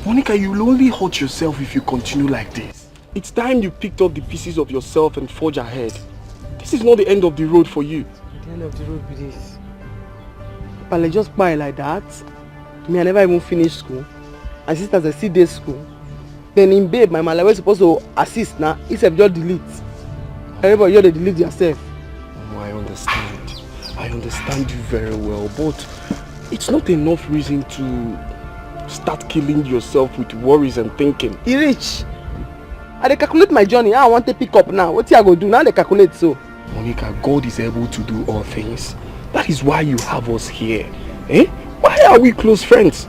Monica, you will only hurt yourself if you continue like this. It's time you picked up the pieces of yourself and forge ahead. This is not the end of the road for you. The end of the road be this. But I just buy like that. Me, I never even finished school. My sisters, I see day school. Then in babe, my man, was supposed to assist now. Except just delete. Everybody, you delete yourself. Oh, I understand. I understand you very well, but it's not enough reason to start killing yourself with worries and thinking. He rich. I calculate my journey. I want to pick up now. What I go do now? They calculate so. Monica, God is able to do all things. That is why you have us here. Eh? Why are we close friends?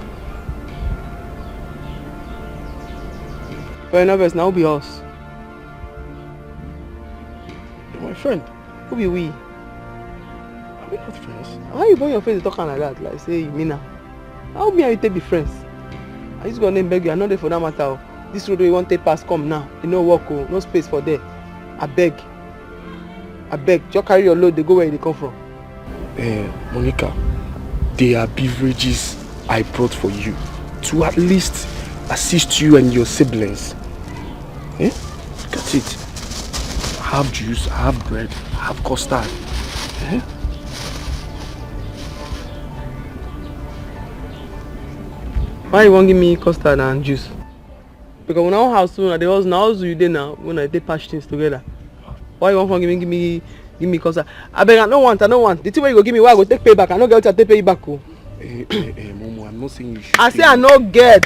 Fair enough, now be us. You're my friend. Who be we? Are we not friends? How you bring your friends talking like that? Like say you mean now? How me and you take be friends? I just gonna beg you. I know there for that matter. This road we want to take pass come now. You know walk oh, no space for there. I beg. Just carry your load. They go where they come from. Monica, there are beverages I brought for you to at least assist you and your siblings. Eh? Look at it. I have juice, I have bread, I have custard. Eh? Why you won't give me custard and juice? Because when our house soon, the house now you there now when I take patch things together. Why you won't give me custard? I beg, I don't want. The thing where you go give me, why I go take pay back? I no get to take pay back. Oh. Momo, I'm not saying you should. I say I no get.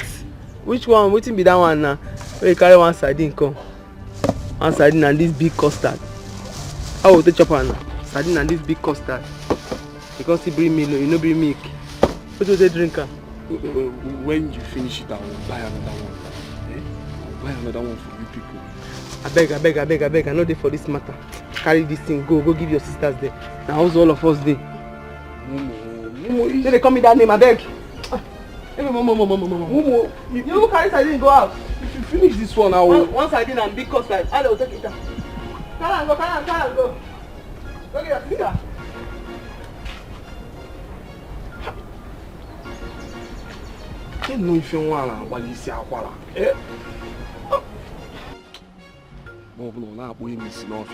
Which one? Waiting be that one now? Where you carry one sardine come, one sardine and this big custard. How will take chop now? Sardine and this big custard. Because he bring me, you know bring milk. What do they drink? When you finish it, I will buy another one. Eh? I'll buy another one for you people. I beg. I know they for this matter. Carry this thing, go give your sisters there. Now how's all of us there? Momo, they call me that name, I beg. Momo, you carry sardine go out. If you finish this one, I will. One sardine and big custard. I will take it down. Carry on, go. Go get your sister. I don't know if you want to you say akwala. Eh? No, now I'm missing off.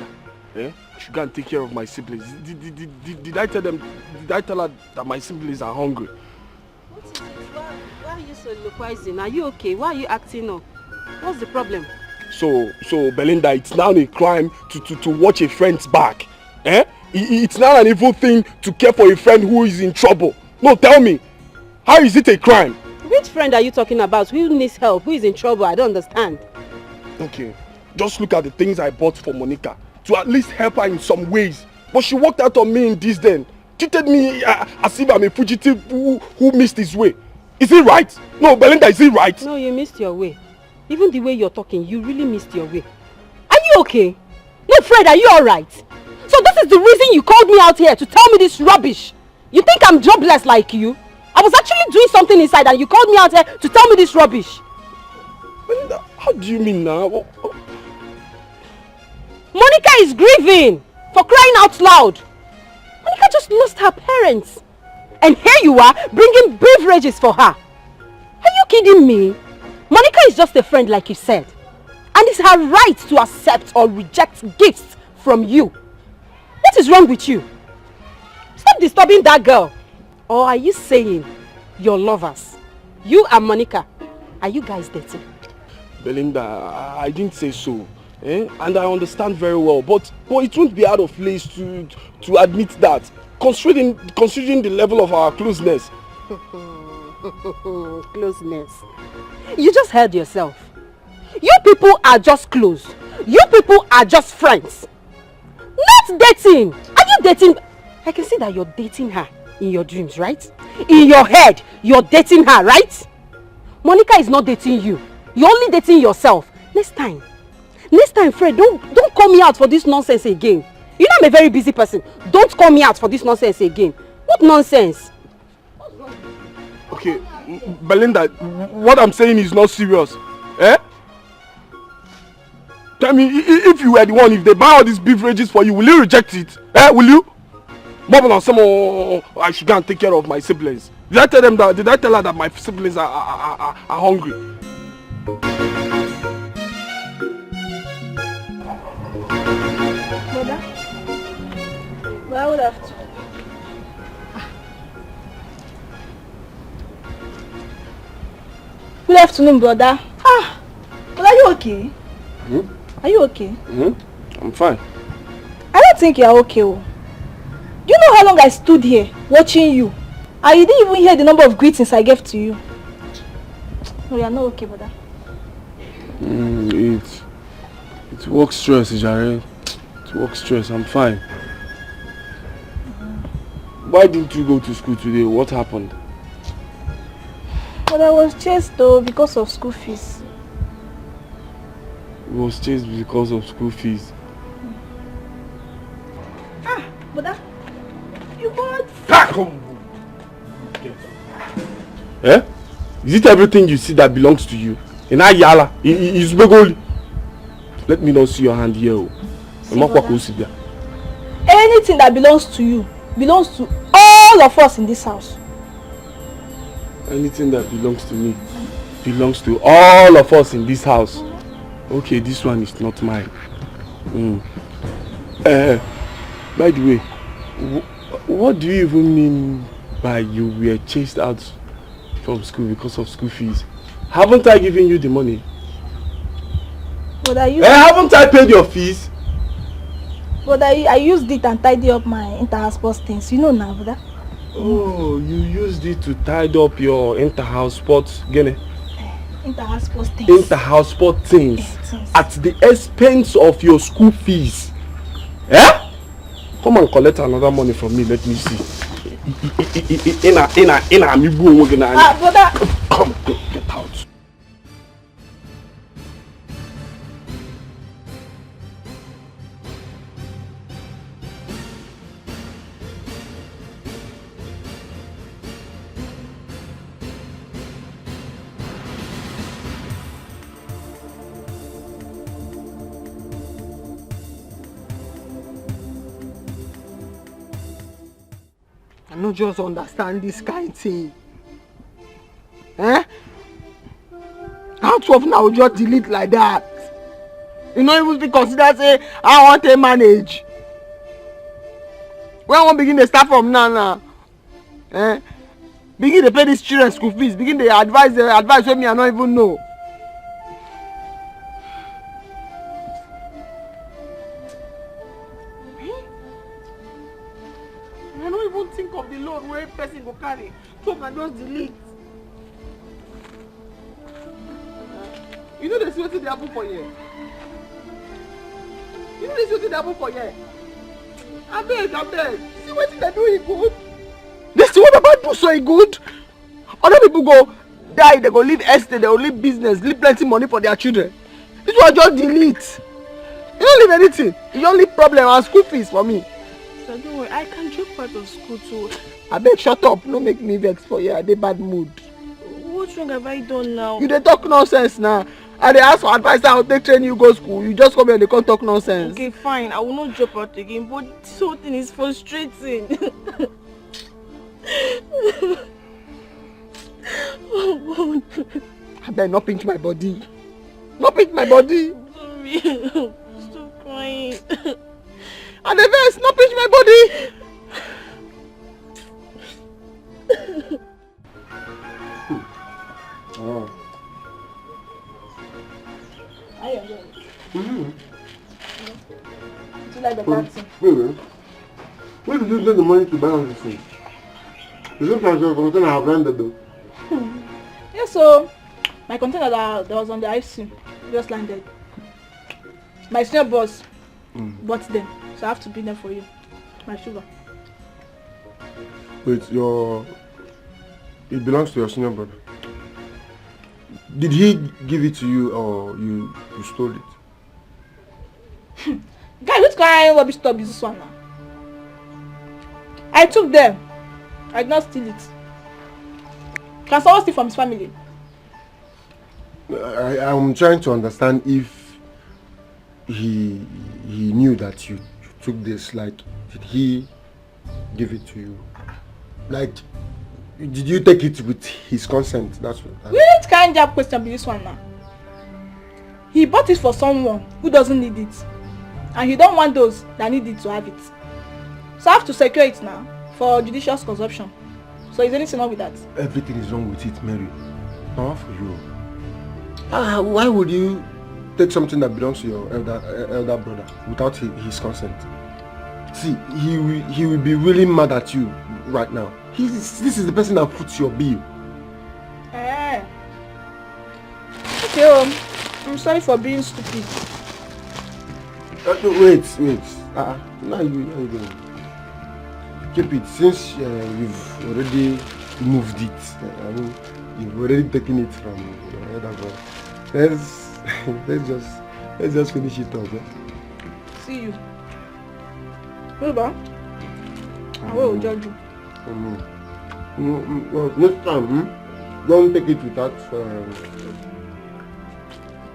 Eh? I should go and take care of my siblings. Did I tell them? Did I tell her that my siblings are hungry? Why are you soliloquizing? Are you okay? Why are you acting up? What's the problem? So Belinda, it's now a crime to watch a friend's back. Eh? It's now an evil thing to care for a friend who is in trouble. No, tell me. How is it a crime? Which friend are you talking about? Who needs help? Who is in trouble? I don't understand. Okay, just look at the things I bought for Monica to at least help her in some ways. But she walked out on me in this then. Treated me as if I'm a fugitive who missed his way. Is it right? No, Belinda, is it right? No, you missed your way. Even the way you're talking, you really missed your way. Are you okay? No, Fred, are you alright? So this is the reason you called me out here to tell me this rubbish? You think I'm jobless like you? I was actually doing something inside and you called me out here to tell me this rubbish. Belinda, how do you mean now? Monica is grieving for crying out loud. Monica just lost her parents. And here you are bringing beverages for her. Are you kidding me? Monica is just a friend like you said. And the is her right to accept or reject gifts from you. What is wrong with you? Stop disturbing that girl. Or are you saying you're lovers? You and Monica, are you guys dating? Belinda, I didn't say so. And I understand very well, but it won't be out of place to admit that, considering the level of our closeness. Closeness. You just heard yourself. You people are just close. You people are just friends. Not dating. Are you dating? I can see that you're dating her in your dreams, right? In your head, you're dating her, right? Monica is not dating you. You're only dating yourself. Next time, Fred, don't call me out for this nonsense again. You know I'm a very busy person. Don't call me out for this nonsense again. What nonsense? Okay, Belinda, what I'm saying is not serious. Tell me, if you were the one, if they buy all these beverages for you, will you reject it? Will you? More than someone, I should go and take care of my siblings. Did I tell her that my siblings are hungry? Brother, but I would have to. Good afternoon, brother. But are you okay? Are you okay? I'm fine. I don't think you're okay. Do you know how long I stood here watching you? And you didn't even hear the number of greetings I gave to you. No, you're not okay, brother. It's work stress, Jare. It's work stress. I'm fine. Why didn't you go to school today? What happened? But I was chased though because of school fees. You was chased because of school fees. Brother, you got... Is it everything you see that belongs to you? In Ayala, is Begoli. Let me not see your hand here. Anything that belongs to you belongs to all of us in this house. Anything that belongs to me belongs to all of us in this house. Okay, this one is not mine. By the way, what do you even mean by you were chased out from school because of school fees? Haven't I given you the money? But haven't I paid your fees? But I used it and tidy up my inter-house sports things. You know now, brother. Oh, you used it to tidy up your inter-house sports, Gene? Inter-house sports things. Inter-house sports things. At the expense of your school fees. Come and collect another money from me, let me see. Brother. Come, get out. I no just understand this kind of thing. Out of now just delete like that. You know even be consider say I want to manage. When I want begin to start from now. Begin to pay these children school fees. Begin to advise when me I don't even know. I don't even think of the load where person go carry. So I can just delete. You know the see wetin dey happen for here? You know the see wetin dey happen for here? Abeg. See wetin dey do e good? This thing wey Baba do so e good? Other people go die, they go leave estate, they go leave business, leave plenty money for their children. This one just delete. You don't leave anything. You don't leave problem and school fees for me. So don't worry, I can drop out of school too. Abeg shut up, no make me vex for you. I dey bad mood. What wrong have I done now? You dey talk nonsense now. I dey ask for advice how to take train you go school. You just come here and dey come talk nonsense. Okay, fine. I will not drop out again, but this whole thing is frustrating. Oh God. Abeg no pinch my body. No pinch my body. me. Stop crying. And the verse, not pinch my body. Oh. I enjoy it. Mm-hmm. Do you like the dancing? Wait. Where did you get the money to buy all this thing? You look like your container have landed though. Yeah, so my container that was on the IC just landed. My senior boss bought them, so I have to bring them for you. My sugar. Wait, it belongs to your senior brother. Did he give it to you or you stole it? Guy, which kind of rubbish stuff is this one now? I took them. I did not steal it. Can someone steal from his family? I'm trying to understand if he knew that you took this. Like, did he give it to you? Like, did you take it with his consent? That's what. Which kind of question be this one now? He bought it for someone who doesn't need it, and he don't want those that need it to have it. So I have to secure it now for judicious consumption. So is anything wrong with that? Everything is wrong with it, Mary. Not for you. Why would you take something that belongs to your elder brother without his consent? See, he will be really mad at you right now. This is the person that puts your bill. Okay, I'm sorry for being stupid. Wait. Now you going. Keep it, since you've already moved it. I mean, you've already taken it from your elder brother. Let's just finish it up. See you. Baba, I will judge you. Well, next time, don't take it without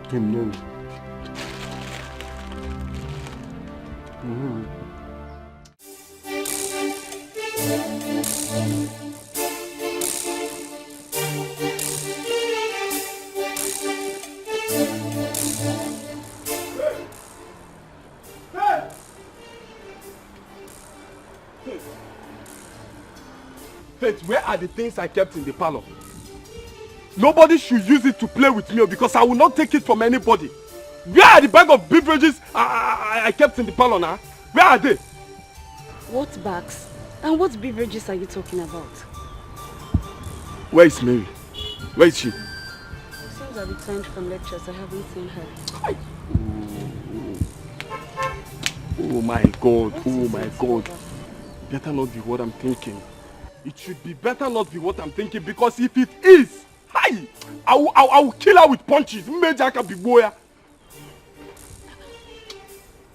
him knowing. Faith, where are the things I kept in the parlor? Nobody should use it to play with me because I will not take it from anybody. Where are the bag of beverages I kept in the parlor now? Where are they? What bags? And what beverages are you talking about? Where is Mary? Where is she? Since I returned from lectures, I haven't seen her. Oh my God, oh my God. Better not be what I'm thinking. It should be better not be what I'm thinking, because if it is, I will kill her with punches.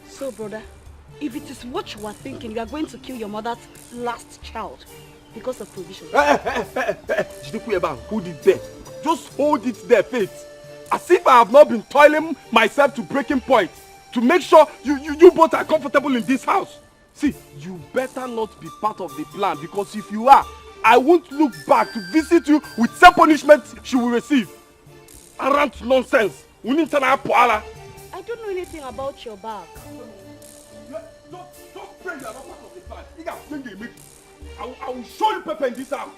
So, brother, if it is what you are thinking, you are going to kill your mother's last child because of provision. Hold it there. Just hold it there, Faith. As if I have not been toiling myself to breaking point to make sure you both are comfortable in this house. See, you better not be part of the plan, because if you are, I won't look back to visit you with some punishment she will receive. Arrant nonsense. I don't know anything about your bag. Don't pray you are not part of the plan. I will show you pepper in this house.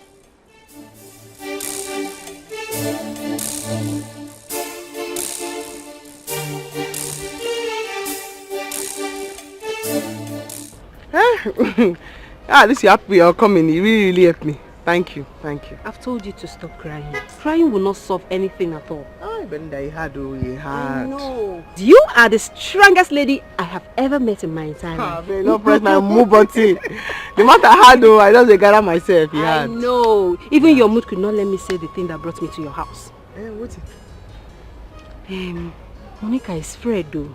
At least you're happy you're coming. You really helped me. Thank you. I've told you to stop crying. Crying will not solve anything at all. I know. You are the strongest lady I have ever met in my entire life. No press my move button. No matter how though, I just gather myself. I know. Even your mood could not let me say the thing that brought me to your house. What's it? Monica is Fred though.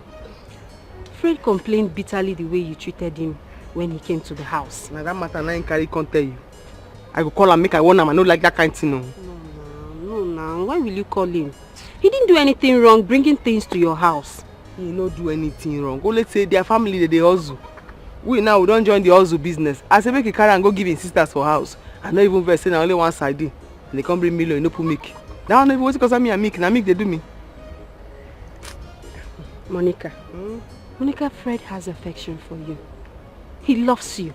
Fred complained bitterly the way you treated him when he came to the house. Now that matter I can't tell you. I go call and make I warn him. I don't like that kind of thing. No. Why will you call him? He didn't do anything wrong bringing things to your house. He not do anything wrong. Go, let's say their family they hustle. We don't join the hustle business. I say make a carry and go give his sisters for house. I not even vex say na only one side. And they come bring million, no put milk. That one even what's because me and milk. Now milk they do me. Monica. Monica, Fred has affection for you. He loves you.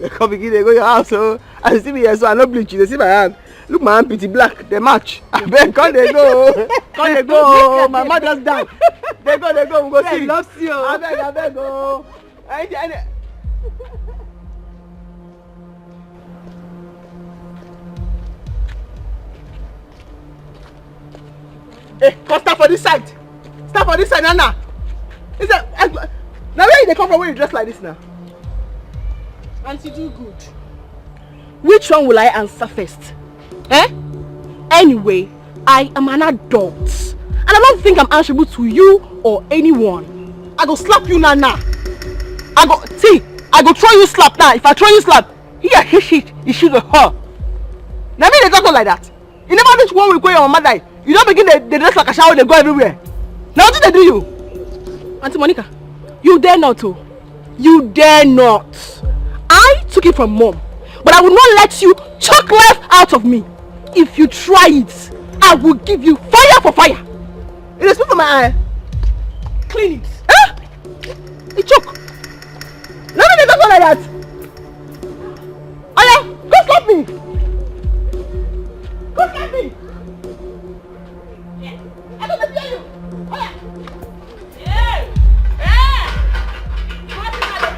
They come begin, they go your house, so I see me here, so I not bleach you. They see my hand. Look, my hand pretty black. They match. Then come they go. Come they go. My man just died. They go, we go see. Fred loves you. I beg, go. Hey, come stand for this side. Stand for this side, Nana. Is that now where they come from when you dress like this now? Auntie, do good. Which one will I answer first? Anyway, I am an adult. And I don't think I'm answerable to you or anyone. I go slap you, Nana. I go throw you slap now. If I throw you slap, you should go her. Now me they talk like that. You never reach 1 week where your mama die. You don't begin they dress like a shower, they go everywhere. Now what did they do you? Auntie Monica, you dare not to. You dare not. I took it from mom, but I will not let you choke life out of me. If you try it, I will give you fire for fire. It is spit from my eye. Clean it. It choke. No, they don't go like that. Oh yeah, go slap me. Go slap me. I don't let you. Oh yeah.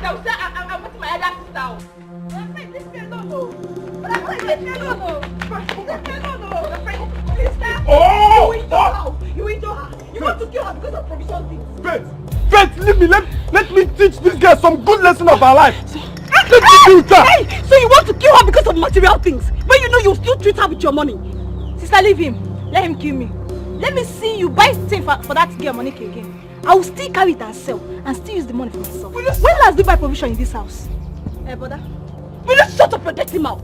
I'm with my other sister. I'm like, this girl don't know. But I'm like, this girl don't know. Sister. Oh! You into her. You want to kill her because of provision things. Faith, leave me. Let me teach this girl some good lesson of her life. Let me do that. Hey, so you want to kill her because of material things, but you know you still treat her with your money. Sister, leave him. Let him kill me. Let me see you buy things for that girl Monica again. I will still carry it and sell and still use the money for myself. When last did you buy provision in this house? Hey, brother. Will you shut up your dirty mouth?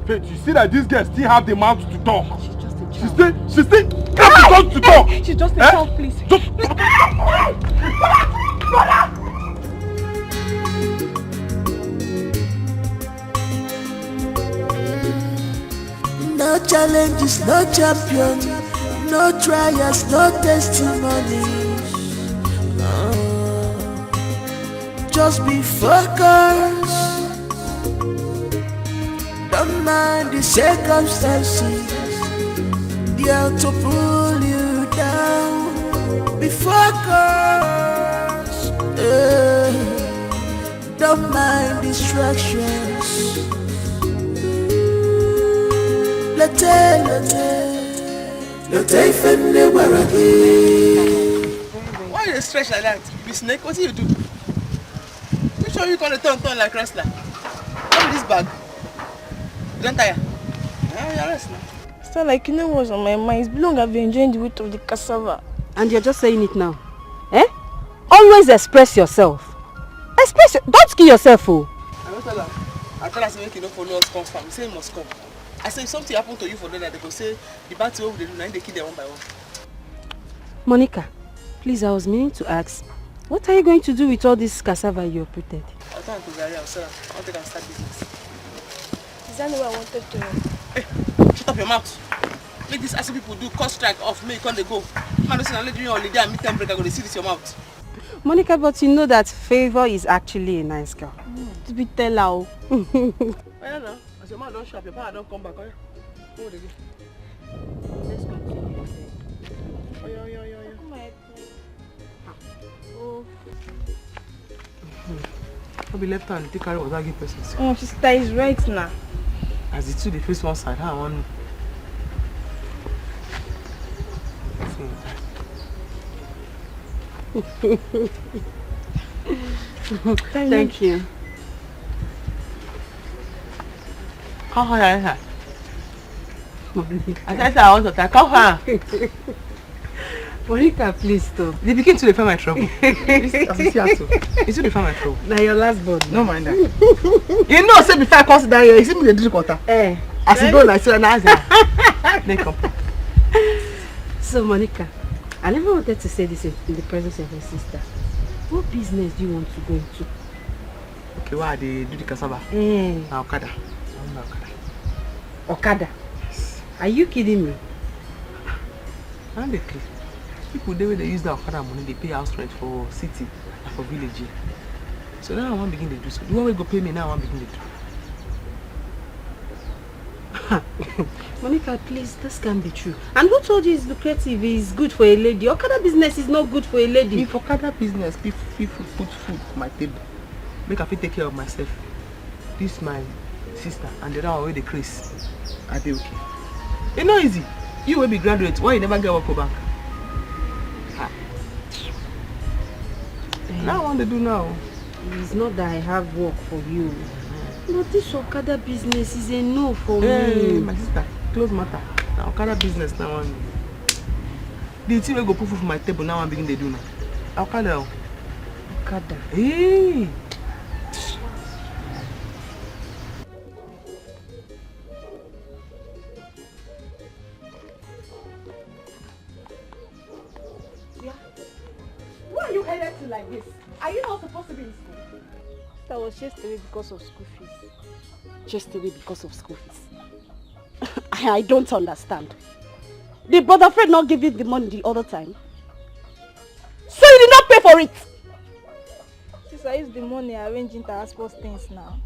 Faith, you see that this girl still have the mouth to talk. She's just a child. She still have the mouth to talk. She's just a child, please. Brother! No challenges, no champion, no trials, no testimonies. Just be focused. Don't mind the circumstances. They are to pull you down. Be focused. Don't mind distractions. Why you stretch like that? Be snake, what do you do? You sure you gonna turn like wrestler? What is this bag? You don't tire? Yeah, you're rest now. Still, like, you know what's on my mind? It's been long I've been enjoying the weight of the cassava. And you're just saying it now. Always express yourself. Don't kill yourself, oh. I don't tell her. I tell her to make you don't follow us come from. You say you must come. I say if something happened to you for them, they go say the bad thing they do now they kill them one by one. Monica, please, I was meaning to ask, what are you going to do with all this cassava you uprooted? I'll turn to Gary, I'll sell her. I'll take and start business. Is that what I wanted to know? Hey, shut up your mouth. Make this as people do, cut strike off, make it they go. Man, listen, I'll let you on holiday and meet break, I'm going to see this your mouth. Monica, but you know that Favor is actually a nice girl. To be tell her. I don't know. As your man don't show up, your power don't come back. Oh, yeah. Go again. Let's continue. Oh, yeah. Oh. I'll be left hand, take carry without give person. Oh, sister is right now. As the two, they face one side, how I want. Thank you. Come here. I said I want to talk. Come here. Monica, please stop. They begin to find my trouble. It's to find my trouble. Now your last born. No mind that. You know, say before I come sit down here, you see me the drink water. As you go, like say na answer. Then come. So Monica, I never wanted to say this in the presence of your sister. What business do you want to go into? Okay, why they do the cassava? Now Okada. Okada? Yes. Are you kidding me? And they clean. People they use that Okada money, they pay house rent for city and for village. So now I want to begin to do so. You want to go pay me now? I want to begin to do. Monica, please, this can't be true. And who told you it's lucrative, is good for a lady? Okada business is not good for a lady. If Okada business, people put food on my table, make I fit take care of myself. This my sister and the other one with the Chris. I be okay. It's not easy. You will be graduate. Why you never get work for bank? Now I want to do now. It's not that I have work for you. But this Okada business is a no for Hey, me. my sister, close matter. Now Okada business now. The thing will go put food for my table now. I'm beginning to do now. Okada. Okada. Hey. Why are you headed to like this? Are you not supposed to be in school? That was just away because of school fees. Just away because of school fees. I don't understand. Did brother Fred not give you the money the other time? So you did not pay for it? Since I use the money arranging transport things now.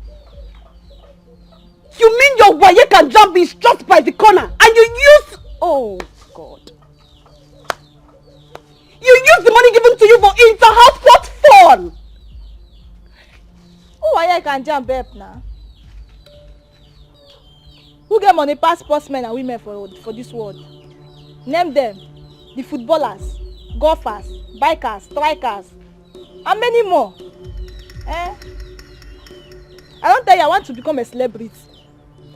You mean your wire can jump is just by the corner and you use... Oh God. You use the money given to you for inter-house what fun? Oh, I can jump up now. Who get money pass sportsmen and women for this world? Name them. The footballers, golfers, bikers, strikers, and many more. I don't tell you I want to become a celebrity.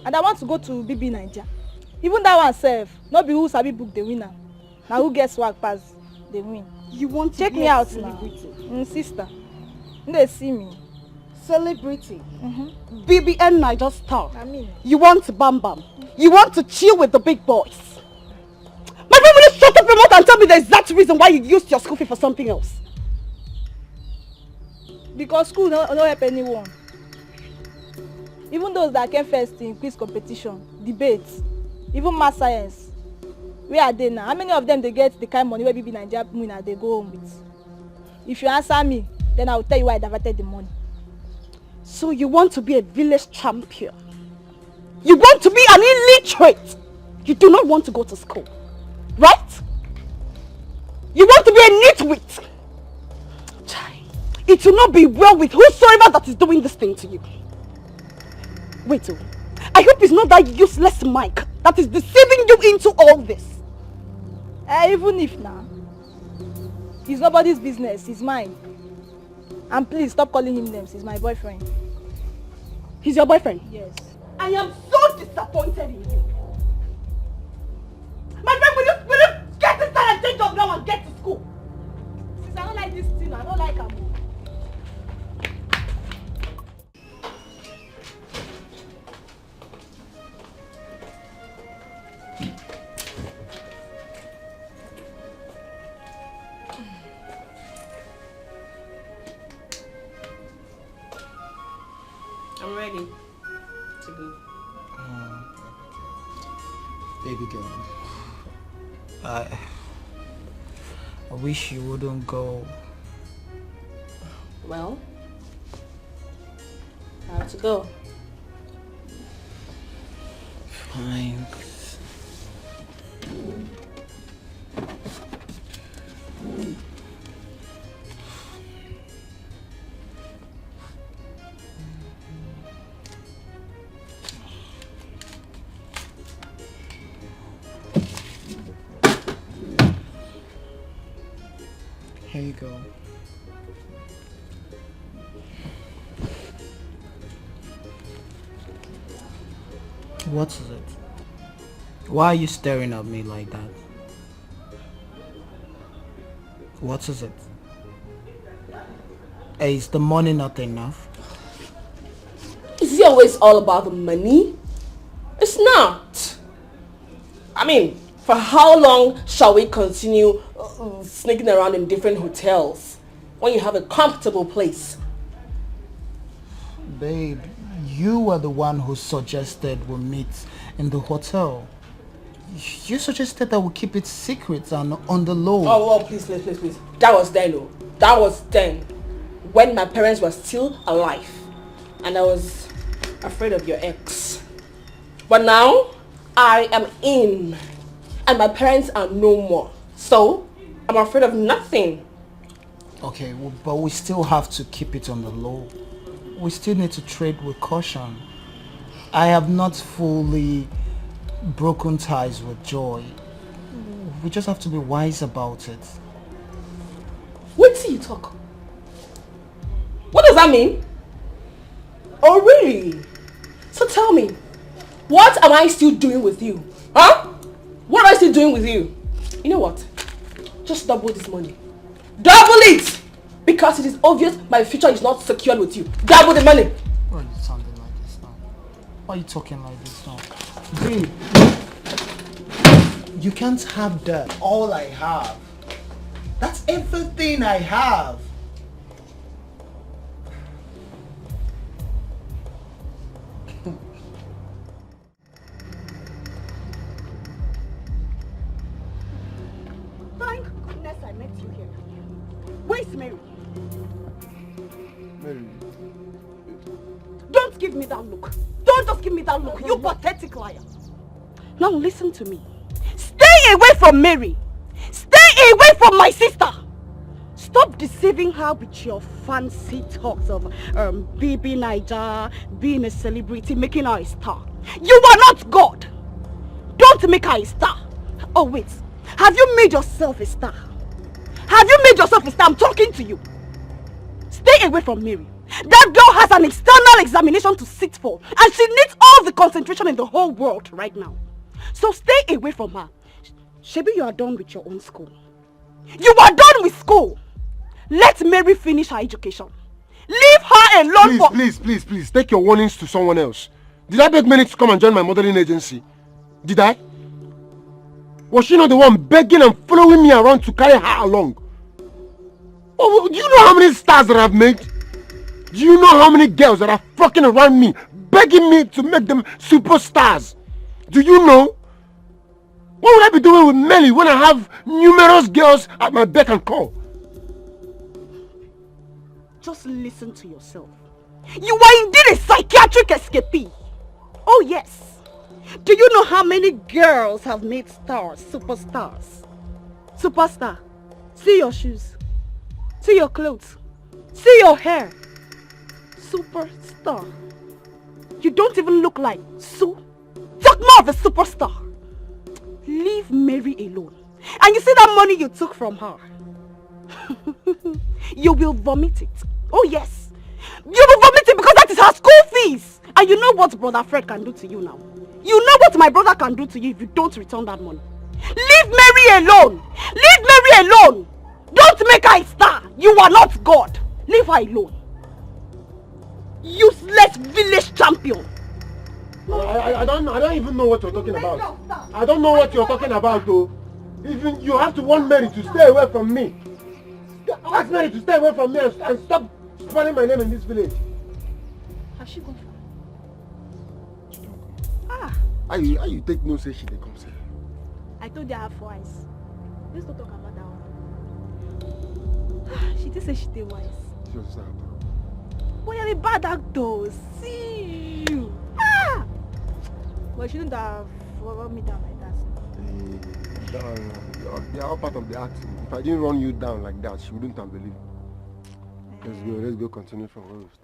And I want to go to BB Nigeria. Even that one self, not be who sabi book the winner. Now who gets swag pass the win. You want to check be me a out celebrity? now. Sister. They see me. Celebrity. BBN Niger star. I mean. You want to bam bam. You want to chill with the big boys. My friend, will you shut up your mouth and tell me the exact reason why you used your school fee for something else? Because school no help anyone. Even those that came first in quiz competition, debates, even math science. Where are they now? How many of them they get the kind of money where BB Nigeria winner they go home with? If you answer me, then I will tell you why I diverted the money. So you want to be a village champion? You want to be an illiterate? You do not want to go to school, right? You want to be a nitwit? It will not be well with whosoever that is doing this thing to you. Wait, I hope it's not that useless Mike that is deceiving you into all this. Even if now, it's nobody's business, it's mine. And please stop calling him names, he's my boyfriend. He's your boyfriend? Yes. I am so disappointed in you. My friend, will you get inside and take job now and get to school? Since I don't like this thing, I don't like him. I'm ready to go. Baby girl, I wish you wouldn't go. Well, I have to go. Fine. Here you go. What is it? Why are you staring at me like that? What is it? Hey, is the money not enough? Is it always all about the money? It's not. I mean, for how long shall we continue sneaking around in different hotels when you have a comfortable place? Babe, you were the one who suggested we meet in the hotel. You suggested that we keep it secret and on the low. Oh, please. That was then, though. That was then. When my parents were still alive. And I was afraid of your ex. But now, I am in. And my parents are no more. So, I'm afraid of nothing. Okay, but we still have to keep it on the low. We still need to trade with caution. I have not fully broken ties with Joy. We just have to be wise about it. Wait till you talk. What does that mean? Oh, really? So tell me, what am I still doing with you? Huh? What am I still doing with you? You know what? Just double this money. Double it! Because it is obvious my future is not secured with you. Double the money! Why are you sounding like this now? Why are you talking like this now? Babe, you can't have that. All I have. That's everything I have. Thank goodness I met you here. Where's Mary? Mary. Don't give me that look. Don't just give me that look. You pathetic liar. Now listen to me. Stay away from Mary. Stay away from my sister. Stop deceiving her with your fancy talks of baby Niger, being a celebrity, making her a star. You are not God. Don't make her a star. Oh wait, have you made yourself a star? Have you made yourself a star? I'm talking to you. Stay away from Mary. That girl has an external examination to sit for, and she needs all the concentration in the whole world right now. So stay away from her. Shebi, you are done with your own school. You are done with school. Let Mary finish her education. Leave her alone. Please, take your warnings to someone else. Did I beg Mary to come and join my modeling agency? Did I? Was she not the one begging and following me around to carry her along? Oh, do you know how many stars that I've made? Do you know how many girls that are flocking around me, begging me to make them superstars? Do you know? What would I be doing with Melly when I have numerous girls at my beck and call? Just listen to yourself. You are indeed a psychiatric escapee. Oh yes. Do you know how many girls have made stars, superstars? Superstar. See your shoes. See your clothes. See your hair. Superstar. You don't even look like Sue. Talk more of a superstar. Leave Mary alone. And you see that money you took from her? You will vomit it. Oh yes. You will vomit it because that is her school fees. And you know what Brother Fred can do to you now. You know what my brother can do to you if you don't return that money. Leave Mary alone. Leave Mary alone. Don't make her a star. You are not God. Leave her alone. Useless village champion. I don't even know what you're talking about. I don't know what you're talking about though. Even you have to want Mary to stay away from me. Ask Mary to stay away from me and stop spoiling my name in this village. Has she gone? How you take no say she dey come say? I told you I have 4 eyes. Let's not talk about that one. She did say she did wise. She was sad. But you're a bad actor. See you. But she shouldn't have run me down like that. They are all part of the acting. If I didn't run you down like that, she wouldn't have believed. Let's go continue from where we start.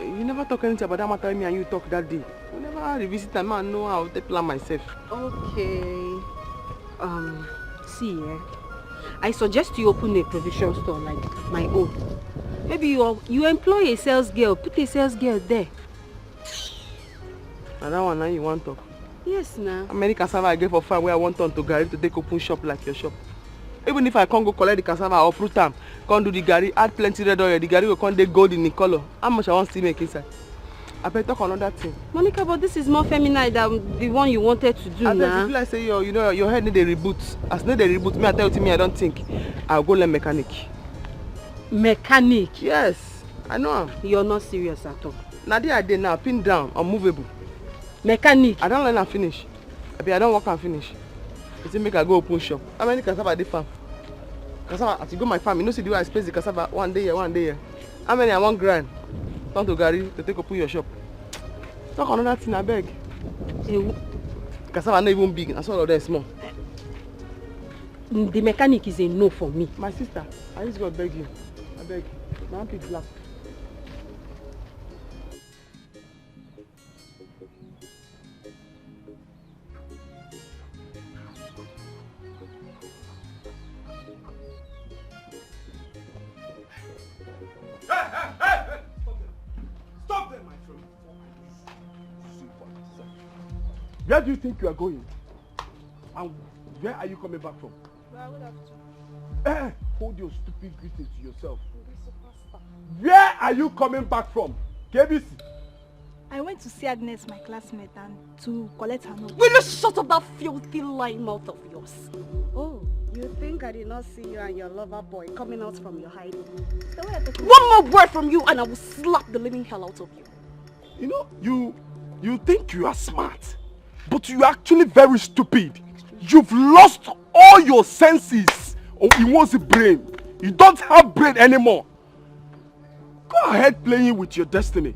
You never talk anything about that matter me and you talk that day. You never revisit that man know how to plan myself. Okay. See, I suggest you open a provision store like my own. Maybe you employ a sales girl, put a sales girl there. And that one now you want to talk. Yes, now. How many cassava I get for farm where I want turn to Gary to take open shop like your shop? Even if I can't go collect the cassava or fruit time, can't do the Gary, add plenty red oil, the Gary will come dey gold in the color. How much I want to make inside? I better talk another thing. Monica, but this is more feminine than the one you wanted to do now. I feel like say your head need a reboot. As need a reboot, me I tell you me I don't think. I'll go learn mechanic. Mechanic? Yes, I know him. You're not serious at all. Now there I did now, pin down, unmovable. Mechanic? I don't learn and finish. I don't work and finish. You make I go open shop. How many cassava dey farm? Cassava, as you go my farm, you know see the way I space the cassava one day here. How many I want grind? Turn to Gary to take open your shop. Talk another thing, I beg. Cassava not even big, and all of them small. The mechanic is a no for me. My sister, I just go beg you. I beg. My hand is black. Stop them, my friend. Where do you think you are going? And where are you coming back from? Well, I would have to. Hold your stupid greeting to yourself. Where are you coming back from? KBC? I went to see Agnes, my classmate, and to collect her note. Will you shut up that filthy lying mouth of yours? Oh, you think I did not see you and your lover boy coming out from your hiding? So why are you talking? One more word from you and I will slap the living hell out of you. You know, you think you are smart, but you are actually very stupid. You've lost all your senses in one's brain. You don't have brain anymore. Go ahead playing with your destiny.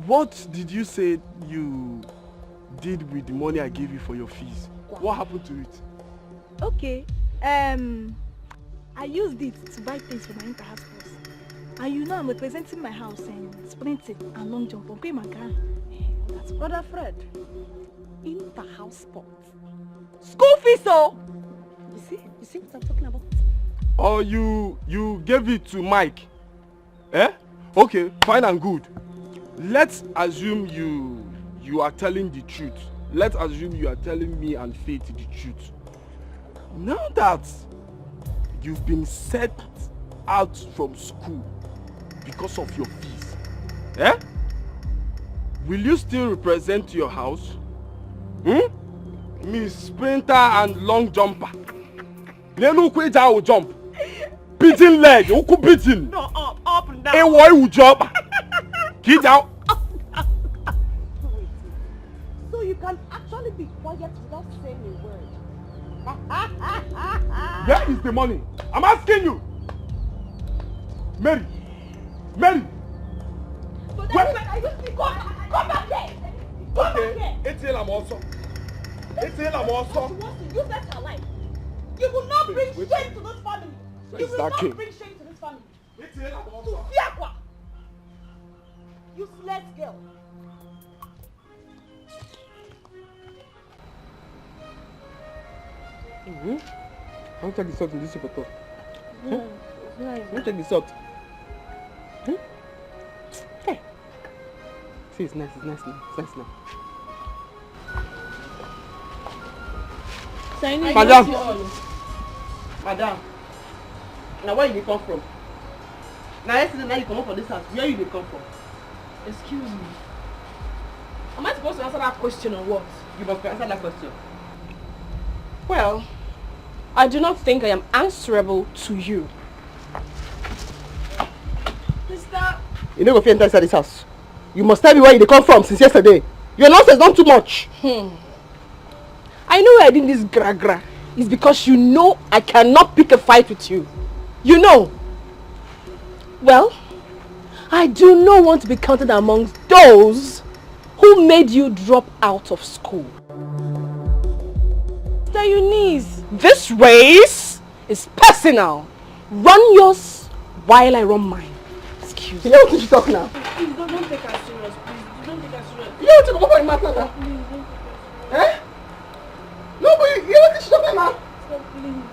What did you say you did with the money I gave you for your fees? What happened to it? Okay, I used it to buy things for my inter-house course. And you know I'm representing my house in sprinting and long jump on my car. That's Brother Fred, Inter-house sports. School fees, oh! you see what I'm talking about? Or you gave it to Mike? Okay, fine and good. Let's assume you are telling the truth. Let's assume you are telling me and Faith the truth. Now that you've been set out from school because of your fees, will you still represent your house? Miss Sprinter and Long Jumper. Nenu kweja will jump. Beating leg, uku beating. No, up and down. And why will jump? Get down. So you can actually be quiet without saying a word. Where is the money? I'm asking you. Mary. So that's when I will speak. Come back here. Come back here. I'm also. You set her life. You will not bring shame to this family. You will not bring shame to this family. To Fiakwa. Useless girl. I want to take the salt in this soup at all. I want to take the salt. Hey. See, it's nice now. Madam. Now where you come from? Now yesterday now you come up for this house. Where you come from? Excuse me. Am I supposed to answer that question or what? You must answer that question. Well, I do not think I am answerable to you. Sister, You never enter inside this house. You must tell me where you come from since yesterday. Your nonsense done too much. I know why I did this gra-gra. It's because you know I cannot pick a fight with you. You know. Well, I do not want to be counted amongst those who made you drop out of school. Stay your knees. This race is personal. Run yours while I run mine. Excuse You me. know what you talk now? please don't take her serious, please. Don't take her serious. You know what you come for in matter now? No, but you know what you talk now? Stop, please.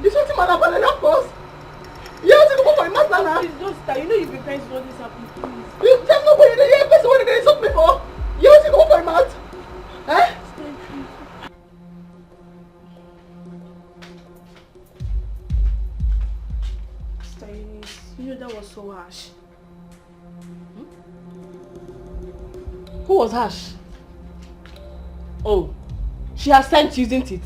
This one man about enough cause. You know what you come for in matter now? Please don't start. You know you've been trying to do this happen, please. You tell nobody that you person what they insult me for. You know what you come for in matter? You know that was so harsh. Who was harsh? Oh, She has sent you, isn't it?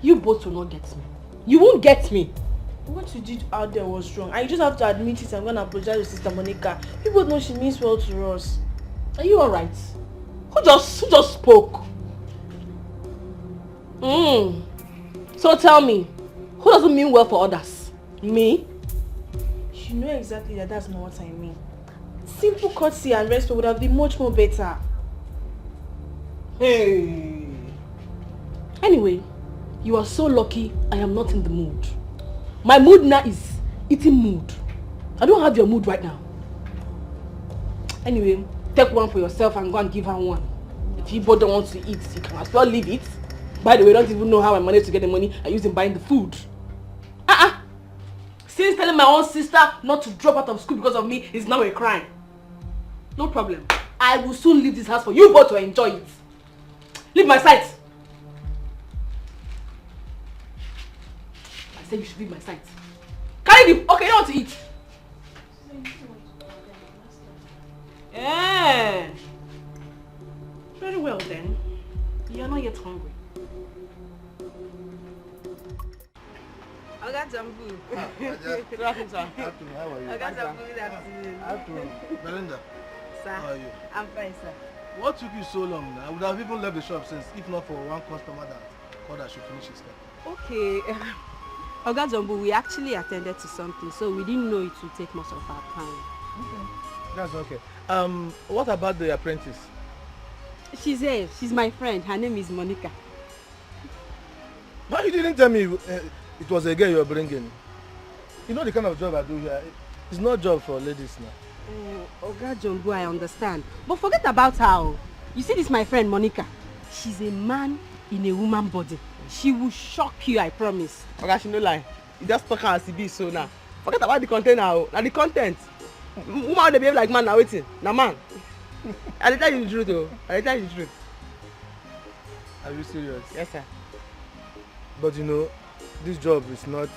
You both will not get me. You won't get me. What you did out there was wrong. And you just have to admit it. I'm going to apologize to Sister Monica. People know she means well to us. Are you alright? Who just spoke? So tell me, who doesn't mean well for others? Me? You know exactly that that's not what I mean. Simple courtesy and respect would have been much more better. Hey. Anyway, you are so lucky I am not in the mood. My mood now is eating mood. I don't have your mood right now. Anyway, take one for yourself and go and give her one. If you both don't want to eat, you can as well leave it. By the way, I don't even know how I managed to get the money I used in buying the food. Since telling my own sister not to drop out of school because of me is now a crime. No problem. I will soon leave this house for you both to enjoy it. Leave my sight. I said you should leave my sight. Carry the... Okay, you don't want to eat. Yeah. Very well then. You are not yet hungry. Oga Jambu. Good afternoon, sir. Afternoon, how are you? Oga Jambu, good afternoon. Afternoon. Belinda, Sir, how are you? I'm fine, sir. What took you so long now? I would have even left the shop since, if not for one customer that called that should finish his step. Okay. Oga Jambu, we actually attended to something, so we didn't know it would take much of our time. Okay. That's okay. What about the apprentice? She's here. She's my friend. Her name is Monica. Why you didn't tell me it was a girl you were bringing? You know the kind of job I do here. It's not a job for ladies now. Oga Jambu, I understand. But forget about her. You see this, my friend Monica. She's a man in a woman body. She will shock you, I promise. Oga, she no lie. You just talk as it be so now. Forget about the content now. Now the content. Woman they behave like man now waiting. Now man. I tell you the truth though. I tell you the truth. Are you serious? Yes, sir. But you know, this job is not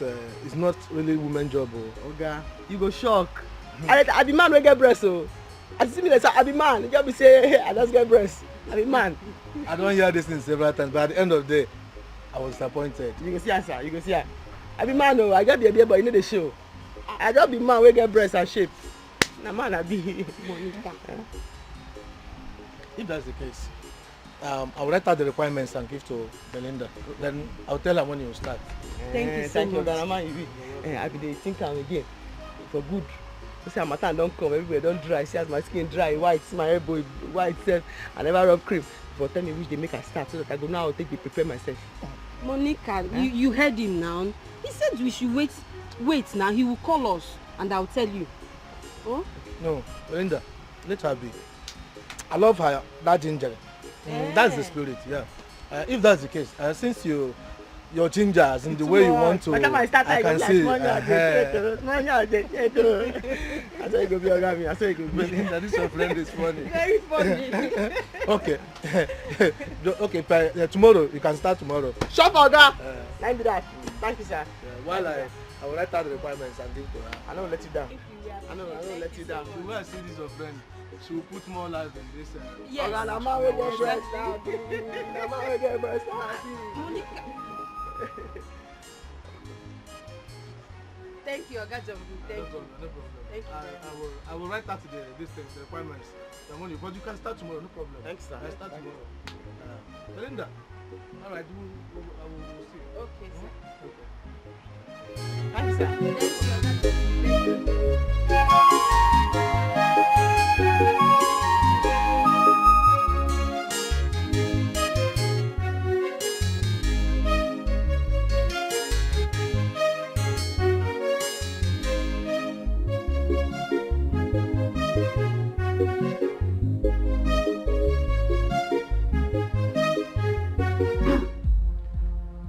really woman job. Oga, you go shock. I be man wey get breast oh. As you see me like say I be man. You just be say hey, I just get breast. I be man. I don't hear this thing several times, but at the end of the day, I was disappointed. You go see her, sir. You go see her. I be man oh. I get the idea, but you know the show. I just be man wey get breast and shape. Na man I be. If that's the case, I'll write out the requirements and give to Belinda. Then I'll tell her when you start. Thank you so thank much. you, Oga. Na man you be. I be dey think am again for good. You see, my time don't come, everywhere don't dry. See as my skin dry, white, see my elbow white self. I never rub cream. But tell me which they make I start so that I go now take the prepare myself. Monica, you heard him now. He said we should wait now. He will call us and I'll tell you. Oh? No, Belinda, let her be. I love her, that ginger. That's the spirit, yeah. If that's the case, since your ginger as in the way you want to, I can see. I saw you go be Oga me. I saw you go be. Belinda, this your friend is funny. Very funny. Okay. Okay, tomorrow, you can start tomorrow. Shop Oga! Let me that. Thank you, sir. While I will write out the requirements and give to her. I don't let you down. I don't let you down. The way I see this your friend, she will put more life in this. Yes. Oga, na man wey get breast now. Na man wey get breast now. Monica. Thank you, Oga Jambu. Thank you. No problem. Thank you. I will write out the requirements. But you can start tomorrow, no problem. Thanks, sir. I start tomorrow. Belinda, all right, I will see you. Okay, sir. Thanks, sir. Thank you, Oga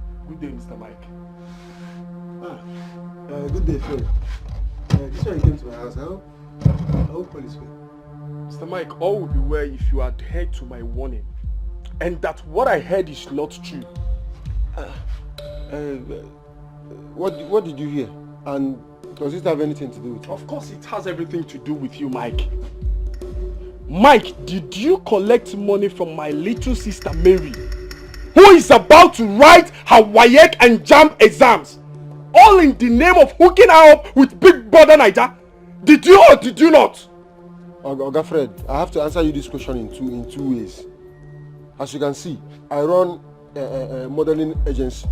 Jambu. Good day, Mr. Mike. Good day, Phil. This one you came to my house. I hope all is well. Mr. Mike, all will be well if you adhere to my warning. And that what I heard is not true. What did you hear? And does it have anything to do with it? Of course it has everything to do with you, Mike. Mike, did you collect money from my little sister Mary? who is about to write her WAEC and JAMB exams, all in the name of hooking her up with Big Brother Naija? Did you or did you not? Oga Fred, I have to answer you this question in two ways. As you can see, I run a modeling agency,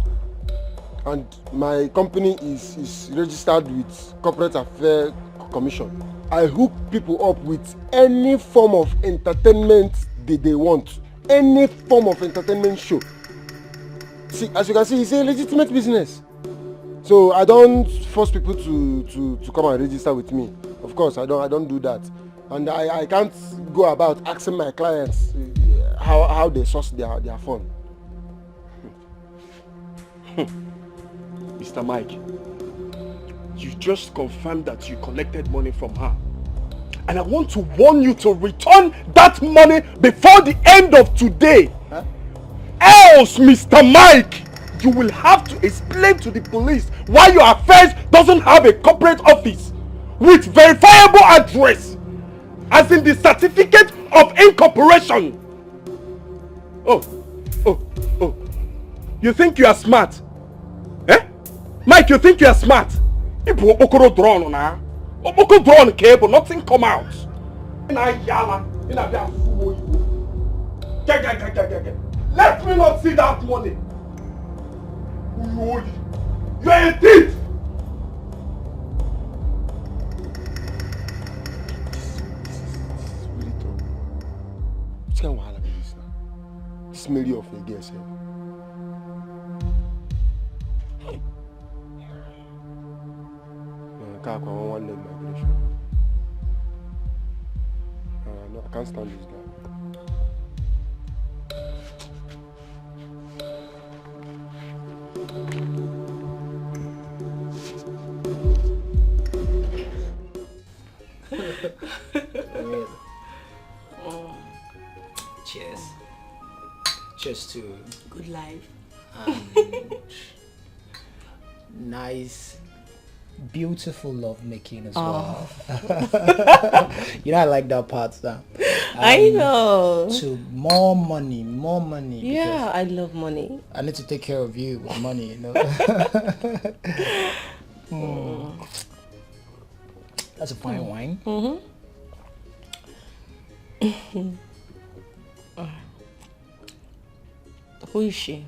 and my company is registered with Corporate Affairs Commission. I hook people up with any form of entertainment they want, any form of entertainment show. See, as you can see, it's a legitimate business. So I don't force people to come and register with me. Of course, I don't do that, and I can't go about asking my clients how they source their fund. Mr. Mike, you just confirmed that you collected money from her. And I want to warn you to return that money before the end of today. Huh? Else, Mr. Mike, you will have to explain to the police why your affairs doesn't have a corporate office with verifiable address, as in the certificate of incorporation. Oh. You think you are smart? Eh? Mike, you think you are smart? People okoro drone na. Okoro drone cable, nothing come out. Let me not see that money. You are a thief. Which kind of wahala be this now? This Mary of a girl self. I want leg migration. No, I can't stand this guy. Cheers. Cheers to good life. Nice, beautiful love making as well. You know, I like that part now. I know. To more money. Yeah, I love money. I need to take care of you with money, you know. That's a fine wine. Who is she?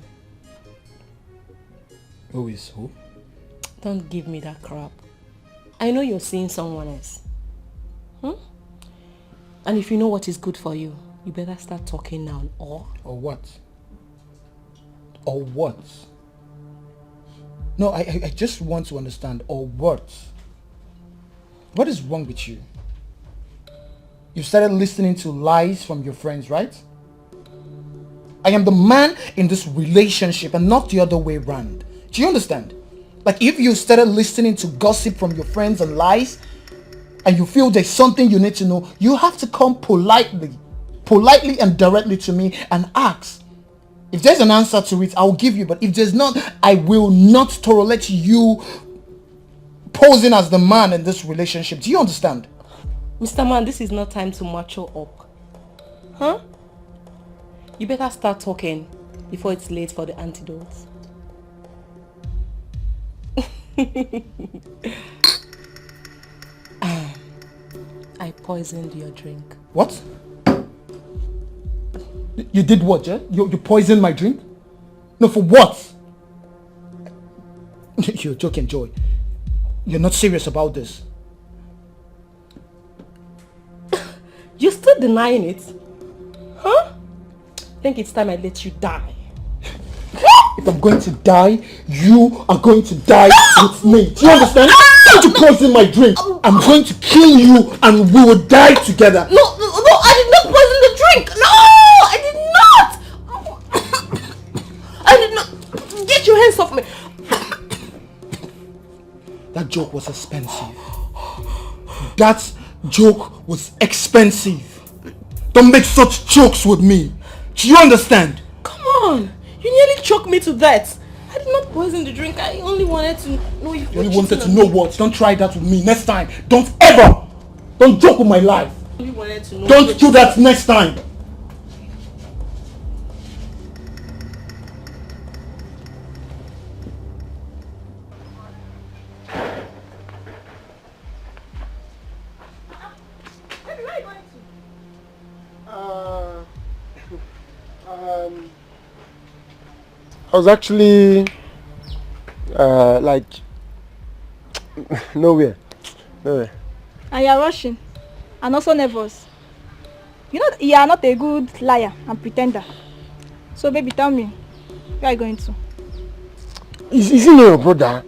Who is who? Don't give me that crap. I know you're seeing someone else. And if you know what is good for you, you better start talking now. Or what? Or what? No, I just want to understand. Or what? What is wrong with you? You started listening to lies from your friends, right? I am the man in this relationship and not the other way around. Do you understand? Like, if you started listening to gossip from your friends and lies, and you feel there's something you need to know, you have to come politely and directly to me and ask. If there's an answer to it, I'll give you. But if there's not, I will not tolerate you posing as the man in this relationship. Do you understand? Mr. Man, this is not time to macho up. Huh? You better start talking before it's late for the antidotes. I poisoned your drink. What? You did what, yeah? You poisoned my drink? No, for what? You're joking, Joy. You're not serious about this. You're still denying it? Huh? I think it's time I let you die. If I'm going to die, you are going to die with me. Do you understand? Don't you poison my drink. I'm going to kill you and we will die together. No, I did not poison the drink. No, I did not. I did not. Get your hands off me. That joke was expensive. That joke was expensive. Don't make such jokes with me. Do you understand? Come on. You nearly choked me to death. I did not poison the drink. I only wanted to know if you only wanted to know what? Don't try that with me next time. Don't ever. Don't joke with my life. I only wanted to know. Don't do that next time. I was actually like nowhere. And you're rushing and also nervous. You know you are not a good liar and pretender. So baby, tell me, where are you going to? Is he not your brother?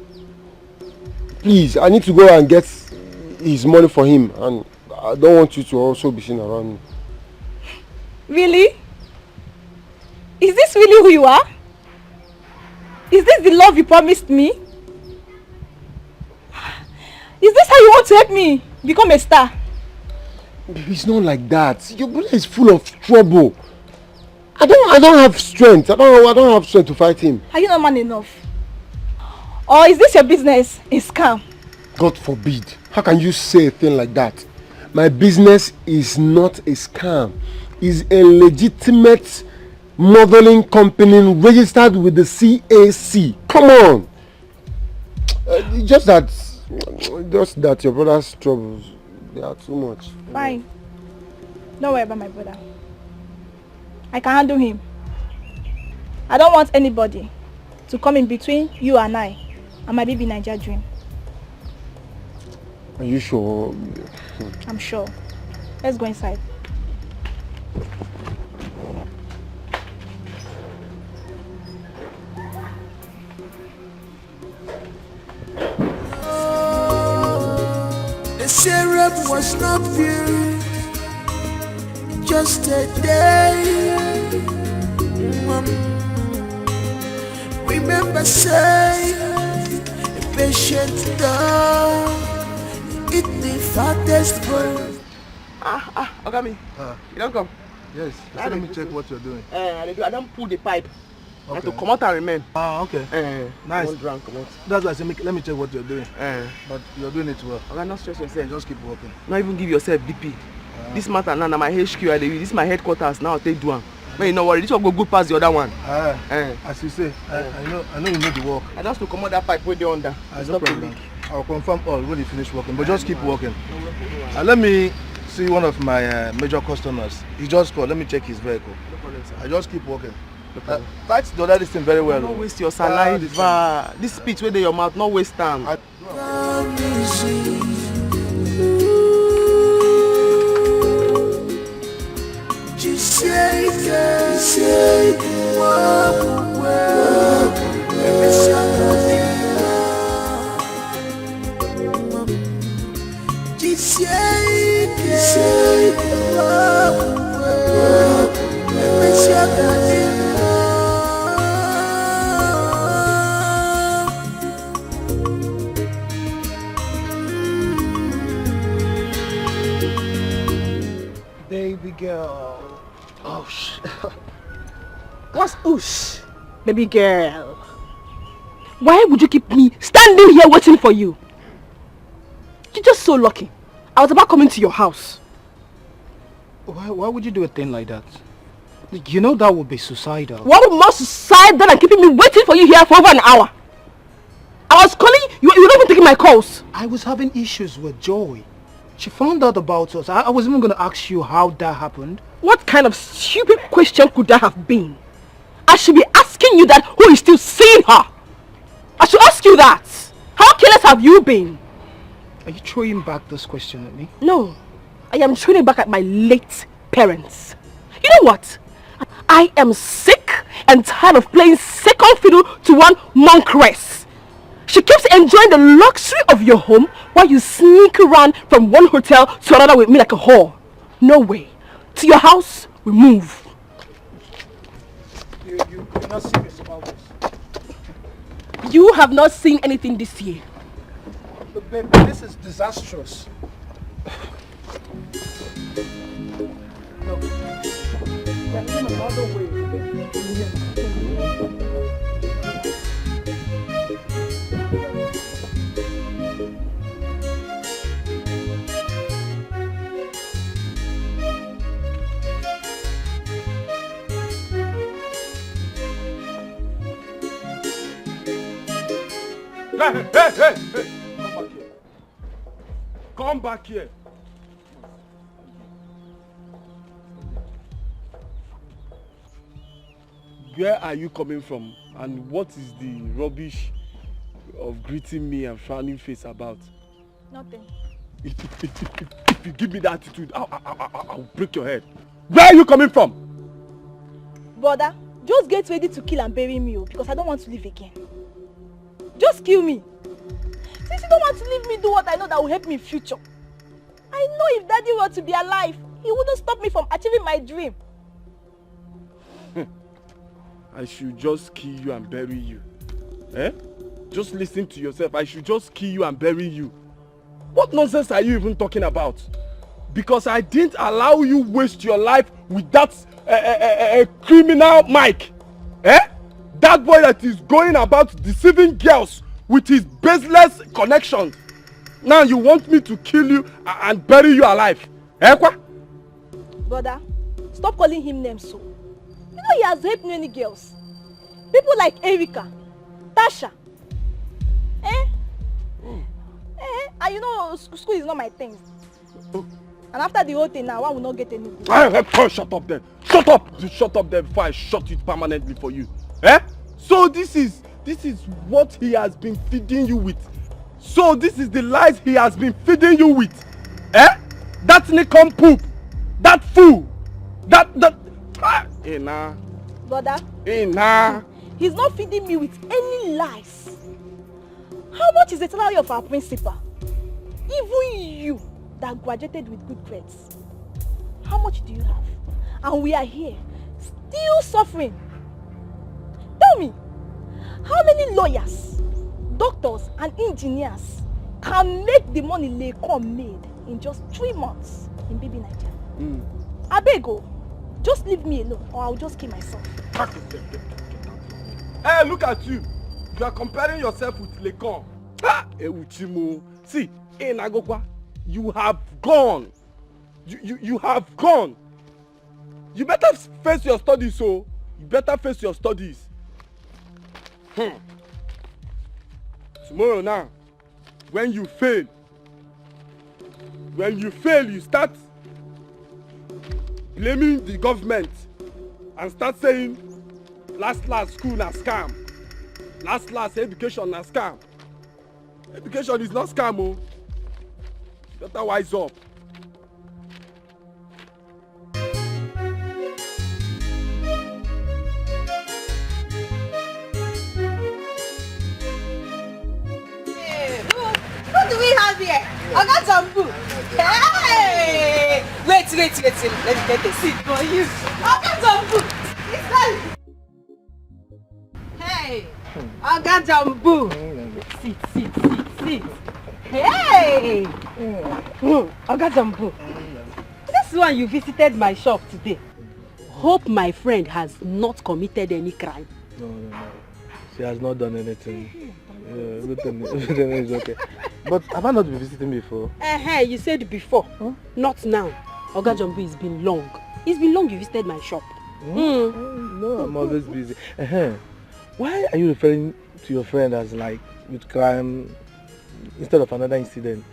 Please, I need to go and get his money for him, and I don't want you to also be seen around me. Really? Is this really who you are? Is this the love you promised me? Is this how you want to help me become a star? Baby, it's not like that. Your brother is full of trouble. I don't have strength. I don't have strength to fight him. Are you not man enough? Or is this your business a scam? God forbid. How can you say a thing like that? My business is not a scam. It's a legitimate modeling company registered with the CAC. Come on. Just that your brother's troubles, they are too much. Fine. Don't worry about my brother. I can handle him. I don't want anybody to come in between you and I and my baby Niger dream. Are you sure? I'm sure. Let's go inside. The syrup was not pure, just a day. Remember, say, a patient dog, eat the fattest bird. Ogami, you don't come? Yes, so let me check what you're doing. I don't pull the pipe. Okay. I have to come out and remain. Okay. Nice. One drunk, come out. That's why I said, let me check what you're doing. But you're doing it well. Okay, not stress yourself. Just keep working. Not even give yourself BP. This matter now, my HQ, this is my headquarters now. Take do one. Man, you know what? This one go good past the other one. As you say, I know you know the work. I just to come out that pipe where they under. No problem. I'll confirm all when you finish working, but just keep working. Let me see one of my major customers. He just called. Let me check his vehicle. No problem, sir. I just keep working. Fight the other thing very well. Don't waste your saliva. This speech where they your mouth, not waste time. Baby girl. Oh, What's oosh, baby girl? Why would you keep me standing here waiting for you? You're just so lucky. I was about coming to your house. Why would you do a thing like that? You know that would be suicidal. What would more suicidal than keeping me waiting for you here for over an hour? I was calling you, you were not even taking my calls. I was having issues with Joy. She found out about us. I was even going to ask you how that happened. What kind of stupid question could that have been? I should be asking you that who is still seeing her. I should ask you that. How careless have you been? Are you throwing back this question at me? No, I am throwing it back at my late parents. You know what? I am sick and tired of playing second fiddle to one monkress. She keeps enjoying the luxury of your home while you sneak around from one hotel to another with me like a whore. No way. To your house, we move. You're not serious about this. You have not seen anything this year. But baby, this is disastrous. No. There's another way. Hey! Come back here. Where are you coming from And what is the rubbish of greeting me and frowning face about? Nothing. If you give me that attitude, I'll break your head. Where are you coming from? Brother, just get ready to kill and bury me, because I don't want to live again. Just kill me. Since you don't want to leave me do what I know that will help me in future. I know if Daddy were to be alive, he wouldn't stop me from achieving my dream. I should just kill you and bury you. Eh? Just listen to yourself. I should just kill you and bury you. What nonsense are you even talking about? Because I didn't allow you waste your life with that criminal Mike. Eh? That boy that is going about deceiving girls with his baseless connections. Now you want me to kill you and bury you alive. Eh, kwa? Brother, stop calling him names so. You know he has raped many girls. People like Erika, Tasha. And you know school is not my thing. And after the whole thing now, one will not get any good. Shut up then. Shut up. You shut up there before I shut it permanently for you. Eh? So this is what he has been feeding you with. So this is the lies he has been feeding you with. Eh? That Nikon poop. That fool. Hey, nah. Brother. Hey, nah. He's not feeding me with any lies. How much is the salary of our principal? Even you that graduated with good grades. How much do you have? And we are here, still suffering. Tell me, how many lawyers, doctors and engineers can make the money Lekon made in just 3 months in baby Nigeria? Abego, just leave me alone or I'll just kill myself. Hey, look at you. You are comparing yourself with Lekon. See, in Agokwa, you have gone. You have gone. You better face your studies, so you better face your studies. Tomorrow now, when you fail, you start blaming the government and start saying last school na scam, last education na scam. Education is not scam, oh. Better wise up. What do we have here? I got some food. Hey! Wait. Let me get a seat for you. I got some food. Hey! I got some food. Sit. Hey! I got some food. This one you visited my shop today. Hope my friend has not committed any crime. No. She has not done anything. Everything is okay. But have I not been visiting before? You said before. Huh? Not now. Oga Jumbo, it's been long. It's been long you visited my shop. No, I'm always busy. Why are you referring to your friend as like with crime instead of another incident?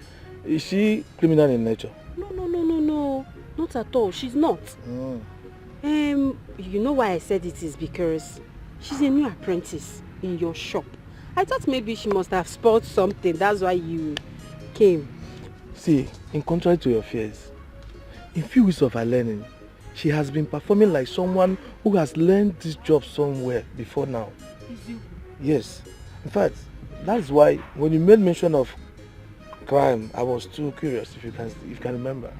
Is she criminal in nature? No. Not at all. She's not. You know why I said it is because she's a new apprentice in your shop. I thought maybe she must have spoiled something. That's why you came. See, in contrary to your fears, in few weeks of her learning, she has been performing like someone who has learned this job somewhere before now. Is you? Yes. In fact, that's why when you made mention of crime, I was too curious if you can remember.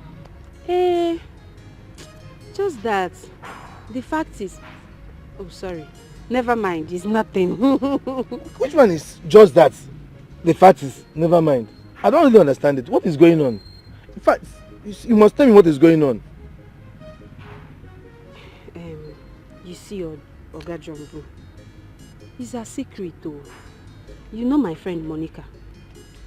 Just that. The fact is... Oh, sorry. Never mind, it's nothing. Which one is just that? The fact is, never mind. I don't really understand it. What is going on? In fact, you must tell me what is going on. You see, Oga Jumbo, it's a secret though. You know my friend Monica.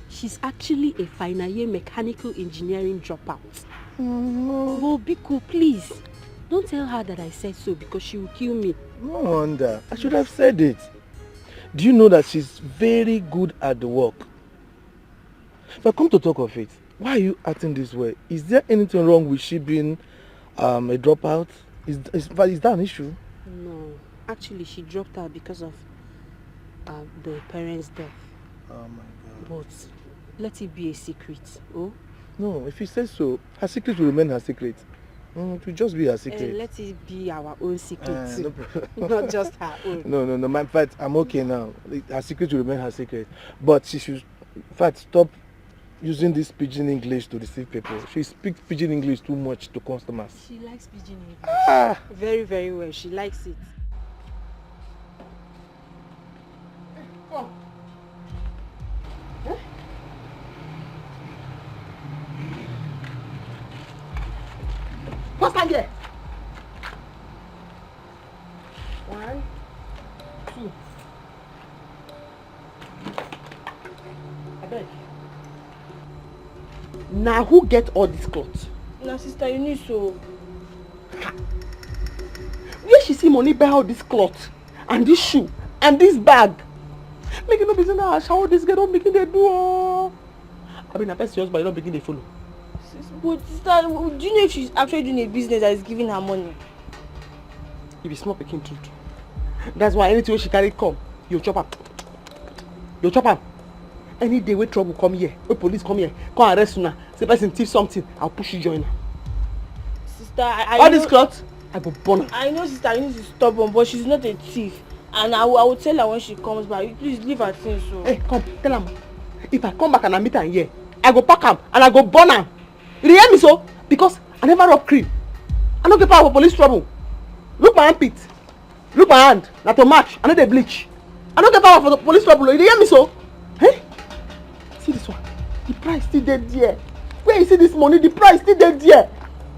She's actually a final year mechanical engineering dropout. Oh, Biko, please. Don't tell her that I said so because she will kill me. No wonder. I should have said it. Do you know that she's very good at the work? If I come to talk of it, why are you acting this way? Is there anything wrong with she being a dropout? Is that an issue? No. Actually, she dropped out because of the parents' death. Oh my God. But let it be a secret, oh? No, if he says so, her secret will remain her secret. It will just be her secret. Let it be our own secret No too. problem. Not just her own. No. In fact, I'm okay now. Her secret will remain her secret. But she should, in fact, stop using this pidgin English to deceive people. She speaks pidgin English too much to customers. She likes pidgin English. Very, very well. She likes it. Come. Huh? What's that here? 1, 2. I beg. Now who get all this clothes? No, sister, you need so. Where she see money buy all this cloth and this shoe and this bag? Make it no business now. Shower this girl don't begin they do. I mean, I best just but you don't begin they follow. But sister, do you know if she's actually doing a business that is giving her money? If it's small picking truth. That's why anything she carry come, you chop up. You chop up. Any day where trouble come here, where police come here, come arrest you now. Say person thief something, I'll push you join her. Sister, I all know, this cloth, I go burn her. I know, sister, you need to stop her, but she's not a thief. And I will tell her when she comes back. Please leave her things so. Hey, come, tell her. If I come back and I meet her here, I go pack her and I go burn her. You hear me so? Because I never rob cream. I don't get power for police trouble. Look my armpit. Look my hand. Not to match. I know they bleach. I don't get power for the police trouble. You hear me so? Hey? See this one. The price still dead there. Where you see this money? The price still dead there.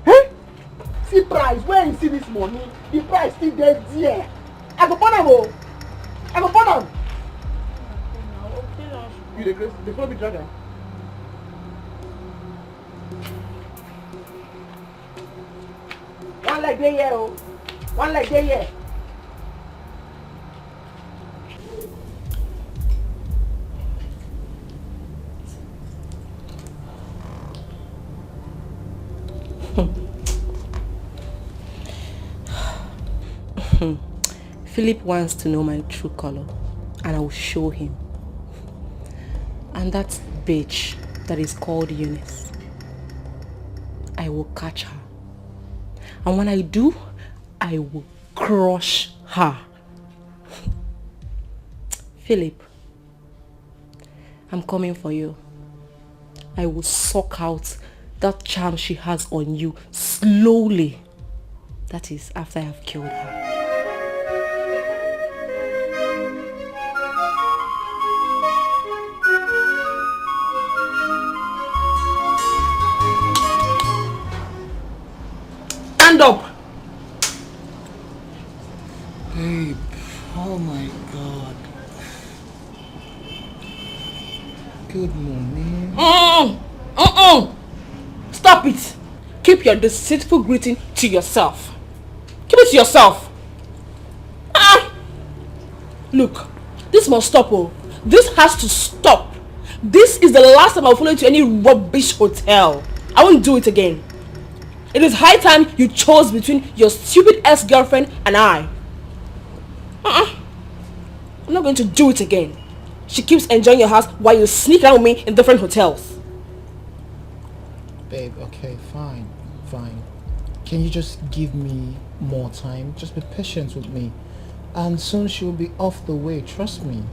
Hey? See price. Where you see this money? The price still dead there. I go burn them all. I go burn them. You the grace. They follow me dragon. One leg there here, oh. One leg there here. Philip wants to know my true color, and I will show him. And that bitch that is called Eunice, I will catch her. And when I do, I will crush her. Philip, I'm coming for you. I will suck out that charm she has on you slowly. That is after I have killed her. Stand up! Babe, oh my God. Good morning. Stop it! Keep your deceitful greeting to yourself. Keep it to yourself. Look, this must stop, oh. This has to stop. This is the last time I'll follow you to any rubbish hotel. I won't do it again. It is high time you chose between your stupid ex-girlfriend and I. I'm not going to do it again. She keeps enjoying your house while you sneak around with me in different hotels. Babe, okay, fine. Can you just give me more time? Just be patient with me. And soon she'll be off the way, trust me.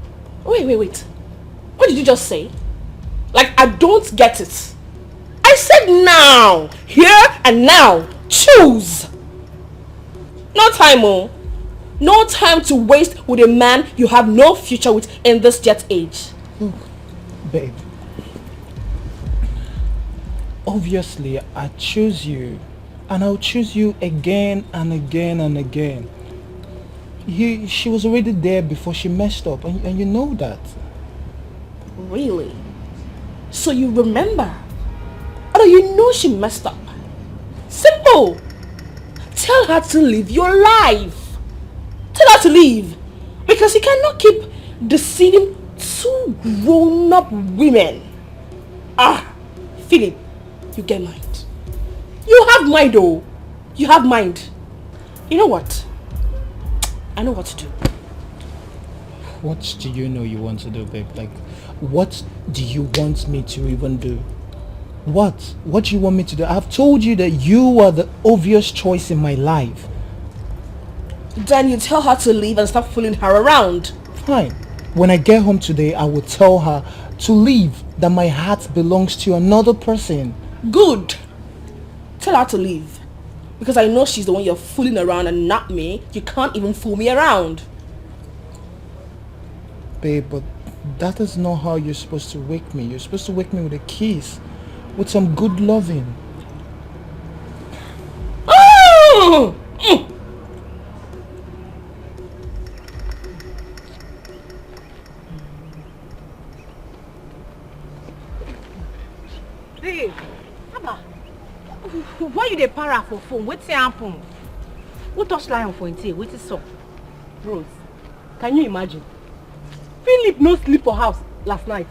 Wait. What did you just say? Like, I don't get it. I said now. Here and now. Choose. No time, oh. No time to waste with a man you have no future with in this jet age. Look, babe. Obviously, I choose you. And I'll choose you again and again and again. She was already there before she messed up, and you know that. Really? So you remember? Or you know she messed up? Simple. Tell her to live your life. Tell her to leave. Because you cannot keep deceiving two grown-up women. Philip, you get mind. You have mind, oh. You have mind. You know what? I know what to do. What do you know you want to do, babe? Like, what do you want me to even do? What? What do you want me to do? I've told you that you are the obvious choice in my life. Then you tell her to leave and stop fooling her around. Fine. When I get home today, I will tell her to leave, that my heart belongs to another person. Good. Tell her to leave. Because I know she's the one you're fooling around and not me. You can't even fool me around. Babe, but that is not how you're supposed to wake me. You're supposed to wake me with a kiss. With some good loving. Oh! Babe, Abba, why you dey para for phone? Wetin happen? Who touch lion for him? Wetin sup? Rose, can you imagine? Philip no sleep for house last night.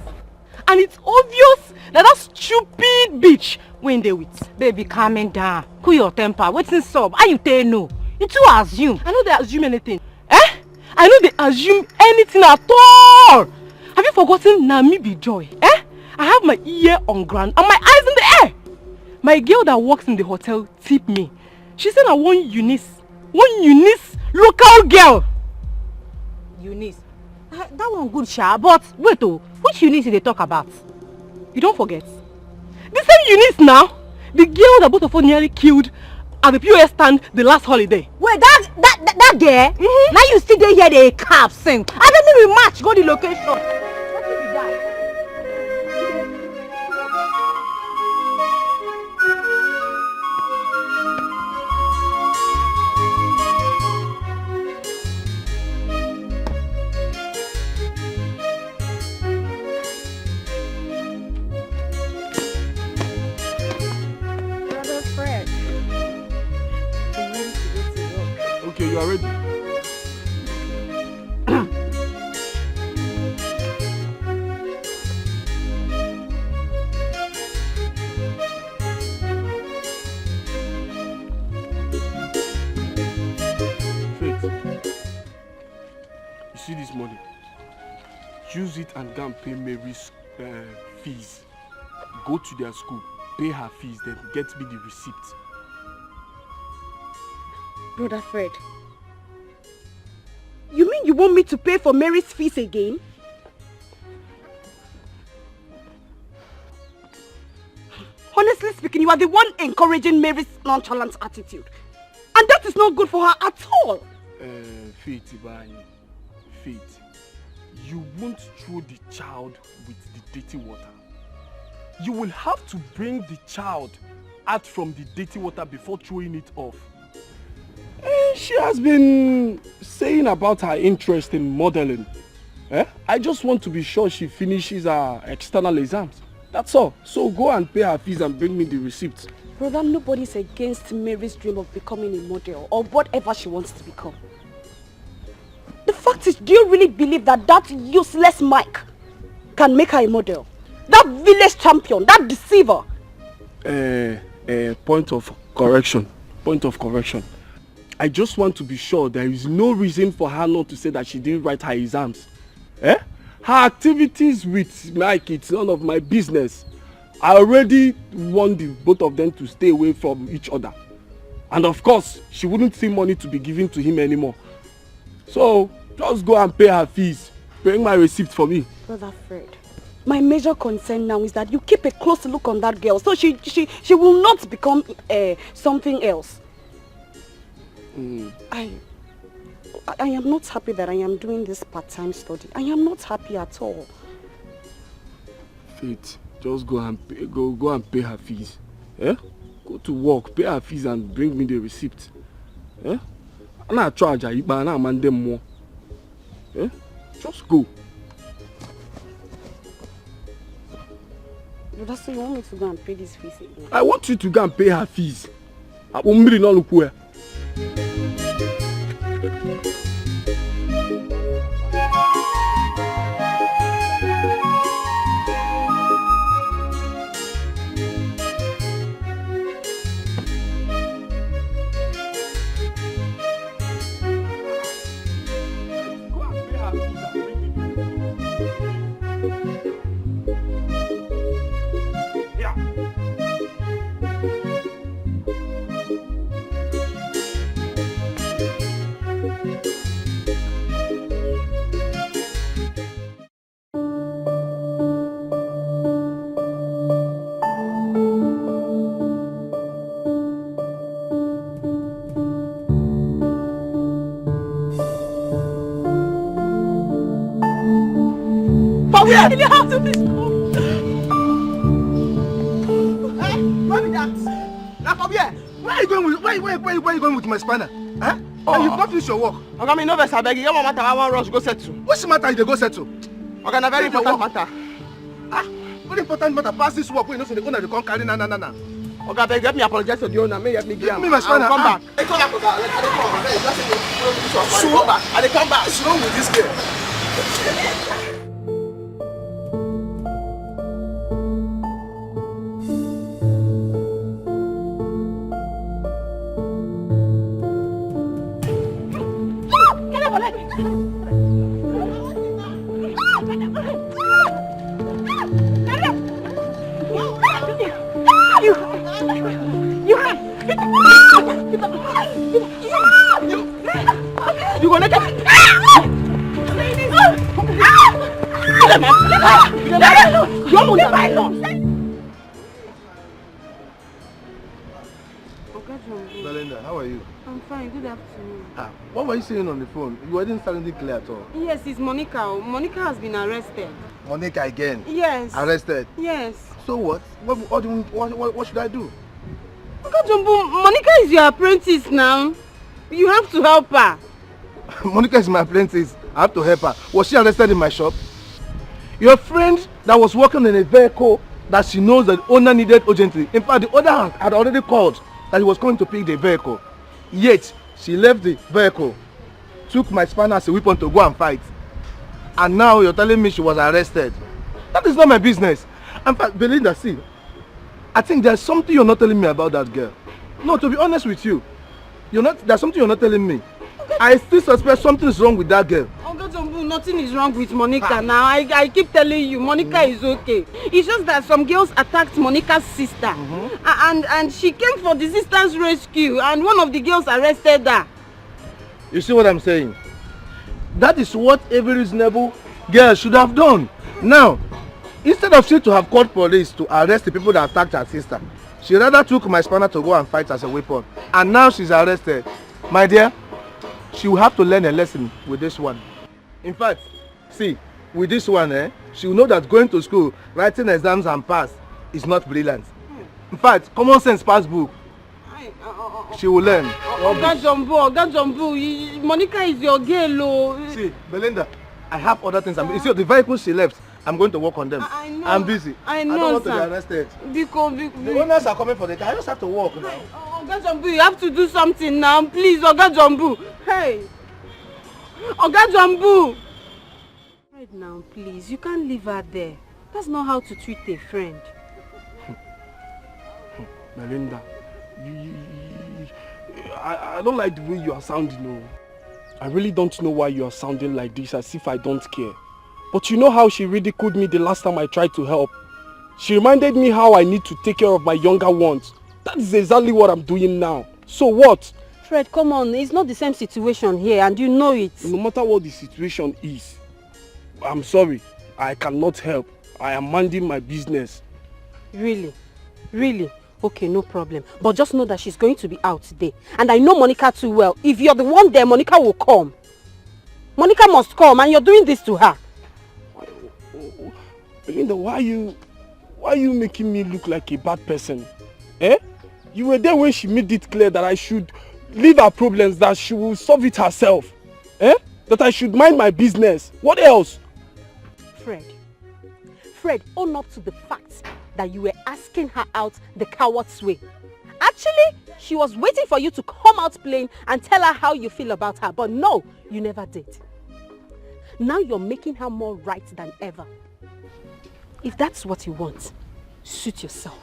And it's obvious that stupid bitch wey him dey with. Baby, calming down. Cool your temper. Wetin sup? How you tell no? You too assume. I no dey assume anything. I no dey assume anything at all. Have you forgotten na me be Joy? I have my ear on ground and my eyes in the air. My girl that works in the hotel tipped me. She said I one Eunice local girl. Eunice? That one good, sha. But wait, which Eunice did they talk about? You don't forget. The same Eunice now. The girl that both of us nearly killed at the POS stand the last holiday. Wait, that girl? Mm-hmm. Now you still there hear the cap sing. I don't even match. Go the location. What is that? Okay, you are ready. Faith, you see this money? Use it and go and pay Mary's fees. Go to their school, pay her fees, then get me the receipt. Brother Fred, you mean you want me to pay for Mary's fees again? Honestly speaking, you are the one encouraging Mary's nonchalant attitude. And that is not good for her at all. Faith, Faith, you won't throw the child with the dirty water. You will have to bring the child out from the dirty water before throwing it off. She has been saying about her interest in modeling. I just want to be sure she finishes her external exams. That's all. So go and pay her fees and bring me the receipt. Brother, nobody's against Mary's dream of becoming a model or whatever she wants to become. The fact is, do you really believe that that useless Mike can make her a model? That village champion, that deceiver. Point of correction. I just want to be sure there is no reason for her not to say that she didn't write her exams. Her activities with Mike, it's none of my business. I already want the both of them to stay away from each other. And of course, she wouldn't see money to be given to him anymore. So, just go and pay her fees. Bring my receipt for me. Brother Fred, my major concern now is that you keep a close look on that girl so she will not become something else. I am not happy that I am doing this part-time study. I am not happy at all. Faith, just go and pay her fees. Go to work, pay her fees and bring me the receipt. I'm not charge her, but I'm not them more. Just go. That's why you want me to go and pay this fees again? I want you to go and pay her fees. I won't really not look where. Go and pay her fees and bring me In the house of this school. Hey, what is that? Now for where? Where are you going with? Where are you going with my spanner? Huh? Oh. You've not finished your work. Okay, me no verse abeg. You want matter I want rush go settle. What's the matter? You go settle. Okay, na very important matter. Ah, very important matter. Pass this work. We know so the owner they come carry na. Okay, abeg help me apologize to the owner. May help me give me my spanner. Come back. I come back. I come back. What's wrong with this girl? You gonna get it? Belinda, how are you? I'm fine, good afternoon. What were you saying on the phone? You weren't sounding clear at all. Yes, it's Monica. Monica has been arrested. Monica again? Yes. Arrested? Yes. So what? What should I do? Monica is your apprentice now. You have to help her. Monica is my apprentice. I have to help her. Was she arrested in my shop? Your friend that was working in a vehicle that she knows that the owner needed urgently. In fact, the owner had already called that he was going to pick the vehicle. Yet, she left the vehicle, took my spanner as a weapon to go and fight. And now you're telling me she was arrested. That is not my business. In fact, Belinda, see, I think there's something you're not telling me about that girl. No, to be honest with you, there's something you're not telling me. I still suspect something is wrong with that girl. Nothing is wrong with Monica now. I keep telling you, Monica is okay. It's just that some girls attacked Monica's sister. And she came for the sister's rescue and one of the girls arrested her. You see what I'm saying? That is what every reasonable girl should have done. Now, instead of she to have called police to arrest the people that attacked her sister, she rather took my spanner to go and fight as a weapon. And now she's arrested. My dear, she will have to learn a lesson with this one. In fact, see, with this one, she will know that going to school, writing exams and pass is not brilliant. In fact, common sense pass book. She will learn. Oga Jumbo, Monica is your girl. See, Belinda, I have other things. You see, the vehicles she left, I'm going to work on them. I know. I'm busy. I know, I don't want sir. to be arrested. Because the owners are coming for the car. I just have to walk now. Oga Jumbo, you have to do something now. Please, Oga Jumbo. Hey. Oga Jumbo. Right now, please. You can't leave her there. That's not how to treat a friend. Melinda, I don't like the way you are sounding. No. I really don't know why you are sounding like this, as if I don't care. But you know how she ridiculed me the last time I tried to help. She reminded me how I need to take care of my younger ones. That is exactly what I'm doing now. So what? Fred, come on. It's not the same situation here and you know it. No matter what the situation is, I'm sorry. I cannot help. I am minding my business. Really? Really? Okay, no problem. But just know that she's going to be out today. And I know Monica too well. If you're the one there, Monica will come. Monica must come and you're doing this to her. Belinda, why are you making me look like a bad person? Eh? You were there when she made it clear that I should leave her problems, that she will solve it herself. Eh? That I should mind my business. What else? Fred, own up to the fact that you were asking her out the coward's way. Actually, she was waiting for you to come out plain and tell her how you feel about her. But no, you never did. Now you're making her more right than ever. If that's what you want, suit yourself.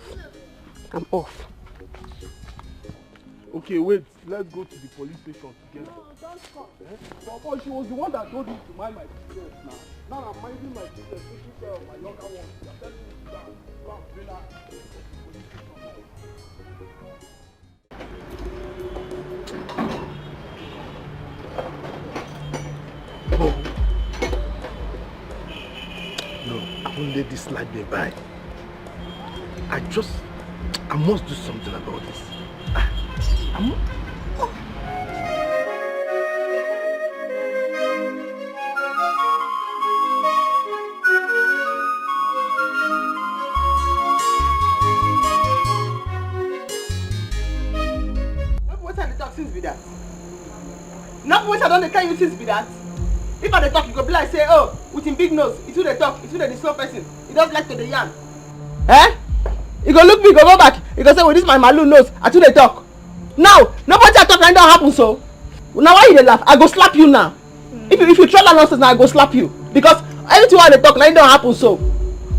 I'm off. Okay, wait. Let's go to the police station together. No, don't come. Eh? But she was the one that told me to mind my business now. Now I'm minding my business, taking care of my younger ones. You're telling me to go and relax. No, I won't let this night me by. I must do something about this. What are the talk since be that? Not what I don't tell you since be that. If I the talk, you go be like say, oh, with him big nose, it's who they talk, it's who the slow person. He doesn't like to the yarn. Eh? You go look me, go back. You go say, well, this my malu nose, I too they talk. Now, nobody I talk and don't happen so. Now why you dey laugh? I go slap you now. If you try that nonsense now, I go slap you. Because everything why they talk now it don't happen so.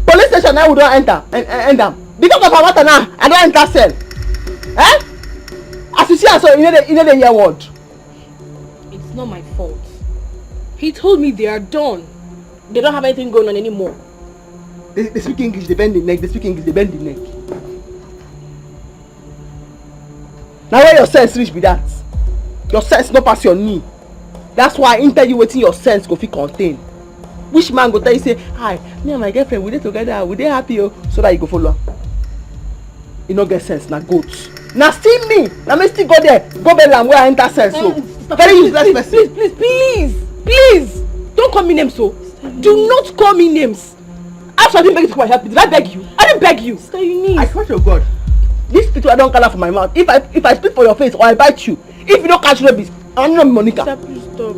Police station now we don't enter and end them. Because of our water now, I don't enter cell. Eh? As you see so you know the hear word. It's not my fault. He told me they are done. They don't have anything going on anymore. They speak English, they bend the neck. They speak English, they bend the neck. Now where your sense reach be that? Your sense no pass your knee. That's why I tell you wetin your sense go fit contain. Which man go tell you say, hi, me and my girlfriend we dey together, we dey happy oh, so that you go follow. You no get sense, na goat. Na still me, na me still go there, go bell am where I enter sense so. Very useless person. Please, don't call me names so. Do not call me names. After I didn't beg you to come and help me, did I beg you? I didn't beg you. Stay you need. I swear to God, this picture I don't color from my mouth. If I speak for your face or I bite you, if you don't catch rabies, I'm not Monica. Sister, please stop.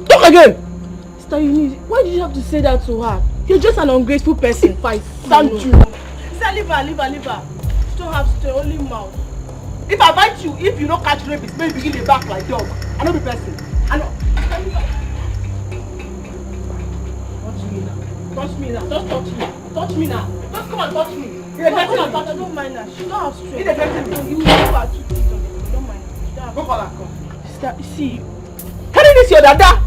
Talk again. Sister, you need. Why did you have to say that to her? You're just an ungrateful person. Fight. Thank you. Sister, leave her. She don't have to only mouth. If I bite you, if you don't catch rabies, maybe begin the back like dog. I know the person. I know. Touch me now. Just touch me. Touch me now. Just come and touch me. Come and touch her. Don't mind her. She don't have strength. You give her 2 feet on it. Don't mind her. Go call her come. Sister, see. Carry this your dada.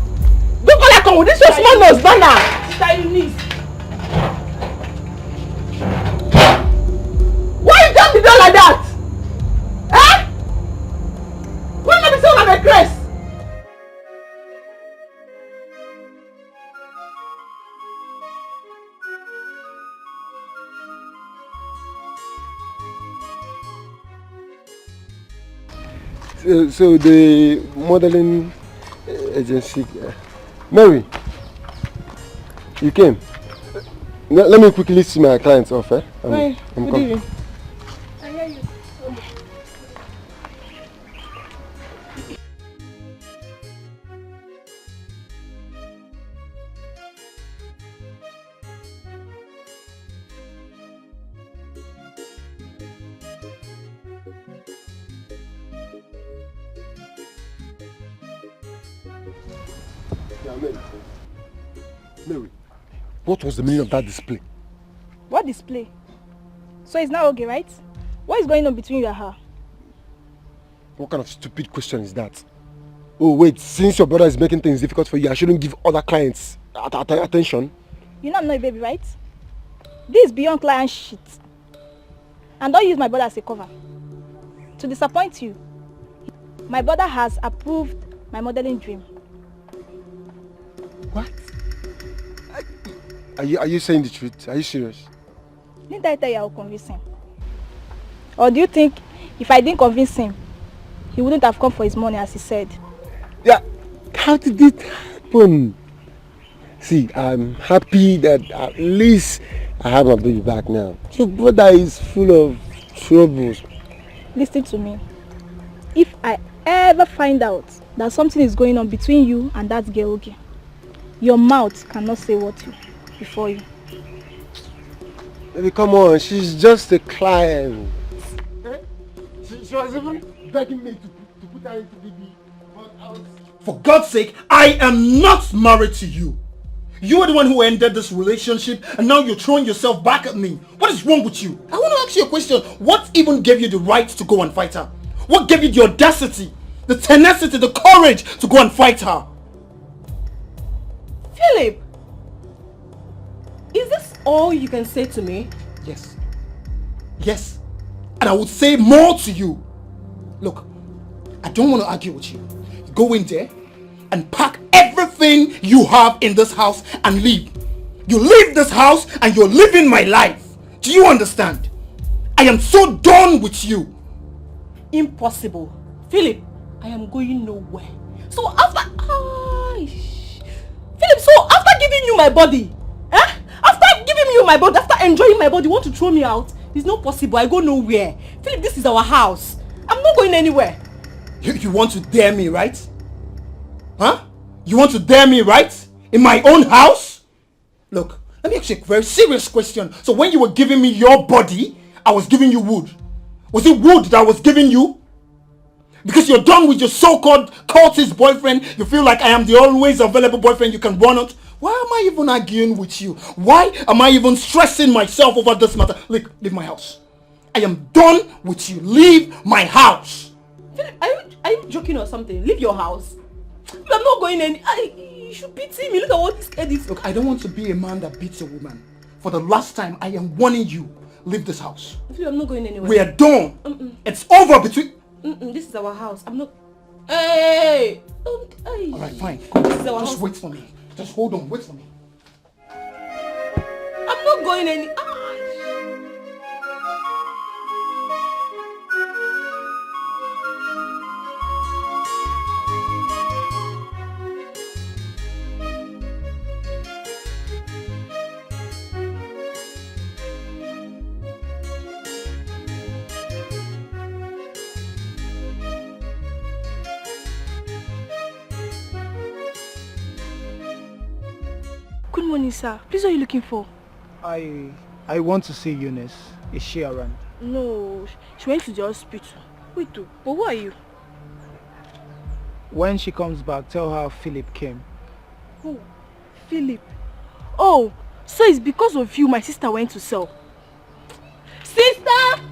Go call her come with this your small nose, banner. Sister, you need. Why you jump the door like that? Eh? Why not be so of a grace? So the modeling agency, Mary, you came. Let me quickly see my clients off. Good evening. I hear you. Mary, what was the meaning of that display? What display? So it's now okay, right? What is going on between you and her? What kind of stupid question is that? Oh wait, since your brother is making things difficult for you, I shouldn't give other clients attention? You know I'm not a baby, right? This is beyond client shit. And don't use my brother as a cover. To disappoint you, my brother has approved my modeling dream. What? Are you saying the truth? Are you serious? Didn't I tell you I will convince him? Or do you think if I didn't convince him, he wouldn't have come for his money as he said? Yeah, how did it happen? See, I'm happy that at least I have my baby back now. Your brother is full of troubles. Listen to me. If I ever find out that something is going on between you and that girl, okay, your mouth cannot say what before you. Baby, come on, she's just a client. She was even begging me to put her into BB. But I was... For God's sake, I am not married to you. You are the one who ended this relationship and now you're throwing yourself back at me. What is wrong with you? I want to ask you a question. What even gave you the right to go and fight her? What gave you the audacity, the tenacity, the courage to go and fight her? Philip, Is this all you can say to me? Yes. Yes. And I would say more to you. Look, I don't want to argue with you. Go in there and pack everything you have in this house and leave. You leave this house and you're living my life. Do you understand? I am so done with you. Impossible. Philip, I am going nowhere. So after... Philip, so after giving you my body, after giving you my body, after enjoying my body, you want to throw me out? It's not possible. I go nowhere. Philip, this is our house. I'm not going anywhere. You want to dare me, right? Huh? You want to dare me, right? In my own house? Look, let me ask you a very serious question. So when you were giving me your body, I was giving you wood. Was it wood that I was giving you? Because you're done with your so-called cultist boyfriend, you feel like I am the always available boyfriend you can run out. Why am I even arguing with you? Why am I even stressing myself over this matter? Look, leave my house. I am done with you. Leave my house. Philip, are you joking or something? Leave your house. I'm not going any... You should pity me. Look at what this kid is. Look, I don't want to be a man that beats a woman. For the last time, I am warning you. Leave this house. Philip, I'm not going anywhere. We are done. It's over between... This is our house. I'm not... Hey! Hey. Alright, fine. This is our house. Just wait for me. Just hold on. Wait for me. I'm not going any... Good morning, sir. Please, what are you looking for? I want to see Eunice. Is she around? No, she went to the hospital. Wait, but who are you? When she comes back, tell her Philip came. Who? Philip. Oh, so it's because of you my sister went to sell. Sister!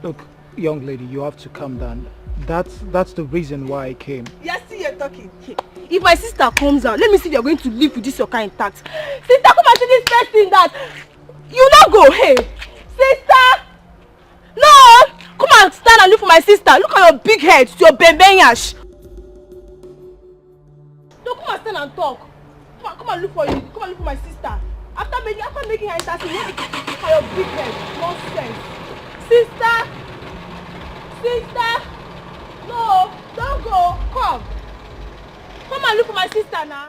Look, young lady, you have to calm down. That's the reason why I came. Yes, see you're talking. If my sister comes out, let me see if you're going to live with this your kind intact. Sister, come and see this person that you not go. Hey, sister! No! Come and stand and look for my sister. Look at your big head, your bebenyash. No, come and stand and talk. Come and look for you. Come and look for my sister. After making her intercede, look at your big head. Nonsense. Sister! Sister! No, don't go. Come. Come and look for my sister now.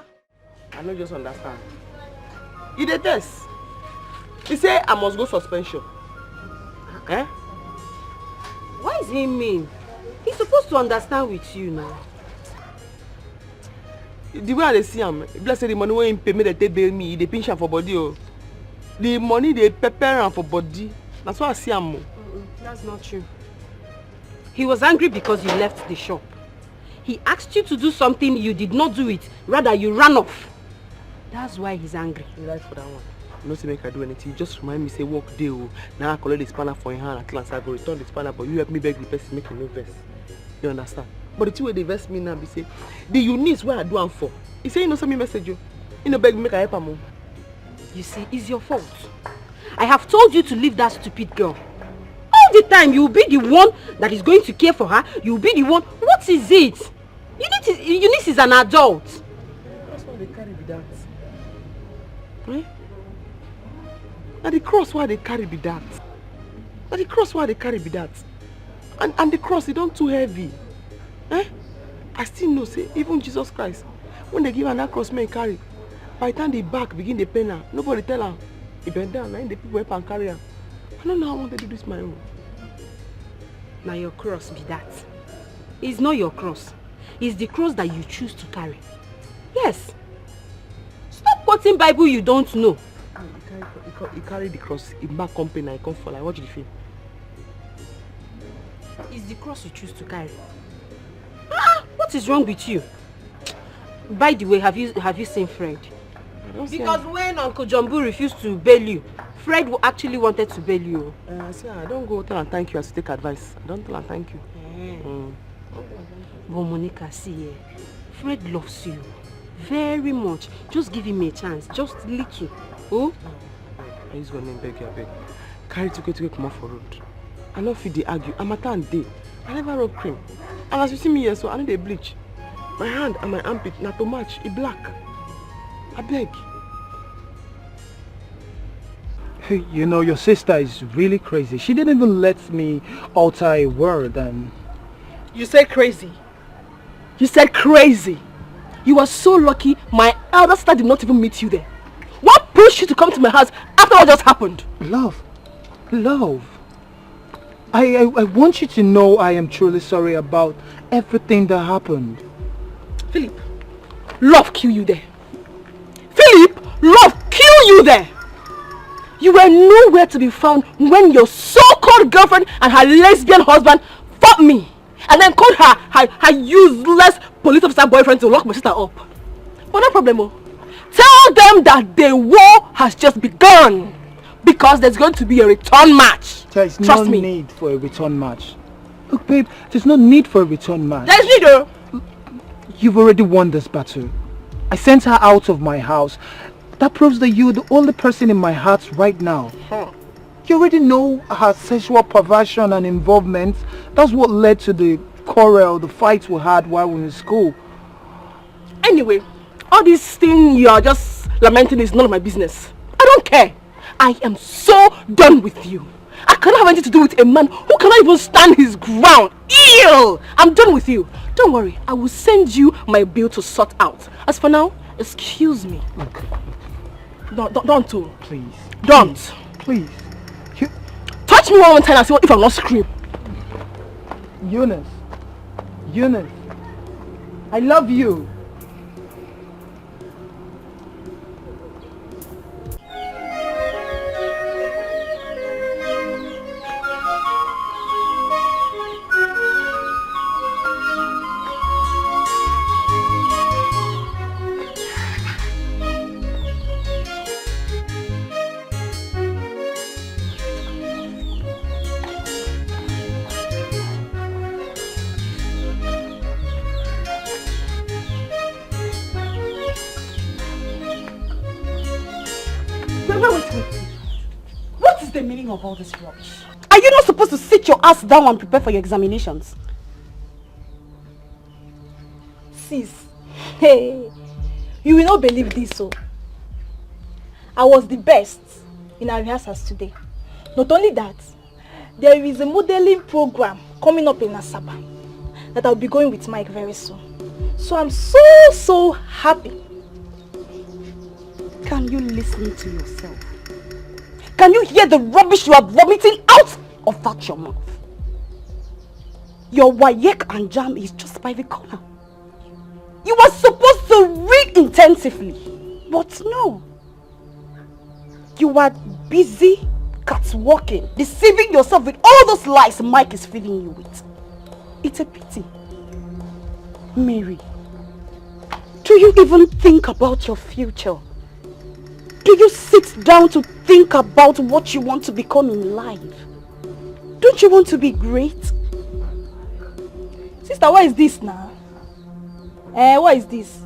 I don't just understand. You dey test. He say I must go suspension. Eh? What does he mean? He's supposed to understand with you now. The way I dey see him, if let's say the money wey him pay me, they take bail me, they pinch am for body. Oh. The money they prepare am for body. That's why I see him. That's not true. He was angry because you left the shop. He asked you to do something, you did not do it. Rather, you ran off. That's why he's angry. You like for that one. You don't say make I do anything. You just remind me, say work day. Oh. Now I collect the spanner for your hand. At last I go return the spanner, but you help me beg the person make you no vex. You understand? But the two way they vex me now be say, the Eunice where I do am for. He say you no send me message you. You no beg me make I help am. You see, it's your fault. I have told you to leave that stupid girl. All the time you will be the one that is going to care for her. You will be the one. What is it? Eunice is an adult. That's why they carry be that. Eh? Now the cross why they carry be that. Now the cross why they carry be that. And the cross, it don't too heavy. Eh? I still know, say, even Jesus Christ, when they give an that cross man carry, by the time the back begin the pain, nobody tell her. He bend down, and the people help and carry her. I don't know how I want to do this my own. Now your cross be that. It's not your cross. It's the cross that you choose to carry. Yes. Stop quoting Bible you don't know. He carry the cross, he back company, I come for like, watch the film. It's the cross you choose to carry. What is wrong with you? By the way, have you seen Fred? Because when Uncle Jumbo refused to bail you, Fred actually wanted to bail you. See, I don't go tell and thank you as to take advice. I don't tell and thank you. But Monica, see, Fred loves you very much. Just give him a chance, just little. Who? I use your name, beg you, beg. Carry to come off for road. I no fit dey argue. I'm a tan day. I never rub cream. And as you see me here, so I need a bleach. My hand and my armpit not to match. It black. I beg. Hey, you know, your sister is really crazy. She didn't even let me utter a word and... You said crazy. You said crazy. You were so lucky my elder sister did not even meet you there. What pushed you to come to my house after what just happened? Love. I want you to know I am truly sorry about everything that happened. Philip, love kill you there. Philip, love kill you there. You were nowhere to be found when your so-called girlfriend and her lesbian husband fought me and then called her useless police officer boyfriend to lock my sister up. But no problem, oh. Tell them that the war has just begun because there's going to be a return match. There is no need for a return match. Look, babe, there's no need for a return match. There's need, though. You've already won this battle. I sent her out of my house. That proves that you're the only person in my heart right now. You already know her sexual perversion and involvement. That's what led to the quarrel, the fights we had while we were in school. Anyway, all this thing you are just lamenting is none of my business. I don't care. I am so done with you. I cannot have anything to do with a man who cannot even stand his ground. Ew! I'm done with you. Don't worry, I will send you my bill to sort out. As for now, excuse me. Look. Don't. Please. Don't. Please. Touch me one more time and see if I'm not scream. Eunice. I love you. What is the meaning of all this rubbish? Are you not supposed to sit your ass down and prepare for your examinations? Sis, hey, you will not believe this, so I was the best in our rehearsals today. Not only that, there is a modeling program coming up in Asaba that I'll be going with Mike very soon. So I'm so happy. Can you listen to yourself? Can you hear the rubbish you are vomiting out of that your mouth? Your WAEC and JAM is just by the corner. You were supposed to read intensively, but no. You are busy catwalking, deceiving yourself with all those lies Mike is feeding you with. It's a pity. Mary, do you even think about your future? Do you sit down to think about what you want to become in life? Don't you want to be great? Sister, what is this now? What is this?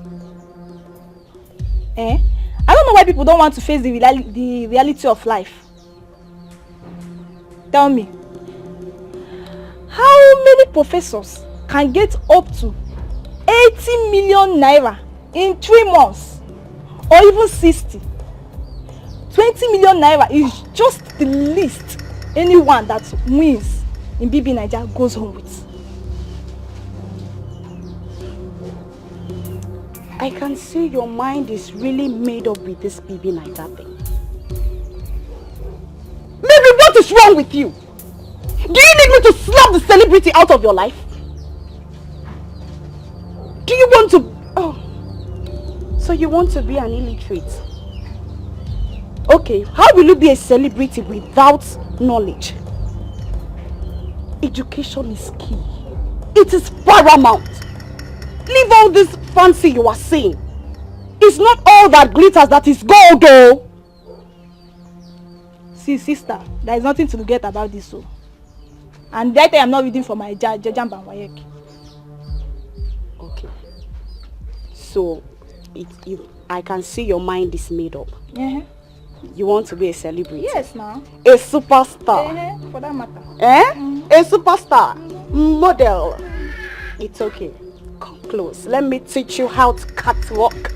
I don't know why people don't want to face the reality of life. Tell me, how many professors can get up to 80 million naira in 3 months? Or even 60? 20 million naira is just the least anyone that wins in BB Nigeria goes home with. I can see your mind is really made up with this BB Nigeria thing. Maybe what is wrong with you? Do you need me to slap the celebrity out of your life? Do you want to... Oh, so you want to be an illiterate? Okay, how will you be a celebrity without knowledge? Education is key. It is paramount. Leave all this fancy you are saying. It's not all that glitters that is gold, though. See, sister, there is nothing to forget about this, so. And that I'm not reading for my jam and WAEC. Okay. So, I can see your mind is made up. Yeah. You want to be a celebrity? Yes, now. A superstar? For that matter. A superstar? Model? It's okay. Come close. Let me teach you how to catwalk.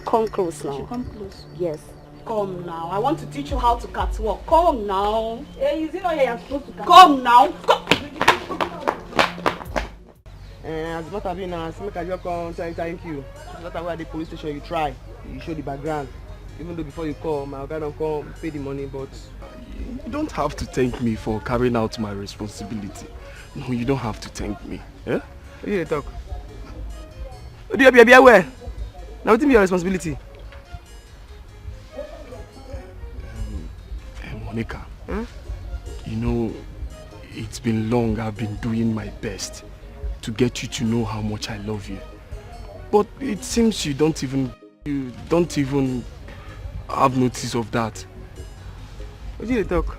Come close now. Come close. Yes. Come now. I want to teach you how to catwalk. Come now. Hey, is it not here I'm supposed to come now. Come. As matter be now, make I just come thank you. As matter where at the police station you try, you show the background. Even though before you call, my guy don't come pay the money, but you don't have to thank me for carrying out my responsibility. No, you don't have to thank me. Yeah? What do you talk? What do you be aware? Now what is your responsibility? Monica, you know, it's been long I've been doing my best to get you to know how much I love you. But it seems you don't even have notice of that. What do you talk?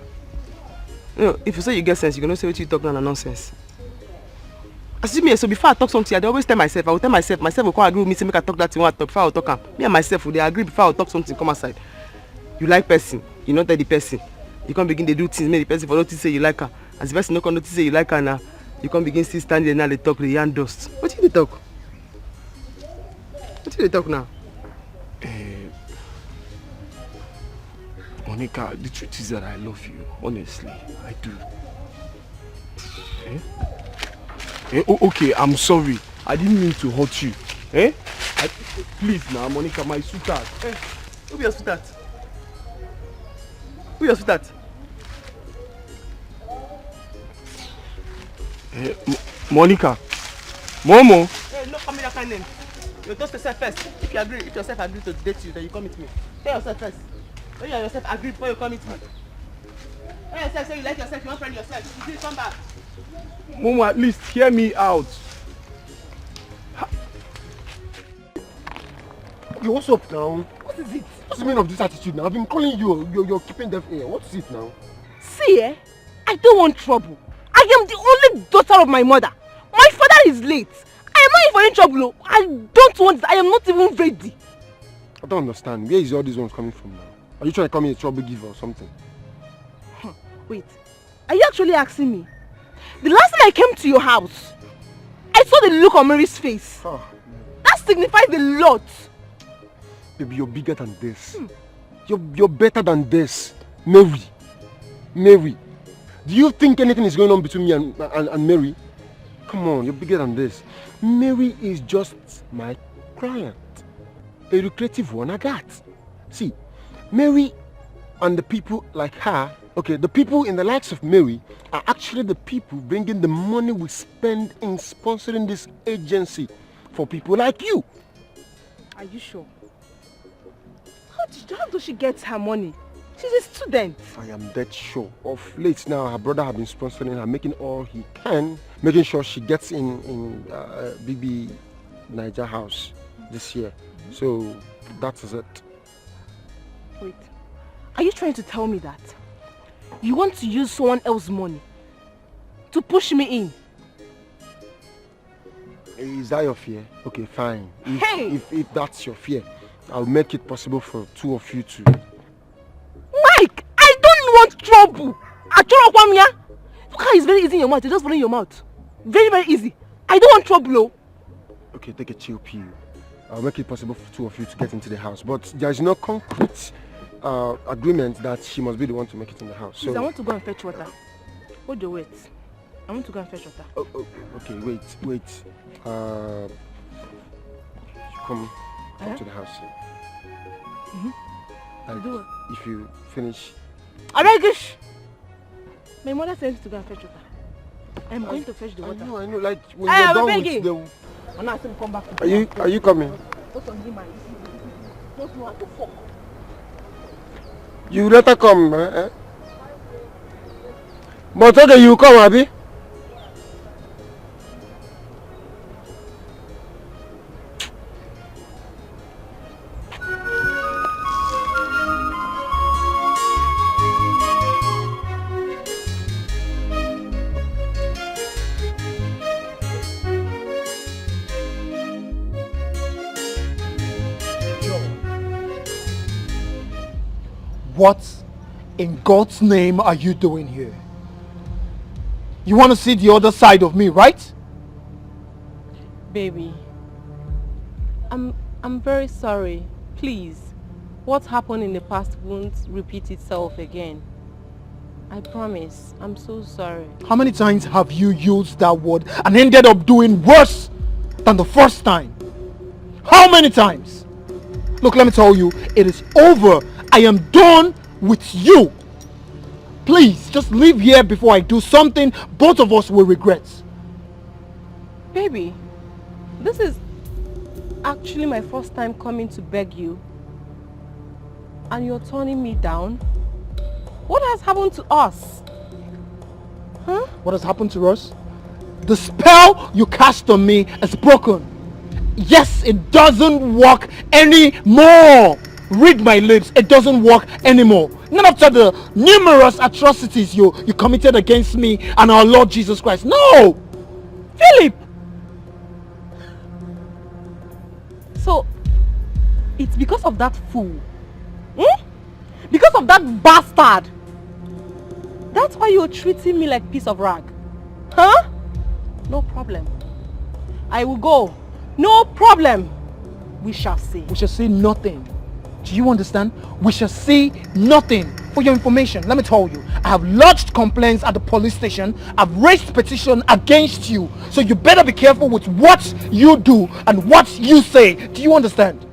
You know, if you say you get sense, you're gonna say what you talk now nonsense. As me, so before I talk something, I always tell myself, I will tell myself will come agree with me, say make I talk that thing, I talk before I talk. Me and myself will they agree before I talk something, come aside. You like person, you not tell the person. You can't begin to do things, make the person for notice say you like her. As the person not can notice say you like her now, you can't begin to stand there now they talk, the yarn dust. What do you talk? What do you talk now? Monica, the truth is that I love you. Honestly, I do. Okay, I'm sorry. I didn't mean to hurt you. Please now, Monica, my sweetheart. Who be your sweetheart? Who your sweetheart? Monica. Momo. Hey, no call me that kind of name. You toast yourself first. If yourself agree to date you, then you come with me. Tell yourself first. When you yourself agree before you come with me. Tell yourself say you like yourself, you want friend yourself. You come back. Momo, at least hear me out. Okay, what's up now? What is it? What's the meaning of this attitude now? I've been calling you, you're keeping deaf ear. What's it now? See, I don't want trouble. I am the only daughter of my mother. My father is late. I am not in for any trouble. I don't want it. I am not even ready. I don't understand. Where is all these ones coming from now? Are you trying to call me a trouble giver or something? Wait, are you actually asking me? The last time I came to your house, I saw the look on Mary's face. That signifies a lot. Baby, you're bigger than this. You're better than this. Mary. Do you think anything is going on between me and Mary? Come on, you're bigger than this. Mary is just my client. A lucrative one, I got. See, Mary and the people like her, okay, the people in the likes of Mary are actually the people bringing the money we spend in sponsoring this agency for people like you. Are you sure? How does she get her money? She's a student. I am dead sure. Of late now, her brother has been sponsoring her, making all he can, making sure she gets in BB Niger house this year. So that is it. Wait, are you trying to tell me that you want to use someone else's money to push me in? Is that your fear? Okay, fine. If that's your fear, I'll make it possible for two of you to. Mike, I don't want trouble. Look how it's very easy in your mouth. You're just following your mouth. Very, very easy. I don't want trouble. Okay, take a chill pill. I'll make it possible for two of you to get into the house. But there's no concrete agreement that she must be the one to make it in the house. Please, I want to go and fetch water. Hold your wait. I want to go and fetch water. Oh, okay, wait. Come to the house. Do it. If you finish. Aregish! My mother says to go and fetch water. I'm going to fetch the water. I know, like when you're done with the... I'm not going to come back. Are you coming? Don't know how to fuck. You let her come, eh? But okay, you come, Abby. What in God's name are you doing here? You want to see the other side of me, right? Baby, I'm very sorry. Please, what happened in the past won't repeat itself again. I promise. I'm so sorry. How many times have you used that word and ended up doing worse than the first time? How many times? Look, let me tell you, it is over. I am done with you. Please, just leave here before I do something both of us will regret. Baby, this is actually my first time coming to beg you. And you're turning me down? What has happened to us? Huh? What has happened to us? The spell you cast on me is broken. Yes, it doesn't work anymore. Read my lips, it doesn't work anymore. Not after the numerous atrocities you committed against me and our Lord Jesus Christ. No! Philip! So, it's because of that fool? Hmm? Because of that bastard? That's why you're treating me like piece of rag? Huh? No problem. I will go. No problem. We shall see. We shall see nothing. Do you understand? We shall see nothing. For your information, let me tell you, I have lodged complaints at the police station. I've raised petition against you. So you better be careful with what you do and what you say. Do you understand?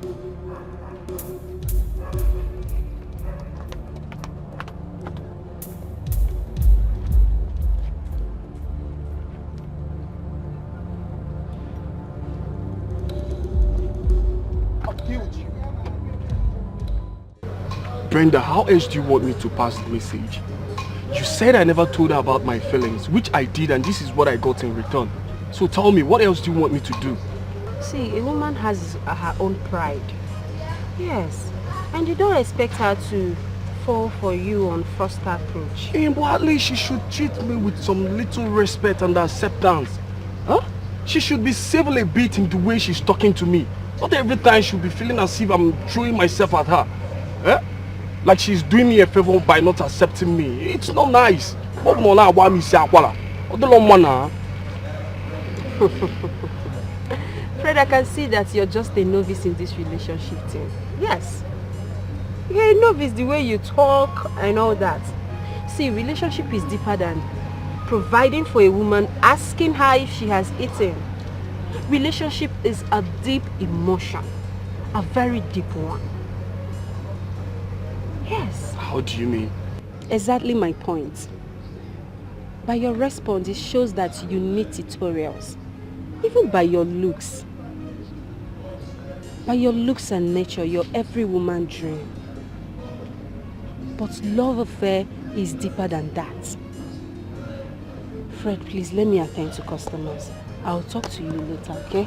Brenda, how else do you want me to pass the message? You said I never told her about my feelings, which I did, and this is what I got in return. So tell me, what else do you want me to do? See, a woman has her own pride. Yes. And you don't expect her to fall for you on first approach. But at least she should treat me with some little respect and acceptance. Huh? She should be civil a bit in the way she's talking to me. Not every time she'll be feeling as if I'm throwing myself at her. Eh? Like she's doing me a favor by not accepting me. It's not nice. Fred, I can see that you're just a novice in this relationship thing. Yes. You're a novice the way you talk and all that. See, relationship is deeper than providing for a woman, asking her if she has eaten. Relationship is a deep emotion. A very deep one. Yes. How do you mean? Exactly my point. By your response, it shows that you need tutorials. Even by your looks. By your looks and nature, you're every woman's dream. But love affair is deeper than that. Fred, please let me attend to customers. I'll talk to you later, okay?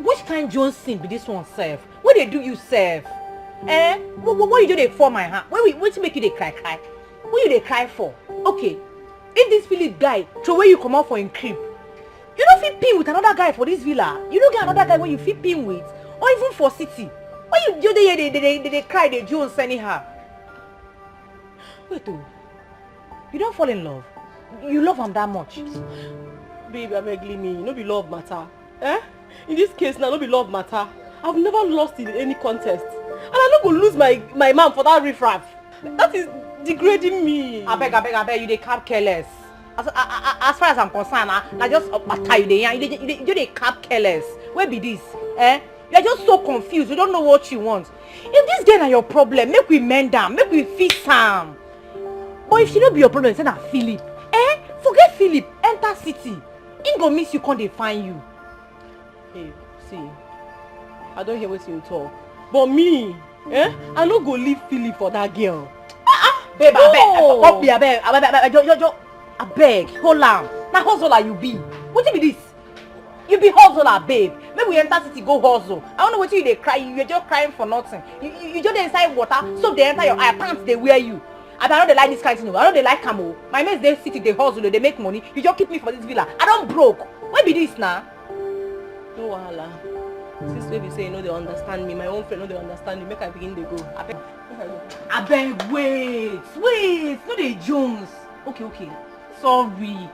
Which kind Johnson be this one serve? What they do you serve? Eh? What you do they for my hand? What make you they cry? What you they cry for? Okay, if this Philip guy throw where you come out for in crib, you don't fit pin with another guy for this villa. You don't get another guy where you fit pin with, or even for city. Why you do they cry they Jones anyhow? Wait, you don't fall in love. You love him that much. Baby, I beg me. No be love matter. Eh? In this case now, no be love matter. I've never lost in any contest. And I'm not going to lose my man for that riffraff. That is degrading me. I beg, you they cap careless. As far as I'm concerned, I just you they cap careless. Where be this? Eh? You're just so confused. You don't know what you want. If this girl are your problem, make we mend them, make we fix them. But if she don't be your problem, send her Philip. Eh? Forget Philip. Enter city. He go miss you, can't they find you? Hey, see, I don't hear what you talk. But me, eh? I no go leave Philip for that girl. Babe, I beg, hold on. Now hustler you be. What be this? You be hustler, babe. Maybe we enter city go hustle. I don't know what you they cry. You're just crying for nothing. You just inside water, so they enter your eye, pants they wear you. I know they like this kind of thing. I know they like camo. My mates they city, they hustle, they make money. You just keep me for this villa. I don't broke. Why be this now? No wahala. Since baby say you know they understand me, my own friend know they understand me. Make I begin to go. I beg, wait. No they Jones. Okay. Sorry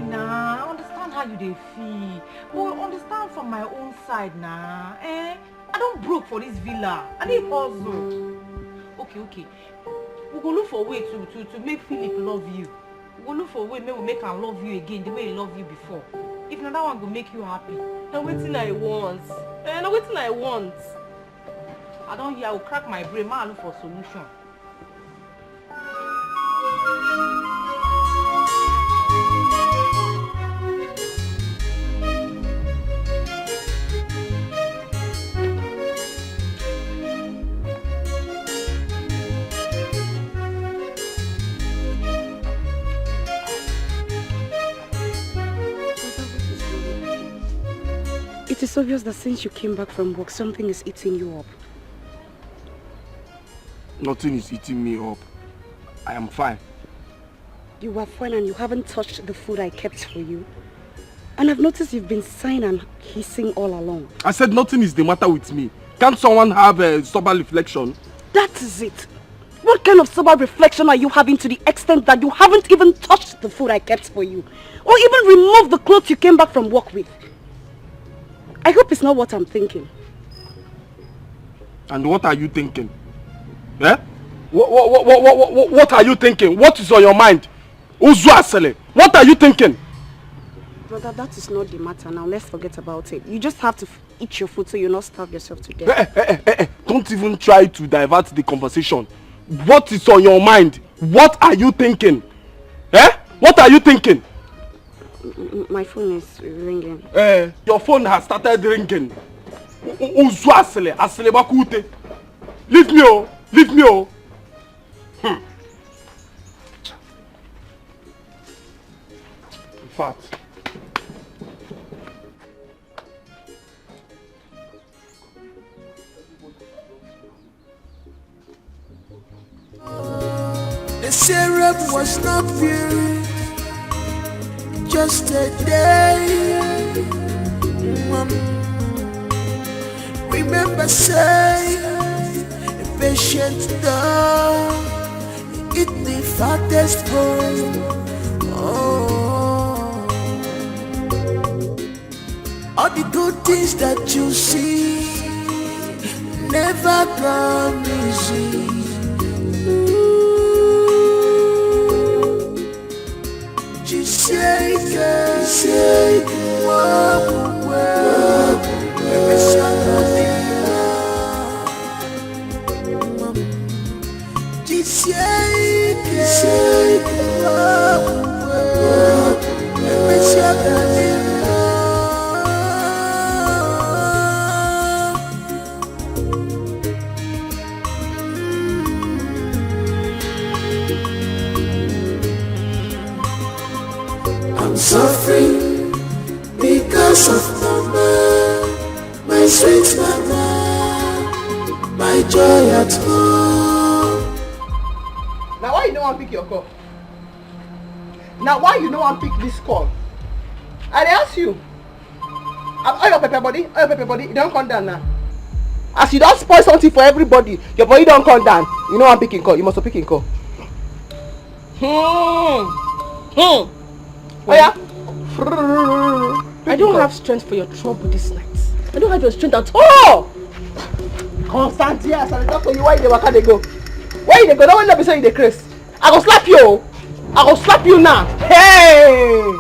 now. I understand how you they feel. But understand from my own side now. I don't broke for this villa. I need hustle. Okay. We go look for a way to make Philip love you. We go look for a way maybe we make him love you again the way he loved you before. If not, that one go make you happy. Now waiting I want. I don't hear. I will crack my brain. I look for solution. It is obvious that since you came back from work, something is eating you up. Nothing is eating me up. I am fine. You are fine and you haven't touched the food I kept for you. And I've noticed you've been sighing and hissing all along. I said nothing is the matter with me. Can't someone have a sober reflection? That is it. What kind of sober reflection are you having to the extent that you haven't even touched the food I kept for you? Or even removed the clothes you came back from work with? I hope it's not what I'm thinking. And what are you thinking? Eh? What are you thinking? What is on your mind? What are you thinking? Brother, that is not the matter now. Let's forget about it. You just have to eat your food so you'll not starve yourself to death. Don't even try to divert the conversation. What is on your mind? What are you thinking? Eh? What are you thinking? My phone is ringing. Your phone has started ringing. Leave me, oh. Leave me, oh. In fact. The syrup was not pure, just a day. Remember, say, a patient dog, eat the fattest bone. Oh, all the good things that you see never come easy. Say, walk away. I'm suffering because of mama, my sweet mama, my joy at home. Now why you don't want to pick your call? Now why you don't want to pick this call? I ask you. All your pepper body, you don't come down now. As you don't spoil something for everybody, your body don't come down. You know I'm picking call. You must pick call. Oh yeah. I don't have strength for your trouble this night. I don't have your strength at all. Constant, yes, I talk to you. Why you waka dey go? Why you dey go? Don't let me say you dey craze. I go slap you. I go slap you now. Hey!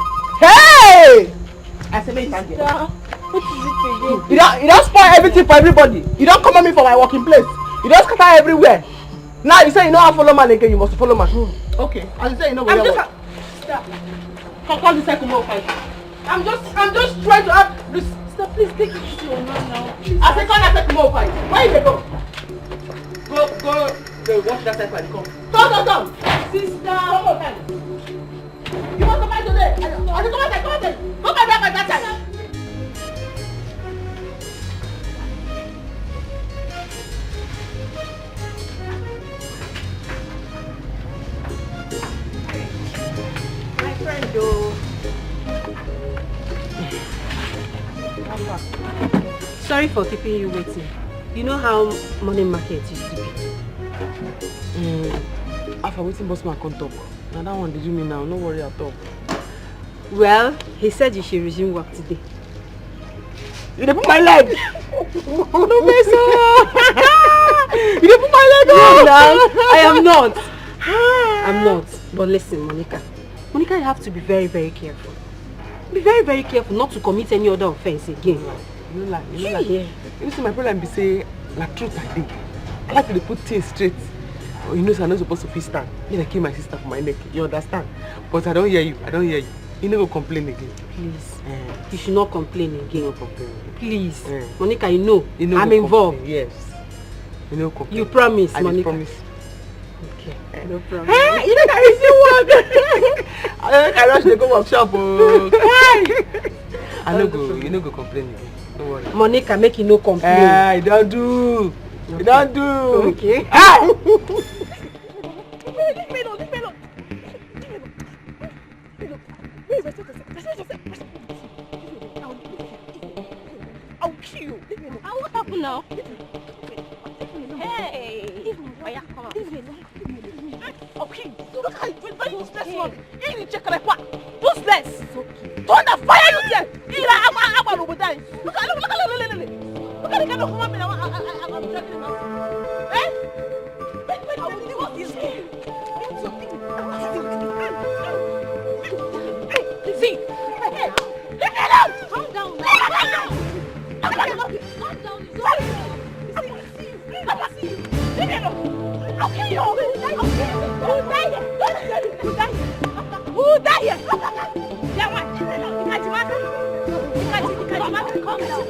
I say make you stand here. What is it again? You don't spoil everything for everybody. You don't come at me for my working place. You don't scatter everywhere. Now you say you know how to follow man again. You must follow man. Okay. As you say you know where you are. Stop. Come this second more fight. I'm just trying to have this. Stop, please take it to your man now. Please. I say come that second more fight. Where you go? Go watch that side fight. Come. Sister. Come on, time. You want to fight today? I say come on, come on. Go back that side. mind though. Sorry for keeping you waiting. You know how morning market used to be? After waiting, boss man can't talk. Now that one did you mean now? No worry at all. Well, he said you should resume work today. You didn't put my leg! No, Mesa! You didn't put my leg on! I am not. I'm not. But listen, Monica, you have to be very, very careful. Be very, very careful not to commit any other offense again. You know, you see, my problem be say, like truth I think. I like to put things straight. You know, so I'm not supposed to feel stand. Then I kill my sister for my neck. You understand? But I don't hear you. You never complain again. Please. You should not complain again. No complain. Please. Monica, you know I'm involved. Complain. Yes. You know complain. You promise, Monica. I promise. Okay. No problem. Hey, you know that I rush to go workshop. I no go. You no go complain again. Don't worry. Monica, make you no complain. I don't do. Okay. You don't do. Okay. I'll kill you. What happened now? Hey! Okay, look at it. Very useless one. You need to check like what? Useless. Don't the fire you there. I'm over there. Look at the kind of woman I'm dragging him out. Eh? Wait, I will deal with this game. See? Hey! Leave me alone! Calm down. Calm down. Leave me alone. I'll kill you. Who died here? Yeah, what? Calm down.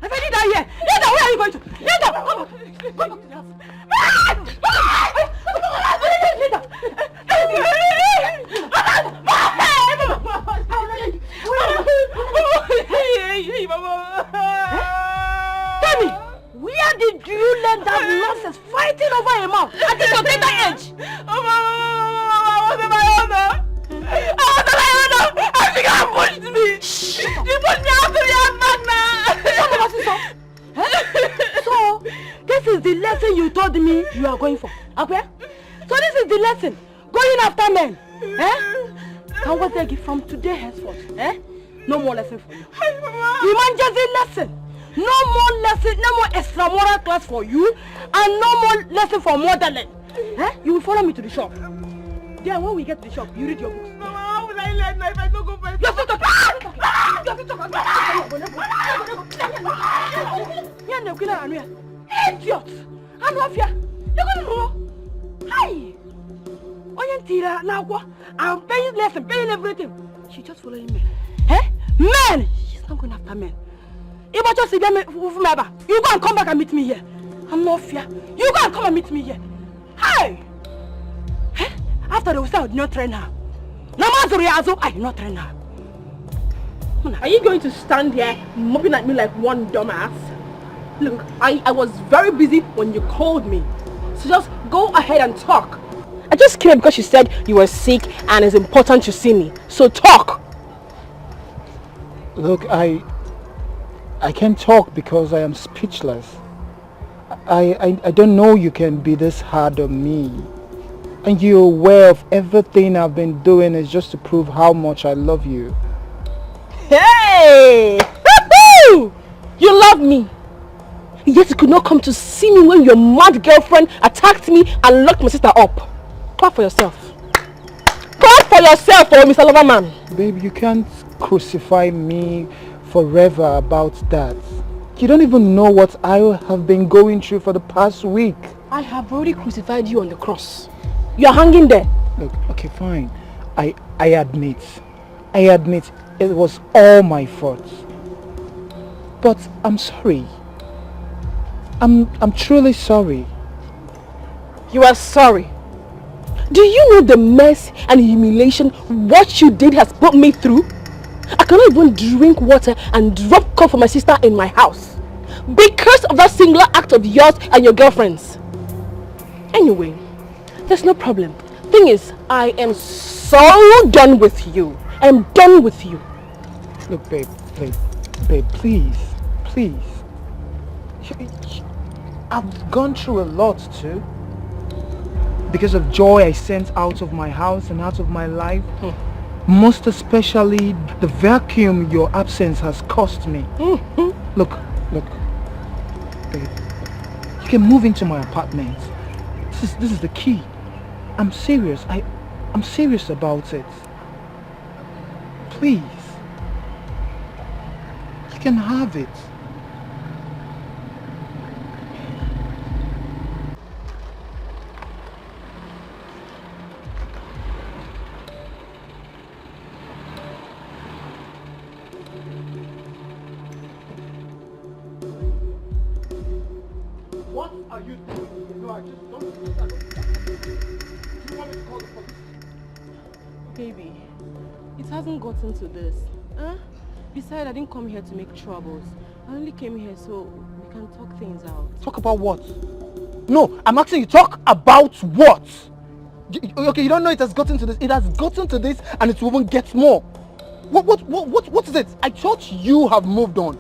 If I did die here, where are you going to? Come Tell me, where did you learn that nonsense fighting over a mouth at this your tender age? I was my honor. And she got pushed me. She pushed me out to the magna. So, this is the lesson you told me you are going for. Okay? So this is the lesson. Going after men. And what they give from today henceforth. No more lesson for you. You man just a lesson. No more lesson, no more extra moral class for you, and no more lesson for modeling. You will follow me to the shop. Then when we get to the shop, you read your books. Mama, how will I learn if I don't go first? You have to talk. Idiot! I'm not here. You're going to know. Hi! I'm paying lesson, paying everything. She's just following me. Men! She's not going after men. If I just see them, you go and come back and meet me here. I'm not fear. You go and come and meet me here. Hey! After they will say I did not train her. I did not train her. Are you going to stand there mopping at me like one dumbass? Look, I was very busy when you called me. So just go ahead and talk. I just came because you said you were sick and it's important to see me. So talk. Look, I can't talk because I am speechless. I don't know you can be this hard on me. And you're aware of everything I've been doing is just to prove how much I love you. Hey! You love me. Yet you could not come to see me when your mad girlfriend attacked me and locked my sister up. Clap for yourself. Clap for yourself, Mr. Loverman. Babe, you can't crucify me forever about that. You don't even know what I have been going through for the past week. I have already crucified you on the cross. You are hanging there. Look, okay, fine. I admit it was all my fault. But I'm sorry. I'm truly sorry. You are sorry. Do you know the mess and humiliation what you did has put me through? I cannot even drink water and drop coke for my sister in my house because of that singular act of yours and your girlfriend's. Anyway, There's no problem. Thing is, I am so done with you. I'm done with you. Look, babe, please. I've gone through a lot too. Because of joy I sent out of my house and out of my life. Most especially the vacuum your absence has cost me. Look, babe. You can move into my apartment. This is the key. I'm serious. I'm serious about it. Please. You can have it. What are you doing? No, I just don't. Do you want me to call the police? Baby, it hasn't gotten to this. Huh? Besides, I didn't come here to make troubles. I only came here so we can talk things out. Talk about what? No, I'm asking you, talk about what? Okay, you don't know it has gotten to this. It has gotten to this and it will even get more. What is it? I thought you have moved on.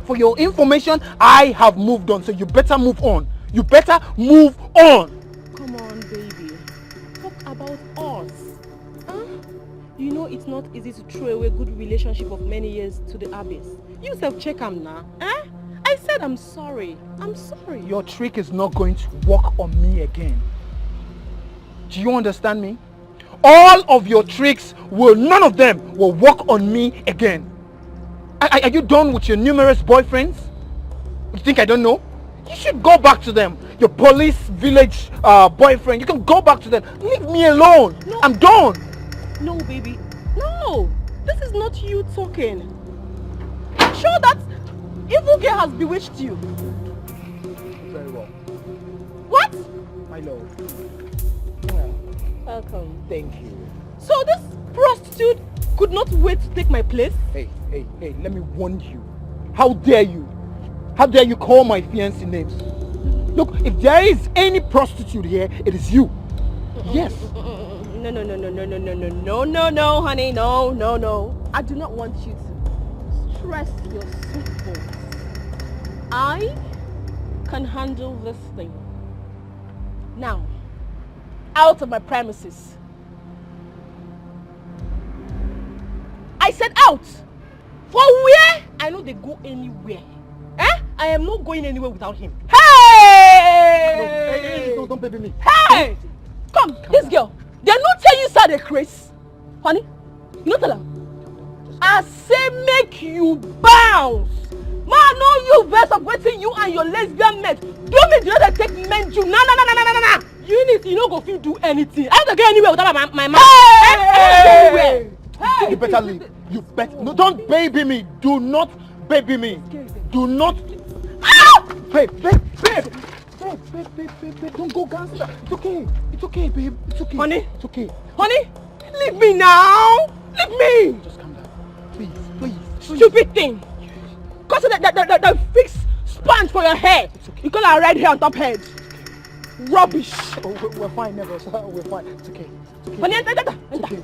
For your information, I have moved on, so you better move on. You better move on. Come on, baby. Talk about us. Huh? You know it's not easy to throw away a good relationship of many years to the abyss. You self-check am now. Eh? I said I'm sorry. I'm sorry. Your trick is not going to work on me again. Do you understand me? All of your tricks none of them will work on me again. Are you done with your numerous boyfriends? You think I don't know? You should go back to them. Your police village boyfriend, you can go back to them. Leave me alone. No. I'm done. No, baby. No. This is not you talking. I'm sure that evil girl has bewitched you. Very well. What? My love. Welcome. Thank you. So this prostitute could not wait to take my place? Hey, let me warn you. How dare you? How dare you call my fiancé names? Look, if there is any prostitute here, it is you. Yes. No, honey, no. I do not want you to stress your sweet bones. I can handle this thing. Now, out of my premises. I said out! For where? I know they go anywhere. Eh? I am not going anywhere without him. Hey! No, don't baby me. Hey! Come, this girl. They not tell you sad a craze. Honey, you not tell them. I say make you bounce. Man, know you verse of waiting you and your lesbian mate. Don't make the other take men you. Nah. You no go feel do anything. I don't go anywhere without my man. Hey! Hey! You better leave. You better. No, don't baby me. Do not baby me. Do not. Ah! Babe. Don't go gangster. It's okay, babe. It's okay. Honey. It's okay. Honey, leave me now. Leave me. Just calm down. Please. Stupid thing. Cause the fixed sponge for your hair. Okay. You got a red hair on top head. Rubbish. Oh, we're fine, never. We're fine. It's okay. Honey, enter. It's okay.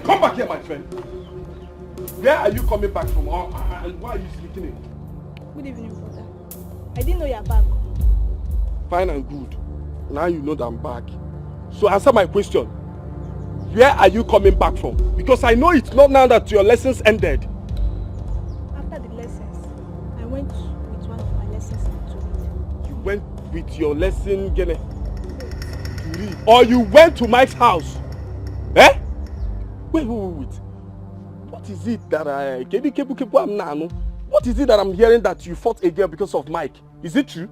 Come back here, my friend. Where are you coming back from? And why are you sleeping in? Good evening, brother. I didn't know you're back. Fine and good. Now you know that I'm back. So answer my question. Where are you coming back from? Because I know it's not now that your lessons ended. After the lessons, I went with one of my lessons to read. You went with your lesson, Gene? To read? Or you went to Mike's house? Eh? Wait. What is it that What is it that I'm hearing that you fought a girl because of Mike? Is it true?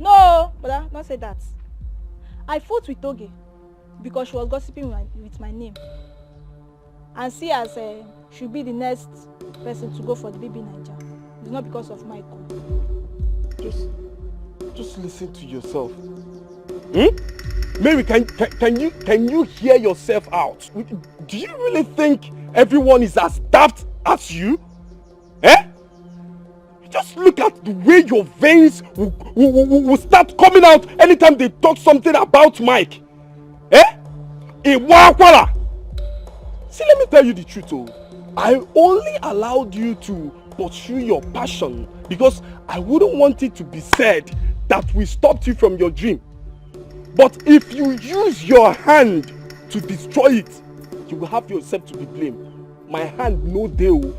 No, brother, don't say that. I fought with Toge because she was gossiping with my name. And see as she'll be the next person to go for the baby Naija. It's not because of Michael. Just listen to yourself. Mary, can you hear yourself out? Do you really think everyone is as daft as you? Just look at the way your veins will start coming out anytime they talk something about Mike. See, let me tell you the truth. I only allowed you to pursue your passion because I wouldn't want it to be said that we stopped you from your dream. But if you use your hand to destroy it, you will have yourself to be blamed. My hand no deal.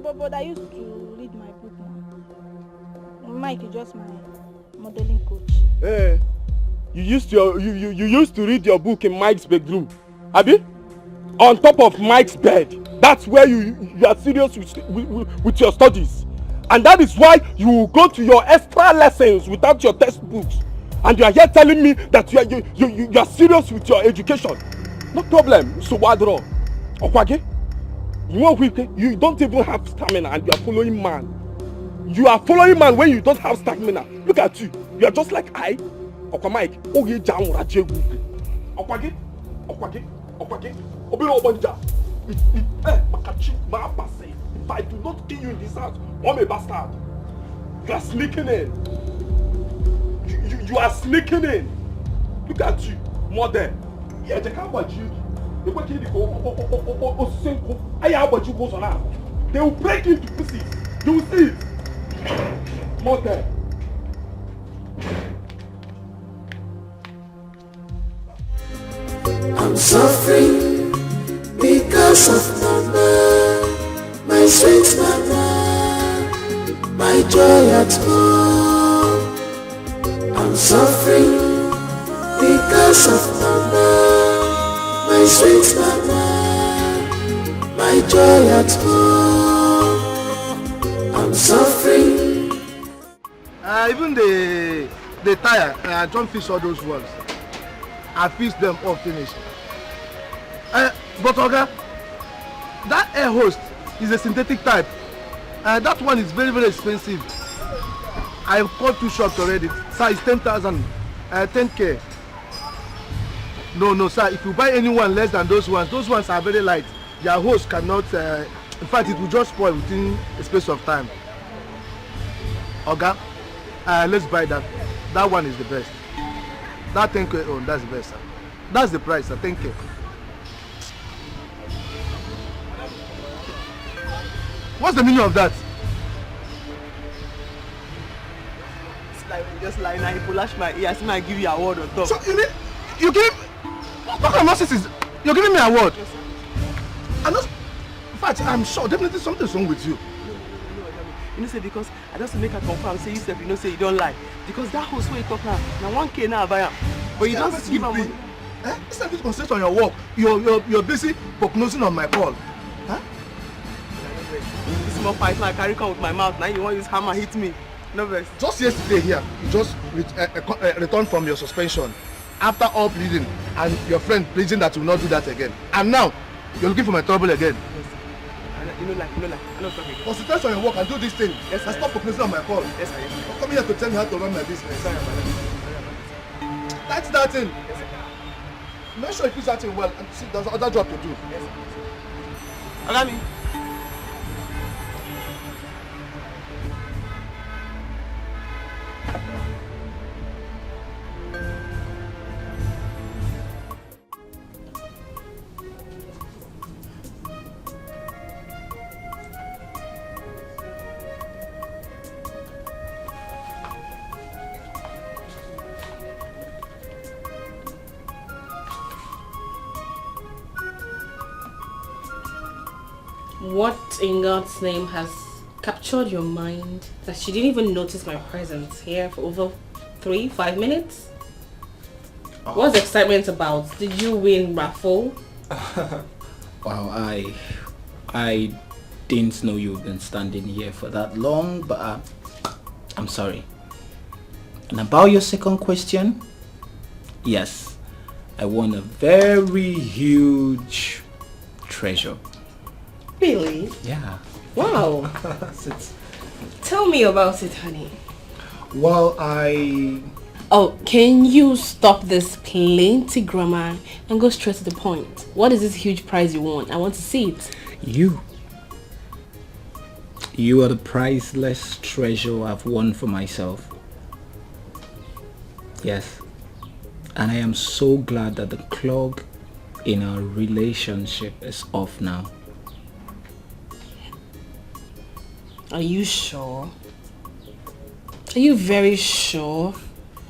But I used to read my book now. Mike is just my modeling coach. You used to read your book in Mike's bedroom, Abi? On top of Mike's bed. That's where you are serious with your studies. And that is why you go to your extra lessons without your textbooks. And you are here telling me that you are serious with your education. No problem, so Wadro. Okwage? You don't even have stamina and you are following man. You are following man when you don't have stamina. Look at you. You are just like I. Okwa Mike. Oge jam rajegu. Okwage? Obiro obonja. If I do not kill you in this house, I'm a bastard. You are sneaking in. You are sneaking in. Look at you, mother. Yeah, they can't watch you. They will break into pieces. You will see it. Mother. I'm suffering because of mama, my sweet mama, my joy at home. I'm suffering because of mama, my sweet mama, my joy at home. I'm suffering. Even the tire, I don't fish all those ones. I fish them all finished. But Oga, that air host is a synthetic type. That one is very, very expensive. I've called 2 shops already. Sir, it's 10,000, 10K. No, sir. If you buy anyone less than those ones are very light. Their host cannot. In fact, it will just spoil within a space of time. Oga, let's buy that. That one is the best. That 10K on, that's the best, sir. That's the price, sir. 10K. What's the meaning of that? It's like just like now, you lash my ear, I give you a word on top. So you give? What kind of nonsense is? You're giving me a word? Yes, sir. I'm not. In fact, I'm sure definitely something's wrong with you. You know, say because I just make her confirm, say you said, you know, say you don't lie. Because that house where you talk now 1K now I buy him. But you don't give her money. Instead of you concentrate on your work, you're busy prognosing on my call. Huh? This more fight now I carry come with my mouth. Now you want to use hammer hit me. No verse. Just yesterday here, you just returned from your suspension after all pleading and your friend pleading that you will not do that again. And now you're looking for my trouble again. Yes, you know like, I'm not talking. Concentrate on your work and do this thing. Yes, sir. And stop prognosing on my call. Yes, sir. Yes, Don't come here to tell me how to run my business. Sorry, That's that thing. Yes, sir. Make sure you do that thing well and see there's other job to do. Yes, sir. Allow me. What in God's name has captured your mind that you didn't even notice my presence here for over 3-5 minutes? What's the excitement about? Did you win raffle? Wow, I didn't know you've been standing here for that long, but I'm sorry. And about your second question, yes, I won a very huge treasure. Really? Yeah. Wow. Tell me about it, honey. Well, Oh, can you stop this plenty grammar and go straight to the point? What is this huge prize you won? I want to see it. You are the priceless treasure I've won for myself. Yes. And I am so glad that the clog in our relationship is off now. Are you sure? Are you very sure?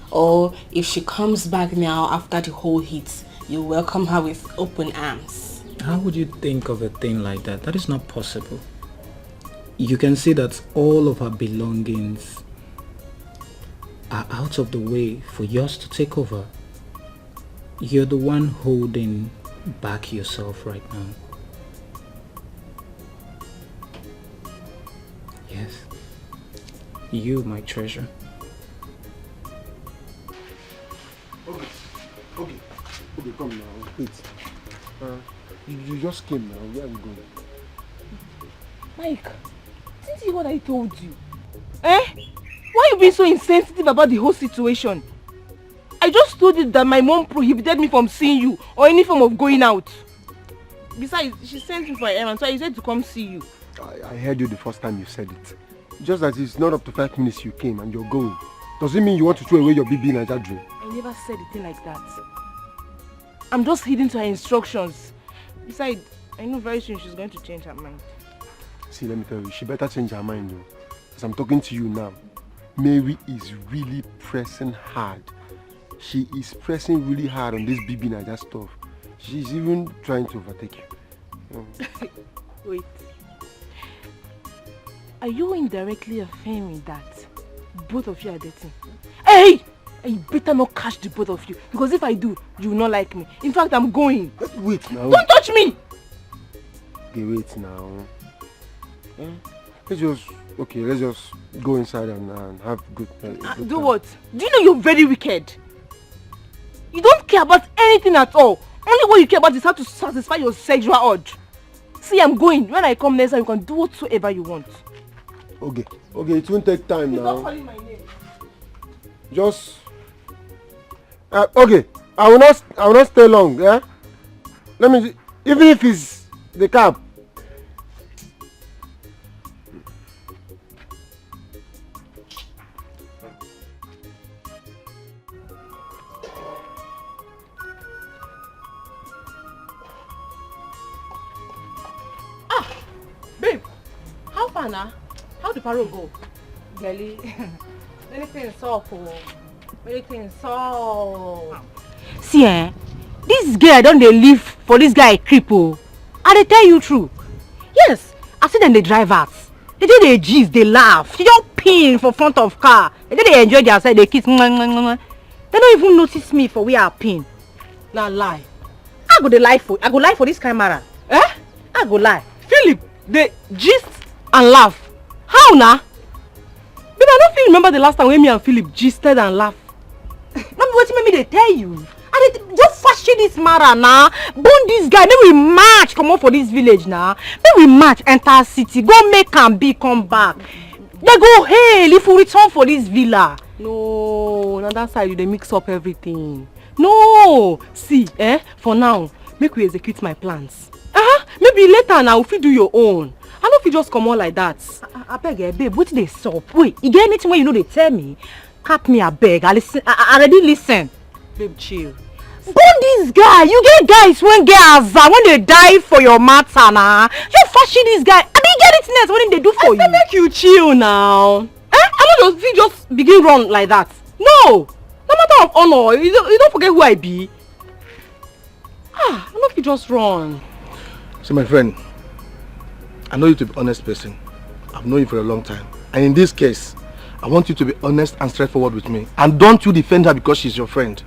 Or if she comes back now after the whole hit, you welcome her with open arms? How would you think of a thing like that? That is not possible. You can see that all of her belongings are out of the way for yours to take over. You're the one holding back yourself right now. Yes. You, my treasure. Okay, come now. Wait. You just came now. Where are you going? Mike, didn't you hear what I told you? Eh? Why you being so insensitive about the whole situation? I just told you that my mom prohibited me from seeing you or any form of going out. Besides, she sent me for an errand, so I said to come see you. I heard you the first time you said it. Just that it's not up to 5 minutes you came and you're going. Does it mean you want to throw away your BB in that dream? I never said a thing like that. I'm just heeding to her instructions. Besides, I know very soon she's going to change her mind. See, let me tell you, she better change her mind though. As I'm talking to you now, Mary is really pressing hard. She is pressing really hard on this BB Naija stuff. She's even trying to overtake you. Wait. Are you indirectly affirming that both of you are dating? Hey! I better not catch the both of you, because if I do, you will not like me. In fact, I'm going. Wait now. Don't touch me! Okay, wait now. Let's just go inside and have good do time. What? Do you know you're very wicked? You don't care about anything at all. Only what you care about is how to satisfy your sexual urge. See, I'm going. When I come next time, you can do whatsoever you want. Okay, it won't take time now. Stop calling my name. Just okay. I will not stay long. Yeah. Let me. Even if it's the cab. Babe, how far now? How the parole go? Girlie, anything soft or anything soft. See, this girl don't they live for this guy cripple. And they tell you true. Yes, I see them they drive us. They do they gist, they laugh. They don't pin for front of car. They enjoy themselves, they kiss. They don't even notice me for where I pin. Now lie. I go lie for this camera. I go lie. Philip, they gist and laugh. How now? Babe, I don't feel remember the last time when me and Philip gisted and laughed. Not what me they tell you. And they just fashion this matter now. Bone this guy. Maybe we march come up for this village now. Maybe we march enter city. Go make and be come back. They go hail if we return for this villa. No, on that side you they mix up everything. No, see, for now, make we execute my plans. Maybe later now if you do your own. I don't feel just come on like that. I beg you, babe, what they sup? Wait, you get anything where you know they tell me? Cap me, I beg. I listen. I already listen. Babe, chill. Bone this guy. You get guys when when they die for your matter now. You fashion this guy. I mean, get it next. What did they do for you? I make you chill now. I don't just begin run like that. No matter of honor. You don't forget who I be. I don't feel just run. See, my friend, I know you to be an honest person. I've known you for a long time. And in this case, I want you to be honest and straightforward with me. And don't you defend her because she's your friend.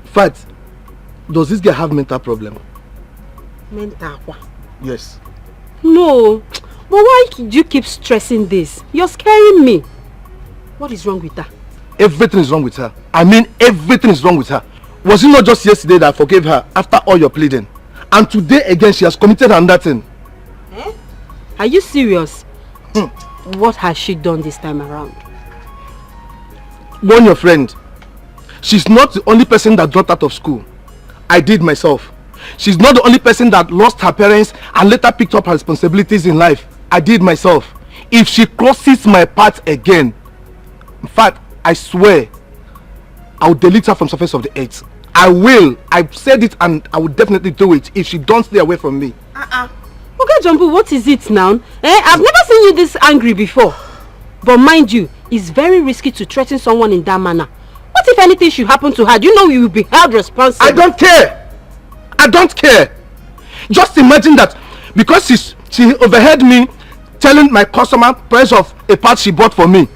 In fact, does this girl have mental problem? Mental what? Yes. No, but why do you keep stressing this? You're scaring me. What is wrong with her? Everything is wrong with her. I mean, everything is wrong with her. Was it not just yesterday that I forgave her after all your pleading? And today again she has committed another thing. Eh? Are you serious? What has she done this time around? Warn your friend. She's not the only person that dropped out of school. I did myself. She's not the only person that lost her parents and later picked up her responsibilities in life. I did myself. If she crosses my path again, in fact, I swear, I will delete her from the surface of the earth. I will. I've said it and I will definitely do it if she don't stay away from me. Okay, Jumbo, what is it now? I've never seen you this angry before. But mind you, it's very risky to threaten someone in that manner. What if anything should happen to her? Do you know you will be held responsible? I don't care. I don't care. Just imagine that because she overheard me telling my customer price of a part she bought for me.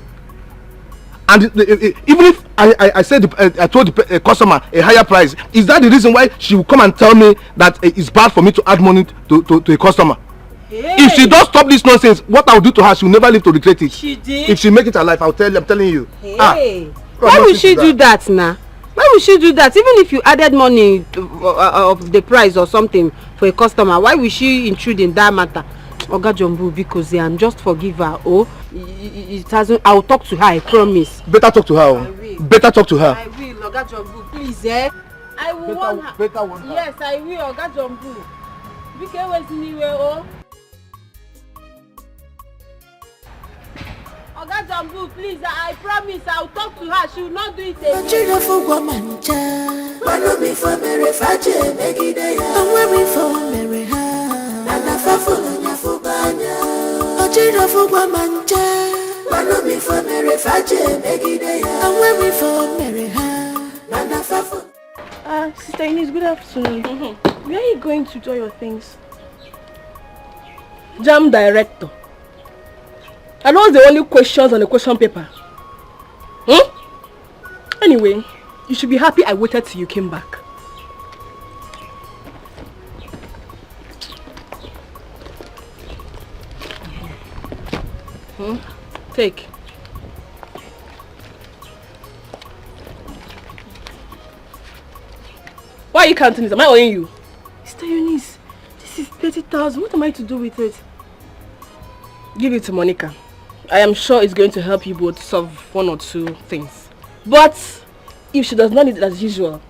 And even if I said I told the customer a higher price, is that the reason why she will come and tell me that it's bad for me to add money to a customer? Hey. If she don't stop this nonsense, what I'll do to her, she will never live to regret it. She did. If she make it alive, I'm telling you. Hey. Why would she do that now? Why would she do that? Even if you added money of the price or something for a customer, why would she intrude in that matter? Oga Jumbo, because I'm just forgive her. Oh, it hasn't. I'll talk to her. I promise. Better talk to her. I will. Better talk to her. I will, Oga Jumbo. Please, I will warn her. Better warn her. Yes, I will, Oga Jumbo. Be careful, oh. Oga Jumbo, please, I promise I'll talk to her. She will not do it again. Sister Ines, good afternoon. Where are you going to do your things? Jam director. Are those the only questions on the question paper? Anyway, you should be happy I waited till you came back. Take. Why are you counting this? Am I owing you? Sister Eunice, this is 30,000. What am I to do with it? Give it to Monica. I am sure it's going to help you both solve one or two things. But if she does not need it as usual,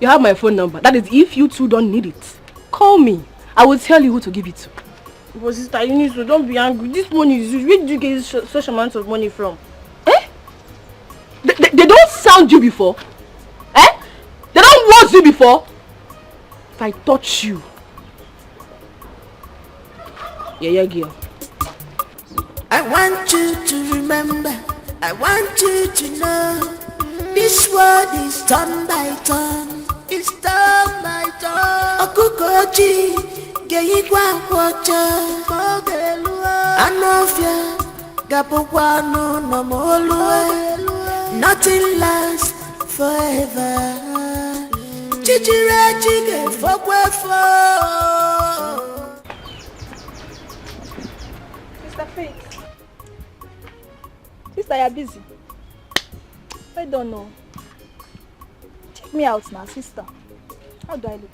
you have my phone number. That is if you two don't need it. Call me. I will tell you who to give it to. But Sister Eunice, don't be angry. This money is huge. Where did you get such amount of money from? They don't sound you before. They don't want you before. If I touch you. Yeah, girl. I want you to remember, I want you to know, this world is turn by turn, it's turn by turn. Okukoji, Geigwa Wacha, Anofia, Gapokwano no Molue, nothing lasts forever. Chichire chige fokwefo. Sister Faith. Sister, you're busy. I don't know. Check me out now, sister. How do I look?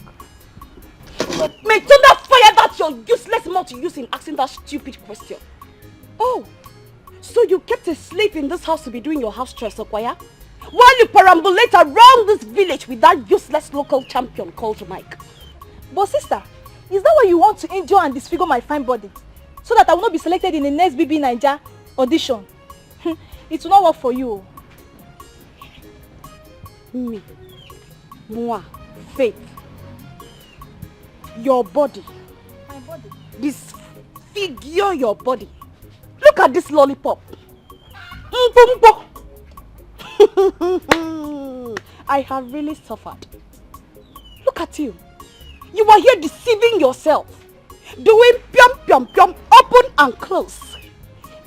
May thunder fire that your useless mouth you use in asking that stupid question. Oh, so you kept a slave in this house to be doing your house chores, Okwaya? While you perambulate around this village with that useless local champion called Mike. But sister, is that why you want to injure and disfigure my fine body? So that I will not be selected in the next BB Naija audition? It will not work for you. Me, moi, Faith, your body. My body? Disfigure your body. Look at this lollipop. I have really suffered. Look at you. You are here deceiving yourself. Doing pium pium pium, open and close.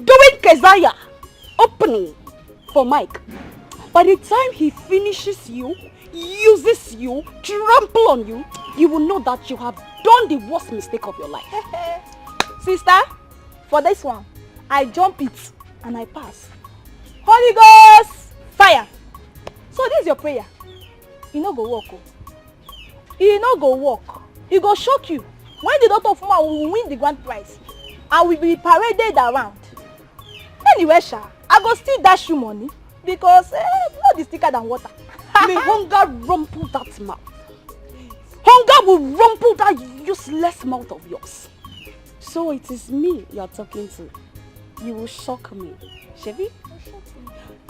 Doing Keziah, opening for Mike. By the time he finishes you, uses you, trample on you, you will know that you have done the worst mistake of your life. Sister, for this one, I jump it and I pass. Holy Ghost, fire. So this is your prayer. You no go walk. You no go walk. It go shock you. When the daughter of man will win the grand prize, I will be paraded around. Anyway, Sha, I go still dash you money because blood is thicker than water. May hunger rumple that mouth. Hunger will rumple that useless mouth of yours. So it is me you are talking to. You will shock me, Chevy.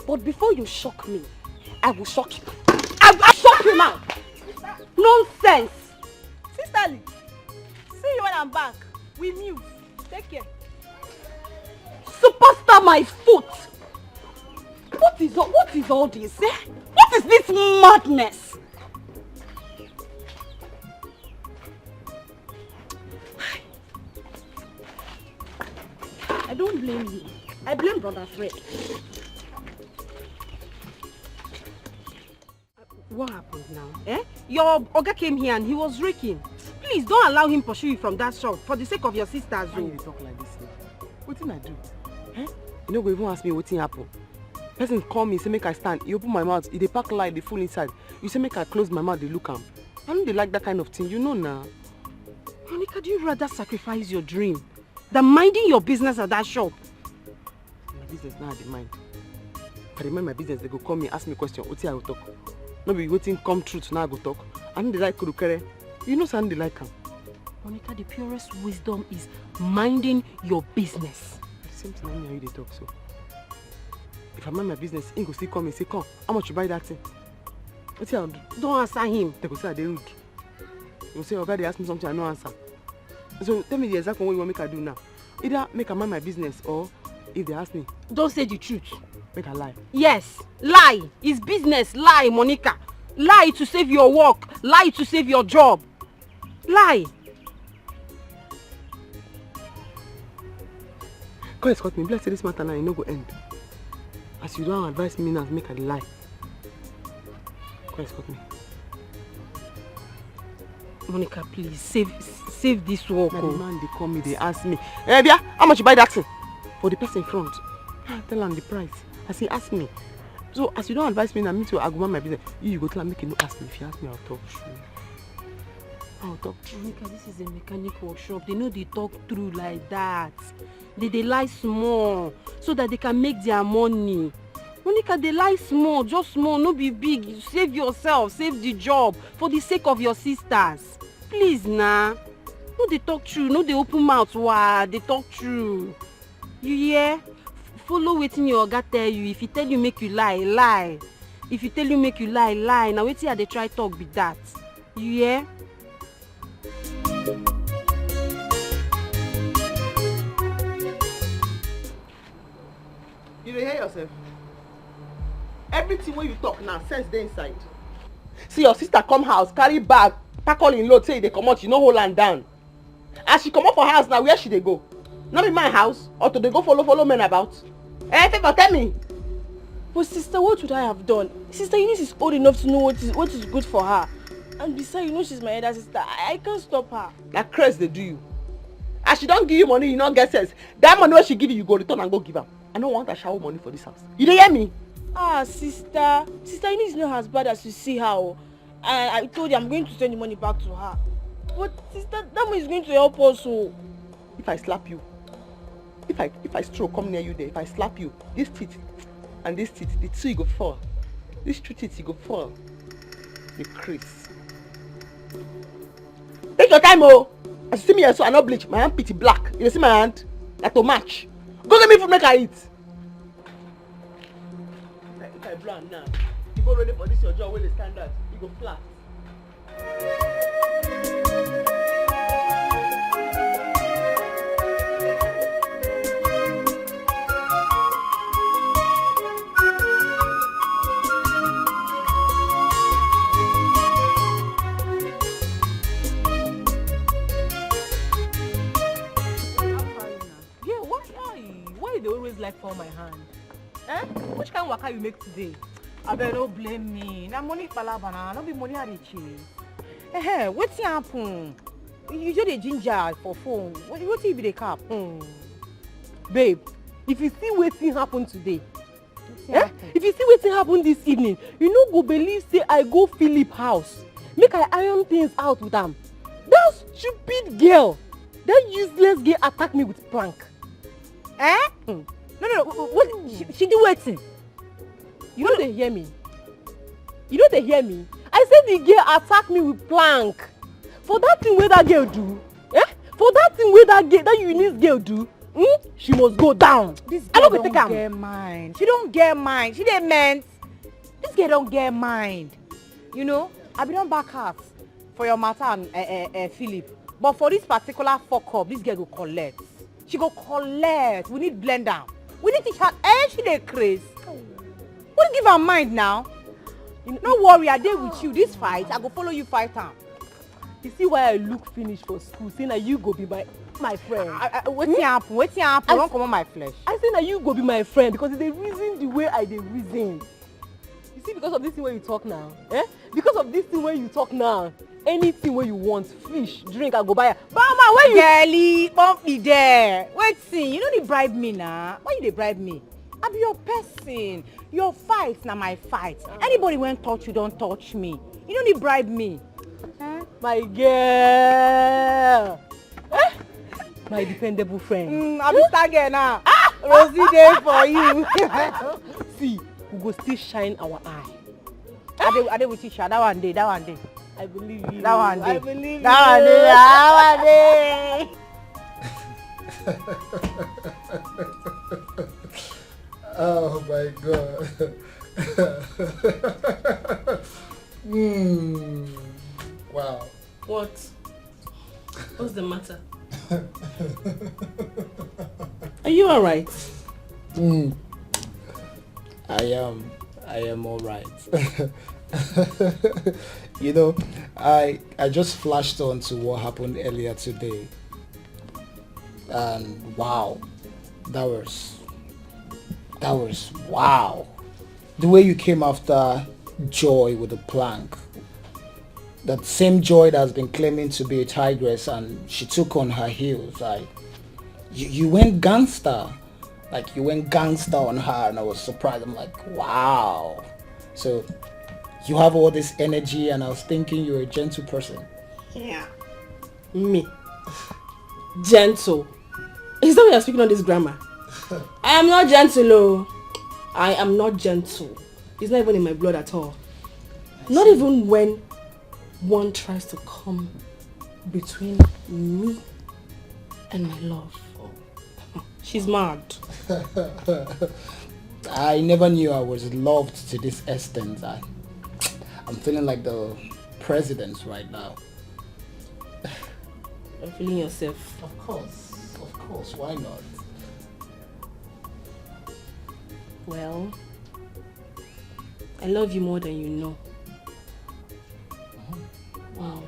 But before you shock me, I will shock you. I will shock you now. Nonsense. Sisterly, see you when I'm back. We move. Take care. Superstar my foot. What is all this? Eh? What is this madness? I don't blame you. I blame Brother Fred. What happened now? Eh? Your Oga came here and he was raking. Please don't allow him pursue you from that shop for the sake of your sisters. Why you talk like this? What did I do? Eh? You no go even ask me what happened. Person call me, say make I stand. You open my mouth, they pack light, they full inside. You say make I close my mouth, they look am. I don't they like that kind of thing, you know now. Monica, do you rather sacrifice your dream than minding your business at that shop? My business now I dey mind. If I dey mind my business, they go call me, ask me question, what I will talk. No be waiting come true to now I go talk. I don't they like kurukere. You know something they like am. Monica, the purest wisdom is minding your business. The same thing I mean how you dey talk so. If I mind my business, he go still come and say, come, how much you buy that thing? What's I'll do? Don't answer him. They go say, they rude. They go say, oh God, they ask me something, I no answer. So tell me the exact one what you want make I do now. Either make I mind my business or if they ask me. Don't say the truth. Make I lie. Yes, lie. It's business. Lie, Monica. Lie to save your work. Lie to save your job. Lie. God escort me. Bless this matter now, it no go end. As you don't advise me now, make I lie. God escort me. Monica, please save this work. Now the man they call me, they ask me, hey Bia, how much you buy that thing? For the person in front. I tell them the price. I say, ask me. So as you don't advise me now, me too, I go mind my business. You go tell them, make you no ask me. If you ask me, I'll talk true. I'll talk true. Monica, this is a mechanic workshop. They know they talk through like that. They lie small so that they can make their money. Monica, they lie small, just small, no be big. Save yourself, save the job for the sake of your sisters. Please, nah. No, they talk true. No, they open mouth. Wow, they talk true. You hear? Follow wetin your oga tell you. If he tell you make you lie, lie. If he tell you make you lie, lie. Now wetin I dey try talk be that. You hear? You dey hear yourself? Everything when you talk now, sense dey inside. See your sister come house, carry bag, pack all in load, say they come out, you no hold am down. As she come out for house now, where she dey go? Not be my house, or to dey go follow men about? Eh, favor, tell me. But sister, what would I have done? Sister Eunice is old enough to know what is good for her. And besides, you know she's my elder sister. I can't stop her. That craze they do you. As she don't give you money, you not get sense. That money when she give you go return and go give her. I don't want to shower money for this house. You dey hear me? Ah, sister Eunice is not as bad as you see her. Oh. And I told you I'm going to send the money back to her. But sister, that money is going to help us. Oh. If I slap you, if I stroke come near you there, if I slap you, this teeth and this teeth, the two you go fall. These two teeth you go fall. The crease. Take your time, oh. As you see me here, so I not bleach. My hand pretty black. You see my hand? Like to match. Go get me food, make I eat. If I blow now, you go ready for this your job where they stand out. You go flat. They always like for my hand. Eh? Which kind of waka you make today? I better don't blame me. Na money palava na, no be money I dey chase. Eh, wetin happen? You just a ginger for phone. What if they cap? Babe, if you see wetin happen today, if you see wetin happen this evening, you no go believe say I go Philip house. Make I iron things out with am. That stupid girl, that useless girl attack me with plank. No. What she do wetin? You know they hear me. You know they hear me. I said the girl attack me with plank. For that thing where that girl do, for that thing where that unique girl do, she must go down. This girl don't get mind. She don't get mind. She didn't meant. This girl don't get mind. You know, I be done back half for your matter and Philip. But for this particular fuck up, this girl go collect. She go collect. We need blend down. We need teach her. She dey craze. What give her mind now? No worry, I dey with you. This fight, I go follow you fight am. You see why I look finish for school, say na you go be my friend. Wetin happen? Wetin happen? Don't come on my flesh. I say na you go be my friend because they reason the way I dey reason. You see, because of this thing where you talk now, because of this thing where you talk now, anything where you want, fish, drink, I go buy. Mama, where you? Girlie, bump me there. Wait, see, you don't need bribe me now. Why you dey bribe me? I be your person. Your fight na my fight. Anybody when touch you, don't touch me. You don't need bribe me. My girl. My dependable friend. I be star girl now. Rosie day for you. See, we go still shine our eye. I dey with you, that one day. I believe you. That one day. I believe you. That one day. Oh my God. Wow. What? What's the matter? Are you alright? I am alright. You know, I just flashed on to what happened earlier today. And wow, that was wow. The way you came after Joy with a plank. That same Joy that has been claiming to be a tigress, and she took on her heels. You went gangster. Like, you went gangster on her, and I was surprised. I'm like, wow. So you have all this energy, and I was thinking you're a gentle person. Yeah. Me. Gentle. Is that why you're speaking on this grammar? I am not gentle, oh. I am not gentle. It's not even in my blood at all. Not even when one tries to come between me and my love. She's mad. I never knew I was loved to this extent. I'm feeling like the president right now. You're feeling yourself. Of course, why not? Well, I love you more than you know. Wow.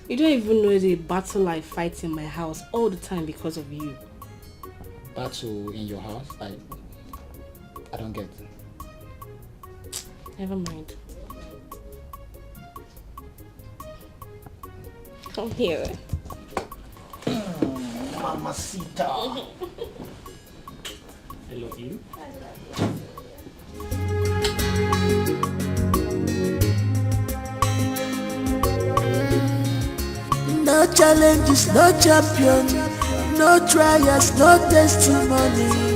You don't even know the battle I fight in my house all the time because of you. Battle in your house? I don't get it. Never mind. Come here. Mamacita. I love you. No challenges, no champion, no trials, no testimonies.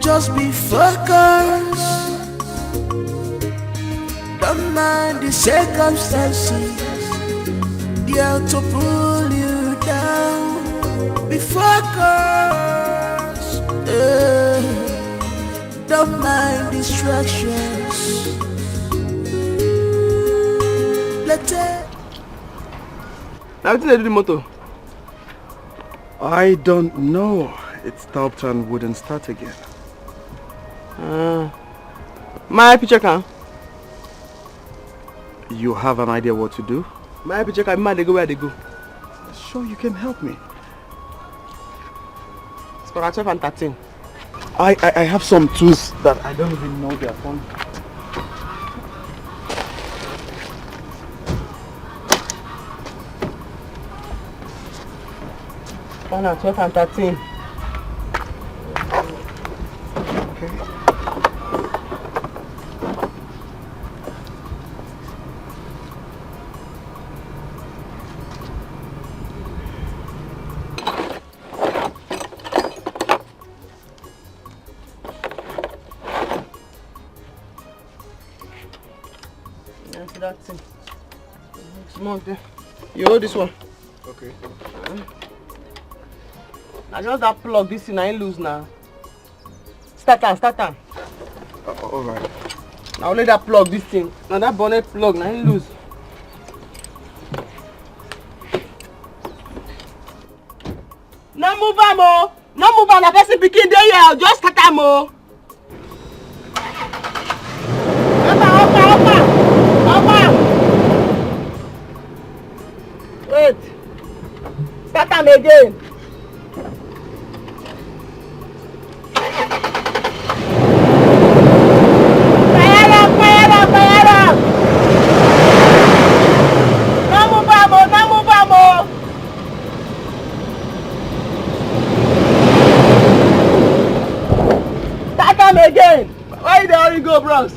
Just be focused. Don't mind the circumstances. They are to pull you down. Be focused. Don't mind distractions. Let's now did they do the motor? I don't know. It stopped and wouldn't start again. My picture can. You have an idea what to do? My picture can. They go where they go. Sure, you can help me. It's for 12 and 13. I have some tools that I don't even know they're from. 1 and 12 and 13. Okay. Yeah, see that thing. Small there. You hold this one. Okay. Now just that plug, this thing I ain't lose now. Start on. Alright. Now let that plug, this thing. Now that bonnet plug, now I ain't lose. No move am oh. No move am, na person pikin dey here. Just start am oh. Opa. Wait. Start am again. Fire up. No move am oh. Start am again. Where you dey hurry go, bros?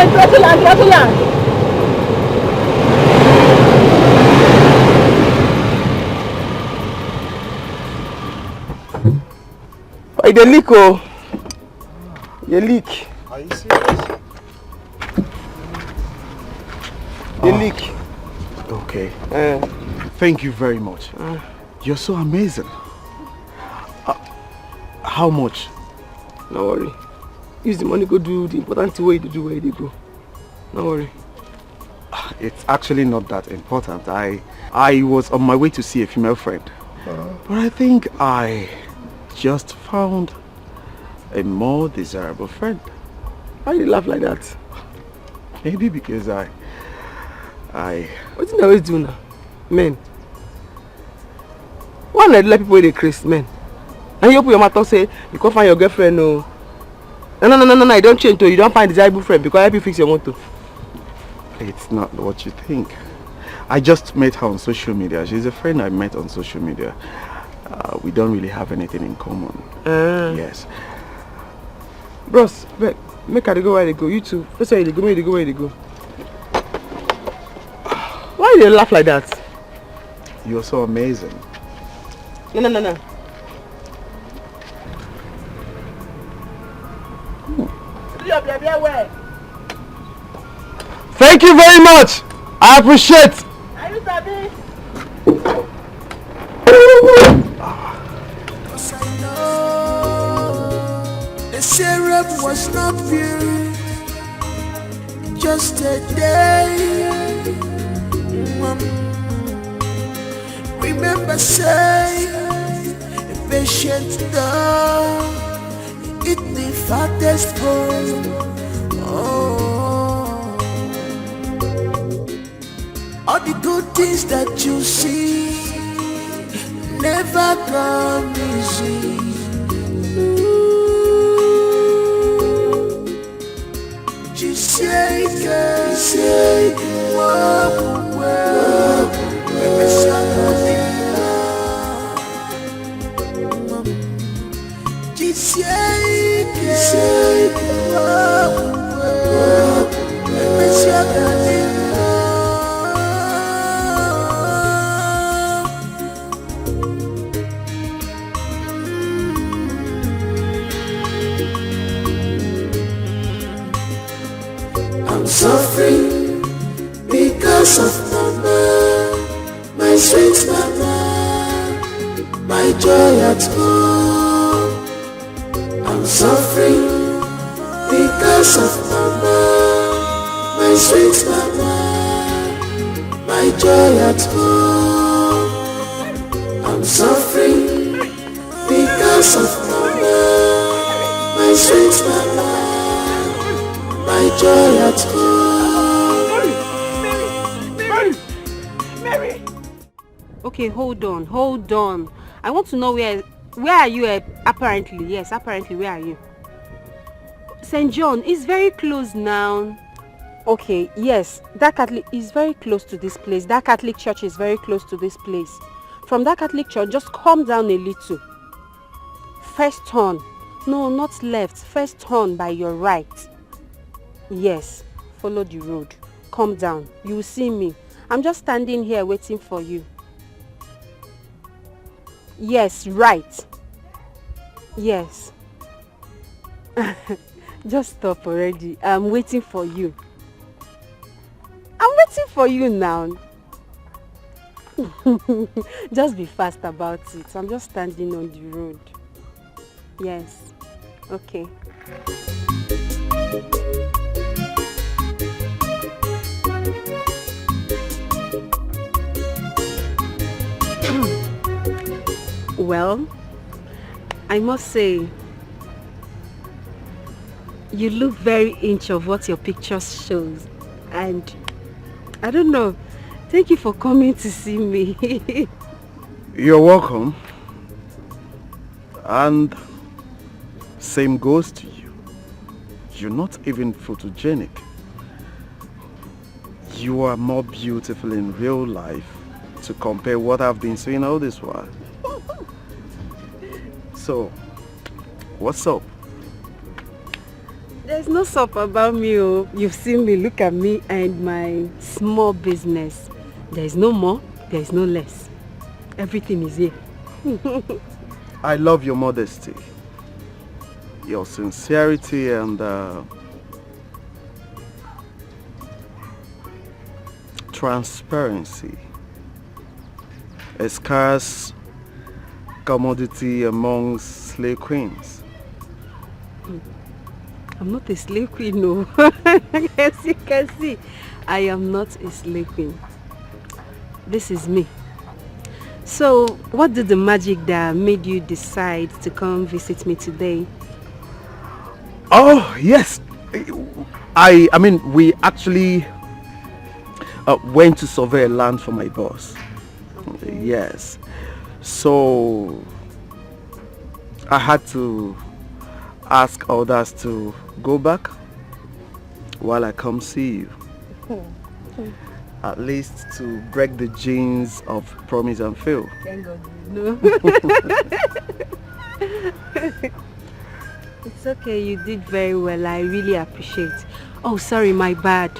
Throttle land. Oh, dey leak oh. You leak. Are you serious? Dey leak. Okay. Thank you very much. You're so amazing. How much? No worry. Use the money, go do the important thing where you do, where you go. No worry. It's actually not that important. I was on my way to see a female friend. But I think I just found a more desirable friend. Why you laugh like that? Maybe because I... What do you always do now? Men. Why not let people they crazy, men? And you open your mouth and say, you can't find your girlfriend, no. No, you don't change to you don't find a desirable friend because I help you fix your motor. It's not what you think. I just met her on social media. She's a friend I met on social media. We don't really have anything in common. Yes. Bros, make her go where they go. You too. First where they go, make they go where they go. Why you laugh like that? You're so amazing. No. Thank you very much. I appreciate. Are you sabi? Cause I know the syrup was not pure, just a day. Remember say, a patient dog eat the fattest bone. All the good things that you see never come easy. Just say I'm suffering because of mama, my sweet mama, my joy at home. I'm suffering because of mama, my sweet mama, my joy at home. I'm suffering because of mama, my sweet mama, my joy at home. Mary. Okay, hold on. I want to know where are you apparently? Yes, apparently where are you? St. John is very close now. Okay, yes, that Catholic is very close to this place. That Catholic church is very close to this place. From that Catholic church, just come down a little. First turn. No, not left. First turn by your right. Yes, follow the road. Come down. You will see me. I'm just standing here waiting for you. Yes, right. Yes. Just stop already. I'm waiting for you. I'm waiting for you now. Just be fast about it. I'm just standing on the road. Yes. Okay. Well, I must say, you look very inch of what your picture shows. And I don't know. Thank you for coming to see me. You're welcome. And same goes to you. You're not even photogenic. You are more beautiful in real life to compare what I've been seeing all this while. So, what's up? There's no soap about me. Oh. You've seen me. Look at me and my small business. There's no more, there's no less. Everything is here. I love your modesty, your sincerity, and transparency. A scarce commodity amongst slave queens. I'm not a slave queen, no. As you can see, I am not a slave queen. This is me. So, what did the magic that made you decide to come visit me today? Oh, yes. I mean, we actually went to survey land for my boss. Okay. Yes. So, I had to ask others to go back while I come see you. At least to break the genes of promise and fail. Thank God. No. It's okay, you did very well. I really appreciate. Oh, sorry, my bad.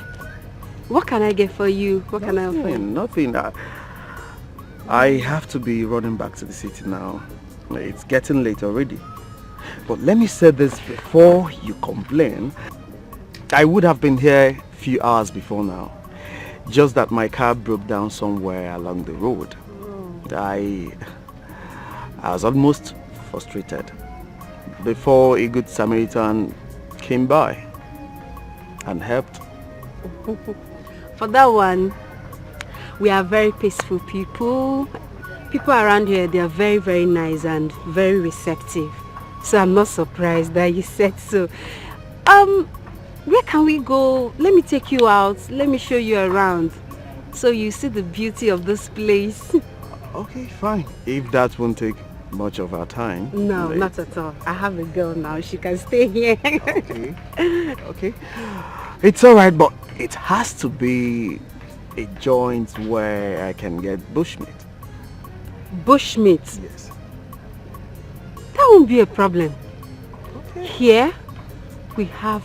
What can I get for you? What can I offer you? Nothing. I have to be running back to the city now. It's getting late already. But let me say this before you complain. I would have been here a few hours before now. Just that my car broke down somewhere along the road. I was almost frustrated before a good Samaritan came by and helped. For that one, we are very peaceful people. People around here, they are very, very nice and very receptive. So I'm not surprised that you said so. Where can we go? Let me take you out. Let me show you around. So you see the beauty of this place. Okay, fine. If that won't take much of our time. No, not at all. I have a girl now. She can stay here. Okay. Okay. It's alright, but it has to be a joint where I can get bushmeat. Bushmeat? Yes. That won't be a problem. Okay. Here, we have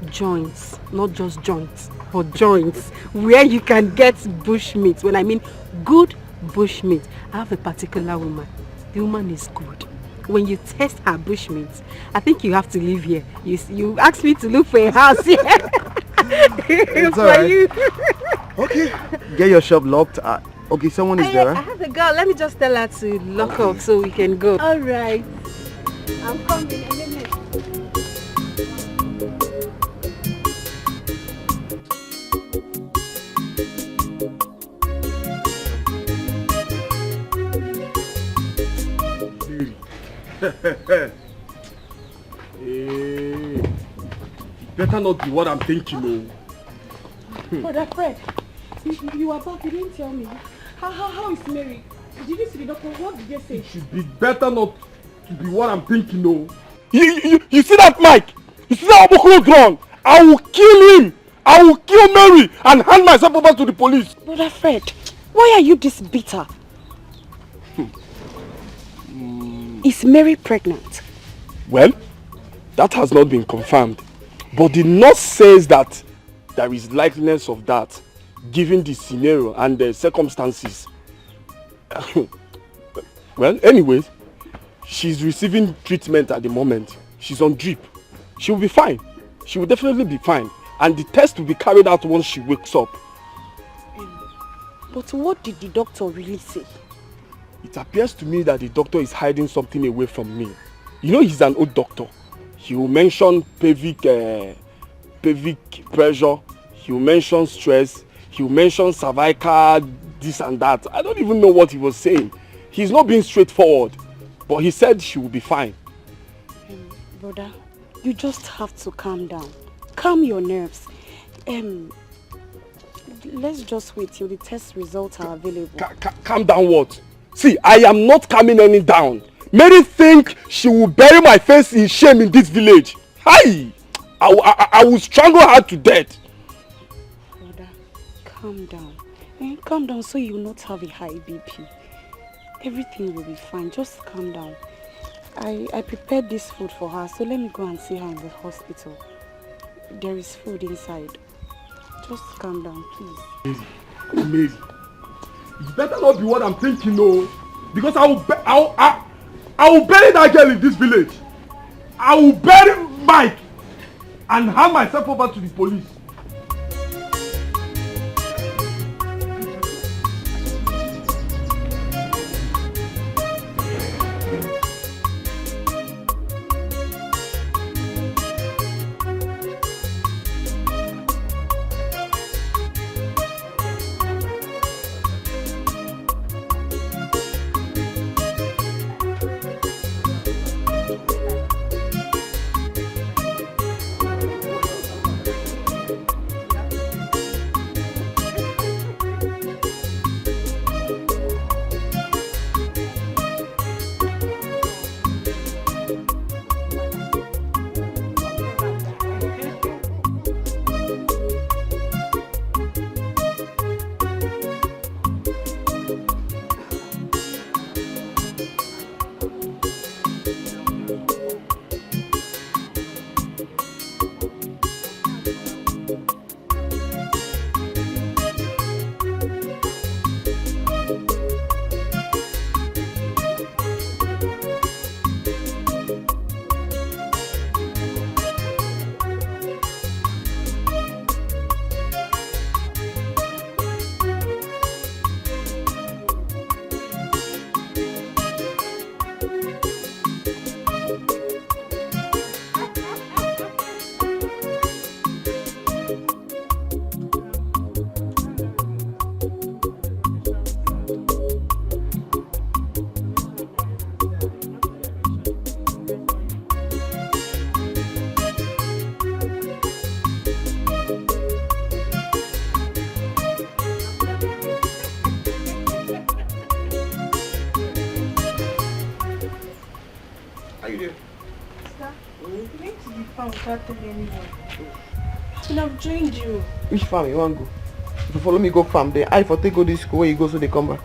joints, not just joints, but joints where you can get bushmeat. When I mean good bushmeat, I have a particular woman. The woman is good. When you test her bushmeat, I think you have to live here. You asked me to look for a house here. It's for right. You. Okay, get your shop locked. Okay, someone is there. I have a girl. Let me just tell her to lock up so we can go. All right. I'm coming. Better not be what I'm thinking. Brother Fred, you are back. You didn't tell me. How is Mary? Did you see the doctor? What did they say? It should be better not to be what I'm thinking. You see that Mike? You see that Obokolo's wrong? I will kill him. I will kill Mary and hand myself over to the police. Brother Fred, why are you this bitter? Is Mary pregnant? Well, that has not been confirmed. But the nurse says that there is likeliness of that, given the scenario and the circumstances. Well, anyways, she's receiving treatment at the moment. She's on drip. She will be fine. She will definitely be fine. And the test will be carried out once she wakes up. But what did the doctor really say? It appears to me that the doctor is hiding something away from me. You know, he's an old doctor. He will mention pelvic pressure. He will mention stress. He will mention cervical this and that. I don't even know what he was saying. He's not being straightforward. But he said she will be fine. Brother, you just have to calm down. Calm your nerves. Let's just wait till the test results are available. Calm down what? See, I am not calming any down. Mary think she will bury my face in shame in this village. Hi! I will strangle her to death. Brother, calm down. Calm down so you will not have a high BP. Everything will be fine. Just calm down. I prepared this food for her, so let me go and see her in the hospital. There is food inside. Just calm down, please. Mary, it better not be what I'm thinking, no. Because I will bury that girl in this village. I will bury Mike and hand myself over to the police. I should have joined you. Which farm you want to go? If you follow me go farm, then I for take go this school where you go so they come back.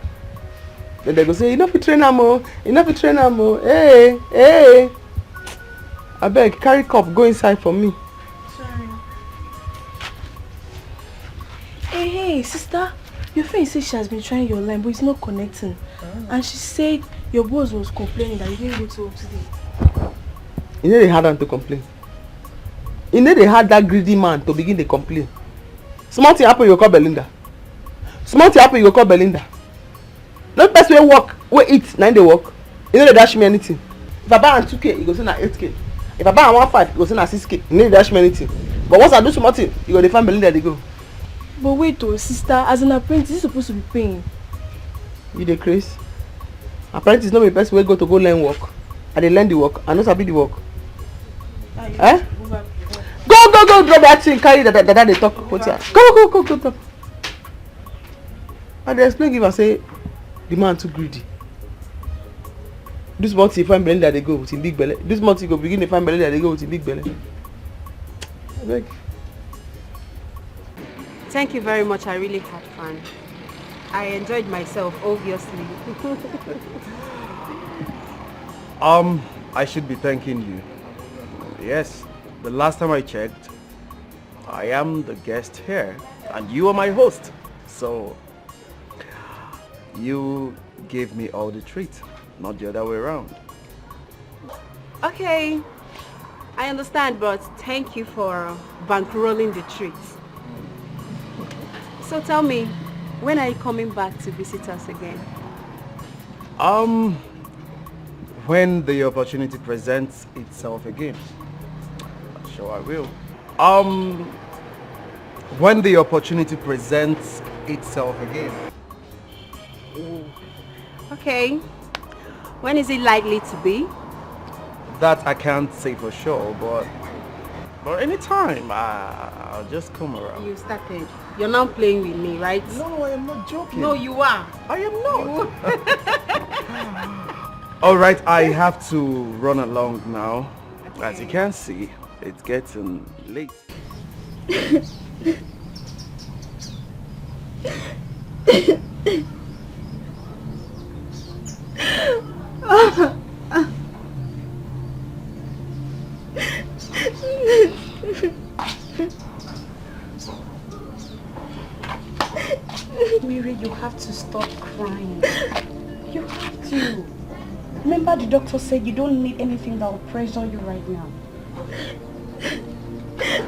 Then they go say, enough to train am, enough to train am. Hey. I beg, carry cup, go inside for me. Sorry. Hey, sister. Your friend said she has been trying your line, but it's not connecting. And she said your boss was complaining that you didn't go to work today. You know they had them to complain. You know they had that greedy man to begin to complain. Small thing happen, you call Belinda. Small thing happen, you call Belinda. No best way work, we eat, 9 day work. You know they dash me anything. If I buy 2K, you go send 8K. If I buy 1.5, you go send 6K. You know they dash me anything. But once I do small thing, you go to find Belinda, they go. But wait, sister, as an apprentice, you're supposed to be paying. You the craze? Apprentice no be the best way go learn work. I dey learn the work, I no sabi the work. Eh? Go drop that thing, carry that they talk. Go talk. I dey explain give her say the man too greedy. This month he find belly that they go with him big belly. This month he go begin to find belly that they go with him big belly. Thank you very much. I really had fun. I enjoyed myself, obviously. I should be thanking you. Yes, the last time I checked, I am the guest here and you are my host. So, you gave me all the treats, not the other way around. Okay, I understand, but thank you for bankrolling the treats. So tell me, when are you coming back to visit us again? When the opportunity presents itself again. Sure I will. When the opportunity presents itself again. Okay. When is it likely to be? That I can't say for sure, but anytime, I'll just come around. You started. You're not playing with me, right? No, I am not joking. No, you are. I am not. All right, I have to run along now. Okay. As you can see, it's getting late. Mary, you have to stop crying. You have to. Remember the doctor said you don't need anything that will pressure you right now.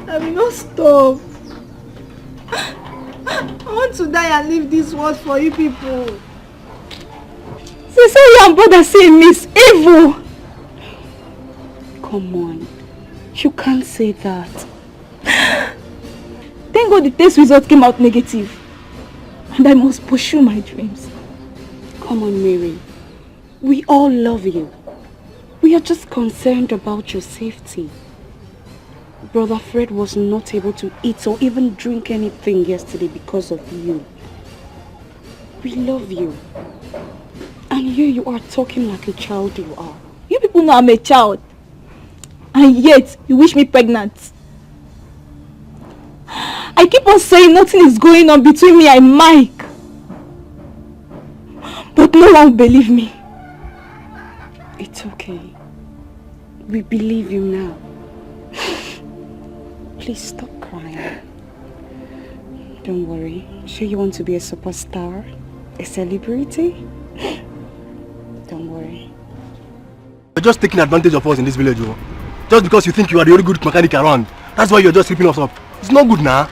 I will not stop. I want to die and leave this world for you people. Say your brother say Miss Evil. Come on. You can't say that. Thank God the test result came out negative. And I must pursue my dreams. Come on, Mary. We all love you. We are just concerned about your safety. Brother Fred was not able to eat or even drink anything yesterday because of you. We love you. And you are talking like a child you are. You people know I'm a child. And yet, you wish me pregnant. I keep on saying nothing is going on between me and Mike. But no one will believe me. It's okay. We believe you now. Please stop crying. Don't worry. Sure you want to be a superstar? A celebrity? Don't worry. You're just taking advantage of us in this village, oh. Just because you think you are the only good mechanic around. That's why you're just ripping us up. It's not good now.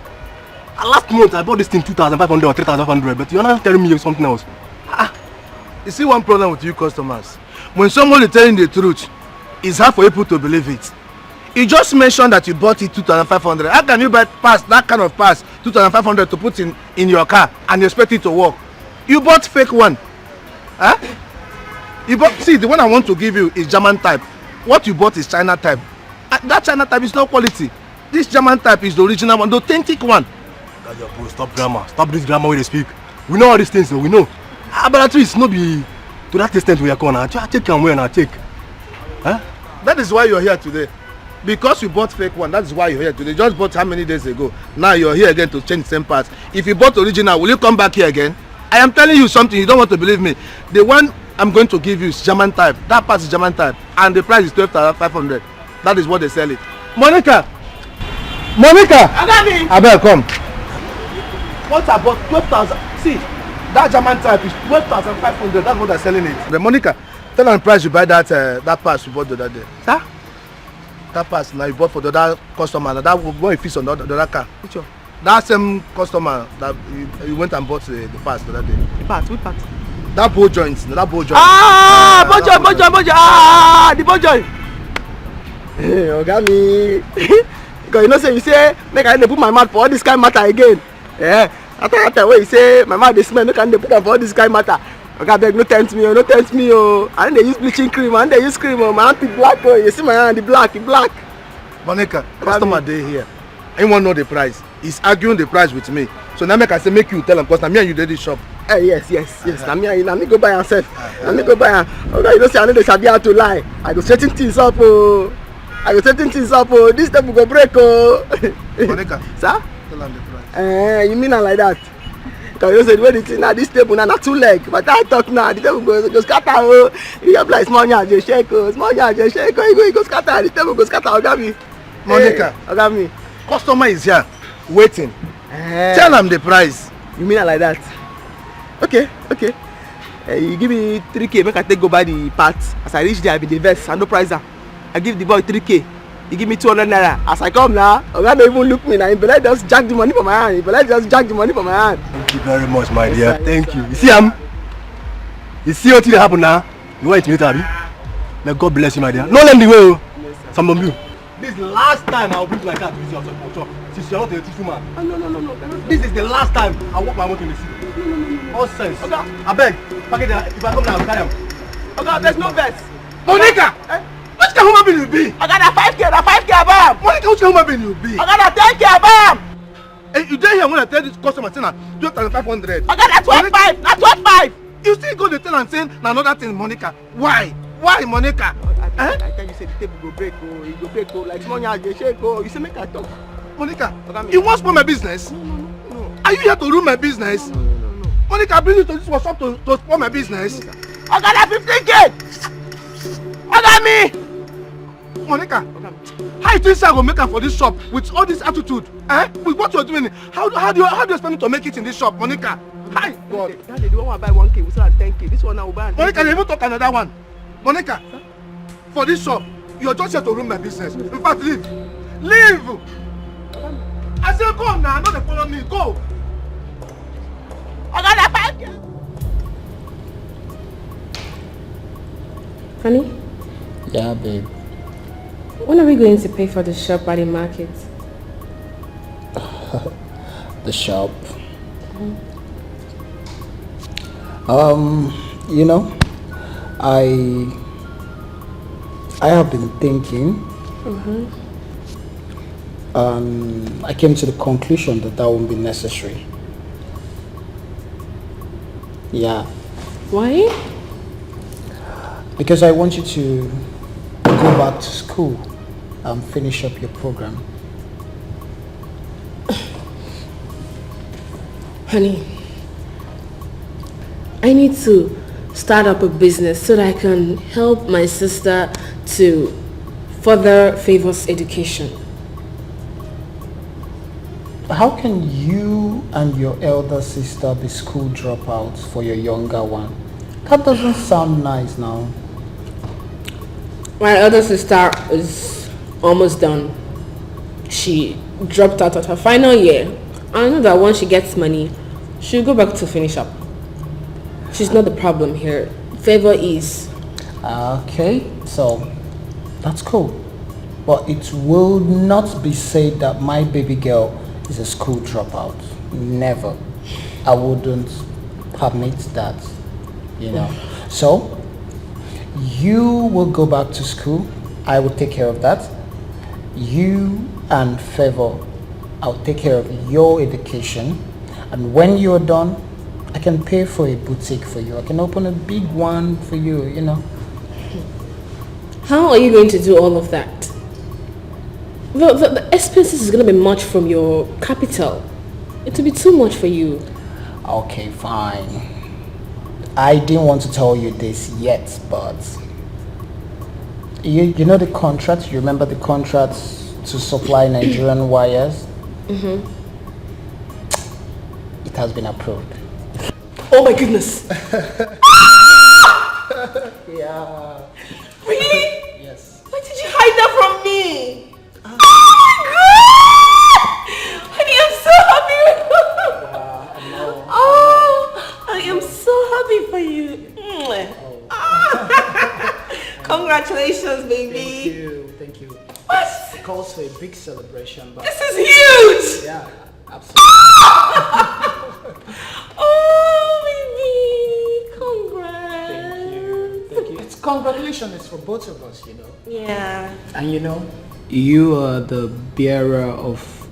Last month I bought this thing 2,500 or 3,500, but you're not telling me something else. You see one problem with you customers. When someone is telling the truth, it's hard for people to believe it. You just mentioned that you bought it 2,500. How can you buy that kind of pass 2,500 to put in your car and expect it to work? You bought fake one. Huh? See, the one I want to give you is German type. What you bought is China type. That China type is not quality. This German type is the original one, the authentic one. Stop grammar. Stop this grammar when they speak. We know all these things, so we know. But at least no be to that extent we are going to take and wear and take. Huh? That is why you're here today. Because you bought fake one, that is why you're here today. You just bought how many days ago? Now you're here again to change the same parts. If you bought original, will you come back here again? I am telling you something, you don't want to believe me. The one I'm going to give you is German type. That part is German type. And the price is 12,500. That is what they sell it. Monica! Abel, come. What about 12,000? See, that German type is 12,500. That's what they're selling it. But Monica, tell them the price you buy that pass you bought the other day. Sir? That pass now you bought for the other customer. That one you fix on the other car. Which one? That same customer that you went and bought the pass the other day. The pass? Which pass? That ball joint. That ball joint. Ball joint. The ball joint. Hey, Oga me. Because you know say make I put my mouth for all this kind of matter again. Yeah. After that way you say my mouth dey smell, no can dey put am for all this kind of matter. Oga beg, no tempt me, no tempt me, oh. I dey use bleaching cream, I dey use cream, oh. My hand is black, oh. You see my hand, the black. Monica, customer dey here. Anyone know the price? He's arguing the price with me. So now make I say make you tell him, because now me and you dey this shop. Yes. Now me go buy am sef. Now me go buy am. Oga, you know say I no dey sabi how to lie. I go straighten things up, oh. This table go break, oh. Monica. Sir? Tell am the price. You mean like that? Because you said when it's in this table now, not 2 legs. But I talk now, the table goes scatter. Oh, you have like small yard, just shake. Small yard, just shake. You go scatter. The table goes scatter. Ogami. Monica. Ogami. Customer is here, waiting. Tell am the price. You mean like that? Okay. You give me 3K, make I take go buy the parts. As I reach there, I be the vest, I no price her. I give the boy 3K. He give me 200 naira. As I come now, Oga don't even look me now. He be like just jack the money from my hand. Thank you very much, my dear. Thank you. You see him? You see what will happen now? You want to meet Abi? May God bless you, my dear. No let me go. Some of you. This is the last time I'll bring my car to visit your shop. Since you're not a teacher man. No. This is the last time I walk my motor in the city. No. All sense. Oga, I beg. Package if I come now, I'll carry him. Oga, there's no verse. Monica! Which kind of human being you be? I got a 5K above. Monica, which kind of human being you be? I got a 10K above. Hey, you didn't hear when I tell this customer saying that 500. I got a 12.5. Not 12.5. You still go to tell and saying another thing, Monica. Why? Why, Monica? I tell you, say the table go break. It go break. Like small yard, they shake. You say make I talk. Monica, you want to spoil my business? No. Are you here to ruin my business? No. Monica, I bring you to this workshop to spoil my business. I got a 15K. I got me. Monica, how you think I go make up for this shop with all this attitude? With what you're doing? How do you expect me to make it in this shop, Monica? Hi, God. Daddy, the one I buy 1K, we sell at 10K. This one I will buy. Monica, they even talk another one. Monica, for this shop, you're just here to ruin my business. In fact, leave. Leave! I said go now, not follow me. Go. I got a 5K. Honey? Yeah, babe. When are we going to pay for the shop at the market? The shop? You know, I have been thinking. I came to the conclusion that won't be necessary. Yeah. Why? Because I want you to go back to school and finish up your program. Honey, I need to start up a business so that I can help my sister to further Favor's education. How can you and your elder sister be school dropouts for your younger one? That doesn't sound nice now. My elder sister is almost done. She dropped out at her final year. I know that once she gets money, she'll go back to finish up. She's not the problem here. Favor is. Okay, so that's cool. But it will not be said that my baby girl is a school dropout. Never. I wouldn't permit that, you know. So you will go back to school. I will take care of that. You and Favor, I'll take care of your education. And when you're done, I can pay for a boutique for you. I can open a big one for you, you know. How are you going to do all of that? The expenses is going to be much from your capital. It will be too much for you. Okay, fine. I didn't want to tell you this yet, but you know the contract? You remember the contracts to supply Nigerian wires? It has been approved. Oh my goodness! Yeah. Really? Yes. Why did you hide that from me? Oh my god! Honey, I'm so happy. Yeah, I know. Oh, I am so happy for you. Congratulations, baby. Thank you. What? It calls for a big celebration, but This is huge! yeah, absolutely. Oh, baby! Congrats! Thank you. It's congratulations. It's for both of us, you know. Yeah. And you know, you are the bearer of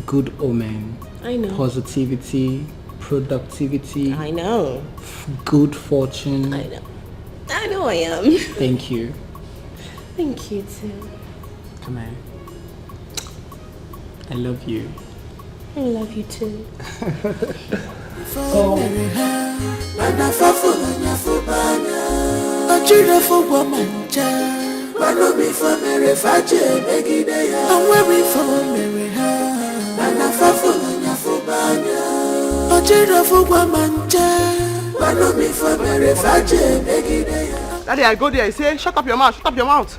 good omen. I know. Positivity, productivity. I know. Good fortune. I know. I know I am. Thank you. Thank you too. Come on. I love you. I love you too. Daddy, I go there, I say, shut up your mouth, shut up your mouth.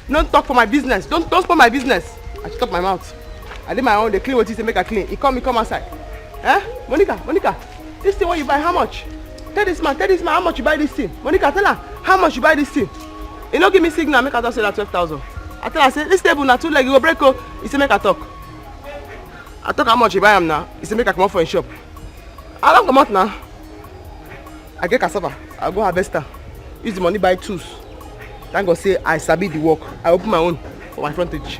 Don't talk for my business. Don't spoil my business. I shut up my mouth. I did my own, they clean what he say, make a clean. He come outside. Eh? Monica, this thing what you buy, how much? Tell this man, how much you buy this thing. Monica, tell her, how much you buy this thing. You don't give me signal, make her talk say that 12,000. I tell her, say, this table now 2 legs, you go break. He say, make her talk. I talk how much you buy him now. He say, make her come out for a shop. I don't come out now. I get cassava, I'll go harvest her. Use the money buy tools. Thank God say I sabi the work. I open my own for my frontage.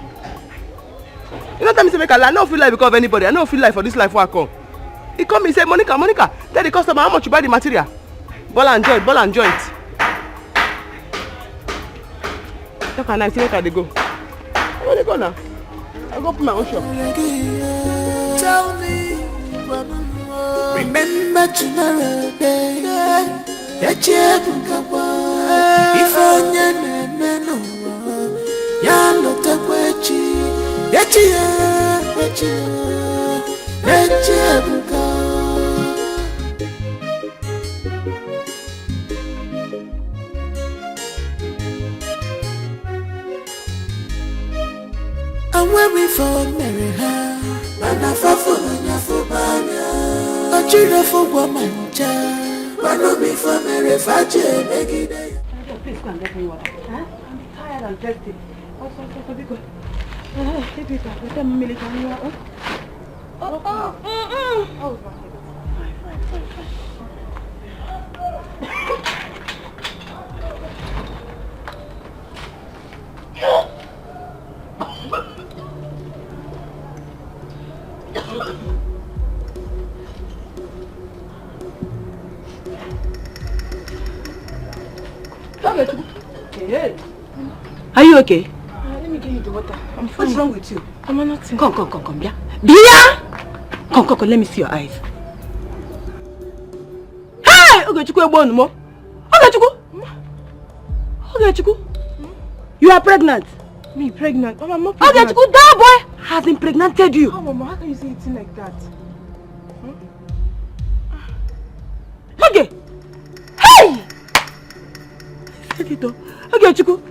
You know tell me say make a lie. I don't feel like because of anybody. I don't feel like for this life where I come. He come, he say, Monica, tell the customer how much you buy the material. Ball and joint. Talk and I say make I dey go. Where they go now? I go open my own shop. Tell me, remember tomorrow day. If I'm weary for Mary, and I fall for Banya. A cheer for woman, but no be for Mary Fache, make it. Please go and get me water. Huh? I'm tired and thirsty. Also, because maybe I military. Oh, fine. Are you okay? Let me give you the water. I'm fine. What's wrong with you? I'm nothing. Come, Bia. Bia! Come, let me see your eyes. Hey! Ogechukwu. You are pregnant. Me pregnant? Mama, I'm not pregnant. Ogechukwu, that boy has impregnated you. Oh, Mama, how can you say it like that? Okay. Hey! Ogechukwu.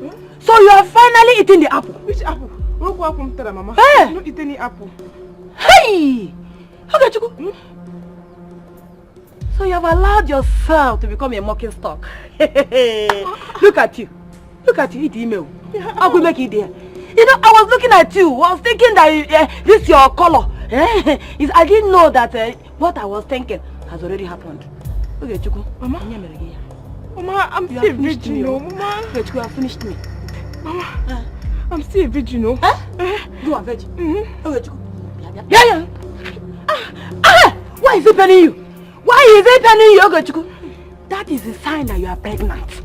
So you are finally eating the apple. Which apple? Mama. Hey! I don't eat any apple. Hey! Ogechukwu. So you have allowed yourself to become a mocking stock. Look at you. Eat the email. How could make it there? You know, I was looking at you. I was thinking that this your color. I didn't know that what I was thinking has already happened. Okay, Chuku. Mama, I'm still a virgin, Mama. You have finished me. Mama, I'm still a virgin, You are virgin? Okay, Chuku. Yeah. Why is it paining you? Okay, Chuku? That is a sign that you are pregnant.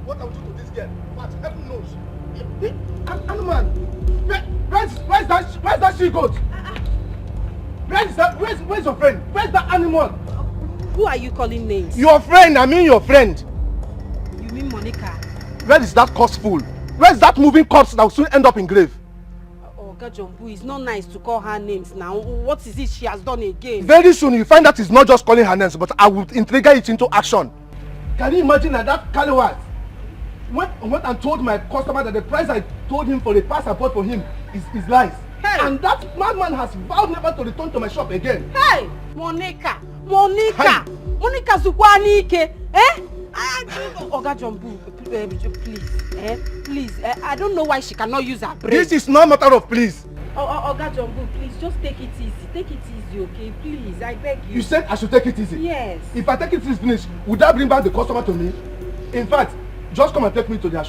What I will do to this girl, but heaven knows. Animal, where's that she goat? Where's your friend? Where's that animal? Who are you calling names? Your friend, I mean your friend. You mean Monica? Where is that corpse fool? Where's that moving corpse that will soon end up in grave? Oh, Gajombu, it's not nice to call her names now. What is it she has done again? Very soon you find that it's not just calling her names, but I will integrate it into action. Can you imagine that Kaliwat went and told my customer that the price I told him for the pass I bought for him is lies. Hey. And that madman has vowed never to return to my shop again. Hey! Monica! Monica Zukwanike! Oga Jumbu, please. I don't know why she cannot use her brain. This is no matter of please. Oga Jumbu, please, just take it easy. Take it easy, okay? Please, I beg you. You said I should take it easy? Yes. If I take it easy finish, would that bring back the customer to me? In fact, just come and take me to their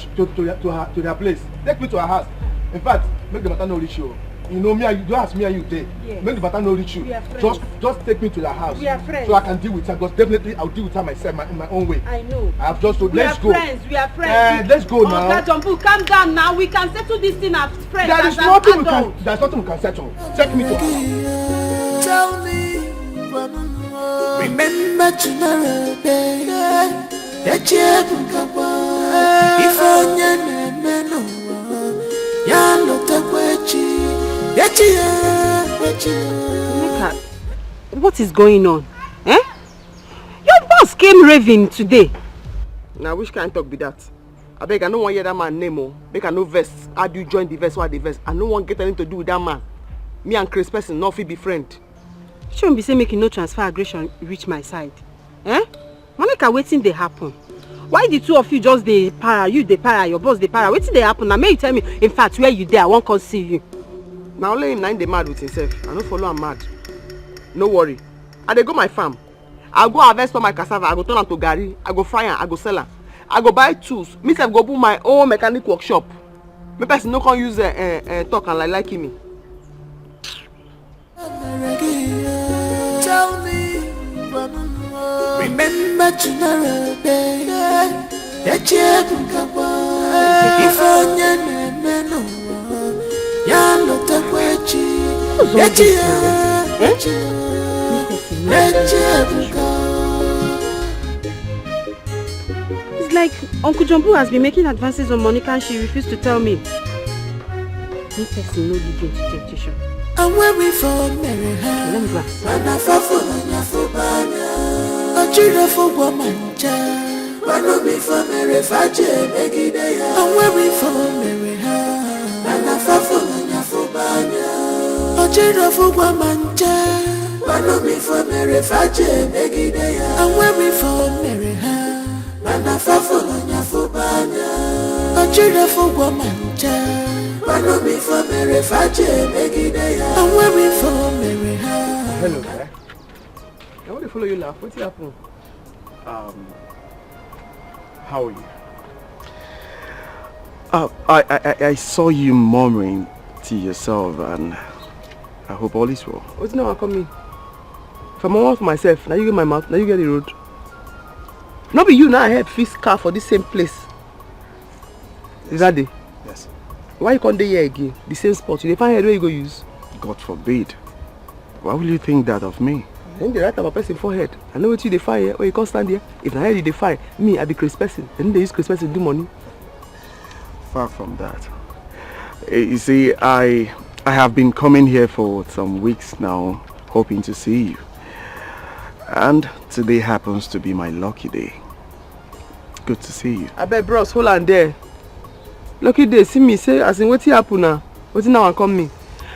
place. Take me to her house. In fact, make the matter no reach you. You know me and you, just me and you there. Yes. Make the matter no reach you. Just take me to your house. We are friends. So I can deal with her, because definitely I'll deal with her myself in my own way. I know. I have just to, let's go. We are friends. Let's go now. Okay, Jumbo, calm down now. We can settle this thing as friends. There's nothing we can settle. Take me to her house. Tell me, remember tomorrow, baby. That you if what is going on? Eh? Your boss came raving today. Now which kind of talk be that? I beg, I don't want to hear that man name. Make I no vest. How do you join the vest? What the vest? I don't want to get anything to do with that man. Me and Chris person not fit be friend. Shouldn't be say making no transfer aggression reach my side. Eh? Monica, waiting they happen. Why the two of you just they para? You they para, your boss they para. Waiting they happen. Now may you tell me, in fact, where you there? I won't come see you. Now only him 9 they mad with himself. I don't follow him mad. No worry. I dey go my farm. I go harvest for my cassava. I go turn am to garri. I go fry am. I go sell am. I go buy tools. Me self go put my own mechanic workshop. Me person no can use talk and like me. Tell me, remember tomorrow, baby. That you if it's like Uncle Jumbo has been making advances on Monica and she refused to tell me. Me person no lead into temptation. I'm waiting for Mary. Let me go. And I fall on your fubanya. A children for woman child. One of me for Mary Faje, make it day. I'm waiting for Mary. And I fall on your fubanya. A children for woman child. One of me for Mary Faje, make it day. I'm waiting for Mary. And I fall on your fubanya. A children for woman child. Follow me for Mary Faje, make it day. I'm waiting for Mary. Hello there. I want to follow you laugh. What's happening? How are you? I saw you murmuring to yourself, and I hope all is well. What's now I come in? If I'm all for myself, now you get my mouth, now you get the road. Not be you now I help fix car for this same place. Is that it? Yes. Why you can't here again? The same spot. You find where you go use? God forbid. Why will you think that of me? Then they write about person forehead. I know what you defy here, or you can't stand here. If I heard you defy me, I be Chris person. Then they use Chris person to do money. Far from that. You see, I have been coming here for some weeks now, hoping to see you. And today happens to be my lucky day. Good to see you. I bet bros, hold on there. Lucky day, see me say, as in what happen now? What now I come me?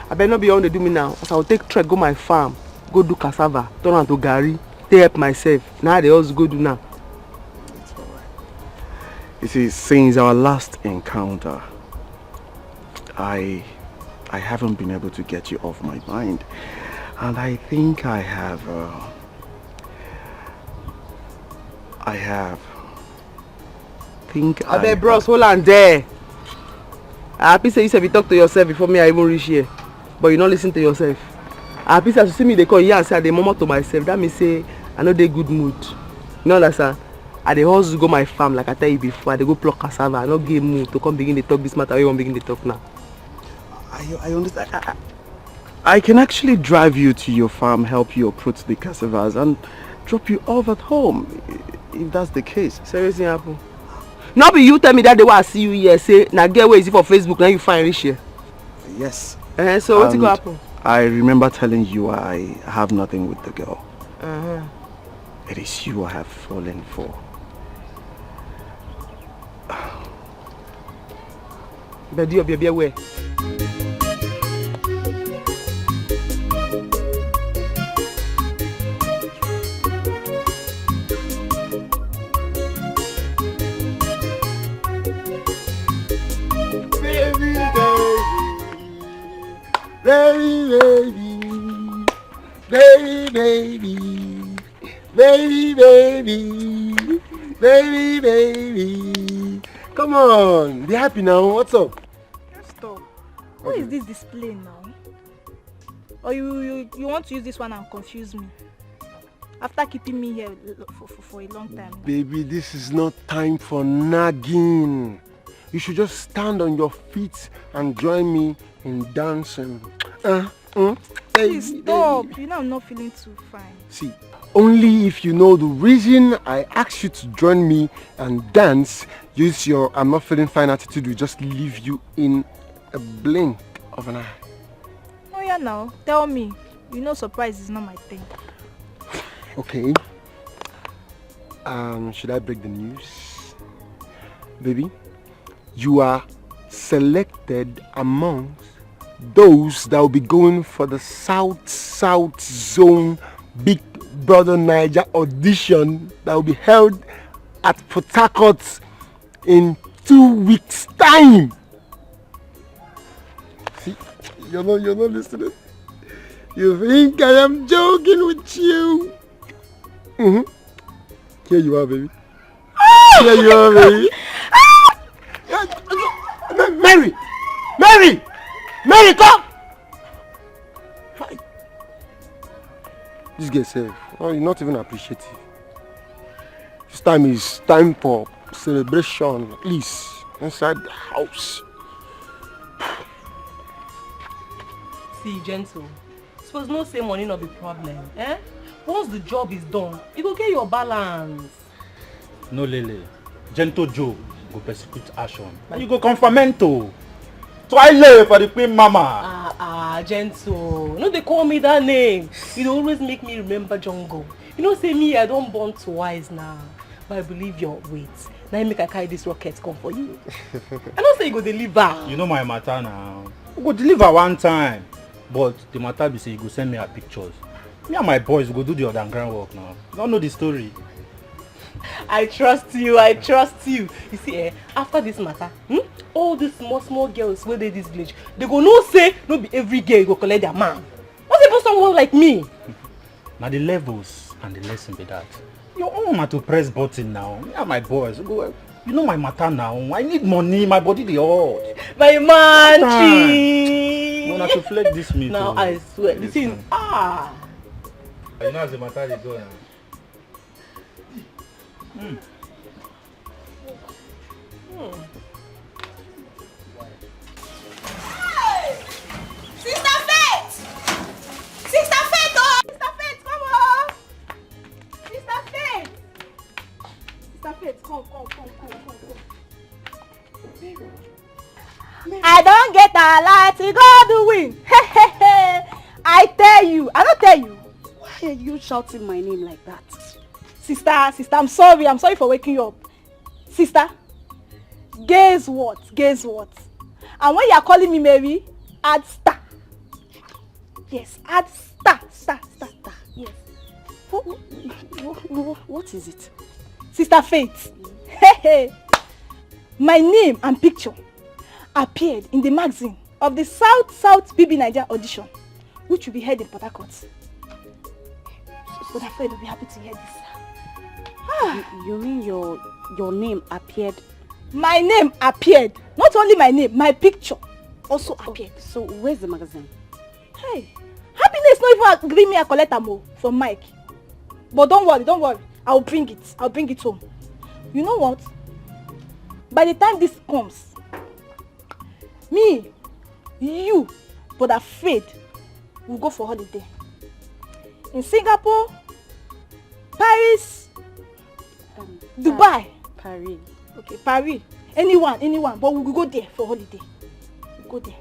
I better not be on to do me now. As I will take trek, go my farm, go do cassava, turn on to garri, take help myself. Now they also go do now. It's alright. You see, since our last encounter, I haven't been able to get you off my mind. And I think I have I bet bros, hold on there. I happy say you said you talk to yourself before me I even reach here. But you not listen to yourself. I happy say you see me they call here and say I dey murmur to myself. That means say I know they good mood. You know understand? I dey hustle go my farm like I tell you before. I dey go pluck cassava. I no get mood to come begin to talk this matter. I won't begin to talk now. I understand. I can actually drive you to your farm, help you uproot the cassavas and drop you off at home, if that's the case. Seriously happen? Not be you tell me that the way I see you here say now get where is it for Facebook now you find rich here. Yes. So what's going to happen? I remember telling you I have nothing with the girl. It is you I have fallen for. But you be aware. Baby. Come on, be happy now. What's up? Stop. What is this display now? Or you want to use this one and confuse me? After keeping me here for a long time. Baby, this is not time for nagging. You should just stand on your feet and join me in dancing. Please stop. You know I'm not feeling too fine. See, only if you know the reason I asked you to join me and dance, use your I'm not feeling fine attitude will just leave you in a blink of an eye. Oh yeah, now tell me. You know surprise is not my thing. Okay. Should I break the news? Baby, you are selected amongst those that will be going for the South Zone Big Brother Niger audition that will be held at Port Harcourt in 2 weeks' time. See, you're not listening. You think I am joking with you? Here you are, baby. Here you are, baby. Mary, come! This girl safe. Oh, you're not even appreciative. This time is time for celebration, at least inside the house. See, gentle. Suppose no say money not be problem, eh? Once the job is done, you go get your balance. No, Lele. Gentle Joe go persecute action. And you go confirmento. Twilight for the Queen Mama. Gentle. No, they call me that name. You always make me remember Jungle. You know, say me, I don't born twice now. But I believe your weight. Now you make I carry this rocket come for you. I don't say you go deliver. You know my matter now. You go deliver one time. But the matter be say you go send me her pictures. Me and my boys go do the underground work now. You don't know the story. I trust you. You see, after this matter, all these small girls where they this village, they go no say, no be every girl go collect their man. What's about someone like me? Now the levels and the lesson be that. Your own man to press button now. Me and my boys go. You know my matter now. I need money. My body the hard. My man, you want to flex this meat. Now I swear, this thing. You know as the matter they go now. Sister Faith! Sister Faith, oh! Sister Faith, come on! Sister Faith! Sister Faith, come. I don't get a lot to go to win. I tell you, I don't tell you. Why are you shouting my name like that? Sister, I'm sorry for waking you up. Sister, guess what? And when you are calling me Mary, add star. Yes, add star. Yes. What is it? Sister Faith, my name and picture appeared in the magazine of the South BB Niger audition, which will be held in Port Harcourt. But Fred will be happy to hear this. You mean your name appeared? My name appeared. Not only my name, my picture also appeared. So where's the magazine? Hey, Happiness not even giving me a collector more from Mike. But don't worry. I'll bring it home. You know what? By the time this comes, me, you, but afraid, we'll go for holiday. In Singapore, Paris, Dubai. Paris. Okay, Paris. Anyone. But we'll go there for holiday. We'll go there.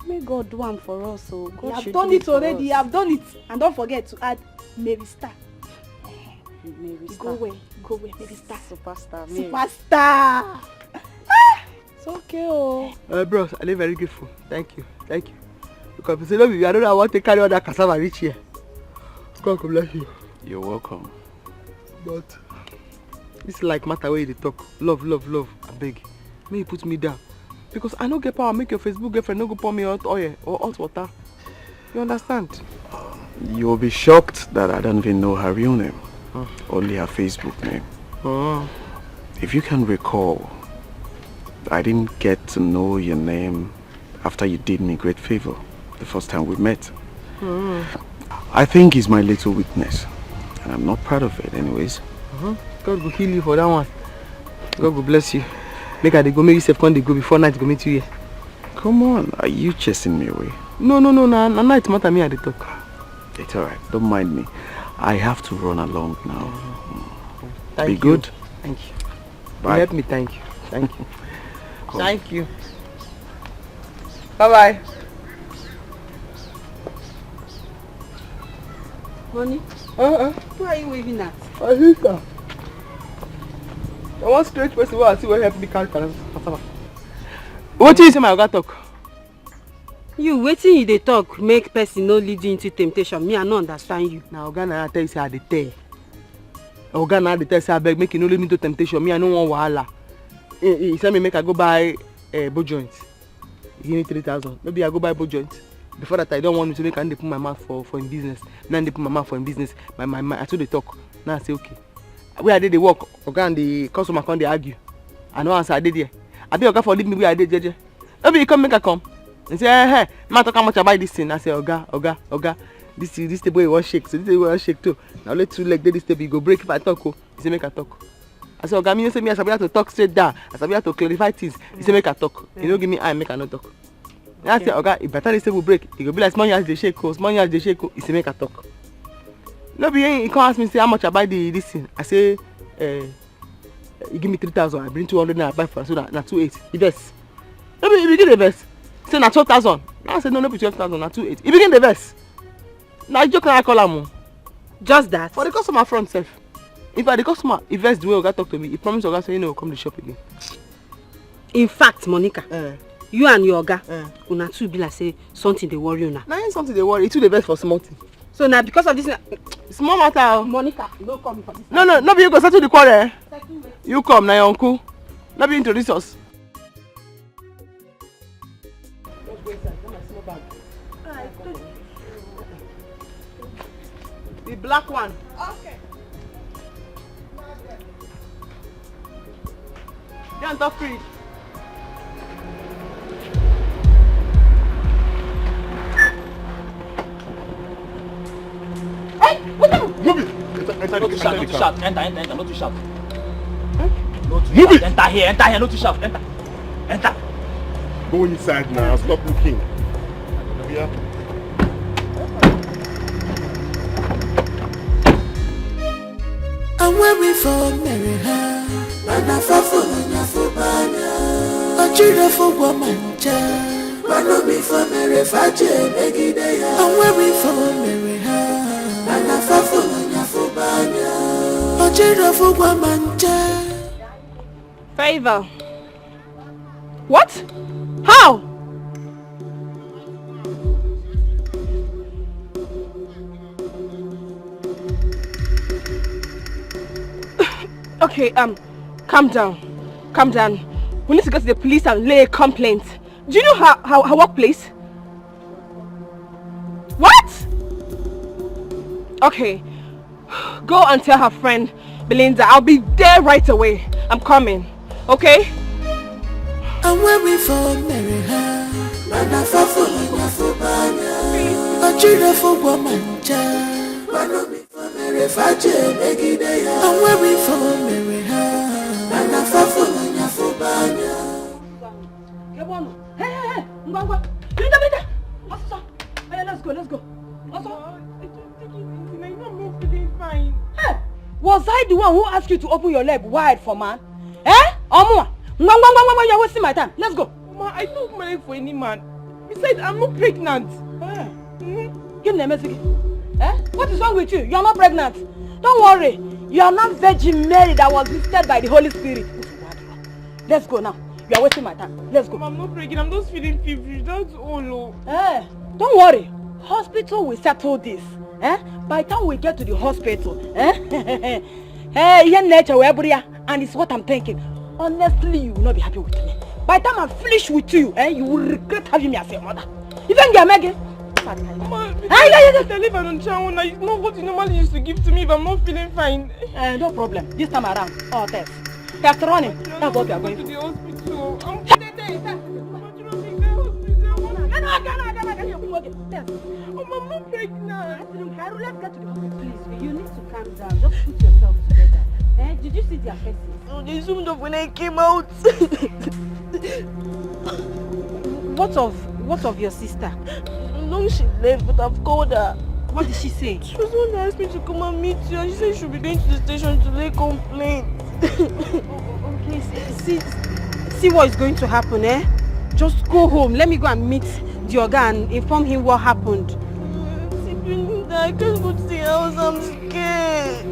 May God do one for us. So God I've done it already. I've done it. And don't forget to add Mary Star. Mary Star. Go away, Mary Star. Superstar. Superstar. It's okay, oh. Bros, I'm very grateful. Thank you. Because you say, I don't know, I want to carry all that cassava reach here. God bless you. You're welcome. But it's like matter where you talk. Love. I beg. May you put me down. Because I don't get power. Make your Facebook girlfriend no go pour me hot oil or hot water. You understand? You'll be shocked that I don't even know her real name. Only her Facebook name. If you can recall, I didn't get to know your name after you did me a great favor. the first time we met. I think it's my little weakness. And I'm not proud of it anyways. God will heal you for that one. God will bless you. Make I go, make yourself come they go before night go meet you here. Come on, are you chasing me away? No, night matter me at the talk. It's alright, don't mind me. I have to run along now. Thank Be you. good. Thank you. Bye. You help me, thank you. Thank you. Thank you. Bye-bye. Honey? Who are you waving at? I hate her. I want strange person who I see will help me carry cassava. What do you say my oga talk? You waiting you dey talk make person no lead you into temptation. Me I no understand you. Now oga na tell you say I dey tell. Oga na dey tell say abeg make you no lead me into temptation. Me I no want wahala. He said me make I go buy bow joint. He give me 3,000. Maybe I go buy bow joint. Before that I don't want him to make I put my mouth for him business. Now they put my mouth for him business. My I told they talk. Now I say okay. Where I did the work, oga and the customer come they argue. I know answer I did there. I be oga for leave me where I did jeje. Maybe you come make I come. And say hey, man talk how much I buy this thing. I say oga. This table you want shake. So this table you want shake too. Now let two leg this table you go break if I talk. He say make I talk. I say oga me you say me I sabi how to talk straight down. I sabi how to clarify things. He say make I talk. You don't give me eye make I not talk. Okay. I say oga if better this table break, it go be like small yansh dey shake. Small yansh dey shake. He say make I talk. No be he come ask me say how much I buy this thing. I say you give me 3,000. I bring 200 and I buy for so that na 2,800. He vex. No be he begin the vex. Say na 12,000. Now I say no be 12,000 na 2,800. He begin the vex. Na joke na I call am. Just that. For the customer front self. In fact the customer he vex the way oga talk to me. He promise oga say you know come to shop again. In fact Monica. You and your oga una two be like say something dey worry una. Na ain't something dey worry. He too dey vex for small thing. So now because of this small matter. Monica, no come for this. No be you go settle the quarrel. You come na your uncle. No be introduce us. The black one. Okay. They on top fridge. Move it! Not too sharp. Enter, not too sharp. Move it! Enter here, not too sharp. Enter. Go inside now, stop looking. Yeah. I'm weary for Mary, and I fall for your fubana. A children for woman, child. Run me for Mary, Faje, make it there. I'm weary for Mary, and I fall for your fubana. A children for woman, child. Favor. What? How? Okay, calm down. We need to go to the police and lay a complaint. Do you know her workplace? What? Okay, go and tell her friend Belinda I'll be there right away. I'm coming, okay? I'm weary for Mary, and I fall for your fubana. A children for woman, child. Run me for Mary, Faje, make it there. I'm weary for Mary, and I fall for your fubana. Hey, Belinda. Let's go. Was I the one who asked you to open your leg wide for man? Omua, you're wasting my time. Let's go. Ma, I don't marry for any man. Besides, I'm not pregnant. Give me a message. What is wrong with you? You're not pregnant. Don't worry. You are not Virgin Mary that was visited by the Holy Spirit. Let's go now. You are wasting my time. Let's go. Ma, I'm not pregnant. I'm just feeling feverish. That's all. Don't worry. Hospital will settle this. By the time we get to the hospital, and it's what I'm thinking. Honestly, you will not be happy with me. By the time I'm finished with you, you will regret having me as your mother. You think you're Megan? Ma, I live on China. It's not what you normally used to give to me if I'm not feeling fine. No problem. This time around, test. Test running. That's what we are going to the hospital. Okay, yes. Oh, I'm not pregnant. Carol, let's get to the hospital. Please, you need to calm down. Just put yourself together. Did you see their faces? Oh, they zoomed up when I came out. What of your sister? No, she left, but I've called her. What did she say? She was the one that asked me to come and meet you, and she said she should be going to the station to lay complaint. Okay, see what is going to happen, eh? Just go home. Let me go and meet the Oga and inform him what happened. I can't go to the house, I'm scared.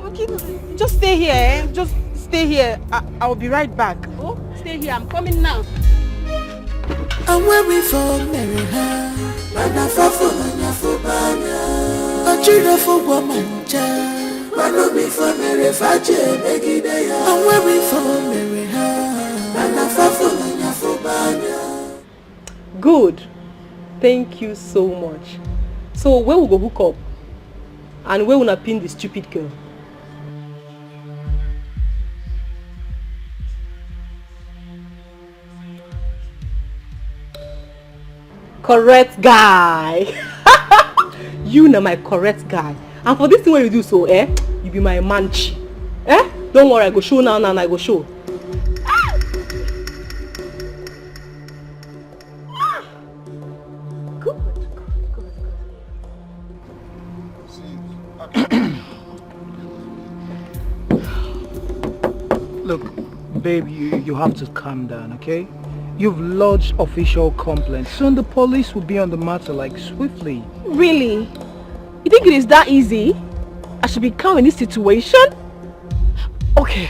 Okay, just stay here, eh? Just stay here. I'll be right back. Oh, stay here. I'm coming now. And when we fall, marry her. Mana fafo manya fubanya. Achida fubwa manja. Manu mi for marry faje megideya. And when we fall, marry her. Mana fafo manya fubanya. Good. Thank you so much. So where we go hook up? And where we gonna pin the stupid girl? Correct guy. You know my correct guy. And for this thing when you do so, you be my manchi. Don't worry, I go show now, I go show. Look, babe, you have to calm down, okay? You've lodged official complaints. Soon the police will be on the matter, like, swiftly. Really? You think it is that easy? I should be calm in this situation? Okay,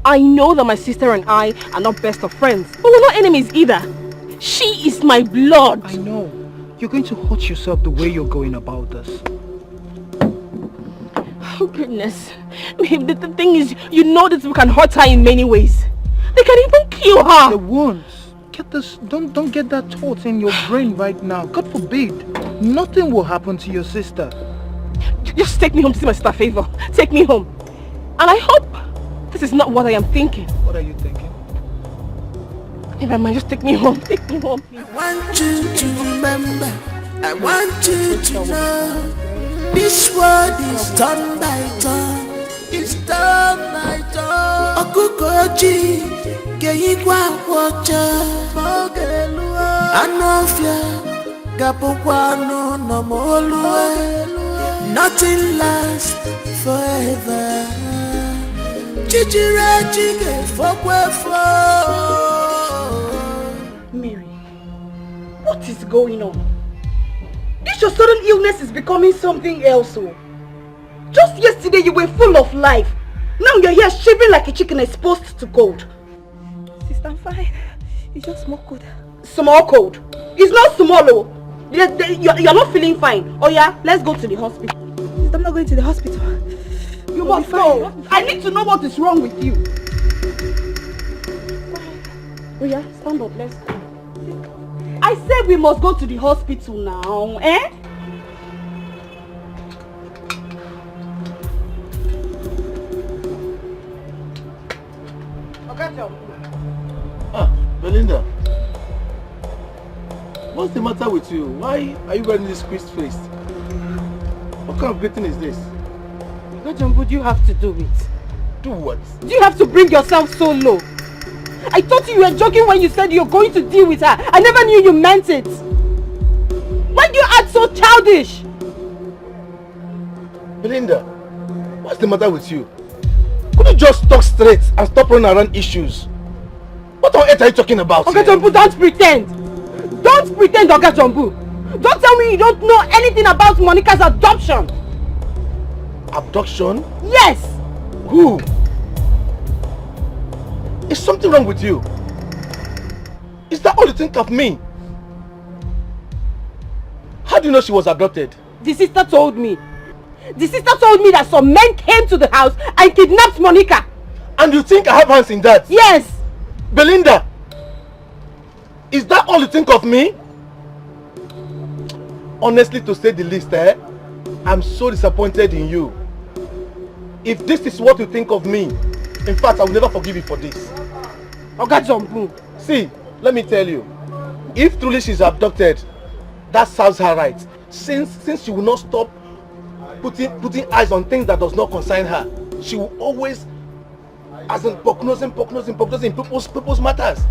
I know that my sister and I are not best of friends, but we're not enemies either. She is my blood. I know. You're going to hurt yourself the way you're going about this. Oh goodness. The thing is, you know that we can hurt her in many ways. They can even kill her. The wounds. Get this. Don't get that thought in your brain right now. God forbid. Nothing will happen to your sister. Just take me home to see my sister, favor. Take me home. And I hope this is not what I am thinking. What are you thinking? Never mind, just take me home. Take me home, please. I want you to remember. I want you to know. This world is turn by turn. It's turn by turn. Okukoji, Geigwa Wacha, Mogelua, Anofia, Gapuano, no Molue. Nothing lasts forever. Chichira Chige, Fokwefo. Mary, what is going on? This your sudden illness is becoming something else. Oh. Just yesterday you were full of life. Now you're here shivering like a chicken exposed to cold. Sister, I'm fine. It's just small cold. Small cold? It's not small. Oh. You're not feeling fine. Oh yeah, let's go to the hospital. Sister, I'm not going to the hospital. You must go. I need to know what is wrong with you. Oh yeah, stand up. Let's go. I said we must go to the hospital now, eh? Belinda, what's the matter with you? Why are you wearing this squeezed face? What kind of greeting is this? What do you have to do it? Do what? Do you have to bring yourself so low? I thought you were joking when you said you're going to deal with her. I never knew you meant it. Why do you act so childish? Belinda, what's the matter with you? Could you just talk straight and stop running around issues? What on earth are you talking about? Oga Jumbu, don't pretend. Don't pretend, Oga Jumbu. Don't tell me you don't know anything about Monica's adoption. Abduction? Yes. Who? Is something wrong with you? Is that all you think of me? How do you know she was adopted? The sister told me. The sister told me that some men came to the house and kidnapped Monica. And you think I have hands in that? Yes. Belinda, is that all you think of me? Honestly, to say the least, I'm so disappointed in you. If this is what you think of me, in fact, I will never forgive you for this. Oga Jumbu. See, let me tell you. If truly she's abducted, that serves her right. Since she will not stop putting eyes on things that does not concern her, she will always, as in prognosing people's matters.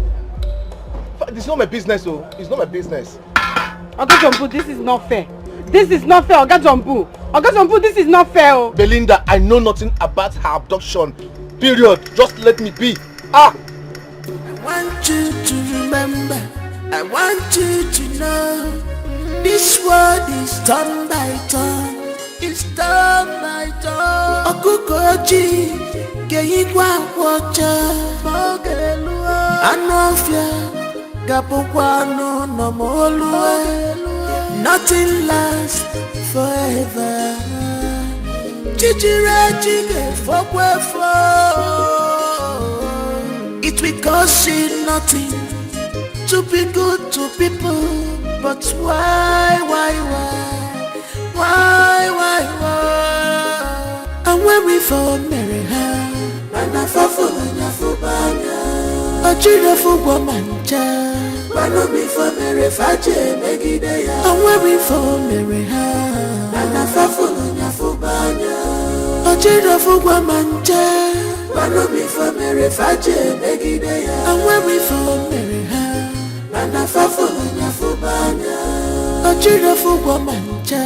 It's not my business, oh. It's not my business. Oga Jumbo, this is not fair. This is not fair, Oga Jumbo. Oga Jumbo, this is not fair, oh. Belinda, I know nothing about her abduction. Period. Just let me be. Ah! I want you to remember. I want you to know. This world is turn by turn. It's turn by turn. Okukoji, Geigwa Wacha, Mogelua, Anofia, Gapukwano, Nomolua. Nothing lasts forever. Chichira chige fokwefo. It will cost you nothing to be good to people, but why? And when we fall marry her, Mana fafula nyafubanya, Ochida fugwa manja, Mano mi for marry faje megideya. And when we fall marry her, Mana fafula nyafubanya, Ochida fugwa manja, Mano mi for marry faje megideya. And when we fall marry her, Mana fafula nyafubanya, Ochida fugwa manja.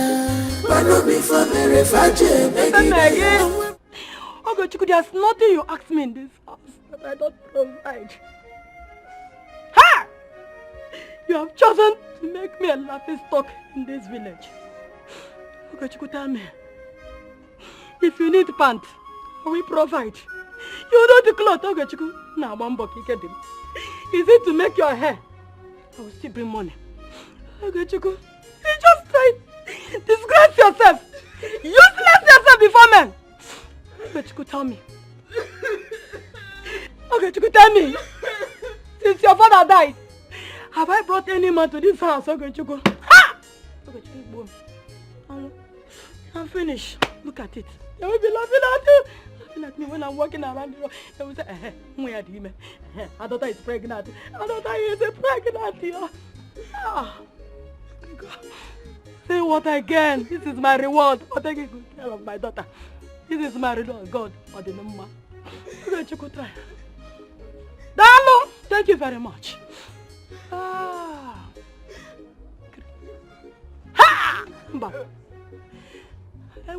Mano mi for marry faje megideya. Oga Chuku, there's nothing you ask me in this house that I don't provide. Ha! You have chosen to make me a laughing stock in this village. Oga Chuku, tell me, if you need pants, I will provide. You know the cloth, Oga Chuku. Now, one buck, you get them. Is it to make your hair? I will still bring money. Oga Chuku, you just try disgrace yourself. Useless yourself before men. Ogechuku, tell me. Ogechuku, tell me. Since your father died, have I brought any man to this house, Ogechuku? Ha! Ogechuku, boom. I'm finished. Look at it. They will be laughing at you. Laughing at me when I'm walking around the road. They will say, where are you? Our daughter is pregnant. Our daughter is pregnant. Ah. God. Say what again? This is my reward for taking good care of my daughter. This is my reward, God, or the number. Try. Dalo, thank you very much. Ah. Ha! I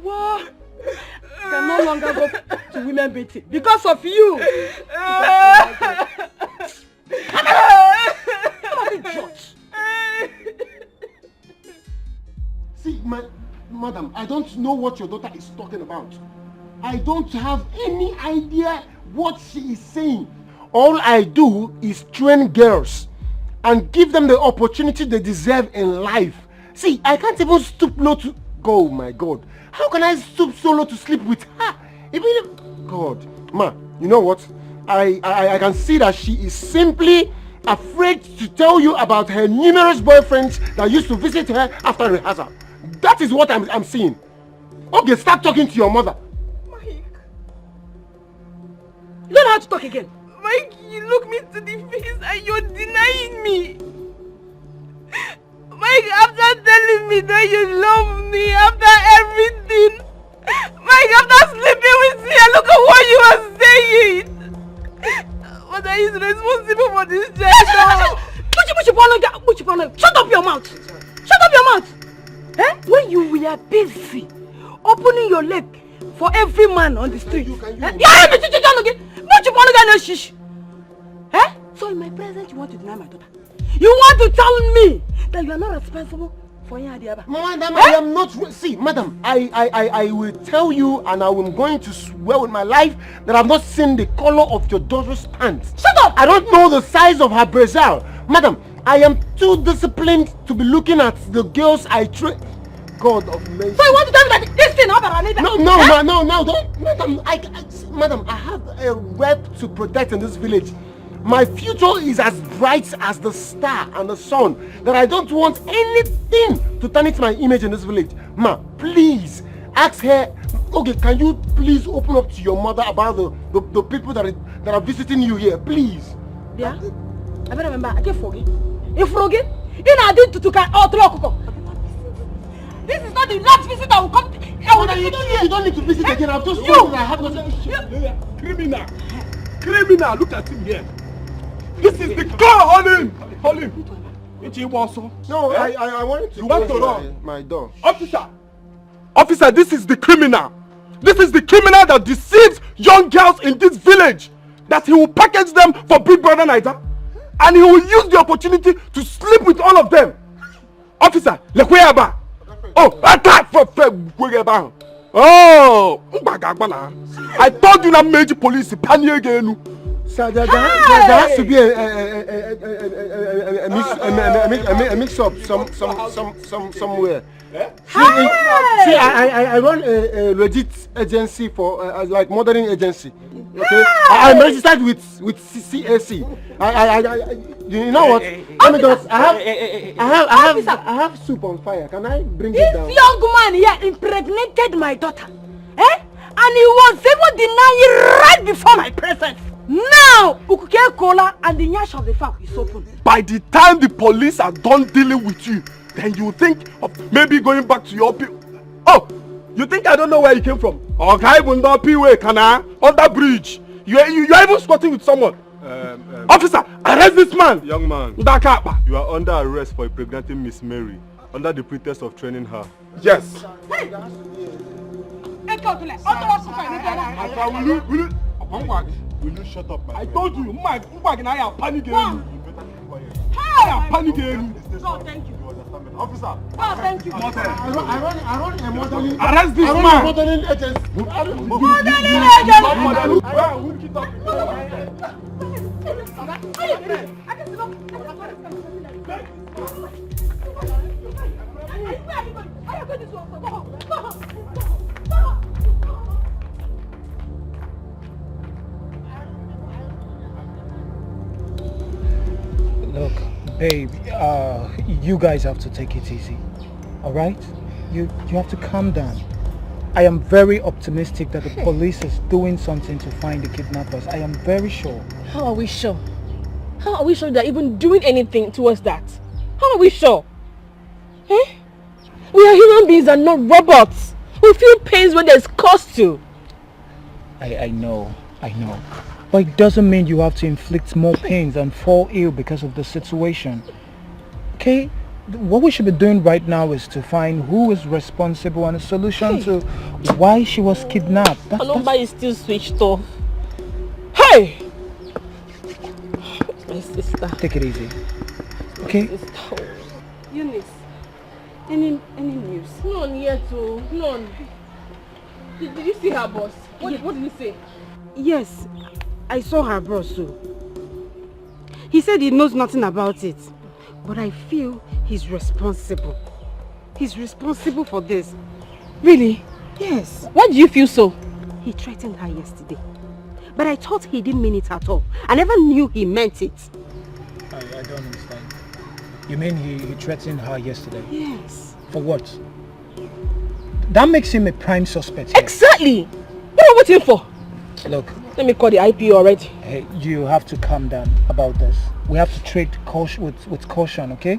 can no longer go to women beating because of you. See, madam, I don't know what your daughter is talking about. I don't have any idea what she is saying. All I do is train girls and give them the opportunity they deserve in life. See, I can't even stoop low to... Oh my God. How can I stoop so low to sleep with her? Even... God. Ma, you know what? I can see that she is simply afraid to tell you about her numerous boyfriends that used to visit her after rehearsal. That is what I'm seeing. Okay, start talking to your mother. Mike. You don't know how to talk again. Mike, you look me to the face and you're denying me. Mike, after telling me that you love me, after everything. Mike, after sleeping with me, and look at what you are saying. Mother is responsible for this child. Shut up your mouth. Shut up your mouth. Eh? When you were busy opening your leg for every man on the street. So in my presence you want to deny my daughter? You want to tell me that you are not responsible for Yadiaba? Madam, I am not... See, madam, I will tell you and I am going to swear with my life that I have not seen the color of your daughter's pants. Shut up! I don't know the size of her brazier. Madam, I am too disciplined to be looking at the girls I train. God of mercy. So you want to tell me that this thing happened? No, don't. Madam, I have a rep to protect in this village. My future is as bright as the star and the sun that I don't want anything to tarnish my image in this village. Ma, please, ask her. Okay, can you please open up to your mother about the people that are visiting you here, please? Yeah? I better remember, I can't forget. If Rogi, in addition to Tuka or Trokoko. This is not the last visit I will come. You don't need to visit again. I've just told you I have nothing. Criminal. Criminal. Look at him here. This is the car. Hold him. Hold him. No, I wanted to. You want to run? My door. Officer. Officer, this is the criminal. This is the criminal that deceives young girls in this village. That he will package them for Big Brother night. And he will use the opportunity to sleep with all of them. Officer, Lekweyaba. Oh, attack for Lekweyaba. Oh, I told you not major police panic again. Sir, there has to be a mix-up somewhere. See, I run a legit agency for like modeling agency. Okay, I'm registered with CAC. You know what? Let me just. I have soup on fire. Can I bring it down? This young man here impregnated my daughter, and he was even denying right before my presence. Now, Ukuke Kola and the nyash of the farm is open. By the time the police are done dealing with you, then you think of maybe going back to your people. Oh, you think I don't know where you came from? Okay, under bridge. You're even squatting with someone. Officer, arrest this man. Young man, you are under arrest for impregnating Miss Mary under the pretext of training her. Yes. Hey. Will you shut up, my friend? I told you, my and I are panicking. I am panicking. No, thank you. Officer. Oh, thank you. I run a modeling. Arrest this man. I run a modeling agency. Look, babe, you guys have to take it easy, all right? You have to calm down. I am very optimistic that the police is doing something to find the kidnappers. I am very sure. How are we sure? How are we sure they're even doing anything towards that? How are we sure? We are human beings and not robots. We feel pains when there's cause to. I know. But it doesn't mean you have to inflict more pains and fall ill because of the situation. Okay? What we should be doing right now is to find who is responsible and a solution to why she was kidnapped. Her number is still switched off. Hey! My sister. Take it easy. Okay? Eunice, any news? None yet, oh. None. Did you see her boss? What did he say? Yes, I saw her boss too. He said he knows nothing about it. But I feel he's responsible. He's responsible for this. Really? Yes. Why do you feel so? He threatened her yesterday. But I thought he didn't mean it at all. I never knew he meant it. I don't understand. You mean he threatened her yesterday? Yes. For what? That makes him a prime suspect here. Exactly! What are we waiting for? Look. Let me call the IPO already. Hey, you have to calm down about this. We have to treat caution with caution, okay?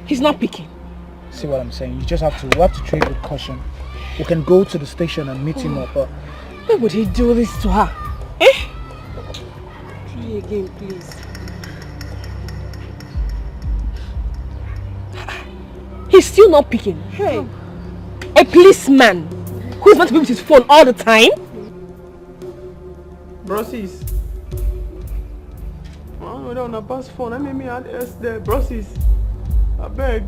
He's not picking. See what I'm saying? We have to treat with caution. We can go to the station and meet him up. Why would he do this to her? Try again, please. He's still not picking. Hey. A policeman who's meant to be with his phone all the time? Brossies. I don't know on a pass phone. I made me add S there. Brossies. I beg.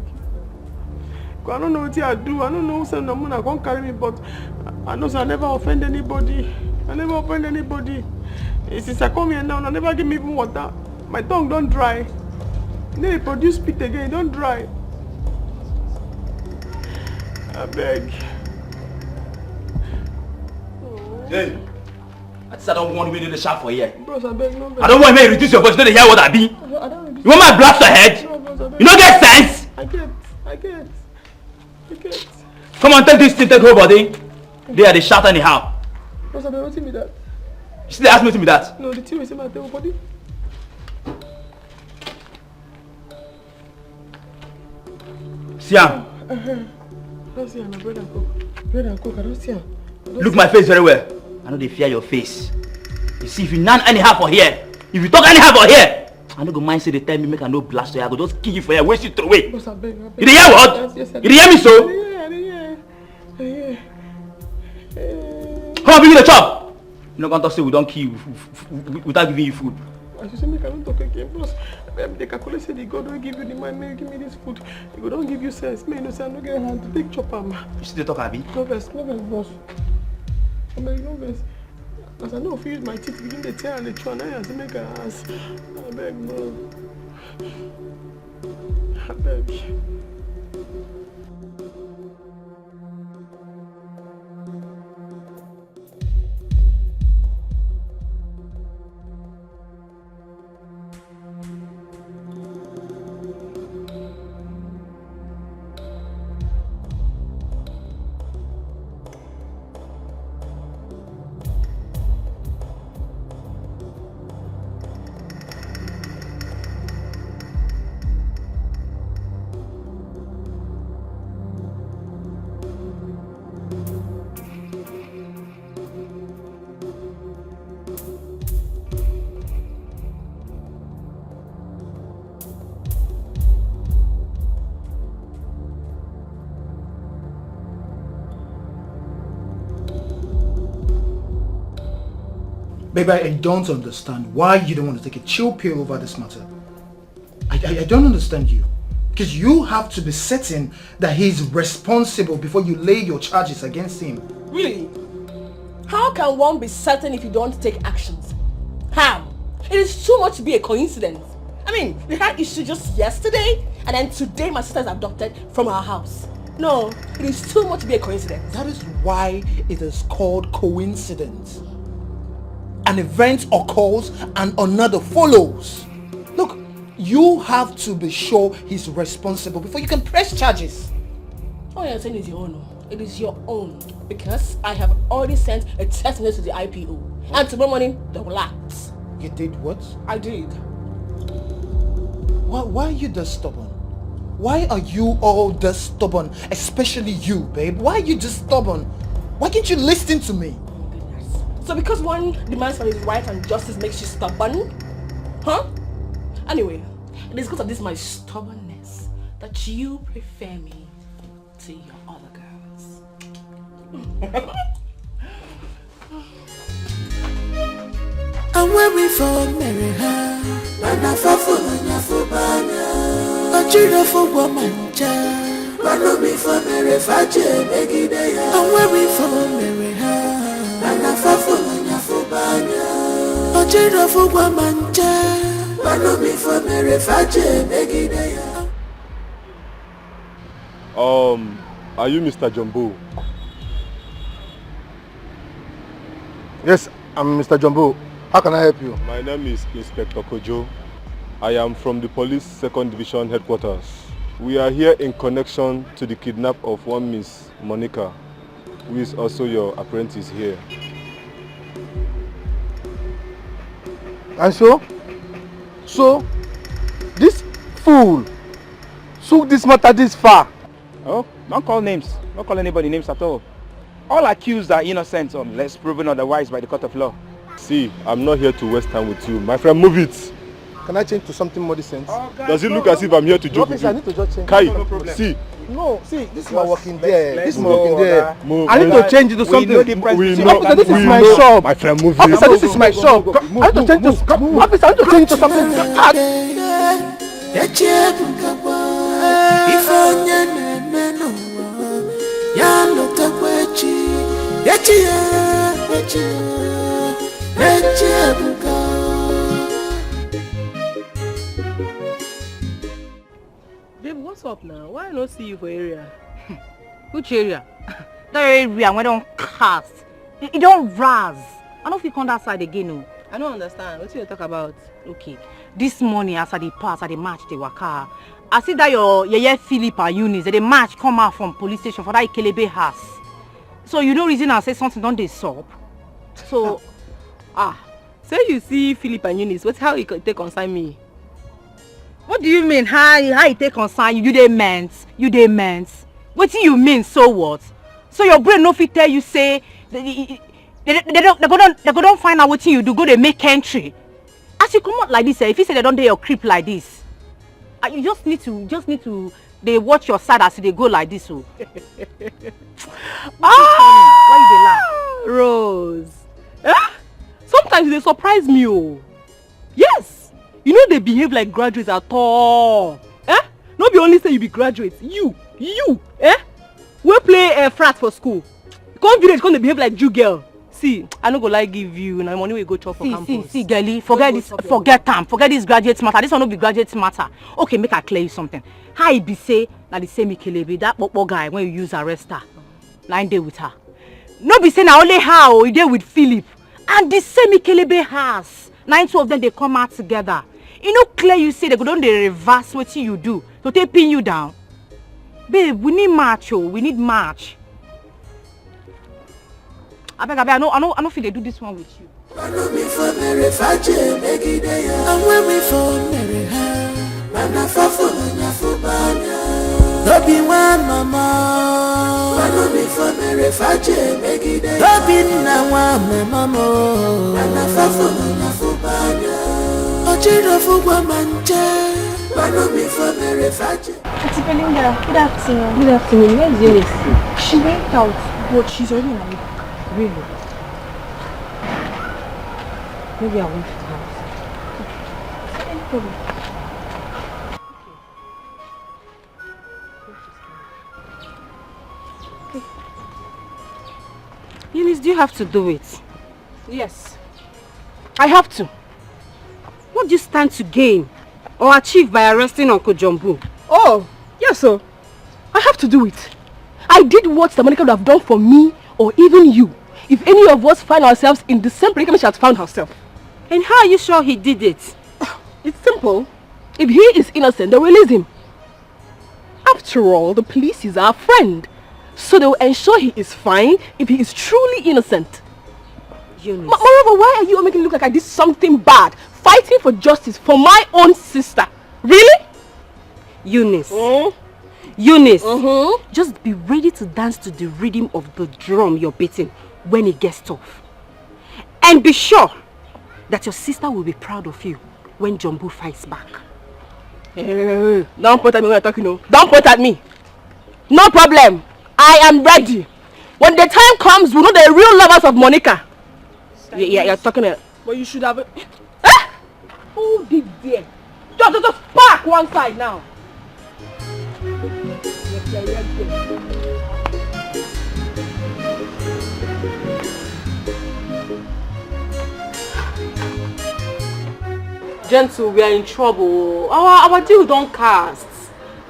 I don't know what I do. I don't know who send the money. I can't carry me, but I know so I never offend anybody. Since I come here now, I never give me even water. My tongue don't dry. Then they produce spit again, don't dry. I beg. Hey, I don't want me to do the shop for here. Bros, I beg, no beg. I don't want me to reduce your voice. You don't hear what I be. You want my blast your head? No, bros, I beg. You don't get sense? I get. Come on, take this thing, take whole body. They are the shot anyhow. Bros, I beg, what's me that? Still ask me to be that. No, the thing is in my table body. Siam. I don't see my bread and coke. Bread and coke, I don't see him. Look my face very well. I know they fear your face. You see, if you nan anyhow for here, if you talk anyhow for here, I no go mind say they tell me make I no blast you. I go just kill you for here, waste you throw away. Boss, I beg. You dey hear what? Yes, You dey hear me so? How big the chop? You no gonna talk say we don't kill you without giving you food. I should say make I don't talk again. Boss, they calculate say the God will give you the man, may give me this food. He go don't give you sense. May no say I no get hand to take chop am. You still dey talk abi? No vex, boss. I beg, no vex. As I know if you use my teeth begin the tear and the chew and I have to make a ass. I beg, no. I beg. Baby, I don't understand why you don't want to take a chill pill over this matter. I don't understand you. Because you have to be certain that he's responsible before you lay your charges against him. Really? How can one be certain if you don't take actions? How? It is too much to be a coincidence. I mean, we had issue just yesterday, and then today my sister is abducted from our house. No, it is too much to be a coincidence. That is why it is called coincidence. An event occurs and another follows. Look, you have to be sure he's responsible before you can press charges. All you're saying is your own. It is your own. Because I have already sent a text message to the IPO. And tomorrow morning, they will act. You did what? I did. Why are you this stubborn? Why are you all this stubborn? Especially you, babe. Why are you this stubborn? Why can't you listen to me? So because one demands for his right and justice makes you stubborn? Huh? Anyway, it is because of this my stubbornness that you prefer me to your other girls. I'm waiting for Mary, Mana Fafuna Fubana, a children for woman, Mana me for Mary Faje, Megidea. I'm waiting for Mary, Mana Fafuna Fubana, a children for woman, Mana me for Mary Faje, Megidea. Are you Mr. Jumbo? Yes, I'm Mr. Jumbo. How can I help you? My name is Inspector Kojo. I am from the Police 2nd Division Headquarters. We are here in connection to the kidnap of one Miss Monica, who is also your apprentice here. And so this fool took this matter this far. Oh, don't call names. Don't call anybody names at all. All accused are innocent unless proven otherwise by the court of law. See, I'm not here to waste time with you. My friend, move it. Can I change to something more decent? Does it look as if I'm here to joke with you? I need to just change. Kai, no problem. See. No, see, this is my working there. This is my working there. there. I need to change it to something. Officer, this is my shop. My friend, move Officer, this is my shop. I need to change to something. Officer, I need to change to something. Babe, what's up now? Why I not see you for area? Which area? That area where don't cast. It don't raz. I don't feel come that side again. No. I don't understand. What you talk about? Okay. This morning as I dey pass, at the match they waka. I see that your Philip and Eunice, the match come out from police station for that Ikelebe house. So you know reason I say something don't they stop. So Say you see Philip and Eunice, what's how you take consign me? What do you mean? How you take consign you? You dey meant. What do you mean? So what? So your brain no fit tell you say they don't find out what you do. Go they make entry. As you come out like this, if you say they don't do your creep like this, you just need to they watch your side as they go like this. Oh. Why you dey laugh? Rose. Sometimes they surprise me. Oh. Yes. You know they behave like graduates at all. No be only say you be graduates. You. We play frat for school. Come village, come they behave like Jew girl. See, I no go like give you na money we go chop for campus. See, girlie, forget this graduate matter. This one no be graduate matter. Okay, make I clear you something. How it be say na the same Ikelebe, that popo guy when you use arrest her. 9 days with her. No be say na only her you dey with Philip. And the same Ikelebe has. 9 two of them they come out together. You know clear you say they go don dey reverse what you do to take pin you down. Babe, we need match, we need match. I beg, I know feel they do this one with you. Auntie Belinda, good afternoon. Good afternoon. Where's Eunice? She went out, but she's already in my back. Really? Maybe I went to the house. Any problem? Okay. Eunice, do you have to do it? Yes. I have to. What do you stand to gain or achieve by arresting Uncle Jumbo? Oh, yes, sir. I have to do it. I did what the Monica would have done for me or even you if any of us find ourselves in the same predicament she has found herself. And how are you sure he did it? It's simple. If he is innocent, they'll release him. After all, the police is our friend. So they will ensure he is fine if he is truly innocent. Eunice. Moreover, why are you making it look like I did something bad? Fighting for justice for my own sister. Really? Eunice. Eunice. Just be ready to dance to the rhythm of the drum you're beating when it gets tough. And be sure that your sister will be proud of you when Jumbo fights back. Hey, don't point at me when you're talking. No. Don't point at me. No problem. I am ready. When the time comes, we know the real lovers of Monica. Yeah, you're talking. But you should have. Hold it there. Just park one side now. Gentle, we are in trouble. Our deal don't cast.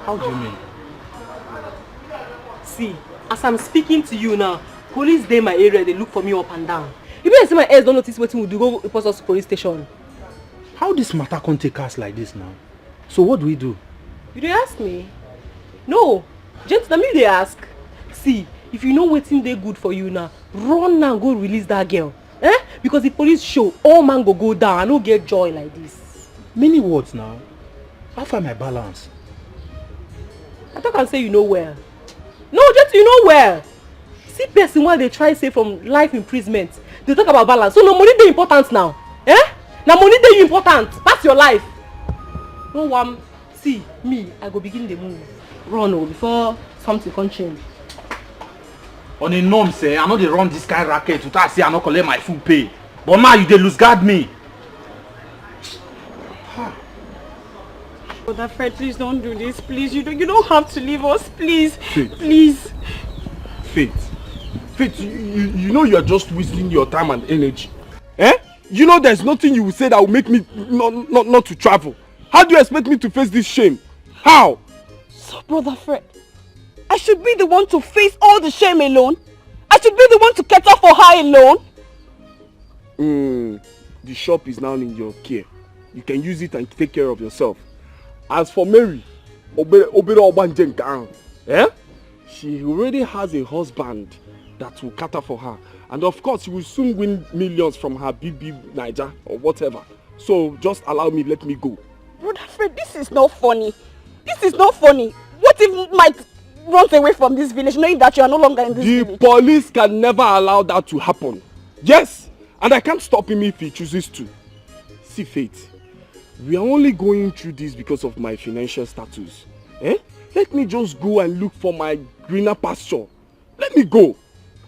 How do you mean? See, as I'm speaking to you now, police dey my area, they look for me up and down. You better see my ears don't notice what we do, go report us to police station. How this matter can't take us like this now? So what do we do? You dey ask me? No, Gentle, let me dey ask. See, if you know wetin dey good for you now, run now go release that girl. Because the police show, all man go down, I no get joy like this. Many words now. How find my balance? I talk and say you know well. No, Gentle, you know well. See person while they try say from life imprisonment, they talk about balance. So no money dey important now. Now money dey important. That's your life. No one see me, I go begin the move. Run before something can change. On a norm say, I know they run this kind of racket to say I no collect my full pay. But now you dey lose guard me. Brother Fred, please don't do this. Please, you don't have to leave us. Please, Faith. Please. Faith, you know you are just wasting your time and energy. You know there's nothing you will say that will make me not to travel. How do you expect me to face this shame? How? So, Brother Fred, I should be the one to face all the shame alone? I should be the one to cater for her alone? The shop is now in your care. You can use it and take care of yourself. As for Mary, she already has a husband that will cater for her. And of course, she will soon win millions from her BB Niger or whatever. So just allow me, let me go. Brother Fred, this is not funny. This is not funny. What if Mike runs away from this village knowing that you are no longer in this village? The police can never allow that to happen. Yes, and I can't stop him if he chooses to. See, Faith, we are only going through this because of my financial status. Let me just go and look for my greener pasture. Let me go.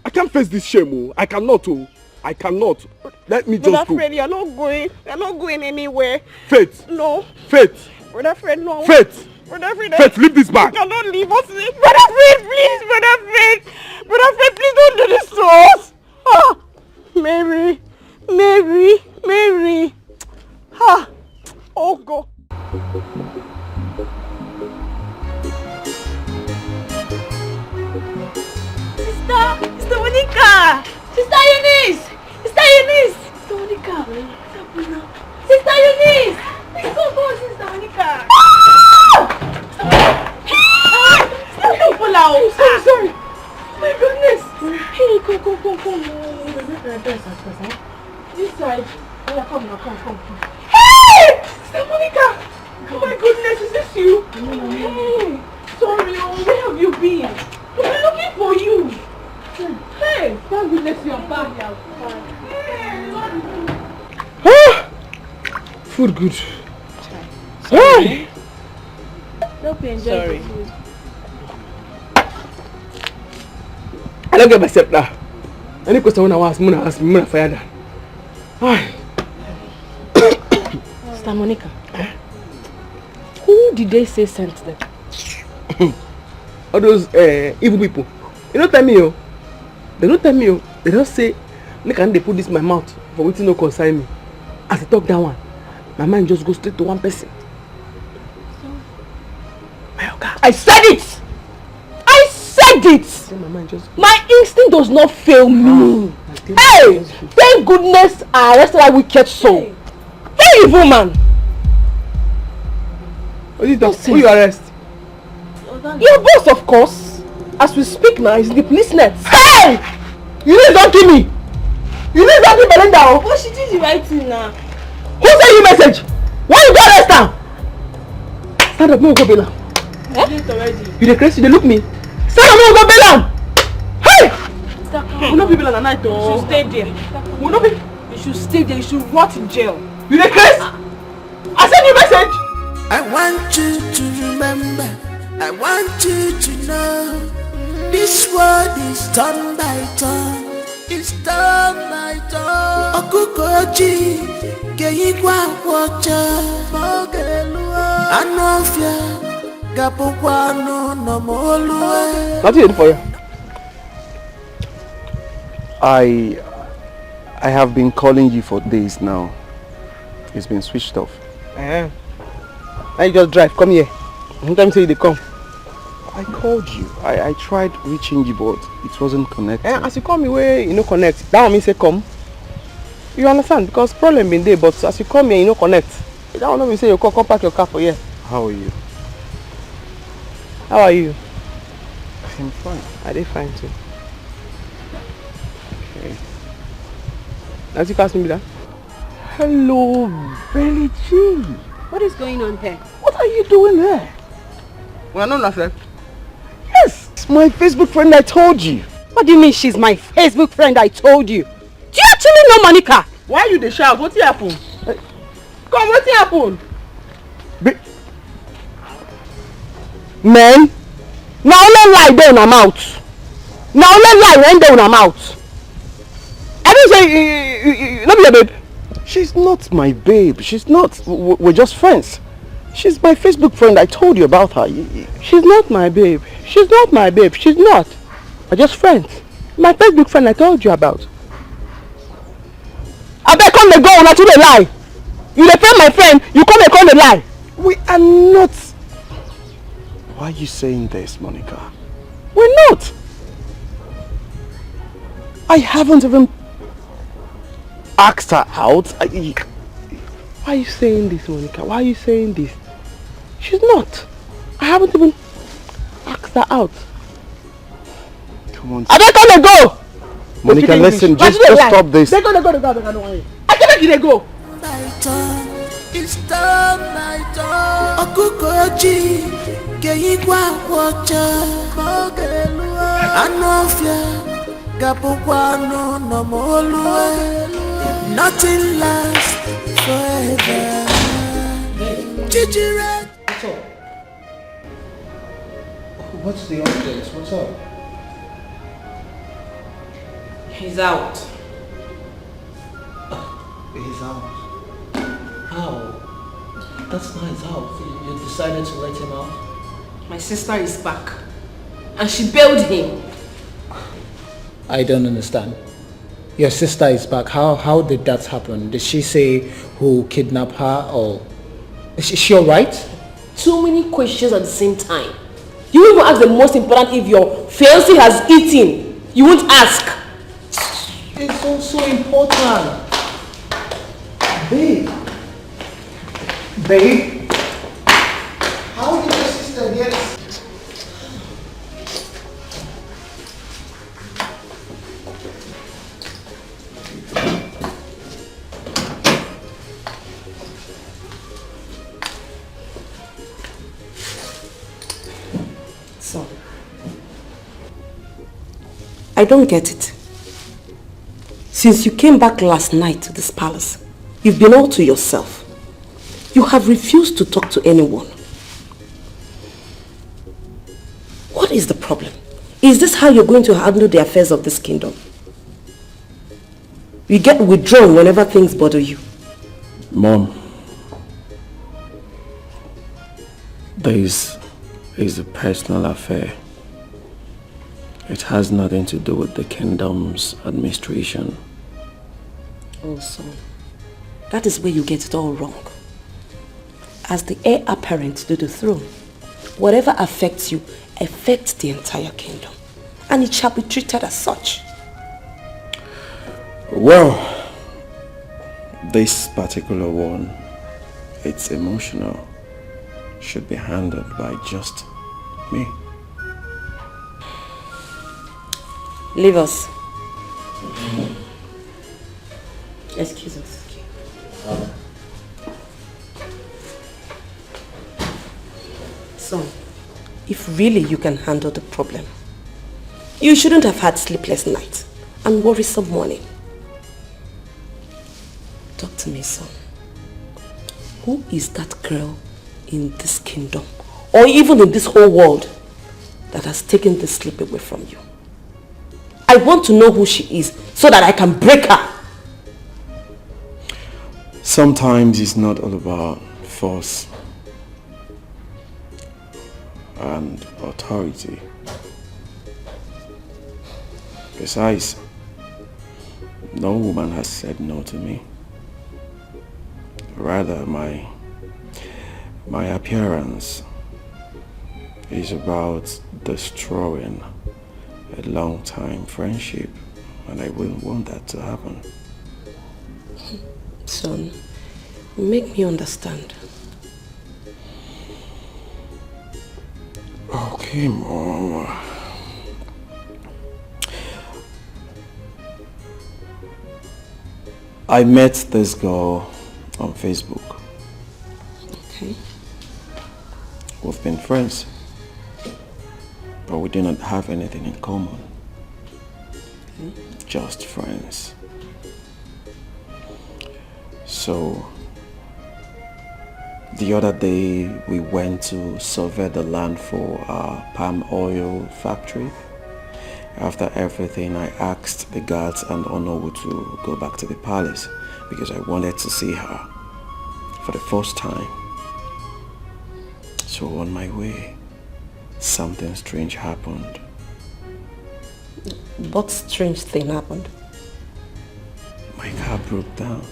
I can't face this shame. Oh. I cannot. Oh. I cannot. Let me just Brother go. Fred, you're not going. You're not going anywhere. Faith. No. Faith. Brother Fred, no. Faith. Brother Fred, Faith, leave this bag. You cannot leave us. Brother Fred, please. Brother Fred. Brother Fred, please don't do this to us. Ah. Mary. Mary. Mary. Ah. Oh, God. Sister Monica! Sister Eunice! Sister Eunice! Sister Monica! Sister Eunice! Please go, Sister Monica! Don't pull out! Sorry! Oh my goodness! Hey, come. This side. Come. Hey! Sister Monica! Oh my goodness, is this you? Hey! Sorry, where have you been? We've been looking for you. Hey, thank goodness you are back. Food good. Sorry. Hope you enjoy the food. I don't get myself now. Any question when I ask, I'm gonna fire that. Sister Monica, who did they say sent them? All those evil people. They don't tell me, oh. They don't tell me, oh. They don't say, look, and they put this in my mouth for waiting no concern me. As I talk that one, my mind just goes straight to one person. I said it! I said it! My instinct does not fail me. Hey! Thank goodness I arrested that wicked soul. Hey, evil man! What is that? Who you arrest? Your boss, of course. As we speak now, is in the police net. Hey! You didn't don't kill me! You didn't don't kill Belinda! But she did the right thing now. Who sent you message? Why you go arrest her? Stand up, no go bail am. You dey crazy, you dey look me. Stand up, no go bail am. Hey! We no be bail at night though. You should stay there. We no be. You should stay there. You should rot in jail. You dey crazy? I send you message. I want you to remember. I want you to know. This world is turn by turn. It's turn by turn. Okukoji, Geigwa Wacha, Mogelua, Anofia, Gapuano, Nomolue. What did you do for you? I have been calling you for days now. It's been switched off. Now you just drive, come here. Sometimes say they come. I called you. I tried reaching you, but it wasn't connected. As you call me where you no connect, that one mean say come. You understand? Because problem been there, but as you come here, you no connect. That one mean say you come park your car for here. How are you? How are you? I'm fine. I dey fine too. Okay. As you pass me that. Hello, Belly G. What is going on here? What are you doing there? We are not nothing. Yes, it's my Facebook friend I told you. What do you mean she's my Facebook friend I told you? Do you actually know Monica? Why you dey shout? What happen? Come, what happen? Man, now only lie there in her mouth. Now only lie when there in her mouth. I didn't say you not be your babe. She's not my babe. She's not. We're just friends. She's my Facebook friend. I told you about her. She's not my babe. She's not my babe. She's not. We're just friends. My Facebook friend I told you about. I bet come and go on to the lie. You defend my friend, you come and call the lie. We are not. Why are you saying this, Monica? We're not. I haven't even asked her out. Why are you saying this, Monica? Why are you saying this? She's not. I haven't even asked her out. Come on. I bet come and go. Monica, listen, just stop this. They go. I can't make it go. It's time, my turn. Okukoji, Keikwa Wacha, Anofia, Gapukwano, Nomolue. Nothing lasts forever. Chichira. What's the update? What's up? He's out. He's out. How? That's not his house. You decided to let him out? My sister is back. And she bailed him. I don't understand. Your sister is back. How did that happen? Did she say who kidnapped her, or is she alright? Too many questions at the same time. You even ask the most important if your fiancé has eaten. You won't ask. It's also important. Babe. Babe. How did your sister get... So, I don't get it. Since you came back last night to this palace, you've been all to yourself. You have refused to talk to anyone. What is the problem? Is this how you're going to handle the affairs of this kingdom? You get withdrawn whenever things bother you. Mom, this is a personal affair. It has nothing to do with the kingdom's administration. Oh, son, that is where you get it all wrong. As the heir apparent to the throne, whatever affects you affects the entire kingdom, and it shall be treated as such. Well, this particular one, it's emotional, should be handled by just me. Leave us. Excuse us. Son, if really you can handle the problem, you shouldn't have had sleepless nights and worrisome morning. Talk to me, son. Who is that girl in this kingdom, or even in this whole world, that has taken the sleep away from you? I want to know who she is so that I can break her. Sometimes it's not all about force and authority. Besides, no woman has said no to me. Rather, my appearance is about destroying a long-time friendship, and I wouldn't want that to happen. Son, make me understand. Okay, Mom. I met this girl on Facebook. Okay. We've been friends, but we do not have anything in common. Okay. Just friends. So, the other day we went to survey the land for our palm oil factory. After everything, I asked the guards and Onowu to go back to the palace because I wanted to see her for the first time. So on my way, something strange happened. What strange thing happened? My car broke down.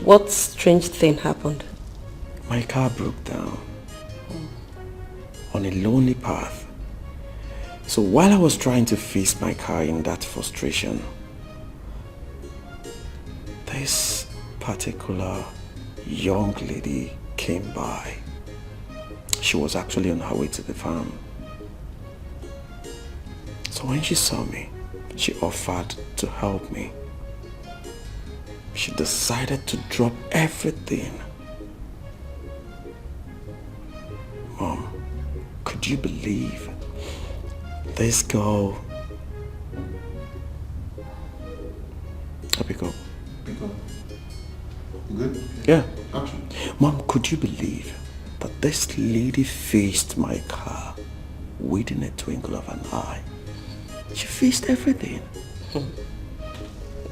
What strange thing happened? My car broke down on a lonely path. So while I was trying to fix my car in that frustration, this particular young lady came by. She was actually on her way to the farm. So when she saw me, she offered to help me. She decided to drop everything. Mom, could you believe this girl? Abigail. Good? Yeah. Action. Mom, could you believe that this lady faced my car within a twinkle of an eye? She faced everything.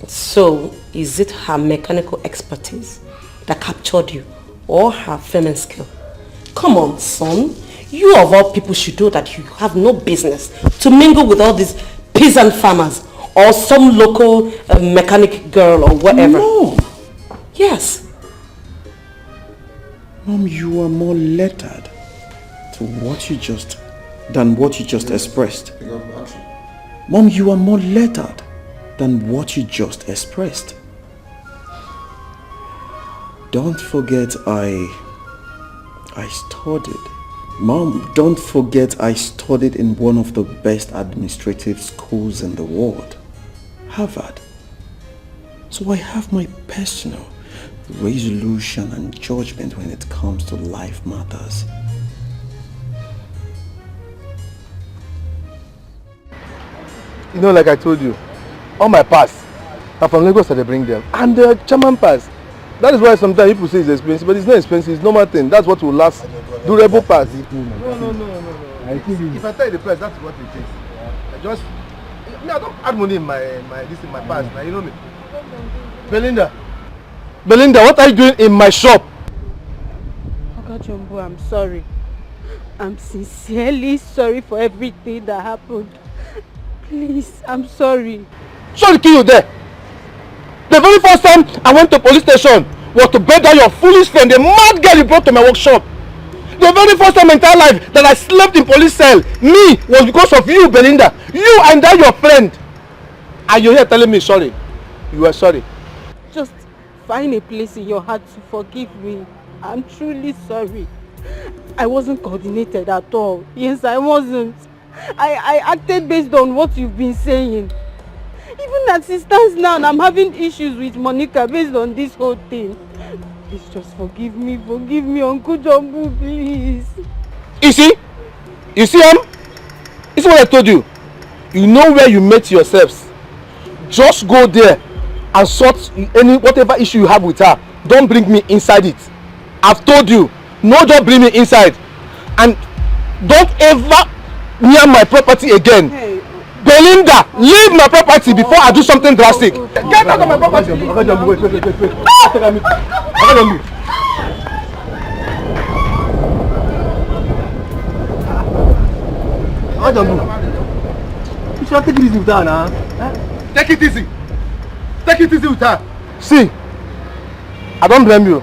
So, is it her mechanical expertise that captured you or her feminine skill? Come on, son. You of all people should know that you have no business to mingle with all these peasant farmers or some local mechanic girl or whatever. No. Yes. Mom, you are more lettered than what you just expressed. Mom, you are more lettered than what you just expressed. Don't forget I studied. Mom, don't forget I studied in one of the best administrative schools in the world, Harvard. So I have my personal resolution and judgment when it comes to life matters. You know, like I told you, all my pass are from Lagos that they bring them. And the German pass. That is why sometimes people say it's expensive, but it's not expensive, it's normal thing. That's what will last. Durable pass. No. If I tell you the price, that's what it is. I don't add money in my pass. Now you know me. Belinda, what are you doing in my shop? Oga Jumbo, I'm sorry. I'm sincerely sorry for everything that happened. Please, I'm sorry. Sorry to kill you there. The very first time I went to police station was to beg down your foolish friend, the mad girl you brought to my workshop. The very first time in my entire life that I slept in police cell, was because of you, Belinda. You and that your friend. And you're here telling me sorry. You are sorry. Just find a place in your heart to forgive me. I'm truly sorry. I wasn't coordinated at all. Yes, I wasn't. I acted based on what you've been saying. Even as it stands now, I'm having issues with Monica based on this whole thing. Please just forgive me, Uncle Jumbo, please. You see this is what I told you. You know where you met yourselves. Just go there and sort whatever issue you have with her. Don't bring me inside it. I've told you, no, don't bring me inside. And don't ever near my property again. Hey. Belinda, leave my property before I do something drastic. Get out of my property. You should take it easy with her now. Take it easy. Take it easy with her. See, I don't blame you.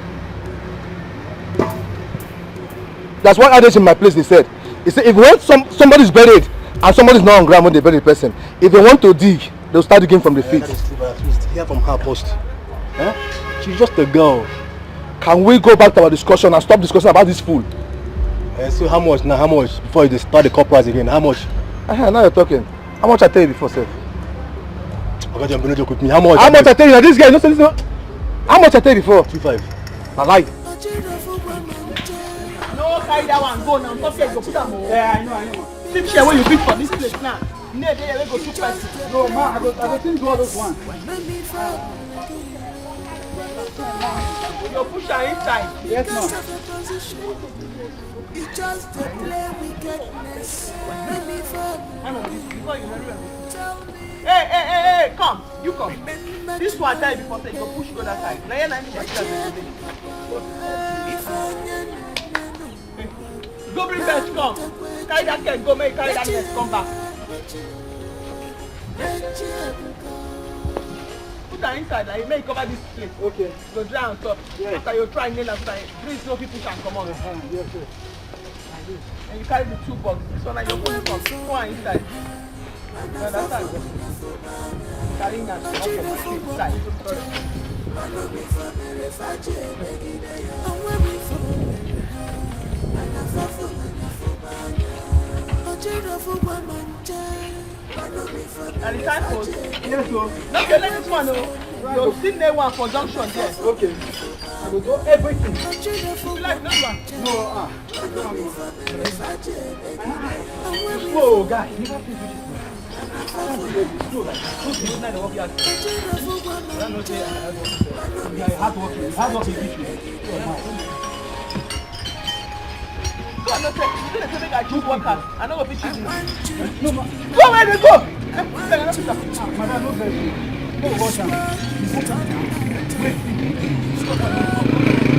That's what others in my place they said. They said if you want somebody's buried and somebody's not on ground when they bury the person, if they want to dig, they'll start digging from the feet. Hear from her first. She's just a girl. Can we go back to our discussion and stop discussing about this fool? So how much now? How much before you start the corporals again? How much? Now you're talking. How much I tell you before, sir? Okay, John, don't joke with me. How much? How much I tell you? Now this guy, no. How much I tell you before? 2.5. I lied. No, carry that one. Go now. Stop here. Go put them. Yeah, I know. Sleep here when you bid for this place now. Near there, we go too fast. No, ma, I go think do all those ones. You push her inside. Yes, ma'am. It's just to play wickedness. Hey, come. You come. This one time before say you go push go that side. Now you're not go bring best, come. Carry that can go make carry that best, come back. Put her inside, like make cover this place. Okay. Go dry and stop. Yes. After you try nail and so that please no people can come on. Yes, sir. And you carry the 2 boxes. This one like your phone box. Go on inside. No, that's how it goes. Carrying that off of my feet inside. And the time post? Yes, sir. Okay, let this one know. You'll still need one for junction there. Okay. I will do everything. You like this one? No, Whoa, guy, you have to do this. Go where they go!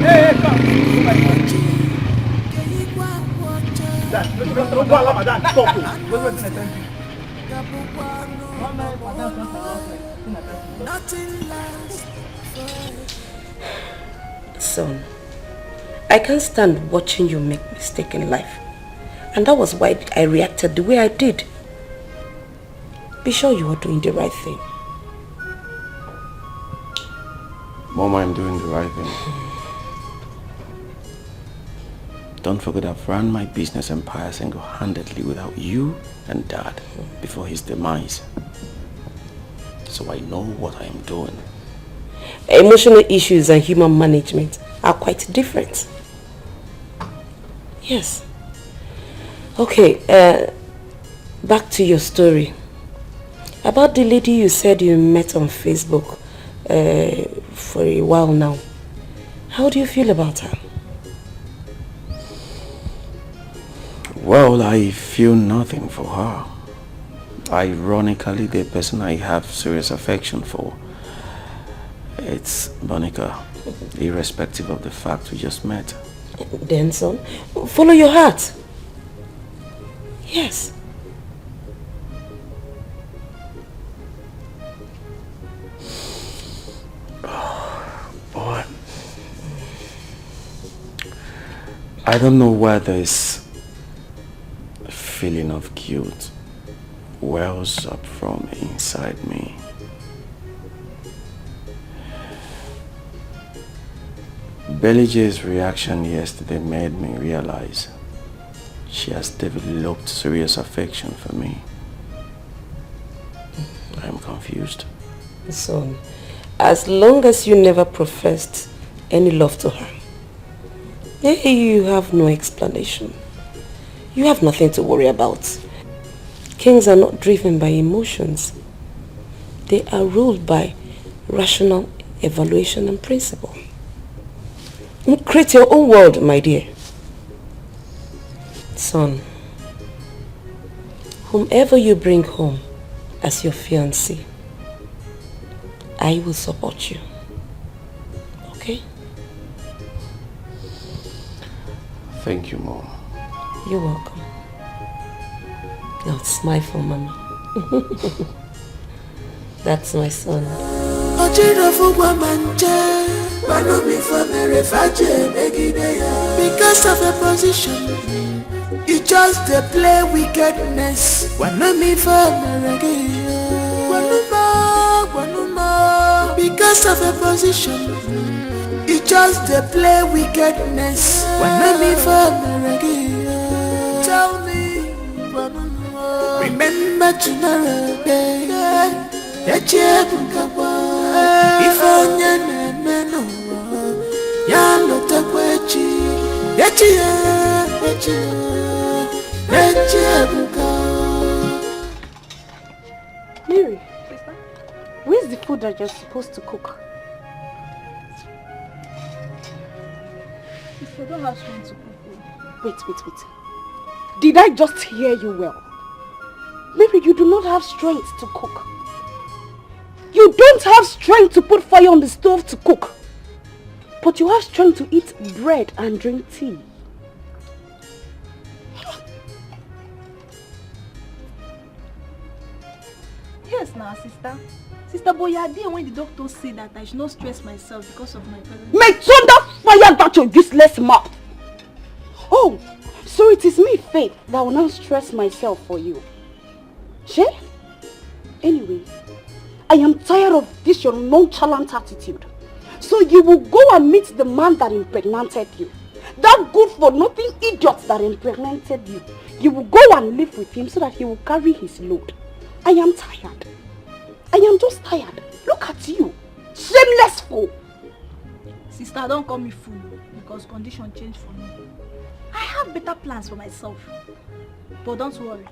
Hey, come! Son, I can't stand watching you make mistakes in life. And that was why I reacted the way I did. Be sure you are doing the right thing. Mom, I'm doing the right thing. Don't forget I've run my business empire single-handedly without you and Dad before his demise. So I know what I am doing. Emotional issues and human management are quite different. Yes. Okay, back to your story. About the lady you said you met on Facebook for a while now. How do you feel about her? Well, I feel nothing for her. Ironically, the person I have serious affection for, it's Monica, irrespective of the fact we just met. Then, son, follow your heart. Yes. Boy, I don't know where this feeling of guilt wells up from inside me. Belly J's reaction yesterday made me realize she has developed serious affection for me. I'm confused. Son, as long as you never professed any love to her, you have no explanation. You have nothing to worry about. Kings are not driven by emotions. They are ruled by rational evaluation and principle. Create your own world, my dear. Son, whomever you bring home as your fiancé, I will support you. Okay? Thank you, Mom. You're welcome. Now smile for Mama. That's my son. Because of a position, you just play wickedness. Because of a position, you just play wickedness. Tell me, remember tomorrow, that you if Mary, where's the food that you're supposed to cook? If you don't have someone to cook. Wait. Did I just hear you well? Mary, you do not have strength to cook. You don't have strength to put fire on the stove to cook. But you have strength to eat bread and drink tea. Yes, now, sister. Sister, but you are there when the doctor said that I should not stress myself because of my present. May thunder fire that your useless mouth! Oh, so it is me, Faith, that will not stress myself for you. She? Anyway, I am tired of this your nonchalant attitude. So you will go and meet the man that impregnated you. That good-for-nothing idiot that impregnated you. You will go and live with him so that he will carry his load. I am tired. I am just tired. Look at you. Shameless fool. Sister, don't call me fool because condition changed for me. I have better plans for myself. But don't worry.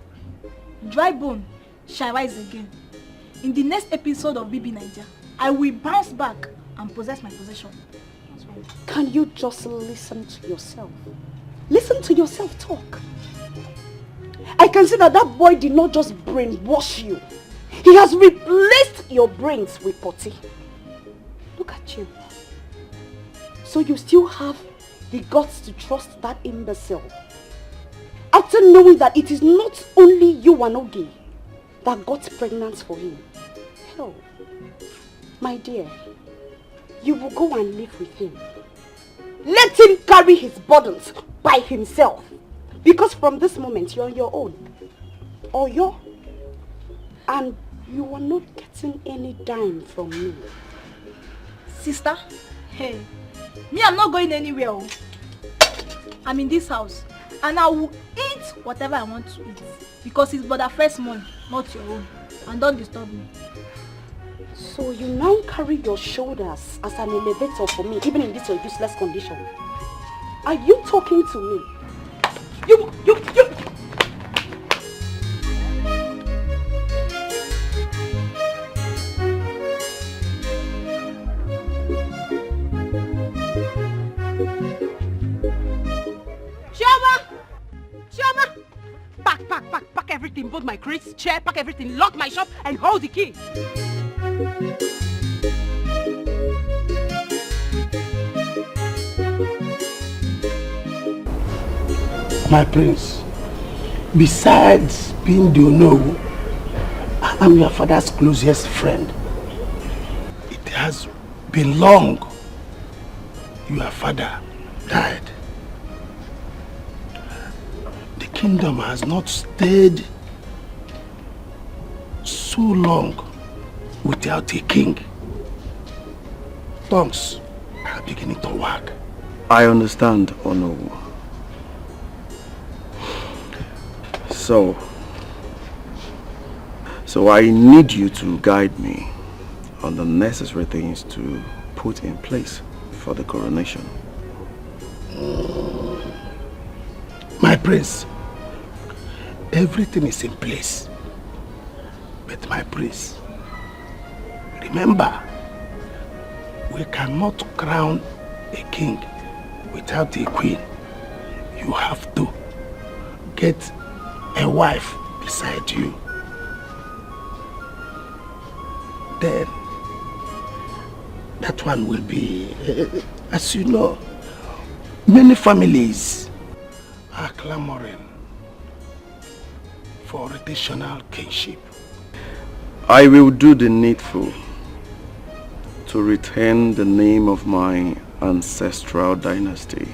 Dry bone shall rise again. In the next episode of BB Niger, I will bounce back and possess my possession. Can you just listen to yourself? Listen to yourself talk. I can see that that boy did not just brainwash you. He has replaced your brains with potty. Look at you. So you still have the guts to trust that imbecile. After knowing that it is not only you, Wanogi, that got pregnant for him. Hell, my dear, you will go and live with him. Let him carry his burdens by himself. Because from this moment, you're on your own. Or and you are not getting any dime from me. Sister, hey, me, I'm not going anywhere. I'm in this house. And I will eat whatever I want to eat. Because it's Brother Fred's money, not your own. And don't disturb me. So you now carry your shoulders as an elevator for me, even in this your useless condition. Are you talking to me? You! Chioma! Pack everything, both my crates, chair, pack everything, lock my shop, and hold the key. My prince, besides being the Ono, I'm your father's closest friend. It has been long. Your father died. The kingdom has not stayed so long without a king. Tongues are beginning to wag. I understand, Ono. So I need you to guide me on the necessary things to put in place for the coronation. My prince, everything is in place. But my prince, remember, we cannot crown a king without a queen. You have to get a wife beside you. Then that one will be, as you know, many families are clamoring for rotational kinship. I will do the needful to retain the name of my ancestral dynasty.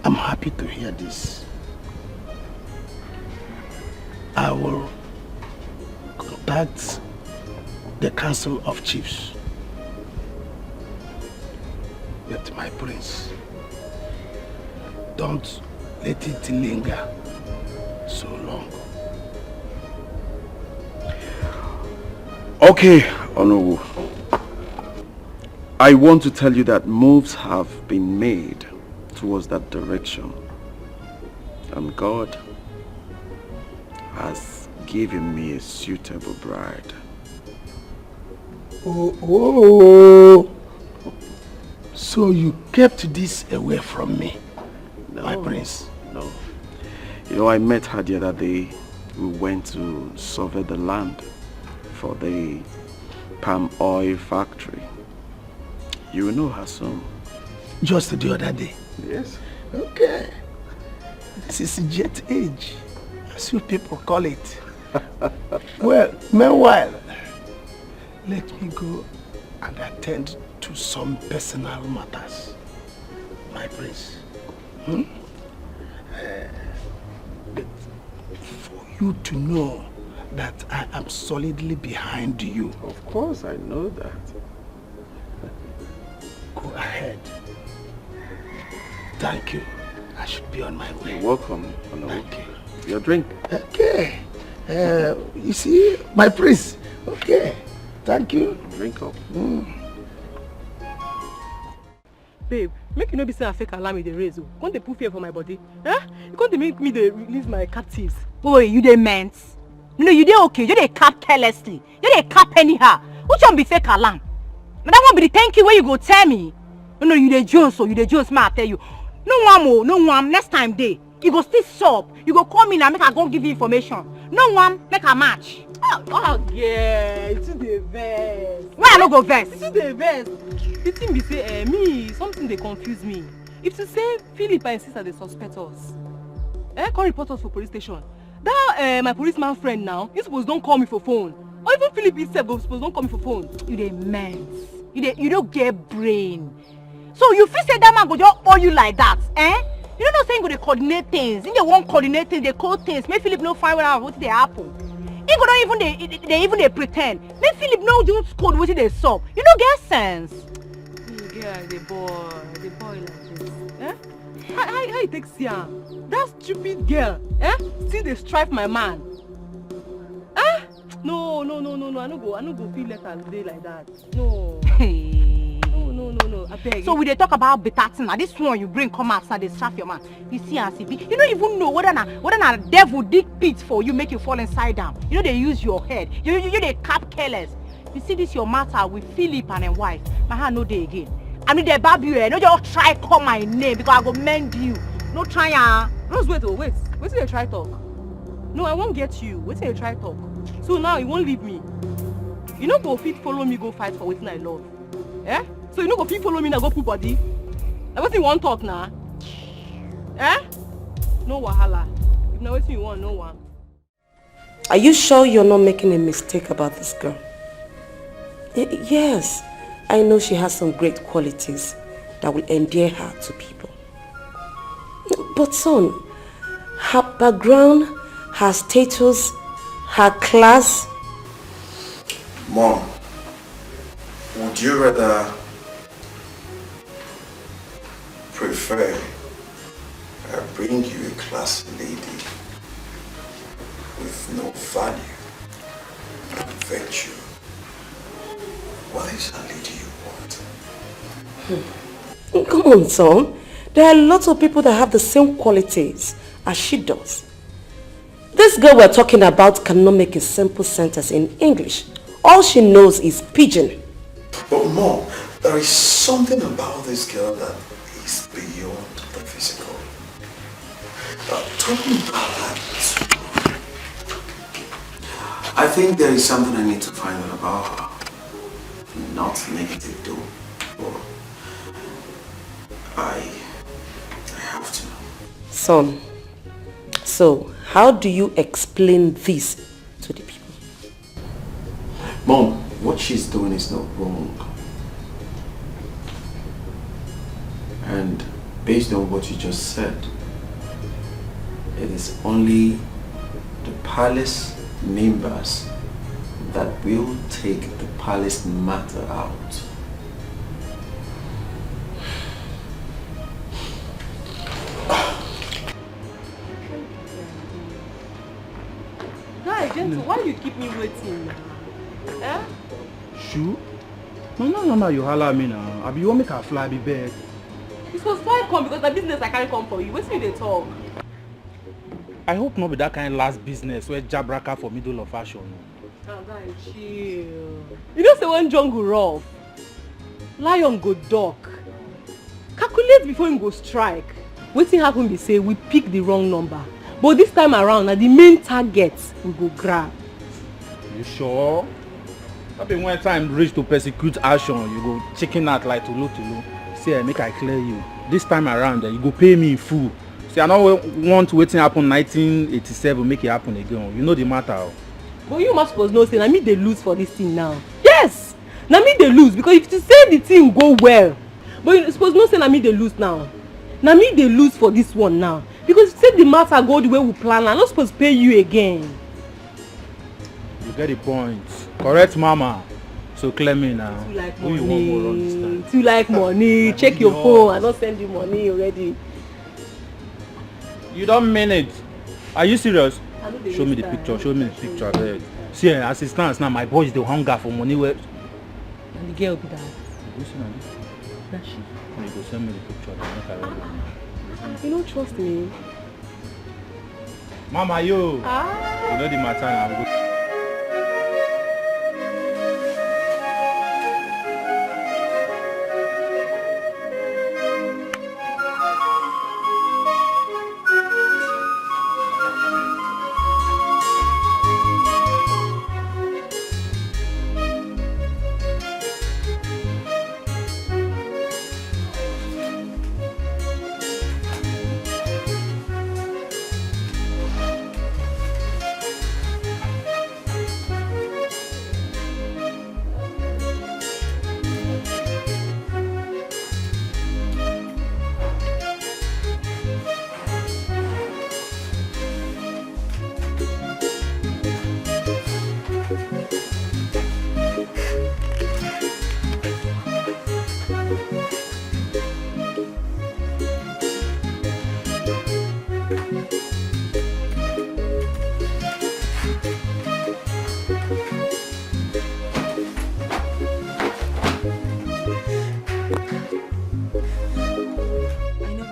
I'm happy to hear this. I will contact the Council of Chiefs. But my prince, don't let it linger so long. Okay, Onowu. I want to tell you that moves have been made towards that direction. And God has given me a suitable bride. Oh. So you kept this away from me, No, my prince? No. You know, I met her the other day. We went to survey the land for the palm oil factory. You will know her soon. Just the other day? Yes. Okay. This is jet age, as you people call it. Well, meanwhile, let me go and attend to some personal matters, my prince. But for you to know that I am solidly behind you. Of course, I know that. Go ahead. Thank you. I should be on my way. You're welcome. Thank you. Your drink. Okay. You see, my priest. Okay. Thank you. Drink up. Babe, make you no be say I fake alarm with the raise. Can't they put fear for my body? Huh? You can't make me they release my captives. Boy, you dey meant. No, you dey okay. You dey cap carelessly. You dey cap anyhow. Which one be fake alarm? Now that one be the thank you where you go tell me. No, you dey Jones, so you dey Jones, ma I tell you. No one, next time day. You go still sup. You go call me now, make I go give you information. No one, make a match. Oh yeah, it's the verse. Why I no go verse? It's the verse. The thing be say, me, something they confuse me. If you say Philip and sister they suspect us, come report us for police station. That my policeman friend now, you suppose don't call me for phone. Or even Philip himself go suppose don't call me for phone. You dey mense. You don't get brain. So you feel say that man go just owe you like that, eh? You don't know saying go they coordinate things. In the one coordinate things, they code things. Make Philip no find out what they happen. He go don't even they pretend. Make Philip no just code what they solve. You don't get sense. Yeah, the boy like this. Eh? How you take Sia? That stupid girl, eh? Still they strive my man. Eh? No. I no go feel like I'll day like that. No. No. I beg. So we they talk about better thing. Now this one you bring come outside, they strap your man. You see and see. You don't even know whether na devil dig pit for you, make you fall inside down. You know they use your head. You they cap careless. You see this your matter with Philip and his wife. My hand no day again. I mean they bab you. No just try call my name because I go mend you. No try Rose, wait. Wait till you try talk. No, I won't get you. Wait till you try talk. So now you won't leave me. You no go fit follow me go fight for wetin I love. Eh? So you no go fit follow me now go put body. Na wetin you wan talk now? Eh? No wahala. If na wetin you want, no one. Are you sure you're not making a mistake about this girl? Yes, I know she has some great qualities that will endear her to people. But son, her background, her status, her class. Mom, would you rather prefer I bring you a classy lady with no value and virtue? What is a lady you want? Come on, son. There are lots of people that have the same qualities as she does. This girl we're talking about cannot make a simple sentence in English. All she knows is pidgin. But Mom, there is something about this girl that is beyond the physical. Talk me about that. I think there is something I need to find out about her. Not negative though. But I have to know. Son, so how do you explain this to the people? Mom, what she's doing is not wrong. And based on what you just said, it is only the palace members that will take the palace matter out. Guy, gentle, why you keep me waiting? Eh? Shoo? No, you holler me now. I be want make her fly be bed. You supposed to come because the business I can't come for you. Wait till they talk. I hope not be that kind of last business where jabraka for middle of fashion. Oh, guy, chill. You know say when jungle rough, lion go duck. Calculate before him go strike. Wetin happen be say we pick the wrong number. But this time around, na the main target we go grab. You sure? I mean, when time reach to persecute action, you go chicken out like tulu. See, make I clear you. This time around, you go pay me in full. See, I don't want waiting happen 1987, make it happen again. You know the matter. But you must suppose know say na me dey lose for this thing now. Yes! Na me dey lose because if you say the thing go well, but you suppose know say na me dey lose now. Na me dey lose for this one now. Because if you say the matter go the way we plan, I'm not supposed to pay you again. You get the point. Correct, mama. So clear me now. Too like who you want more on this time? Too like money. Check your phone. I don't send you money already. You don't mean it. Are you serious? Show me the picture. Show me the picture. See, as it stands now, my boys they hunger for money. Where? And the girl be that. You see now? That she. You go send me the picture. You don't trust me. Mama, yo. You know the matter now.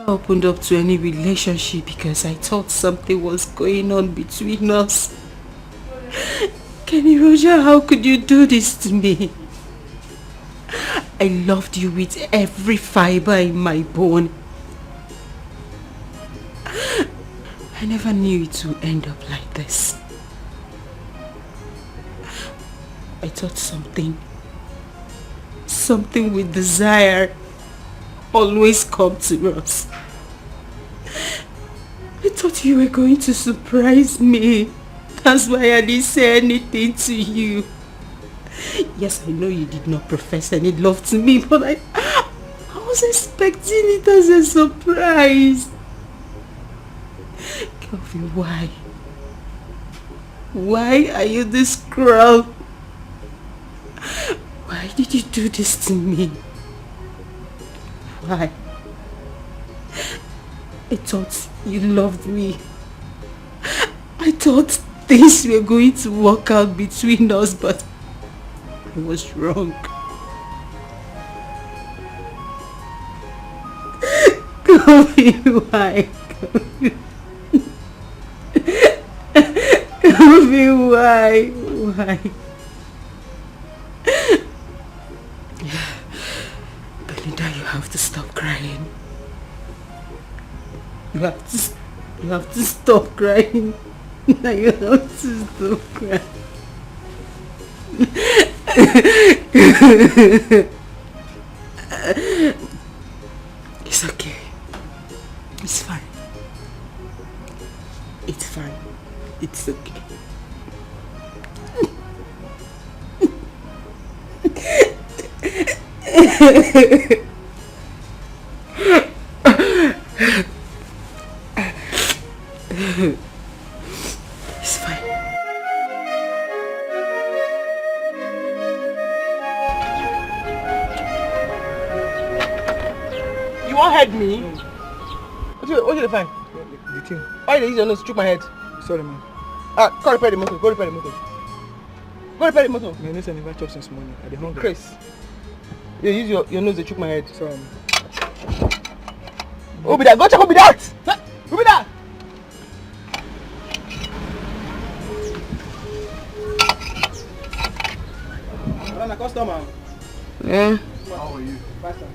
Opened up to any relationship because I thought something was going on between us. Kenny Roger, how could you do this to me? I loved you with every fiber in my bone. I never knew it would end up like this. I thought something with desire always come to us. I thought you were going to surprise me. That's why I didn't say anything to you. Yes, I know you did not profess any love to me, but I was expecting it as a surprise. Kelvin, why? Why are you this cruel? Why did you do this to me? Why? I thought you loved me. I thought things were going to work out between us, but I was wrong. Kofi, why? Kofi, why? Why? Belinda, you have to stop crying. You have to stop crying. Now you have to stop crying. It's okay. It's fine. It's fine. It's okay. It's fine. You won't hurt me? What you find? The thing. Why you use your nose to choke my head? Sorry, man. Go repair the motor. Go repair the motor. Go repair the motor. My nose never chopped since morning. I dey hungry. Chris. You use your nose to choke my head. Sorry, man. Who be that? Go check who be that! Who be that? I'm a customer. Yeah. How are you? Faster.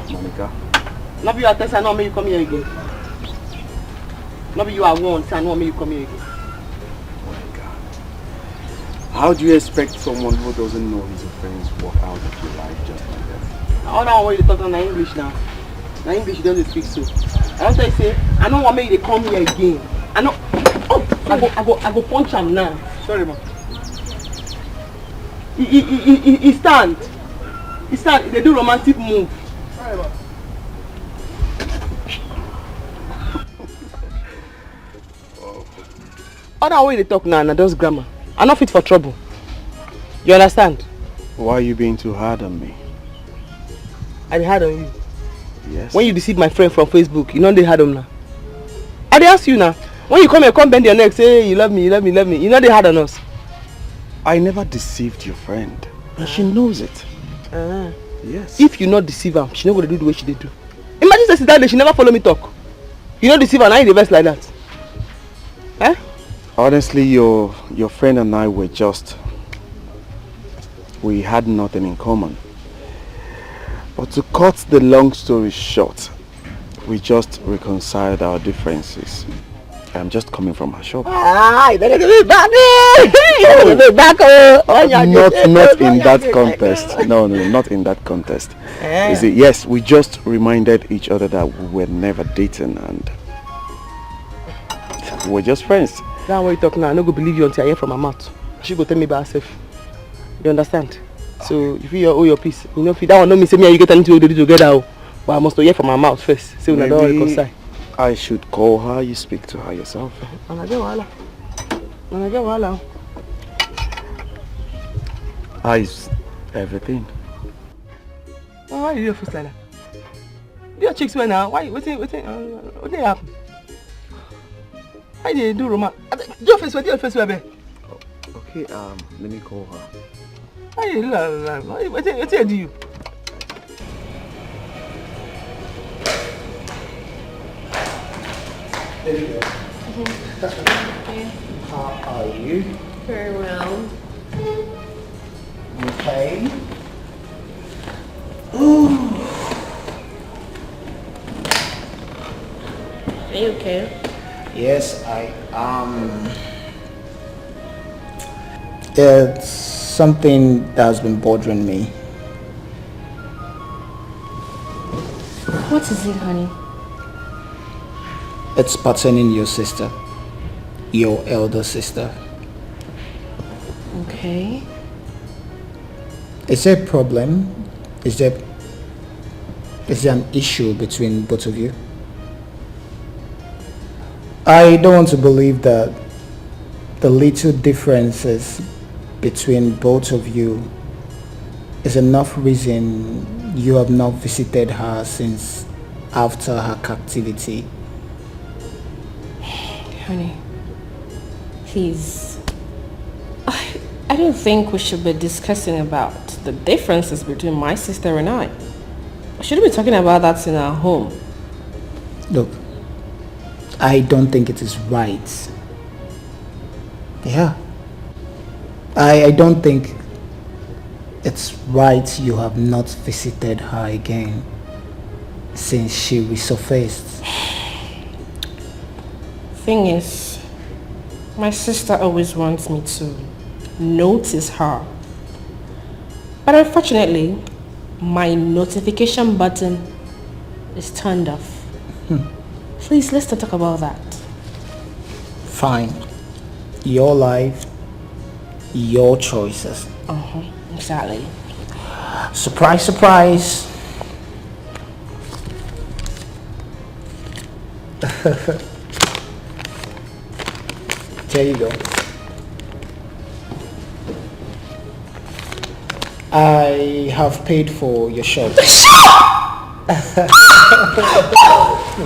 Monica. Not be you are testing, I know me you come here again. Not be you are once, I know me you come here again. How do you expect someone who doesn't know his offense walk out of your life just like that? I don't want you to talk in English now. Now English you don't speak so. I don't tell you say, I don't want me to come here again. I know. Oh, I go punch him now. Sorry, man. He stand. He stand. They do romantic move. Sorry, man. Other way they talk now, just grammar. I'm not fit for trouble. You understand? Why are you being too hard on me? I had on you. Yes. When you deceived my friend from Facebook, you know they had on now. I dey ask you now. When you come and come bend your neck, say hey, you love me, you love me, you love me. You know they had on us. I never deceived your friend. And she knows it. Yes. If you not deceive her, she not gonna do the way she did do. Imagine that that day she never follow me talk. You not deceive her, now you the best like that. Eh? Honestly, your friend and I were we had nothing in common. But to cut the long story short, we just reconciled our differences. I'm just coming from her shop. You better give me back. You better give me back. Not in that context. No, not in that context. You see, yes, we just reminded each other that we were never dating and we're just friends. Now what you talk now, I don't go believe you until I hear from her mouth. She go tell me by herself. You understand? So if you owe your peace, you know, if that one don't mean say me and you get anything to do together, but I must hear from her mouth first. So we don't reconcile. I should call her, you speak to her yourself. How is everything? Why are you your face like that? Do your chicks well now? Why? What happen? Why did you do romance? Do your face well, Okay, let me call her. Why you do what do you? There you go. How are you? Very well. Okay. Are you okay? Yes, I am. It's something that's been bothering me. What is it, honey? It's pertaining your sister, your elder sister. Okay. Is there a problem? Is there an issue between both of you? I don't want to believe that the little differences between both of you is enough reason you have not visited her since after her captivity. Honey, please. I don't think we should be discussing about the differences between my sister and I. We shouldn't be talking about that in our home. Look, I don't think it is right. Yeah. I don't think it's right you have not visited her again since she resurfaced. Thing is, my sister always wants me to notice her. But unfortunately, my notification button is turned off. Please, let's not talk about that. Fine. Your life, your choices. Exactly. Surprise, surprise. There you go. I have paid for your shop.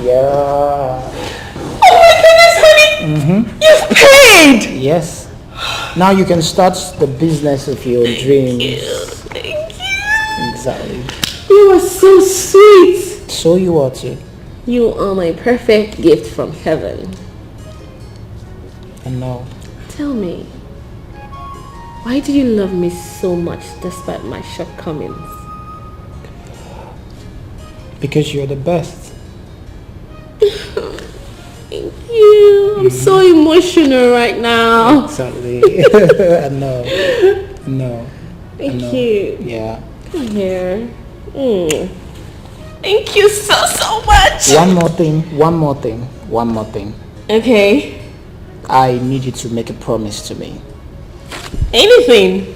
Yeah. Oh my goodness, honey! You've paid! Yes. Now you can start the business of your dreams. Thank you. Exactly. You are so sweet. So you are too. You are my perfect gift from heaven. I know. Tell me, why do you love me so much despite my shortcomings? Because you're the best. Thank you. I'm so emotional right now. Exactly. I know. No. Thank you. Yeah. Come here. Thank you so much. One more thing. Okay. I need you to make a promise to me. Anything.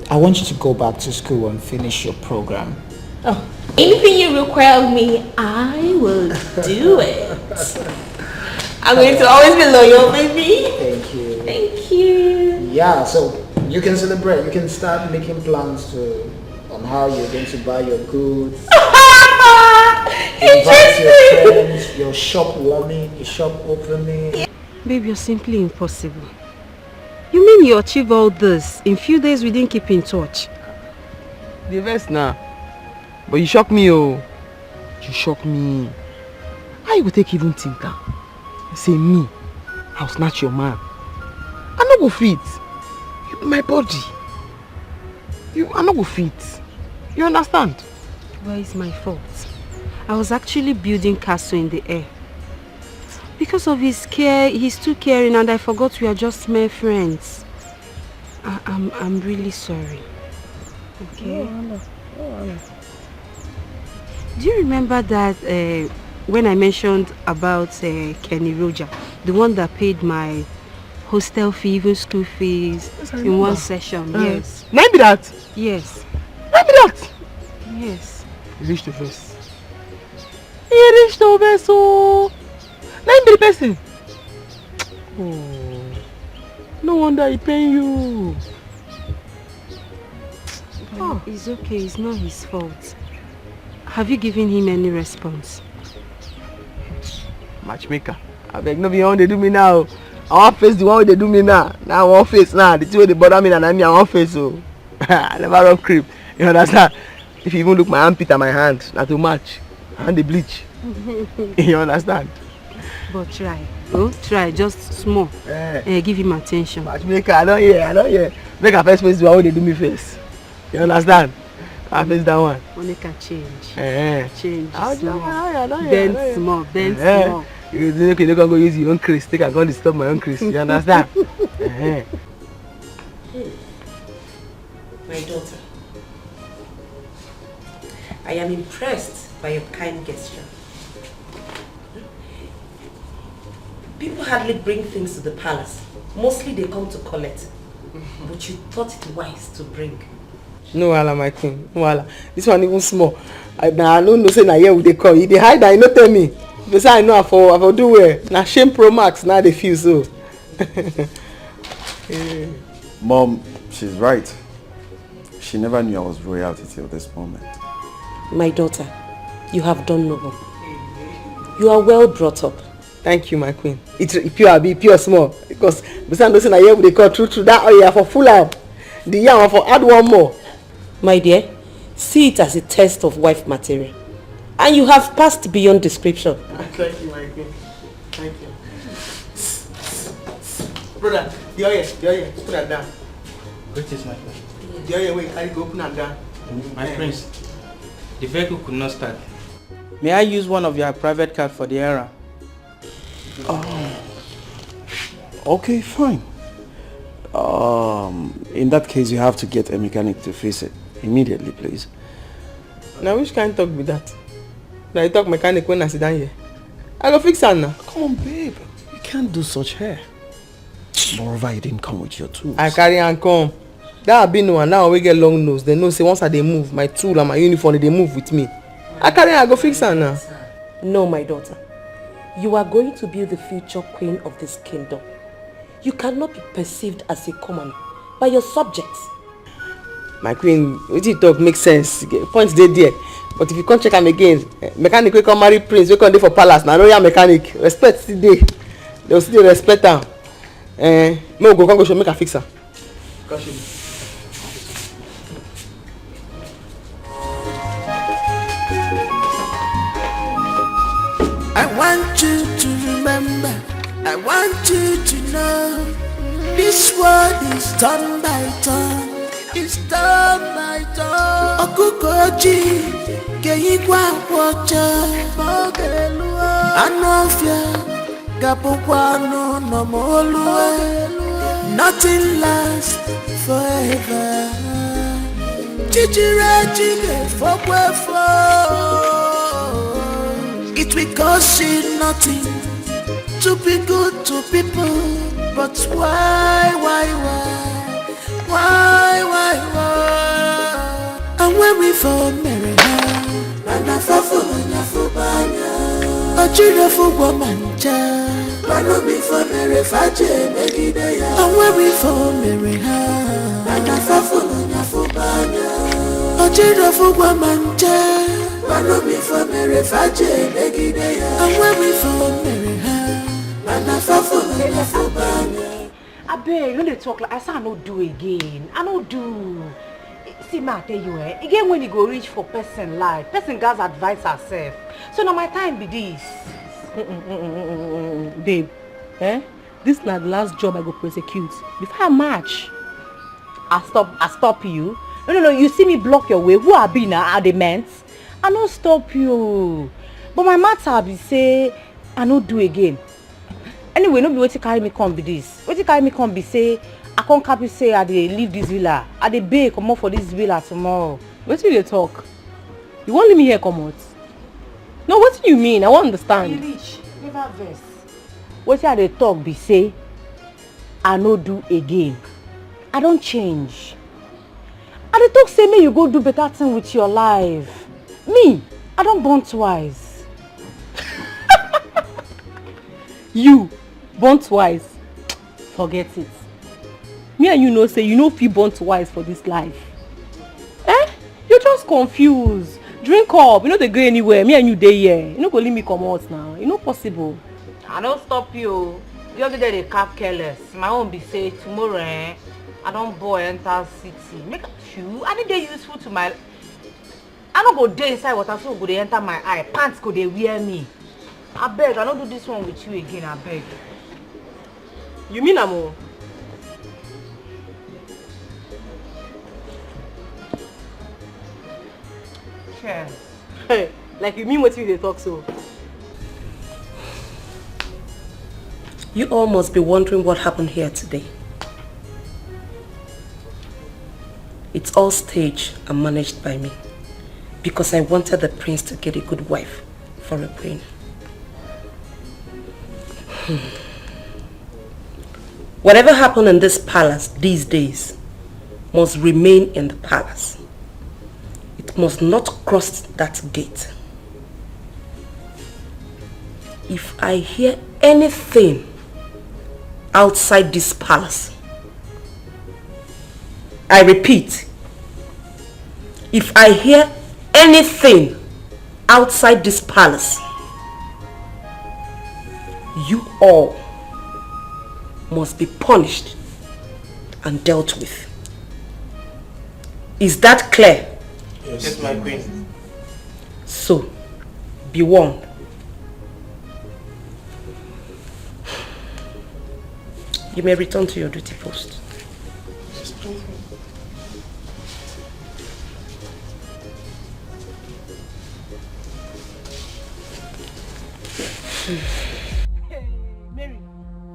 I want you to go back to school and finish your program. Oh, anything you require of me, I will do it. I'm going to always be loyal, baby. Thank you. Thank you. Yeah, so you can celebrate. You can start making plans to on how you're going to buy your goods. Invite your friends, your shop warming, your shop opening. Babe, you're simply impossible. You mean you achieve all this in few days we didn't keep in touch? The best now. But you shock me, oh. You shock me. How you go take even think that? Say me, I'll snatch your man. I no go fit. You be my body. I no go fit. You understand? Well, it's my fault. I was actually building castle in the air. Because of his care, he's too caring and I forgot we are just mere friends. I'm really sorry. Okay? Do you remember that when I mentioned about Kenny Roger, the one that paid my hostel fee, even school fees in one session? Yes. Maybe that? Yes. Maybe that? Yes. He reached the face. He reached the face, oh. Name the person. Oh. No wonder he paying you. Oh. It's okay, it's not his fault. Have you given him any response? Matchmaker. I beg no be how they do me now. I want face the one way they do me now. Now I want face now. The two way they bother me and I want face so. I never run creep. You understand? If you even look my armpit and my hand, not too much. And the bleach. You understand? But try. Oh, try just small. Give him attention. Matchmaker, I don't hear. Make a face the one way they do me face. You understand? I face that one. Monica change. Change. Bend small. You don't go use your own crease. Take a gun to stop my own crease. You understand? My daughter, I am impressed by your kind gesture. People hardly bring things to the palace. Mostly they come to collect. But you thought it wise to bring. No wahala, my queen. No wahala. This one even small. I don't know say na here we dey come. You dey hide and you no tell me. If say I know I for do well. Na shame pro max now they feel so. Mom, she's right. She never knew I was royalty till this moment. My daughter, you have done noble. You are well brought up. Thank you, my queen. It's pure small. Because besides those na here we dey call true that oil for full out. The yam for add one more. My dear, see it as a test of wife material. And you have passed beyond description. Thank you, my queen. Thank you. Brother, the oil, put that down. What is my friend? The oil, wait, I go open that down. My prince, the vehicle could not start. May I use one of your private cars for the error? Okay, fine. In that case, you have to get a mechanic to fix it immediately, please. Now, which kind of talk be that? Now you talk mechanic when I sit down here. I go fix her now. Come on, babe. You can't do such hair. Moreover, you didn't come with your tools. I carry and come. That be no one now we get long nose. They know say once I they move, my tool and my uniform they move with me. I carry and I go fix her now. No, my daughter. You are going to be the future queen of this kingdom. You cannot be perceived as a common by your subjects. My queen, what you talk makes sense. Points they there. But if you can't check him again, mechanic will come marry prince, we come there for palace. Now royal mechanic. Respect still there. They will still respect her. Me go show make her fix her. I want you to remember, I want you to know, this world is turn by turn, it's turn by turn. Okukoji, Keigwa Wacha, Mogelua, Anofia, Gapokwano, no Molua, nothing lasts forever. Chichira Chige, Fokwefo. It will cost you nothing to be good to people, but why? And when we fall, Mary, and I fall for Nafubanya, a children for woman, but not before Mary Faje, Megidea. And when we fall, Mary, and I fall for Nafubanya, a Ochiro fugwa manje, mano mi for mere faje begide ya. Awe mi for mere ha, mana fafo mana fubanya. I beg, when they talk like I say I no do again. I no do. See, ma, I tell you, again when you go reach for person life, person guys advise herself. So now my time be this. Babe, this not the last job I go prosecute. Before I march, I stop you. No, you see me block your way. Who I be now? Are the men? I no stop you. But my matter be say I no do again. Anyway, no be what you carry me come be this. What you carry me come be say I can't copy say I dey leave this villa. I dey beg come out for this villa tomorrow. What do you talk? You won't leave me here come out? No, what do you mean? I won't understand. You reach, never verse. What you dey talk be say I no do again. I don't change. I dey talk say me you go do better thing with your life. Me, I don't born twice. You born twice. Forget it. Me and you know say you no fit born twice for this life. You just confused. Drink up. You no dey go anywhere. Me and you dey here. You no go leave me come out now. You no possible. I don't stop you. The other day they cap careless. My own be say tomorrow I don't boy enter city. Make a shoe. I need they useful to my. I don't go there inside water so go they enter my eye. Pants go they wear me. I beg. I don't do this one with you again. I beg. You mean Amo? Sure. Hey, like you mean what you they talk so? You all must be wondering what happened here today. It's all staged and managed by me because I wanted the prince to get a good wife for a queen. Whatever happened in this palace these days must remain in the palace. It must not cross that gate. If I hear anything outside this palace, I repeat, if I hear anything outside this palace, you all must be punished and dealt with. Is that clear? Yes, my queen. So, be warned. You may return to your duty post. Hey, Mary,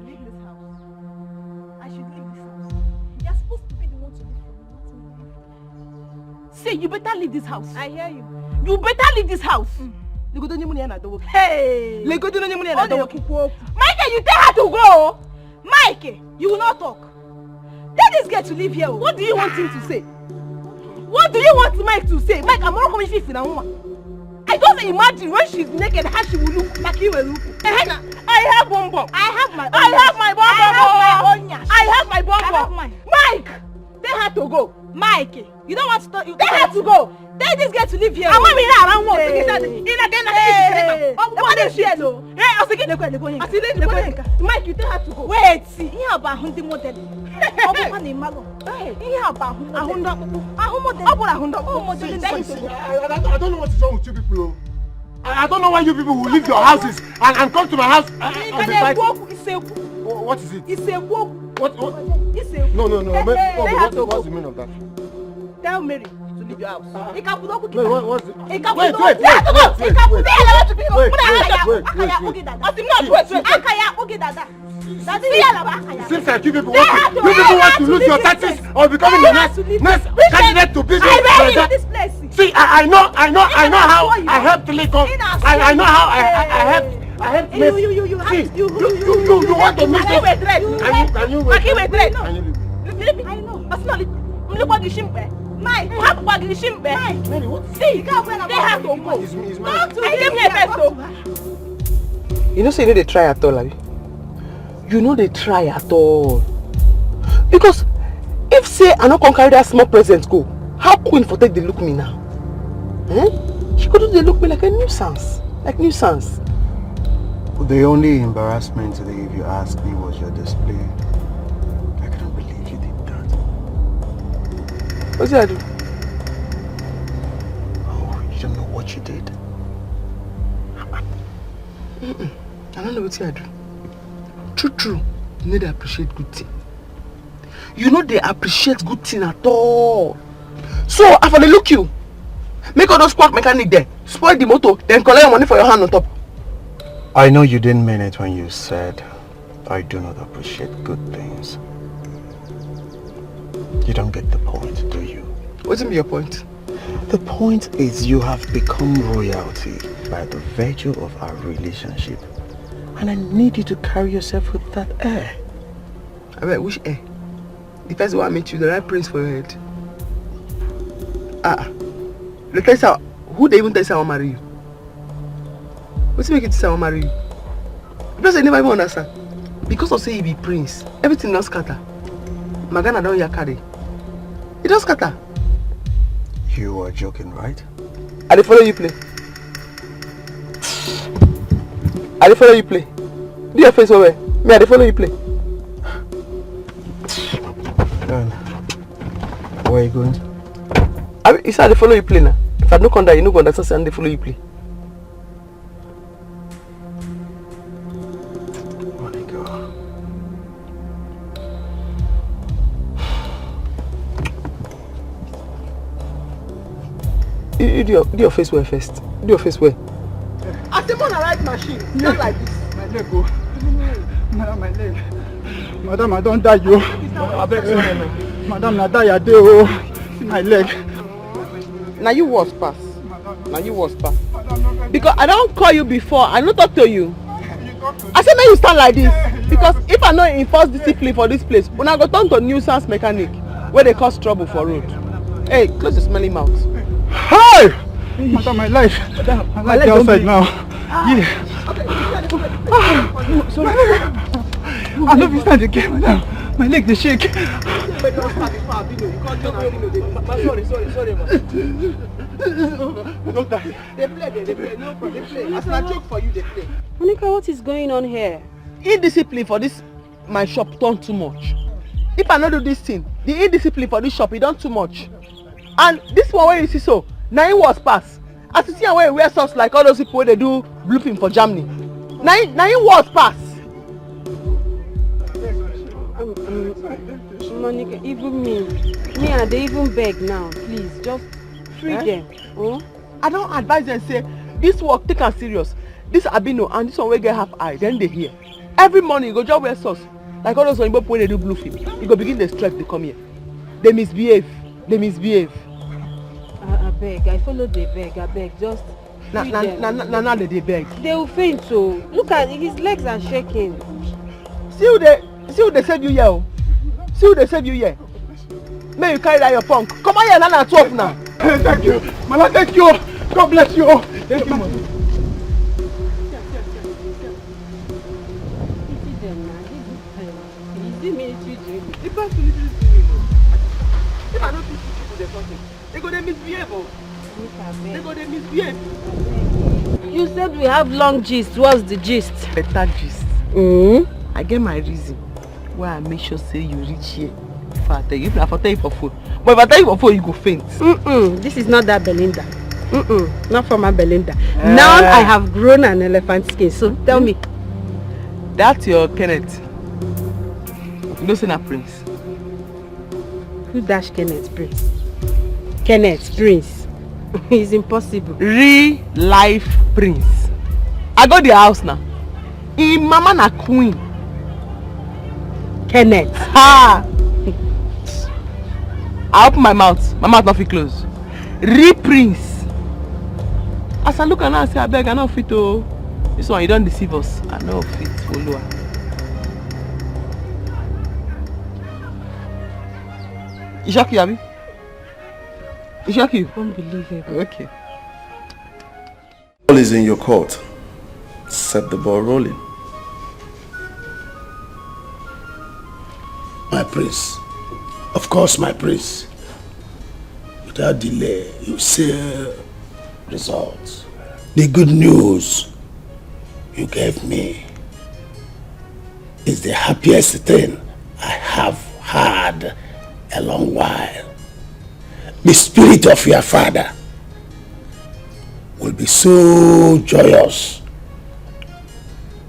leave this house. I should leave this house. You're supposed to be the one to leave from me. Say, you better leave this house. I hear you. You better leave this house. Hey! Michael, you tell her to go. Mike, you will not talk. Tell this girl to leave here. What do you want him to say? What do you want Mike to say? Mike, I'm not coming to see woman. I don't imagine when she's naked how she will look like you will look. I have bomb. I have my bomb. I have my bomb. Mike, tell her to go. Mike, you don't want to talk. Tell her to go. Tell this girl to leave here. I'm not around one. What is she? Mike, you tell her to go. Wait, see, here about hunting model. I don't know what is wrong with you people. I don't know why you people will leave your houses and come to my house. What is it? It's a walk. What? No. What's the meaning of that? Tell Mary to leave your house. Wait, what's it? Seems like you people want to lose your taxes or becoming the next candidate to be this place. See, I know how I helped Lagos. I know how I helped you want to miss it. Can you wait? I know. Mike, see, they have to go. You know, say you know they try at all, abi? You know they try at all. Because if say I not come carry that small present go, How Queen for take they look me now? She couldn't they look me like a nuisance. Like nuisance. The only embarrassment today, if you ask me, was your display. I can't believe you did that. What did I do? Oh, you don't know what you did? I don't know what I do. True. You know they appreciate good thing. You know they appreciate good thing at all. So, after they look you, make all those quack mechanic there, spoil the motor, then collect your money for your hand on top. I know you didn't mean it when you said, I do not appreciate good things. You don't get the point, do you? What's your point? The point is you have become royalty by the virtue of our relationship. And I need you to carry yourself with that air. I mean, which air? The first one I met you, the right prince for your head. Who they even tell you I want to marry you? What's make it say I want to marry you? Because I never even understand. Because of say you be prince, everything not scatter. Magana don't yakari. It don't scatter. You are joking, right? I dey follow you play. I dey follow you play. Do your face over. Me, I dey follow you play. Where are you going to? You said I dey follow you play now. If I don't come there, you no go understand. I dey follow you play. Do your face where first. Do your face where. I say on a right machine. Not like this. My leg go. Madam, my leg. Madam, I don't die you. I beg sorry, Madam, I die a day. Oh, see my leg. Now you was pass. Because I don't call you before. I don't talk to you. I said, may you stand like this. Because if I know enforce discipline for this place, when I go turn to nuisance mechanic, where they cause trouble for road. Hey, close your smelly mouth. Hey! Madam, my life. My life outside now. Yeah. Okay. Sorry. I don't stand again, madam. My leg they shake. Sorry, man. Don't die. They play. No problem. They play. As a joke for you, they play. Monica, what is going on here? Indiscipline for this my shop done too much. If I not do this thing, the indiscipline for this shop it done too much. And this one where you see so, 9 was pass. As you see where you wear socks like all those people where they do blooping for Germany. 9 was pass. Monica, even me, I they even beg now. Please, just free them. Oh? I don't advise them say this work take am serious. This Abino and this one will get half eye, then they hear. Every morning you go just wear socks. Like all those people when they do blooping. You go begin the strike they come here. They misbehave. I beg, I follow the beg, I beg, just now they beg. They will faint so. Look at his legs are shaking. See who they save you here. See who they save you here. May you carry that your punk. Come on here now 12 now. Thank you. Mama, thank you. God bless you. Thank you, Mama. If I don't teach people there's something, they go they misbehave. You said we have long gist. What's the gist? Better gist. I get my reason why I make sure say you reach here. If I tell you, if I tell you for phone. But if I tell you for phone, you go faint. This is not that Belinda. Not from my Belinda. Now I have grown an elephant skin. So tell me. That's your Kenneth. You know say na Prince. Who dash Kenneth Prince? Kenneth Prince. It's impossible. Real life Prince. I go their house now. In mama na queen. Kenneth. Ha! I open my mouth. My mouth not fit close. Real Prince. As I look at her and say, I beg, I not fit to. This one, you don't deceive us. I know fit follow her. You shock you, Abby? You shock you? Unbelievable. Okay. Ball is in your court. Set the ball rolling. My prince. Of course, my prince. But Without delay, you see results. The good news you gave me is the happiest thing I have had a long while. The spirit of your father will be so joyous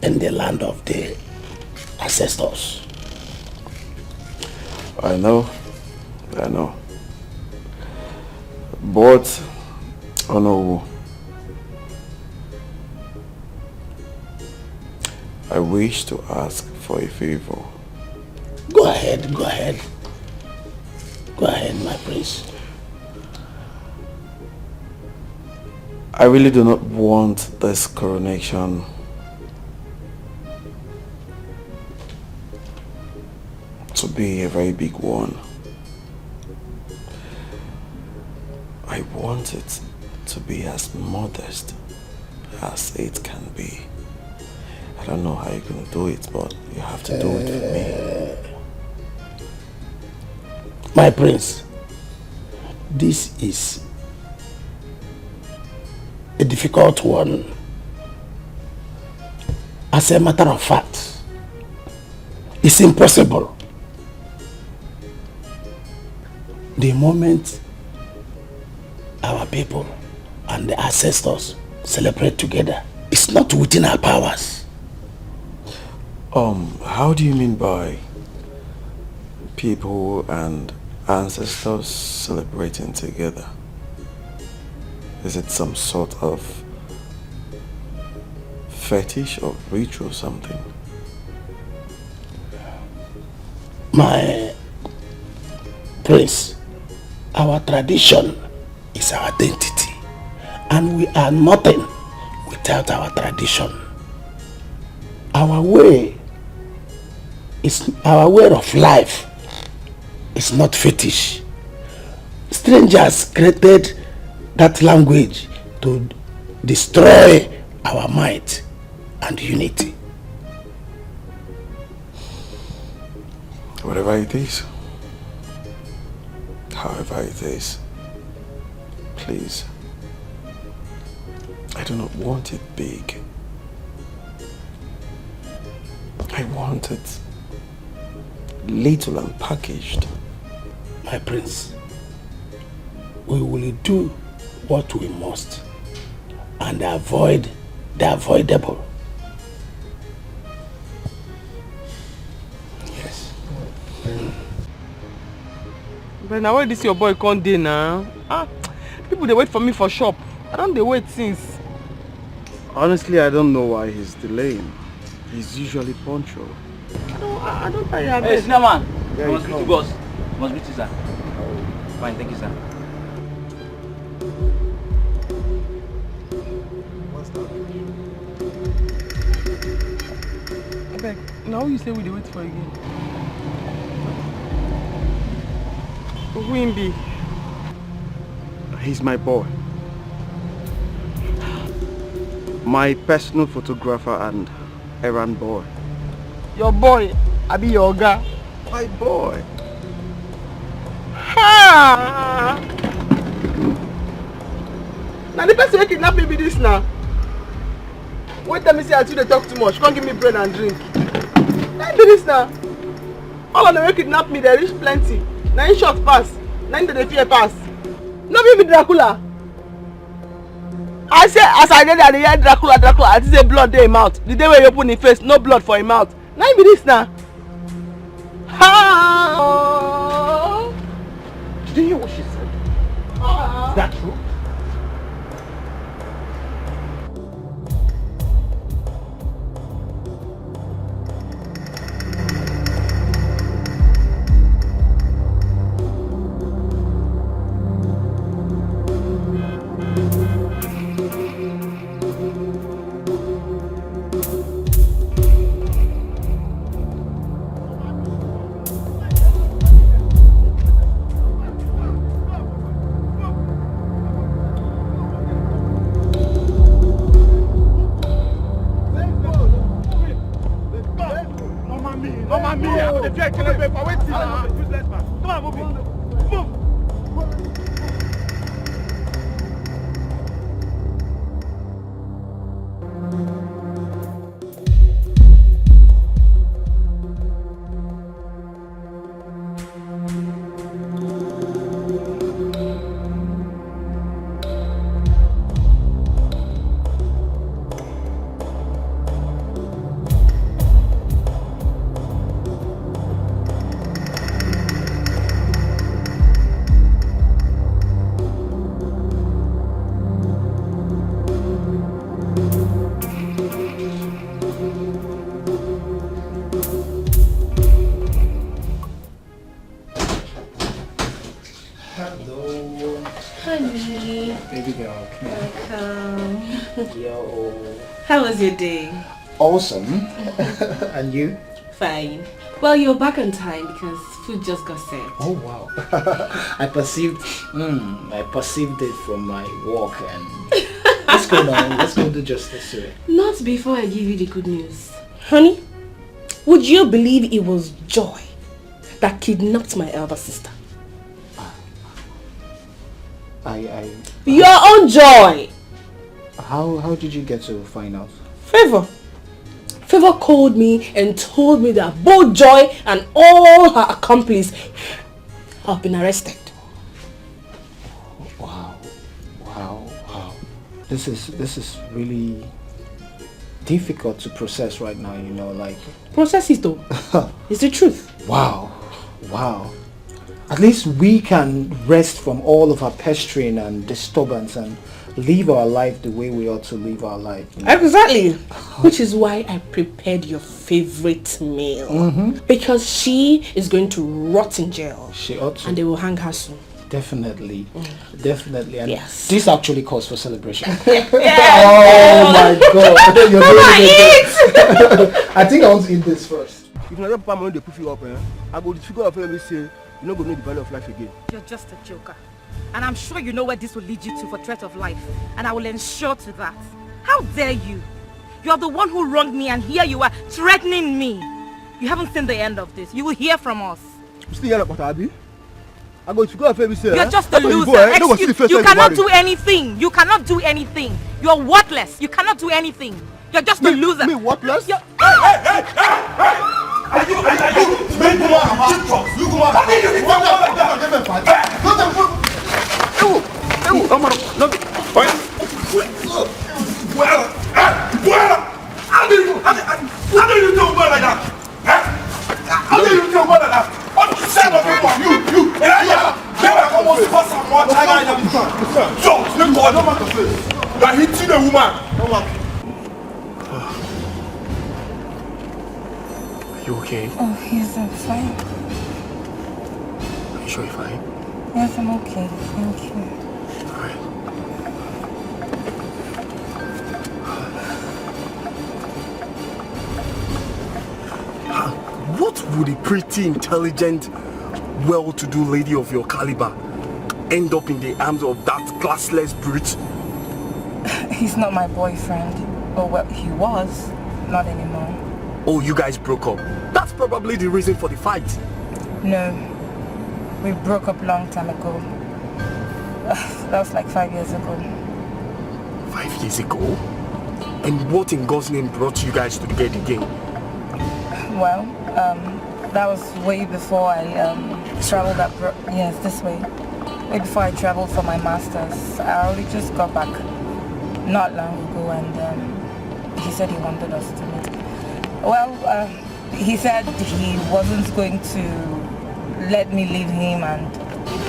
in the land of the ancestors. I know. But, oh no, I wish to ask for a favor. Go ahead. Go ahead, my prince. I really do not want this coronation to be a very big one. I want it to be as modest as it can be. I don't know how you're going to do it, but you have to do it for me. My prince, this is a difficult one. As a matter of fact, it's impossible. The moment our people and the ancestors celebrate together, it's not within our powers. How do you mean by people and ancestors celebrating together? Is it some sort of fetish or ritual or something? My prince, our tradition is our identity, and we are nothing without our tradition. Our way of life is not fetish. Strangers created that language to destroy our might and unity. Whatever it is, however it is, please, I do not want it big. I want it little and packaged. My prince, we will do what we must and avoid the avoidable. Yes. But now where this your boy come dey now? People they wait for me for shop. I don't they wait since. Honestly, I don't know why he's delaying. He's usually punctual. I don't think I Hey, senior man. Yeah, I must meet you, boss. I must meet you, sir. Fine, thank you, sir. Abeg, now you say we dey wait for again. Who him be? He's my boy. My personal photographer and errand boy. Your boy, I be your oga. My boy. Ha! Now the person who kidnap me be this now. Wait tell me say I too dey talk too much. Come give me bread and drink. Now be this now. All of them who kidnap me, they reach plenty. Now in short pass. Now in the fear pass. No be Dracula. I say as I dey there, they hear Dracula. I say blood dey him mouth. The day where you open him face, no blood for him mouth. Now be this now. Ha! Did you hear what she said? Is that true? Yo. How was your day? Awesome. And you? Fine. Well, you're back on time because food just got served. Oh wow. I perceived it from my walk, and let's go now. Let's go do justice to it. Not before I give you the good news. Honey, would you believe it was Joy that kidnapped my elder sister? Your own Joy! How did you get to find out? Favor called me and told me that both Joy and all her accomplices have been arrested. Wow. This is really difficult to process right now, you know, like... Process it though. It's the truth. Wow. At least we can rest from all of our pestering and disturbance and live our life the way we ought to live our life. You know? Exactly. Which is why I prepared your favorite meal. Because she is going to rot in jail. She ought to. And they will hang her soon. Definitely. Definitely. And yes. This actually calls for celebration. Yes. Oh my god. You're Come on, eat! I think I want to eat this first. If you don't put money, they put you up, I go figure out and say, you're not going to know the value of life again. You're just a joker. And I'm sure you know where this will lead you to for threat of life. And I will ensure to that. How dare you? You're the one who wronged me and here you are threatening me. You haven't seen the end of this. You will hear from us. You still hear about Abby? I go figure out and say, you're just a loser. You cannot do anything. You cannot do anything. You're worthless. You cannot do anything. You're just a loser. Me worthless? Hey! You're hitting a woman. Are you okay? Oh, yes, I'm fine. Are you sure you're fine? Yes, I'm okay. Thank you. Alright. What would a pretty, intelligent, well-to-do lady of your caliber end up in the arms of that classless brute? He's not my boyfriend. Oh, well, he was. Not anymore. Oh, you guys broke up. That's probably the reason for the fight. No. We broke up a long time ago. That was like 5 years ago. 5 years ago? And what in God's name brought you guys together again? Well, that was way before I traveled abroad. Yes, this way. Way before I traveled for my master's. I only just got back not long ago, and he said he wanted us to meet. Well, he said he wasn't going to let me leave him and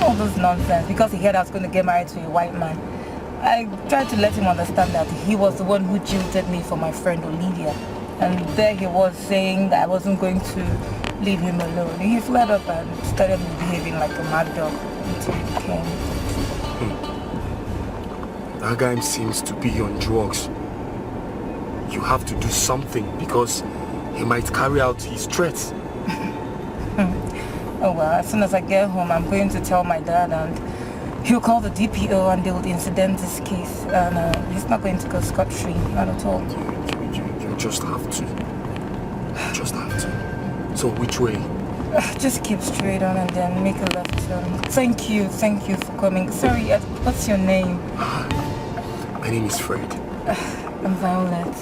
all this nonsense because he heard I was going to get married to a white man. I tried to let him understand that he was the one who jilted me for my friend Olivia. And there he was saying that I wasn't going to leave him alone. He flared up and started behaving like a mad dog until he came. That guy seems to be on drugs. You have to do something because he might carry out his threats. Oh well, as soon as I get home, I'm going to tell my dad and he'll call the DPO and they will incident this case. And he's not going to go scot-free, not at all. You just have to. You just have to. So which way? Just keep straight on and then make a left turn. Thank you for coming. Sorry, what's your name? My name is Fred. I'm Violet.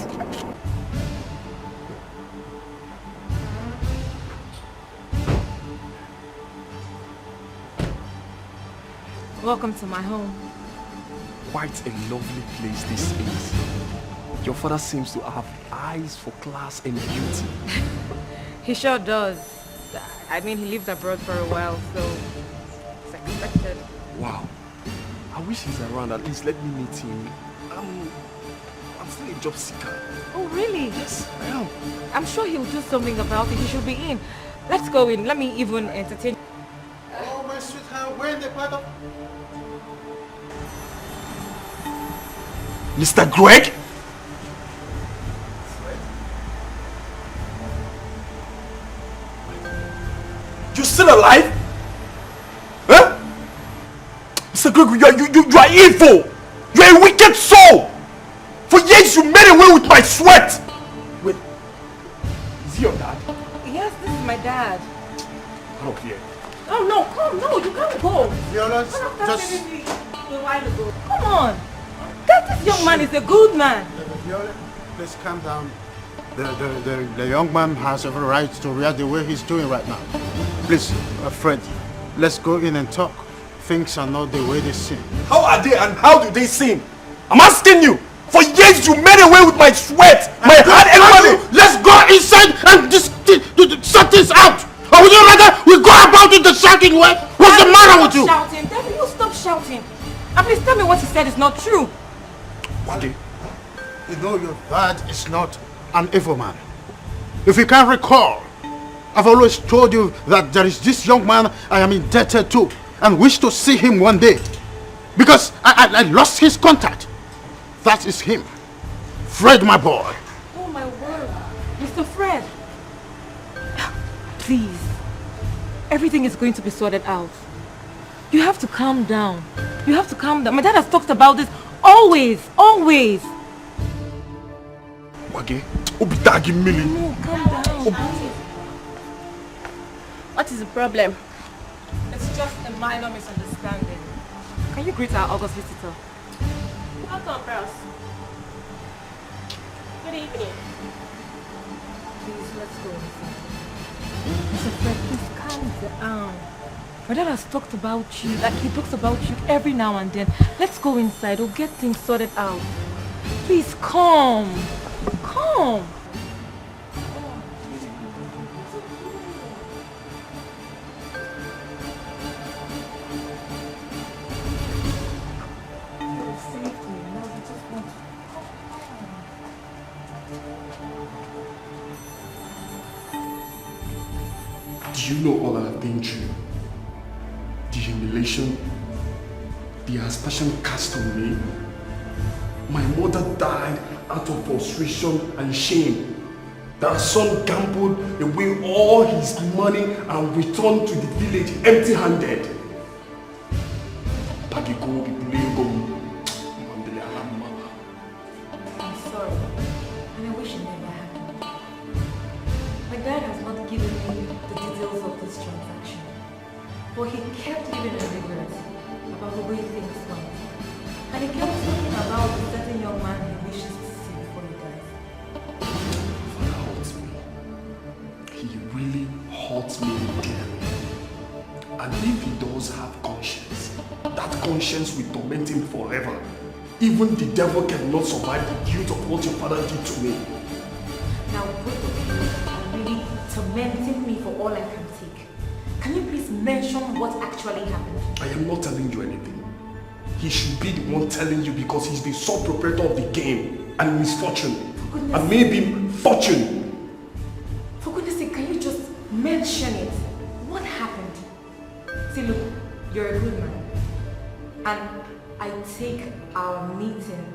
Welcome to my home. Quite a lovely place this is. Your father seems to have eyes for class and beauty. He sure does. I mean, he lived abroad for a while, so it's expected. Wow. I wish he's around. At least let me meet him. I'm still a job seeker. Oh, really? Yes, I am. I'm sure he'll do something about it. He should be in. Let's go in. Let me even entertain. Oh, my sweetheart, where in the part of... Mr. Greg? You still alive? Huh? Mr. Greg, you are evil! You are a wicked soul! For years you made away with my sweat! Wait, is he your dad? Yes, this is my dad. Come up here. Oh no, come, no, you can't go. Viola, just... A while ago. Come on. This young man is a good man. Viola, please calm down. The young man has every right to react the way he's doing right now. Please, Fred, let's go in and talk. Things are not the way they seem. How are they and how do they seem? I'm asking you! For years you made away with my sweat, my hard-earned money! Let's go inside and sort this out! Or would you rather we go about it the shouting way? What's the matter with you? Shouting. David, you stop shouting. And please tell me what he said is not true. Wadi, you know your dad is not an evil man. If you can recall, I've always told you that there is this young man I am indebted to and wish to see him one day. Because I lost his contact. That is him. Fred, my boy. Oh my word. Mr. Fred. Please. Everything is going to be sorted out. You have to calm down. You have to calm down. My dad has talked about this always. Always. Wage, Obitagi Mili. No, calm down. What is the problem? It's just a minor misunderstanding. Can you greet our August visitor? Welcome, bros. Good evening. Please, let's go. Mr. Fred, please calm down. My dad has talked about you, like he talks about you every now and then. Let's go inside, we'll get things sorted out. Please, calm. Calm. Do you know all I have been through? The humiliation, the aspersion cast on me. My mother died out of frustration and shame. That son gambled away all his money and returned to the village empty-handed. I'm sorry, and I wish it never happened. My dad has not given me the details of this transaction, but he kept giving a regret about the way things went. And he kept talking about the certain young man he wishes to see before he dies. Father hurts me. He really hurts me dearly. And if he does have conscience, that conscience will torment him forever. Even the devil cannot survive the guilt of what your father did to me. Now both of you are really tormenting me for all I can take. Can you please mention what actually happened? I am not telling you anything. He should be the one telling you because he's the sole proprietor of the game and misfortune. And maybe fortune. For goodness sake, can you just mention it? What happened? See, look, you're a good man. And I take our meeting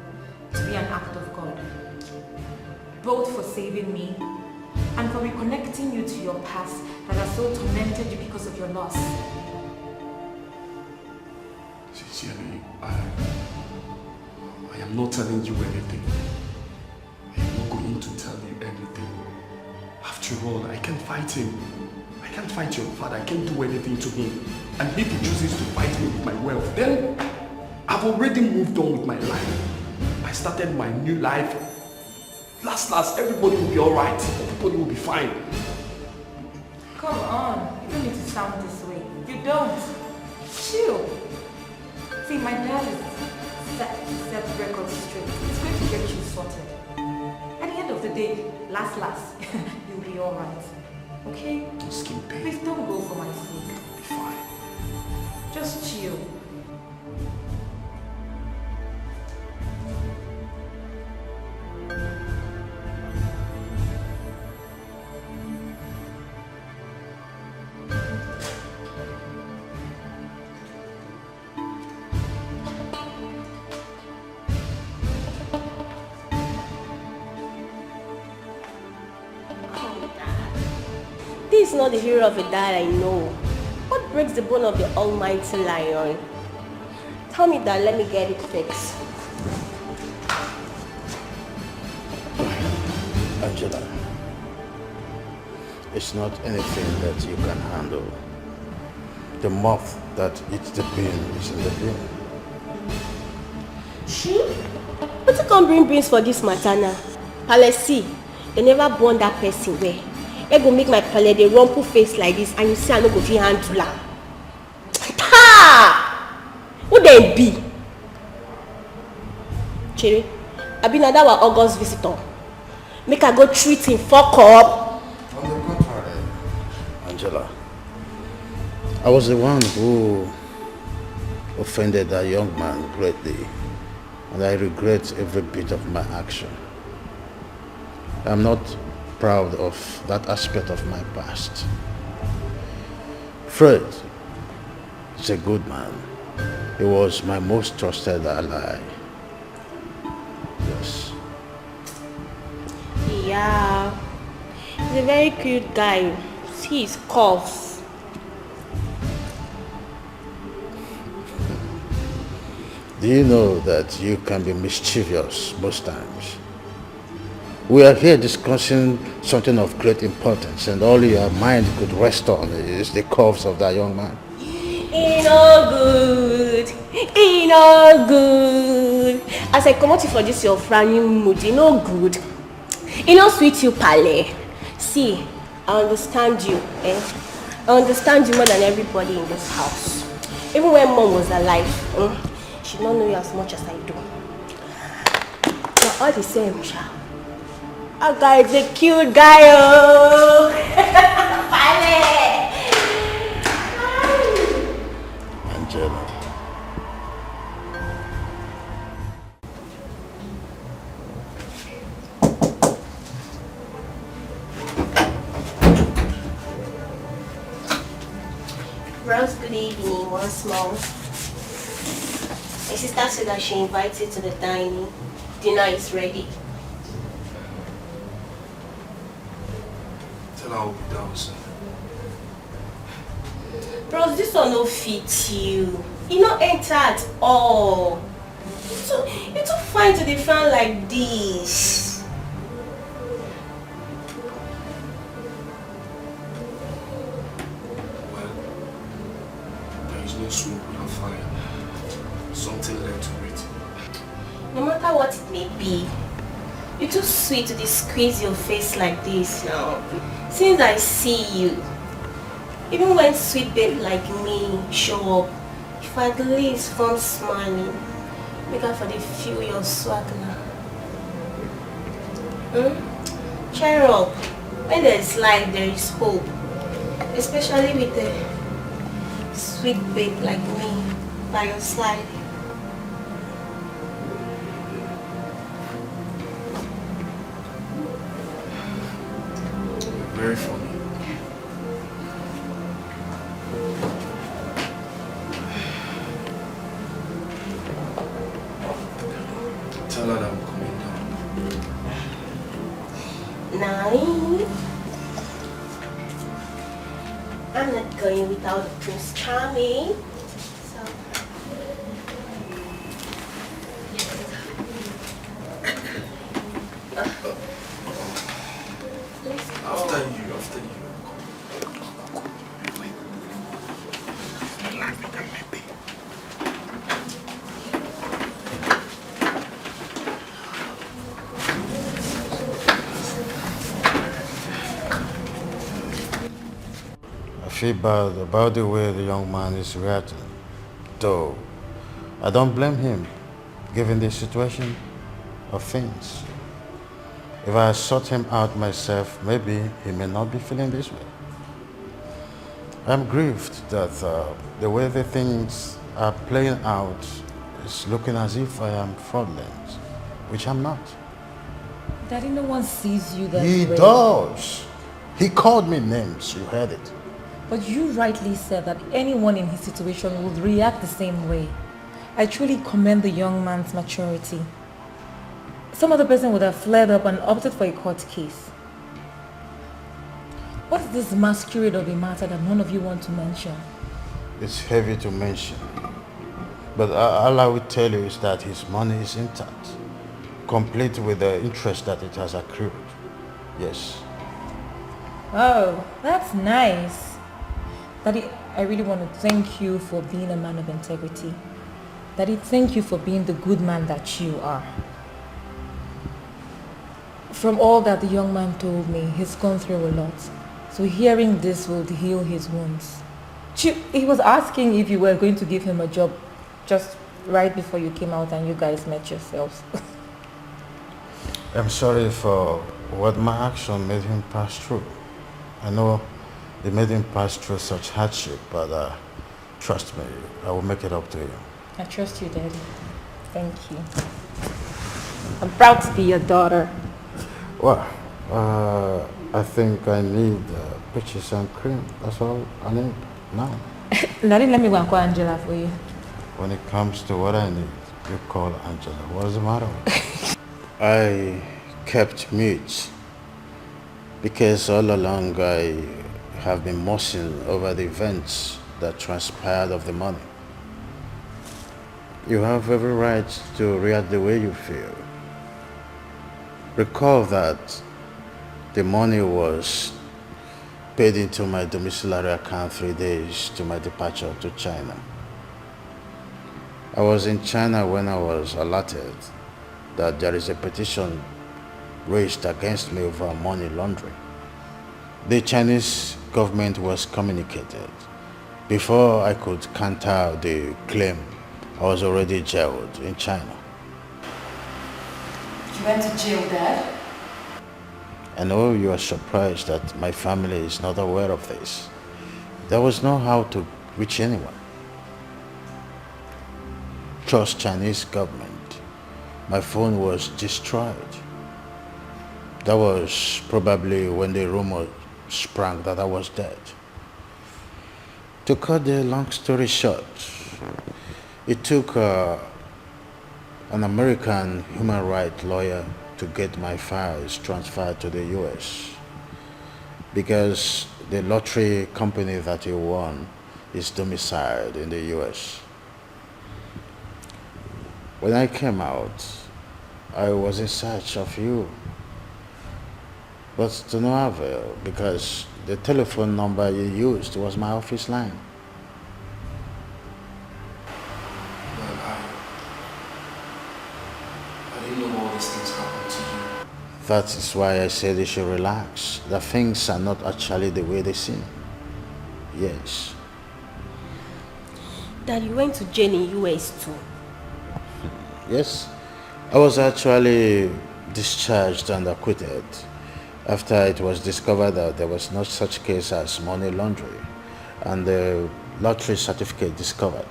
to be an act of God. Both for saving me and for reconnecting you to your past that has so tormented you because of your loss. Sincerely, I am not telling you anything. I am not going to tell you anything. After all, I can't fight him. I can't fight your father. I can't do anything to him. And if he chooses to fight me with my wealth, then I've already moved on with my life. I started my new life. Last, everybody will be alright. Everybody will be fine. Come on, you don't need to sound this way. You don't. Chill. See, my dad is set records straight. It's going to get you sorted. At the end of the day, last, you'll be alright. Okay? Please don't go for my sake. Be fine. Just chill. is not the hero of a dad I know. What breaks the bone of the almighty lion? Tell me that, let me get it fixed. Angela, it's not anything that you can handle. The moth that eats the bean is in the bin. She? But you can't bring beans for this matter now. Palesi, they never born that person where. They go make my pale the rumple face like this and you see I no go fit handle her. Ha! Who they be? Cherry, I been another August visitor. Make her go treat him, fuck up. On the contrary, Angela, I was the one who offended that young man greatly, and I regret every bit of my action. I'm not proud of that aspect of my past. Fred is a good man. He was my most trusted ally. Yes. Yeah, he's a very cute guy. See his coughs. Do you know that you can be mischievous most times? We are here discussing something of great importance and all your mind could rest on is the curves of that young man. He no good. He no good. As I come out for this your frowning mood, he no good. He no sweet you, Pale. See, I understand you. I understand you more than everybody in this house. Even when Mom was alive, she don't know you as much as I do. But all the same, child. That guy is a cute guy, oh. Angela. Rose, good evening once more. My sister said that she invites you to the dining. Dinner is ready. Tell her I'll be down soon. Bros, this one no fit you. You not enter at all. You too fine to defend like this. Well, there is no smoke without fire. Something led to it. No matter what it may be, you're too sweet to squeeze your face like this now. Since I see you, even when sweet babe like me show up, if I at least from smiling, make up for the feel your swag now. Cheer up. When there is life, there is hope. Especially with a sweet babe like me by your side. Very funny. Tell her that I'm coming down. Nine. I'm not going without Prince Charming. So. After you. I feel bad about the way the young man is reacting, though I don't blame him given the situation of things. If I sought him out myself, maybe he may not be feeling this way. I'm grieved that the way the things are playing out is looking as if I am fraudulent, which I'm not. Daddy, no one sees you that He way. does. He called me names, you heard it. But you rightly said that anyone in his situation would react the same way. I truly commend the young man's maturity. Some other person would have flared up and opted for a court case. What's this masquerade of a matter that none of you want to mention? It's heavy to mention. But all I will tell you is that his money is intact, complete with the interest that it has accrued. Yes. Oh, that's nice. Daddy, I really want to thank you for being a man of integrity. Daddy, thank you for being the good man that you are. From all that the young man told me, he's gone through a lot. So hearing this will heal his wounds. He was asking if you were going to give him a job just right before you came out and you guys met yourselves. I'm sorry for what my action made him pass through. I know it made him pass through such hardship, but trust me, I will make it up to you. I trust you, Daddy. Thank you. I'm proud to be your daughter. Well, I think I need peaches and cream. That's all I need now. Daddy, let me go and call Angela for you. When it comes to what I need, you call Angela. What is the matter? I kept mute because all along I have been mourning over the events that transpired of the money. You have every right to react the way you feel. Recall that the money was paid into my domiciliary account 3 days to my departure to China. I was in China when I was alerted that there is a petition raised against me over money laundering. The Chinese government was communicated. Before I could counter the claim, I was already jailed in China. You went to jail, Dad? I know you are surprised that my family is not aware of this. There was no how to reach anyone. Trust Chinese government. My phone was destroyed. That was probably when the rumor sprang that I was dead. To cut the long story short, it took an American human rights lawyer to get my files transferred to the US because the lottery company that he won is domiciled in the US. When I came out, I was in search of you, but to no avail because the telephone number you used was my office line. I didn't know all these things happened to you. That is why I said you should relax. The things are not actually the way they seem. Yes. Dad, you went to jail in US too. Yes. I was actually discharged and acquitted after it was discovered that there was no such case as money laundering and the lottery certificate discovered.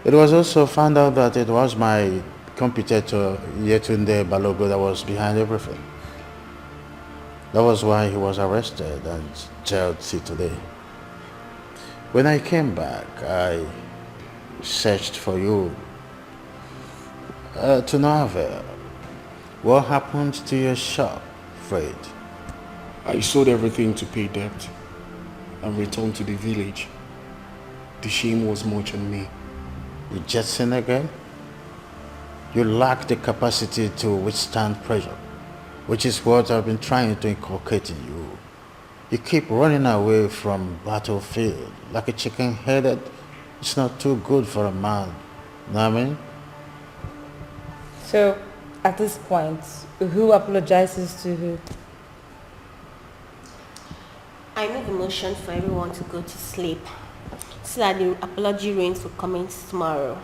It was also found out that it was my competitor Yetunde Balogo that was behind everything. That was why he was arrested and jailed till today. When I came back, I searched for you to no avail. What happened to your shop, Fred? I sold everything to pay debt and returned to the village. The shame was much on me. You jetson again? You lack the capacity to withstand pressure, which is what I've been trying to inculcate in you. You keep running away from battlefield like a chicken-headed. It's not too good for a man. Know what I mean? So, at this point, who apologizes to who? I made the motion for everyone to go to sleep so that the apology rains will commence tomorrow.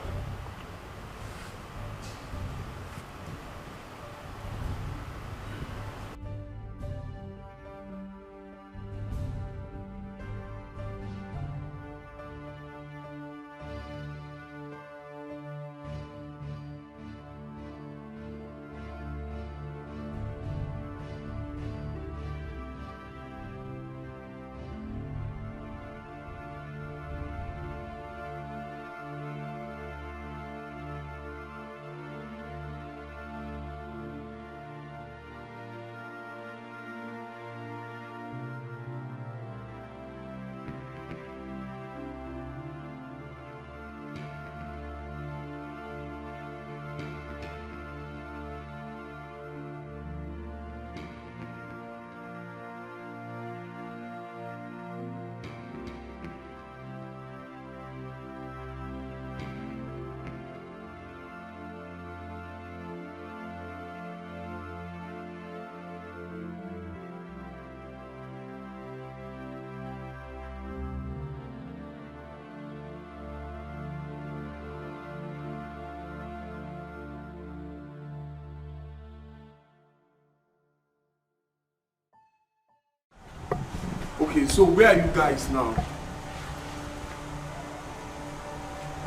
Okay, so where are you guys now?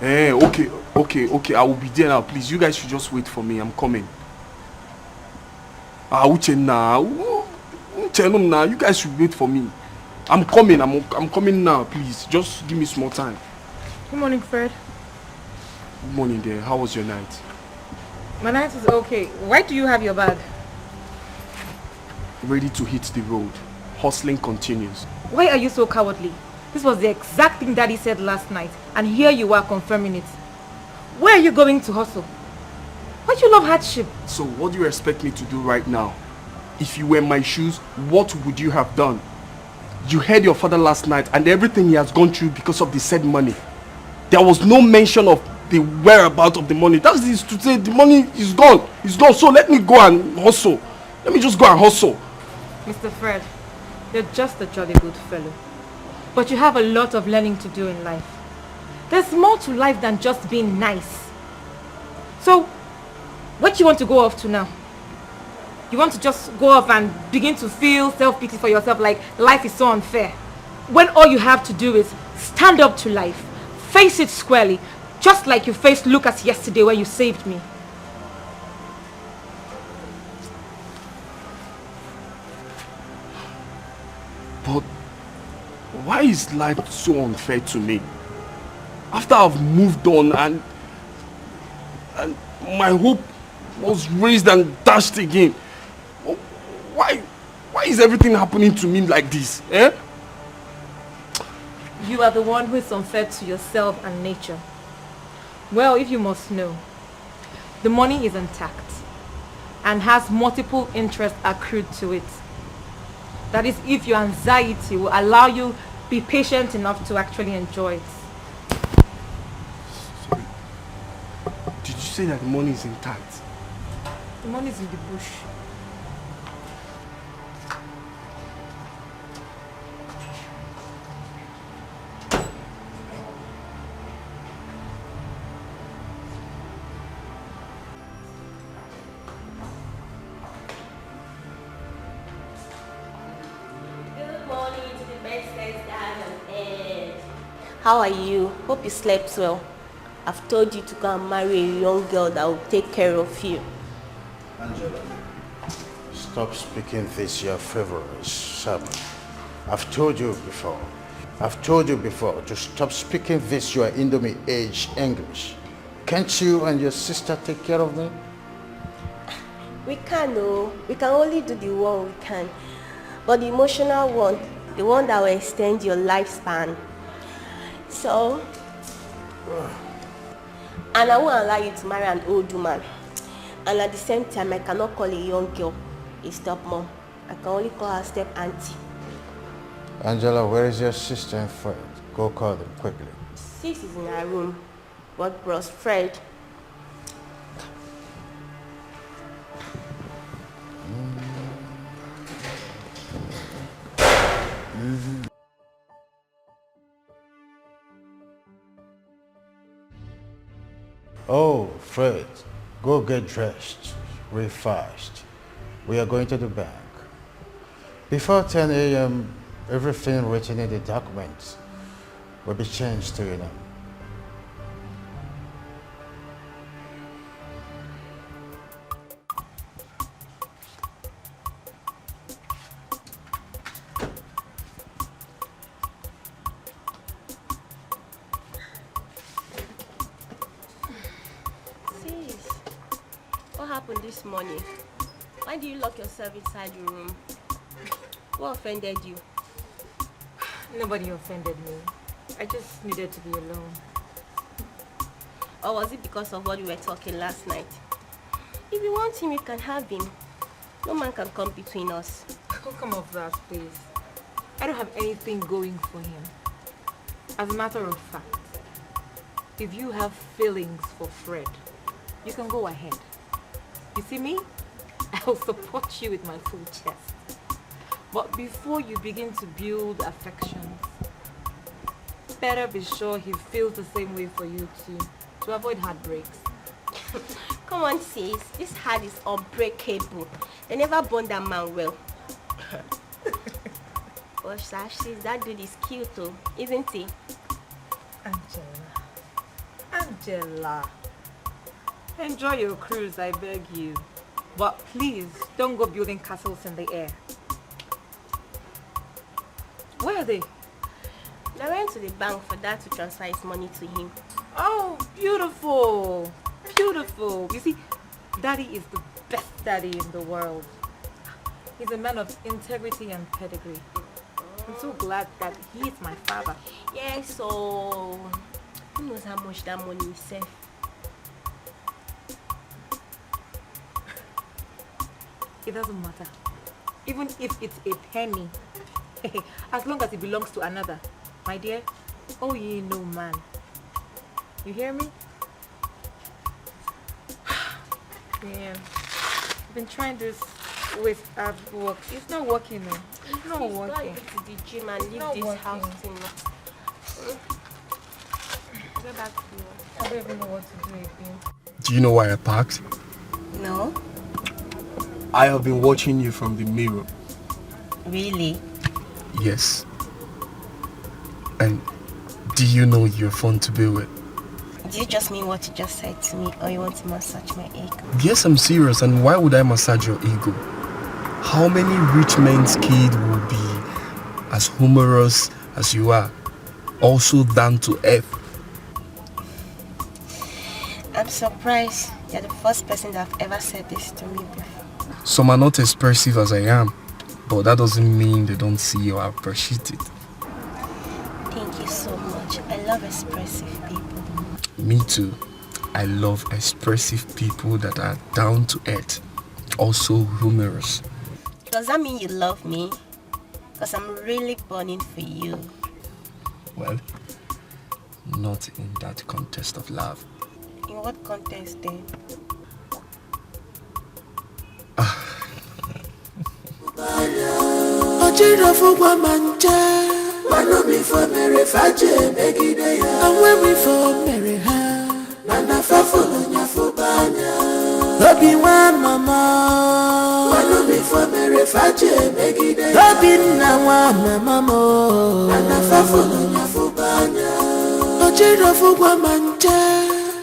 Okay, I will be there now. Please, you guys should just wait for me. I'm coming. Uche now. Now, you guys should wait for me. I'm coming. I'm coming now. Please, just give me small time. Good morning, Fred. Good morning there. How was your night? My night is okay. Why do you have your bag? Ready to hit the road. Hustling continues. Why are you so cowardly? This was the exact thing Daddy said last night, and here you are confirming it. Where are you going to hustle? Why do you love hardship? So what do you expect me to do right now? If you were in my shoes, what would you have done? You heard your father last night and everything he has gone through because of the said money. There was no mention of the whereabouts of the money. That is to say the money is gone. It's gone. So let me go and hustle. Let me just go and hustle. Mr. Fred, you're just a jolly good fellow. But you have a lot of learning to do in life. There's more to life than just being nice. So, what do you want to go off to now? You want to just go off and begin to feel self-pity for yourself like life is so unfair? When all you have to do is stand up to life, face it squarely, just like you faced Lucas yesterday when you saved me. But why is life so unfair to me? After I've moved on and my hope was raised and dashed again. Why is everything happening to me like this? Eh? You are the one who is unfair to yourself and nature. Well, if you must know, the money is intact and has multiple interests accrued to it. That is, if your anxiety will allow you be patient enough to actually enjoy it. Sorry. Did you say that the money is intact? The money is in the bush. How are you? Hope you slept well. I've told you to go and marry a young girl that will take care of you. Angela, stop speaking this your favorite sermon. I've told you before to stop speaking this your Indomie age English. Can't you and your sister take care of me? We can, no. We can only do the one we can. But the emotional one, the one that will extend your lifespan. So, and I won't allow you to marry an old woman. And at the same time, I cannot call a young girl a stepmom. I can only call her step auntie. Angela, where is your sister and Fred? Go call them quickly. Sis is in her room. What bros Fred? Oh, Fred, go get dressed real fast. We are going to the bank. Before 10 a.m., everything written in the documents will be changed to your name. This morning, why do you lock yourself inside your room? What offended you? Nobody offended me. I just needed to be alone. Or was it because of what we were talking last night? If you want him, you can have him. No man can come between us. Don't come off that, please. I don't have anything going for him. As a matter of fact, if you have feelings for Fred, you can go ahead. You see me? I'll support you with my full chest. But before you begin to build affections, better be sure he feels the same way for you too, to avoid heartbreaks. Come on, sis. This heart is unbreakable. They never burned that man well. But sis, that dude is cute too, isn't he? Angela, enjoy your cruise, I beg you. But please, don't go building castles in the air. Where are they? I went to the bank for Dad to transfer his money to him. Oh, beautiful. Beautiful. You see, Daddy is the best daddy in the world. He's a man of integrity and pedigree. I'm so glad that he is my father. Yeah, so who knows how much that money is safe? It doesn't matter. Even if it's a penny. As long as it belongs to another. My dear, oh ye no man. You hear me? Yeah. I've been trying this with ab work. It's not working though. It's not working. Go to the gym and leave this house thing. Go back to you. I don't even know what to do again. Do you know why I parked? No. I have been watching you from the mirror. Really? Yes. And do you know you're fun to be with? Do you just mean what you just said to me, or you want to massage my ego? Yes, I'm serious, and why would I massage your ego? How many rich men's kid will be as humorous as you are, also down to earth? I'm surprised you're the first person that have ever said this to me before. Some are not expressive as I am, but that doesn't mean they don't see or appreciate it. Thank you so much. I love expressive people. Me too. I love expressive people that are down to earth, also humorous. Does that mean you love me? Because I'm really burning for you. Well, not in that context of love. In what context then? Mano mi for mere faje megide ya. And when we for mere ha, nana fa follow nya for banya. Obi wa mama. Mano mi for mere faje megide ya. Obi na wa mama mo. Nana fa follow nya for banya. Ojiro for wa manje.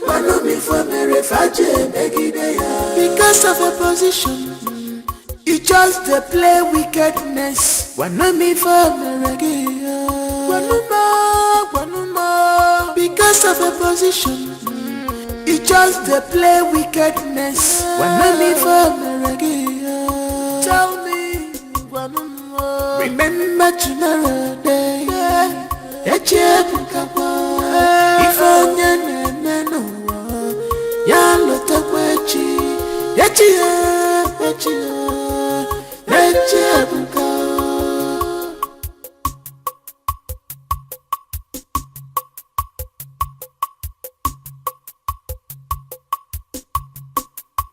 Mano mi for mere faje megide ya. Because of a position. You just play wickedness. Wanna me for reggae. Wanuma. Because of a position. You just play wickedness. Wanna me for reggae. Tell me, wanuma. Remember tomorrow day. If onye no ya lota kwechi.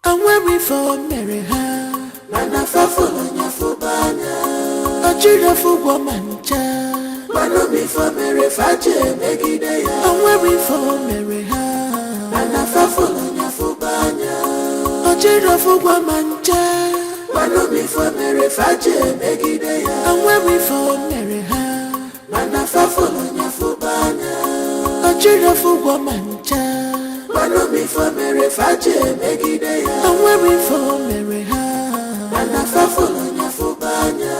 And when we for Mary ha, Nana fa follow nya for banya. Ojira for woman cha, Mano mi for Mary faje megide ya. And when we for Mary ha, Nana fa follow nya for banya. Ojira for woman cha, Mano mi for Mary faje megide ya. And when we for Mary ha, Nana fa follow nya for banya. Ojira for woman cha. Mano mi for Mary faje megide ya. And when we for Mary ha, Nana fa follow nya for banya.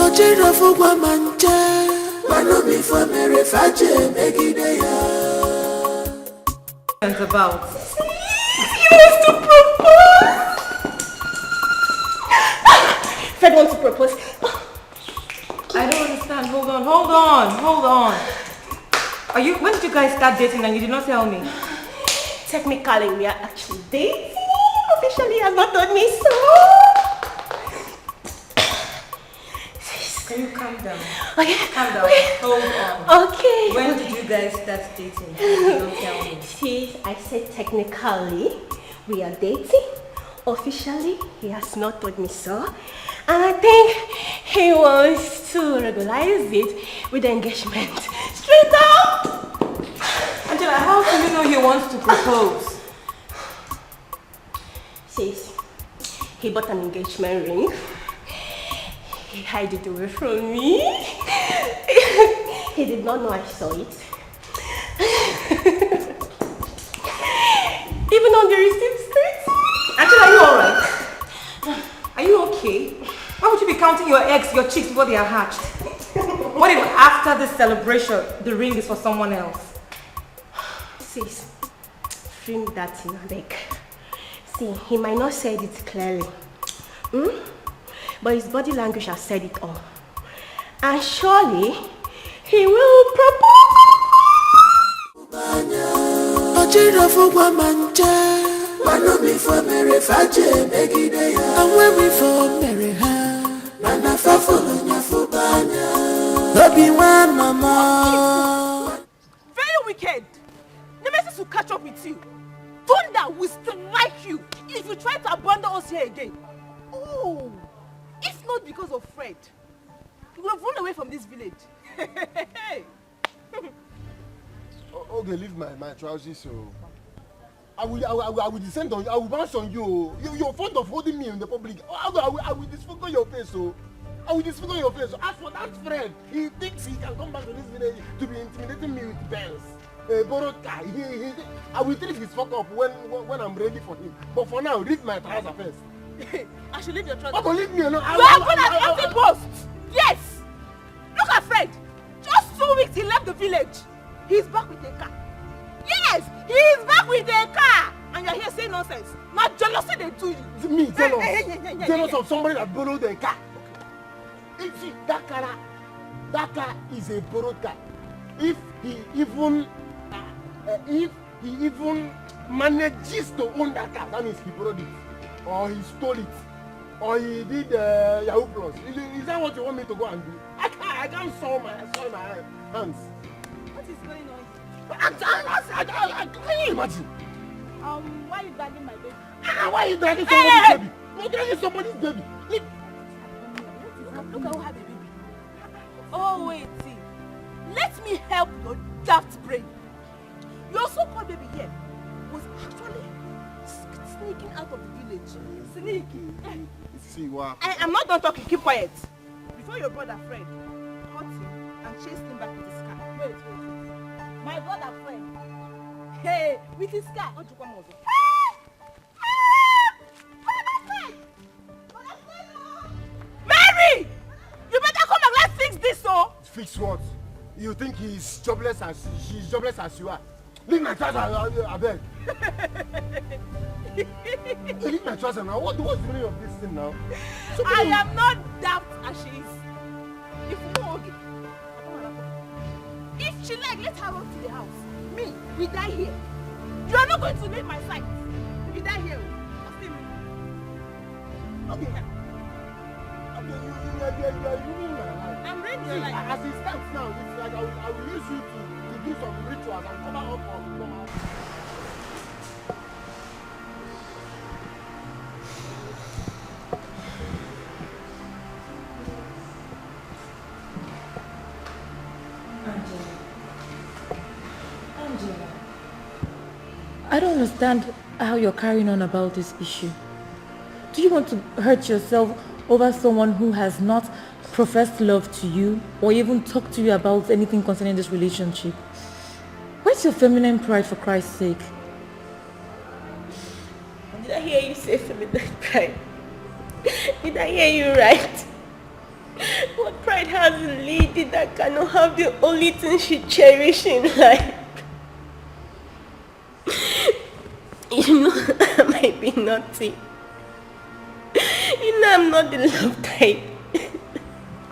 Ojira for woman cha. Mano mi for Mary faje megide ya. It's about. He wants to propose. Fred wants to propose. I don't understand. Hold on. When did you guys start dating and you did not tell me? Technically, we are actually dating. Officially, you have not told me so. Can you calm down? Okay. Calm down. Hold on. Okay. When did you guys start dating? You don't tell me. See, I said technically, we are dating. Officially, he has not told me so. And I think he wants to regularize it with engagement. Straight up! Angela, how do you know he wants to propose? Sis, he bought an engagement ring. He hid it away from me. He did not know I saw it. Even on the receipt street. Angela, are you alright? Are you okay? Why would you be counting your eggs, your chicks before they are hatched? What if after this celebration, the ring is for someone else? Sis, bring that in, beg. See, he might not say it clearly. But his body language has said it all. And surely, he will propose. Very wicked. Nemesis will catch up with you. Thunder will strike you if you try to abandon us here again. Oh, if not because of Fred, you would have run away from this village. Okay, leave my trousers. So I will descend on you. I will bounce on you. You're fond of holding me in the public. I will disfigure your face. So I will disfigure your face. So as for that Fred, he thinks he can come back to this village to be intimidating me with bells. Borrowed car. I will treat his fuck up when I'm ready for him. But for now, leave my trousers first. I should leave your trousers. Oh, but leave me alone. You are good at empty post. Yes. Look at Fred. Just 2 weeks he left the village. He's back with a car. Yes, he is back with a car. And you're here saying nonsense. Not jealousy they do you. Me, jealous. Jealous of somebody that borrowed a car. Okay. See, that car is a borrowed car. If he even manages to own that car, that means he borrowed it. Or he stole it. Or he did Yahoo Plus. Is that what you want me to go and do? I can't saw my hands. What is going on? Can you imagine? Why are you dragging my baby? Why are you dragging somebody's baby? You're dragging somebody's baby. Look at who had the baby. Oh, wait, see. Let me help your daft brain. Your so-called baby here was actually sneaking out of the village. Sneaking. See what? I'm not done talking. Keep quiet. Before your brother Fred caught him and chased him back with his car. Wait. My brother Fred. Hey, with his car. Don't you come over. Mary! You better come and let's fix this, so. Fix what? You think she's jobless as you are? Leave my trousers, I beg. Leave my trousers now. What's the meaning of this thing now? I am not daft as she is. If you know, okay. If she like, let her run to the house. Me, we die here. You are not going to leave my side. We die here. Okay. You're ruining my life. I'm ready. See, as it stands now, it's like I will use you to do some rituals and cover up for normal. Angela, I don't understand how you're carrying on about this issue. Do you want to hurt yourself over someone who has not professed love to you or even talked to you about anything concerning this relationship? Where's your feminine pride, for Christ's sake? Did I hear you say feminine pride? Did I hear you right? What pride has a lady that cannot have the only thing she cherishes in life? You know, I might be naughty. You know I'm not the love type.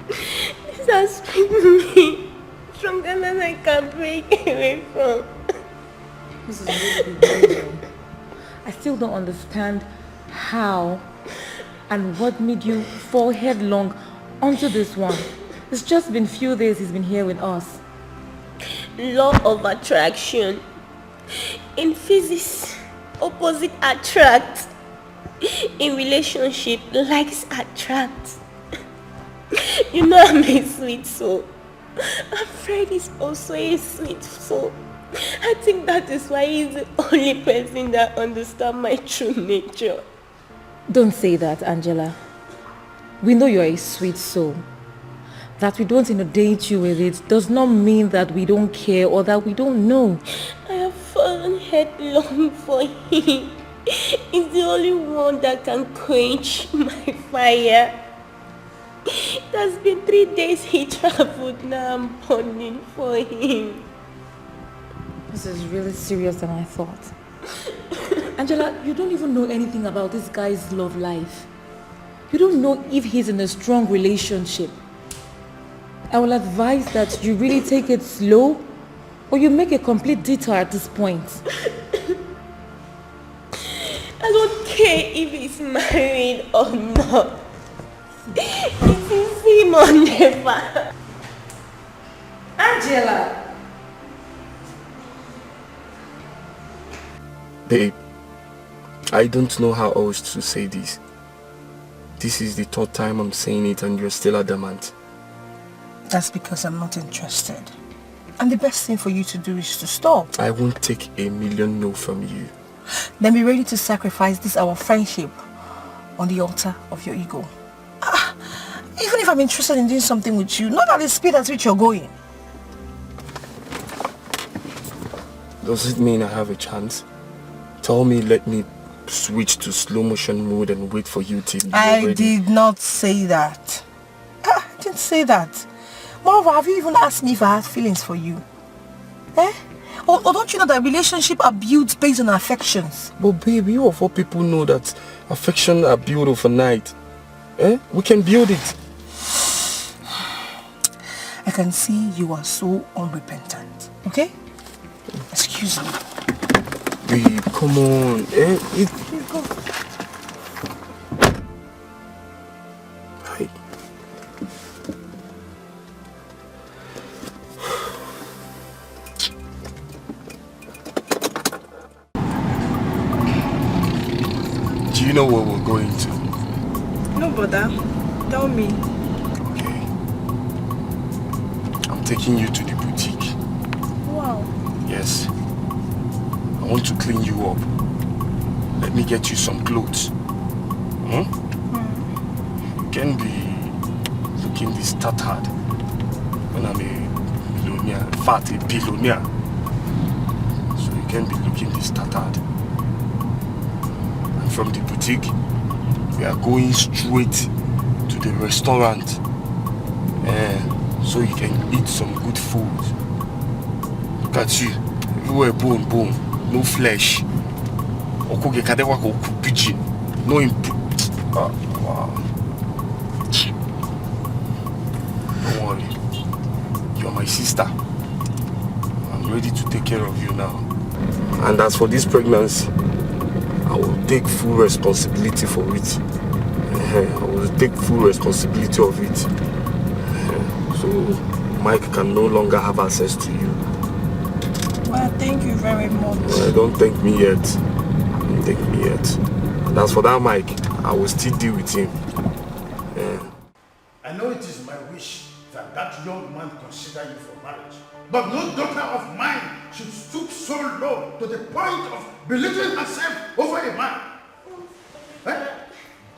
This has been me stronger than I can break away from. This is really very wrong. I still don't understand how and what made you fall headlong onto this one. It's just been few days he's been here with us. Law of attraction. In physics, opposite attract. In relationship, likes attract. You know I'm a sweet soul. And Fred is also a sweet soul. I think that is why he's the only person that understands my true nature. Don't say that, Angela. We know you're a sweet soul. That we don't inundate you with it does not mean that we don't care or that we don't know. I have fallen headlong for him. He's the only one that can quench my fire. It has been 3 days he traveled, now I'm burning for him. This is really serious than I thought. Angela, you don't even know anything about this guy's love life. You don't know if he's in a strong relationship. I will advise that you really take it slow or you make a complete detour at this point. I don't care if he's married or not. It is him or never. Angela! Babe, I don't know how else to say this. This is the third time I'm saying it and you're still adamant. That's because I'm not interested. And the best thing for you to do is to stop. I won't take a million no from you. Then be ready to sacrifice this our friendship on the altar of your ego. Even if I'm interested in doing something with you, not at the speed at which you're going. Does it mean I have a chance? Tell me, let me switch to slow motion mode and wait for you till you're ready. I did not say that. I didn't say that. Moreover, have you even asked me if I had feelings for you? Eh? Or don't you know that relationships are built based on affections? But babe, you of all people know that affection are built overnight. Eh? We can build it. I can see you are so unrepentant. Okay? Excuse me. Babe, come on. Eh? Please go. Hi. Do you know where we're going to? No bother. Tell me. Okay. I'm taking you to the boutique. Wow. Yes. I want to clean you up. Let me get you some clothes. You can be looking this tattered when I'm a millionaire, in fact a billionaire. So you can be looking this tattered. And from the boutique, we are going straight to the restaurant. So you can eat some good food. Look at you, everywhere bone. No flesh. No input. Wow. Don't worry. You're my sister. I'm ready to take care of you now. And as for this pregnancy, I will take full responsibility for it. I will take full responsibility of it. So Mike can no longer have access to you. Well, thank you very much. Don't thank me yet. Don't thank me yet. And as for that Mike, I will still deal with him. I know it is my wish that that young man consider you for marriage. But no daughter of mine should stoop so low to the point of belittling herself over a man.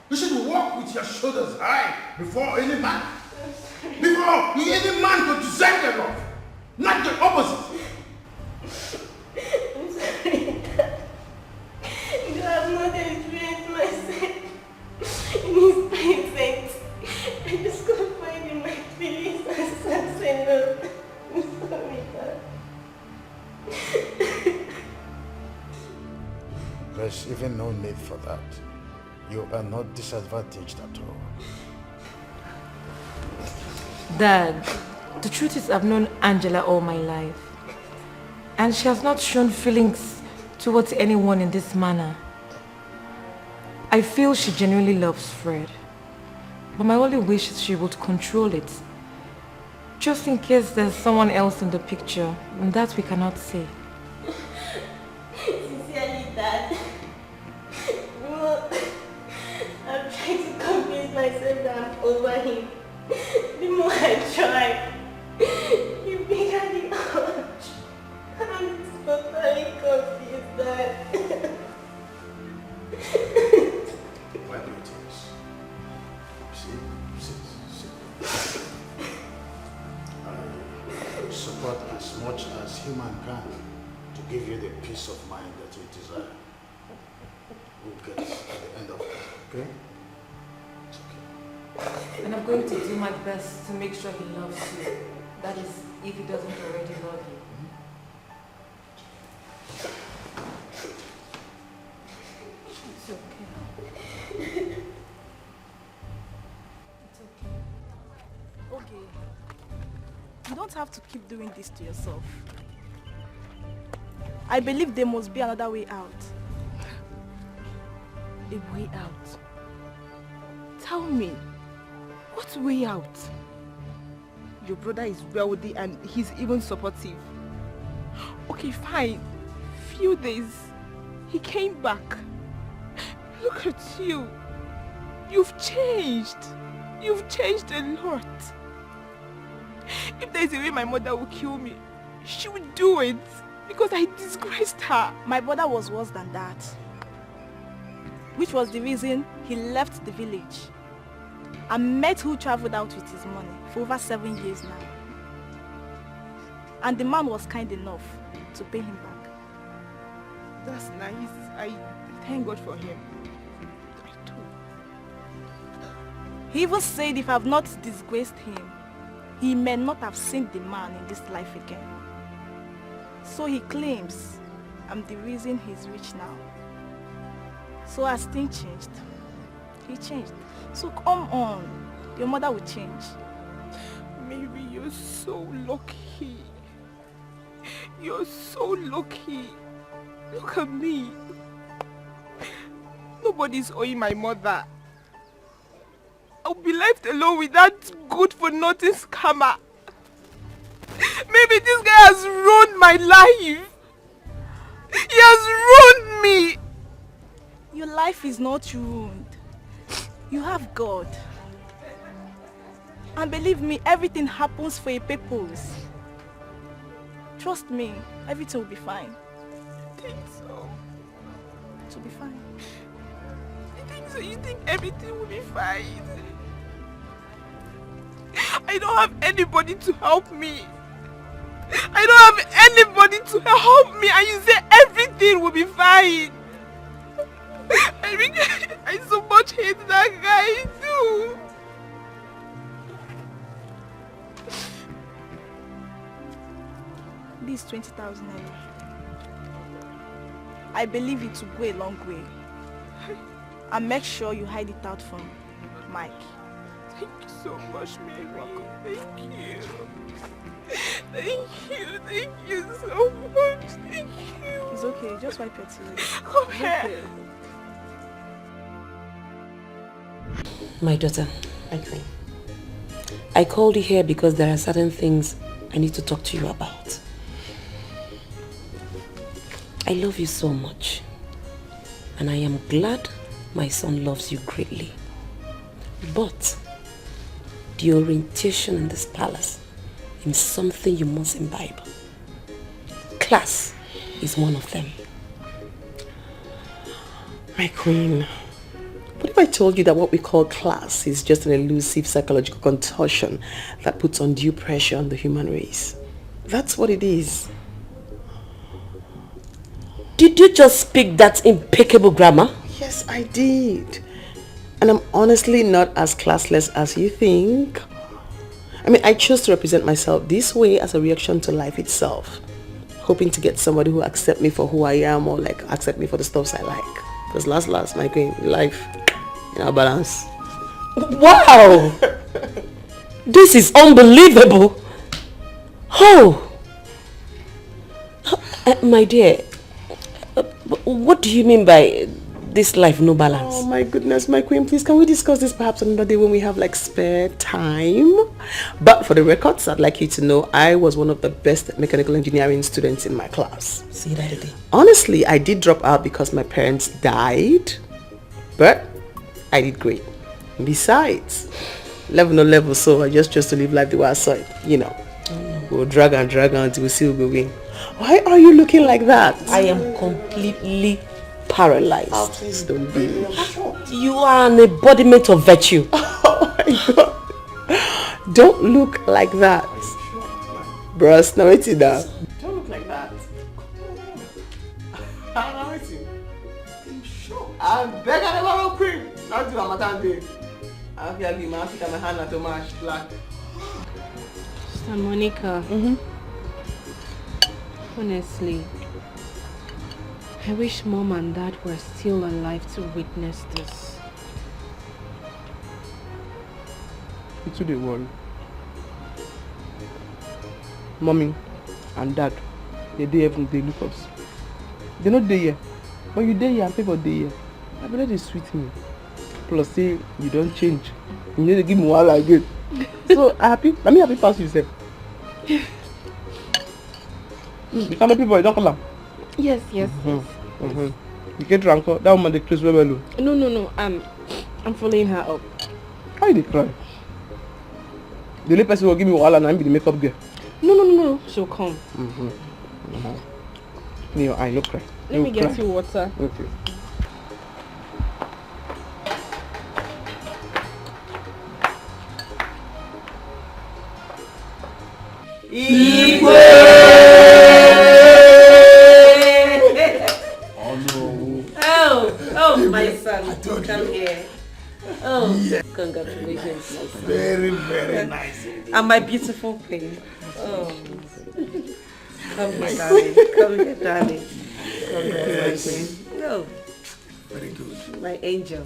You should walk with your shoulders high before any man. Before any man could deserve your love. Not the opposite. I'm sorry, Dad. You have not experienced myself in his presence. I just confide in my feelings and sense enough. I'm sorry, Dad. There's even no need for that. You are not disadvantaged at all. Dad, the truth is I've known Angela all my life. And she has not shown feelings towards anyone in this manner. I feel she genuinely loves Fred. But my only wish is she would control it. Just in case there's someone else in the picture, and that we cannot say. Sincerely, Dad. I'm trying to convince myself that I'm over him. The more I try, the bigger the urge. I'm totally confused, Dad. Why do you think this? I support as much as human can to give you the peace of mind that you desire. We'll get at the end of it, okay? It's okay. And I'm going to do my best to make sure he loves you. That is, if he doesn't already love you. It's okay. It's okay. Okay. You don't have to keep doing this to yourself. I believe there must be another way out. A way out? Tell me, what way out? Your brother is wealthy and he's even supportive. Okay, fine. Few days, he came back. Look at you. You've changed. You've changed a lot. If there's a way my mother will kill me, she would do it because I disgraced her. My brother was worse than that, which was the reason he left the village and met who traveled out with his money for over 7 years now. And the man was kind enough to pay him back. That's nice. I thank God for him. I do. He even said if I have not disgraced him, he may not have seen the man in this life again. So he claims I'm the reason he's rich now. So as things changed, he changed. So come on, your mother will change. Mary, you're so lucky. You're so lucky. Look at me. Nobody's owing my mother. I'll be left alone with that good-for-nothing scammer. Maybe this guy has ruined my life. He has ruined me. Your life is not ruined. You have God. And believe me, everything happens for a purpose. Trust me, everything will be fine. I think so. It will be fine. You think so? You think everything will be fine? I don't have anybody to help me. I don't have anybody to help me, and you say everything will be fine. I so much hate that guy too. This 20,000 naira. I believe it will go a long way. And make sure you hide it out from Mike. Thank you so much, Mary. Thank you. Thank you so much. Thank you. It's okay, just wipe your tears. Come here. My daughter, I called you here because there are certain things I need to talk to you about. I love you so much, and I am glad my son loves you greatly. But the orientation in this palace is something you must imbibe. Class is one of them. My queen, what if I told you that what we call class is just an elusive psychological contortion that puts undue pressure on the human race? That's what it is. Did you just speak that impeccable grammar? Yes, I did. And I'm honestly not as classless as you think. I mean, I chose to represent myself this way as a reaction to life itself, hoping to get somebody who accept me for who I am, or like accept me for the stuffs I like. Because last, my queen, life in our balance. Wow! This is unbelievable. Oh! My dear, what do you mean by this life no balance? Oh my goodness, my queen, please can we discuss this perhaps another day when we have like spare time? But for the records, I'd like you to know I was one of the best mechanical engineering students in my class. See that again? Honestly, I did drop out because my parents died, but I did great. Besides, level no level, so I just chose to live life the way I saw it, you know. We'll drag until we see who will win. Why are you looking like that? I am completely paralyzed. Oh, please don't be. You are an embodiment of virtue. Oh my God. Don't look like that. Bros, now wait now. Don't look like that. I'm waiting. I'm begging the bottle cream. Not do my time, babe. I'm feeling my hand at too much black. Sister Monica. Honestly, I wish Mom and Dad were still alive to witness this. It's too they worry. Mommy and Dad, they look us. They're not there here. When you there here and people there here, I believe they sweet me. Plus say you don't change. You need to give me one again. So I happy. Let me happy pass yourself. You can't make people, you don't call them. Yes. You get drunk, that woman they close well. No. I'm following her up. Why they cry? The only person who will give me wahala and I'm be the makeup girl. No. She'll come. In your eye, no cry. Let me get you water. Okay. Oh, my son, come here. Oh, yeah. Congratulations, my son. Very nice. And my beautiful queen. Oh, come here, darling. Congratulations. Oh, very good. My angel.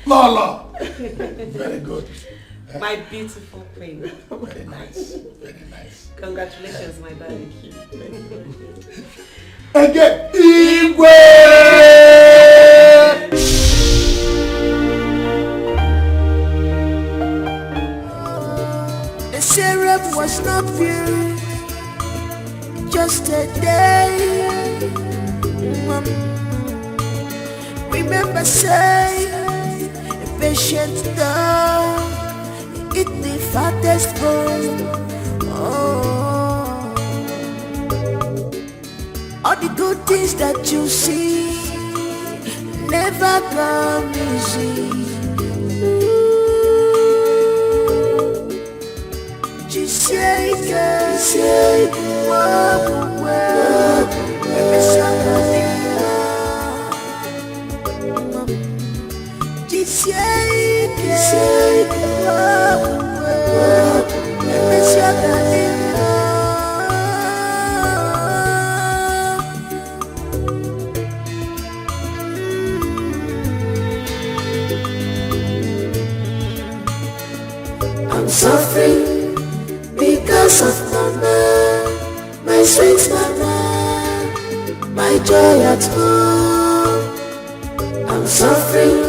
Lala. Very good. My beautiful queen. Very nice. Very nice. Congratulations, my darling. Again, Igwe! The syrup was not pure, just a day. Remember, say, a patient dog, eat the fattest bone. All the good things that you see never come easy. I'm suffering because of mama, my sweet mama, my joy at home. I'm suffering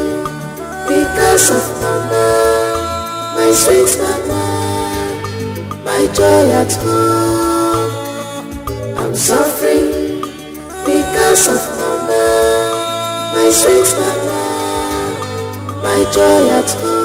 because of mama, my sweet mama, my joy at home. I'm suffering because of mama, my sweet mama, my joy at home.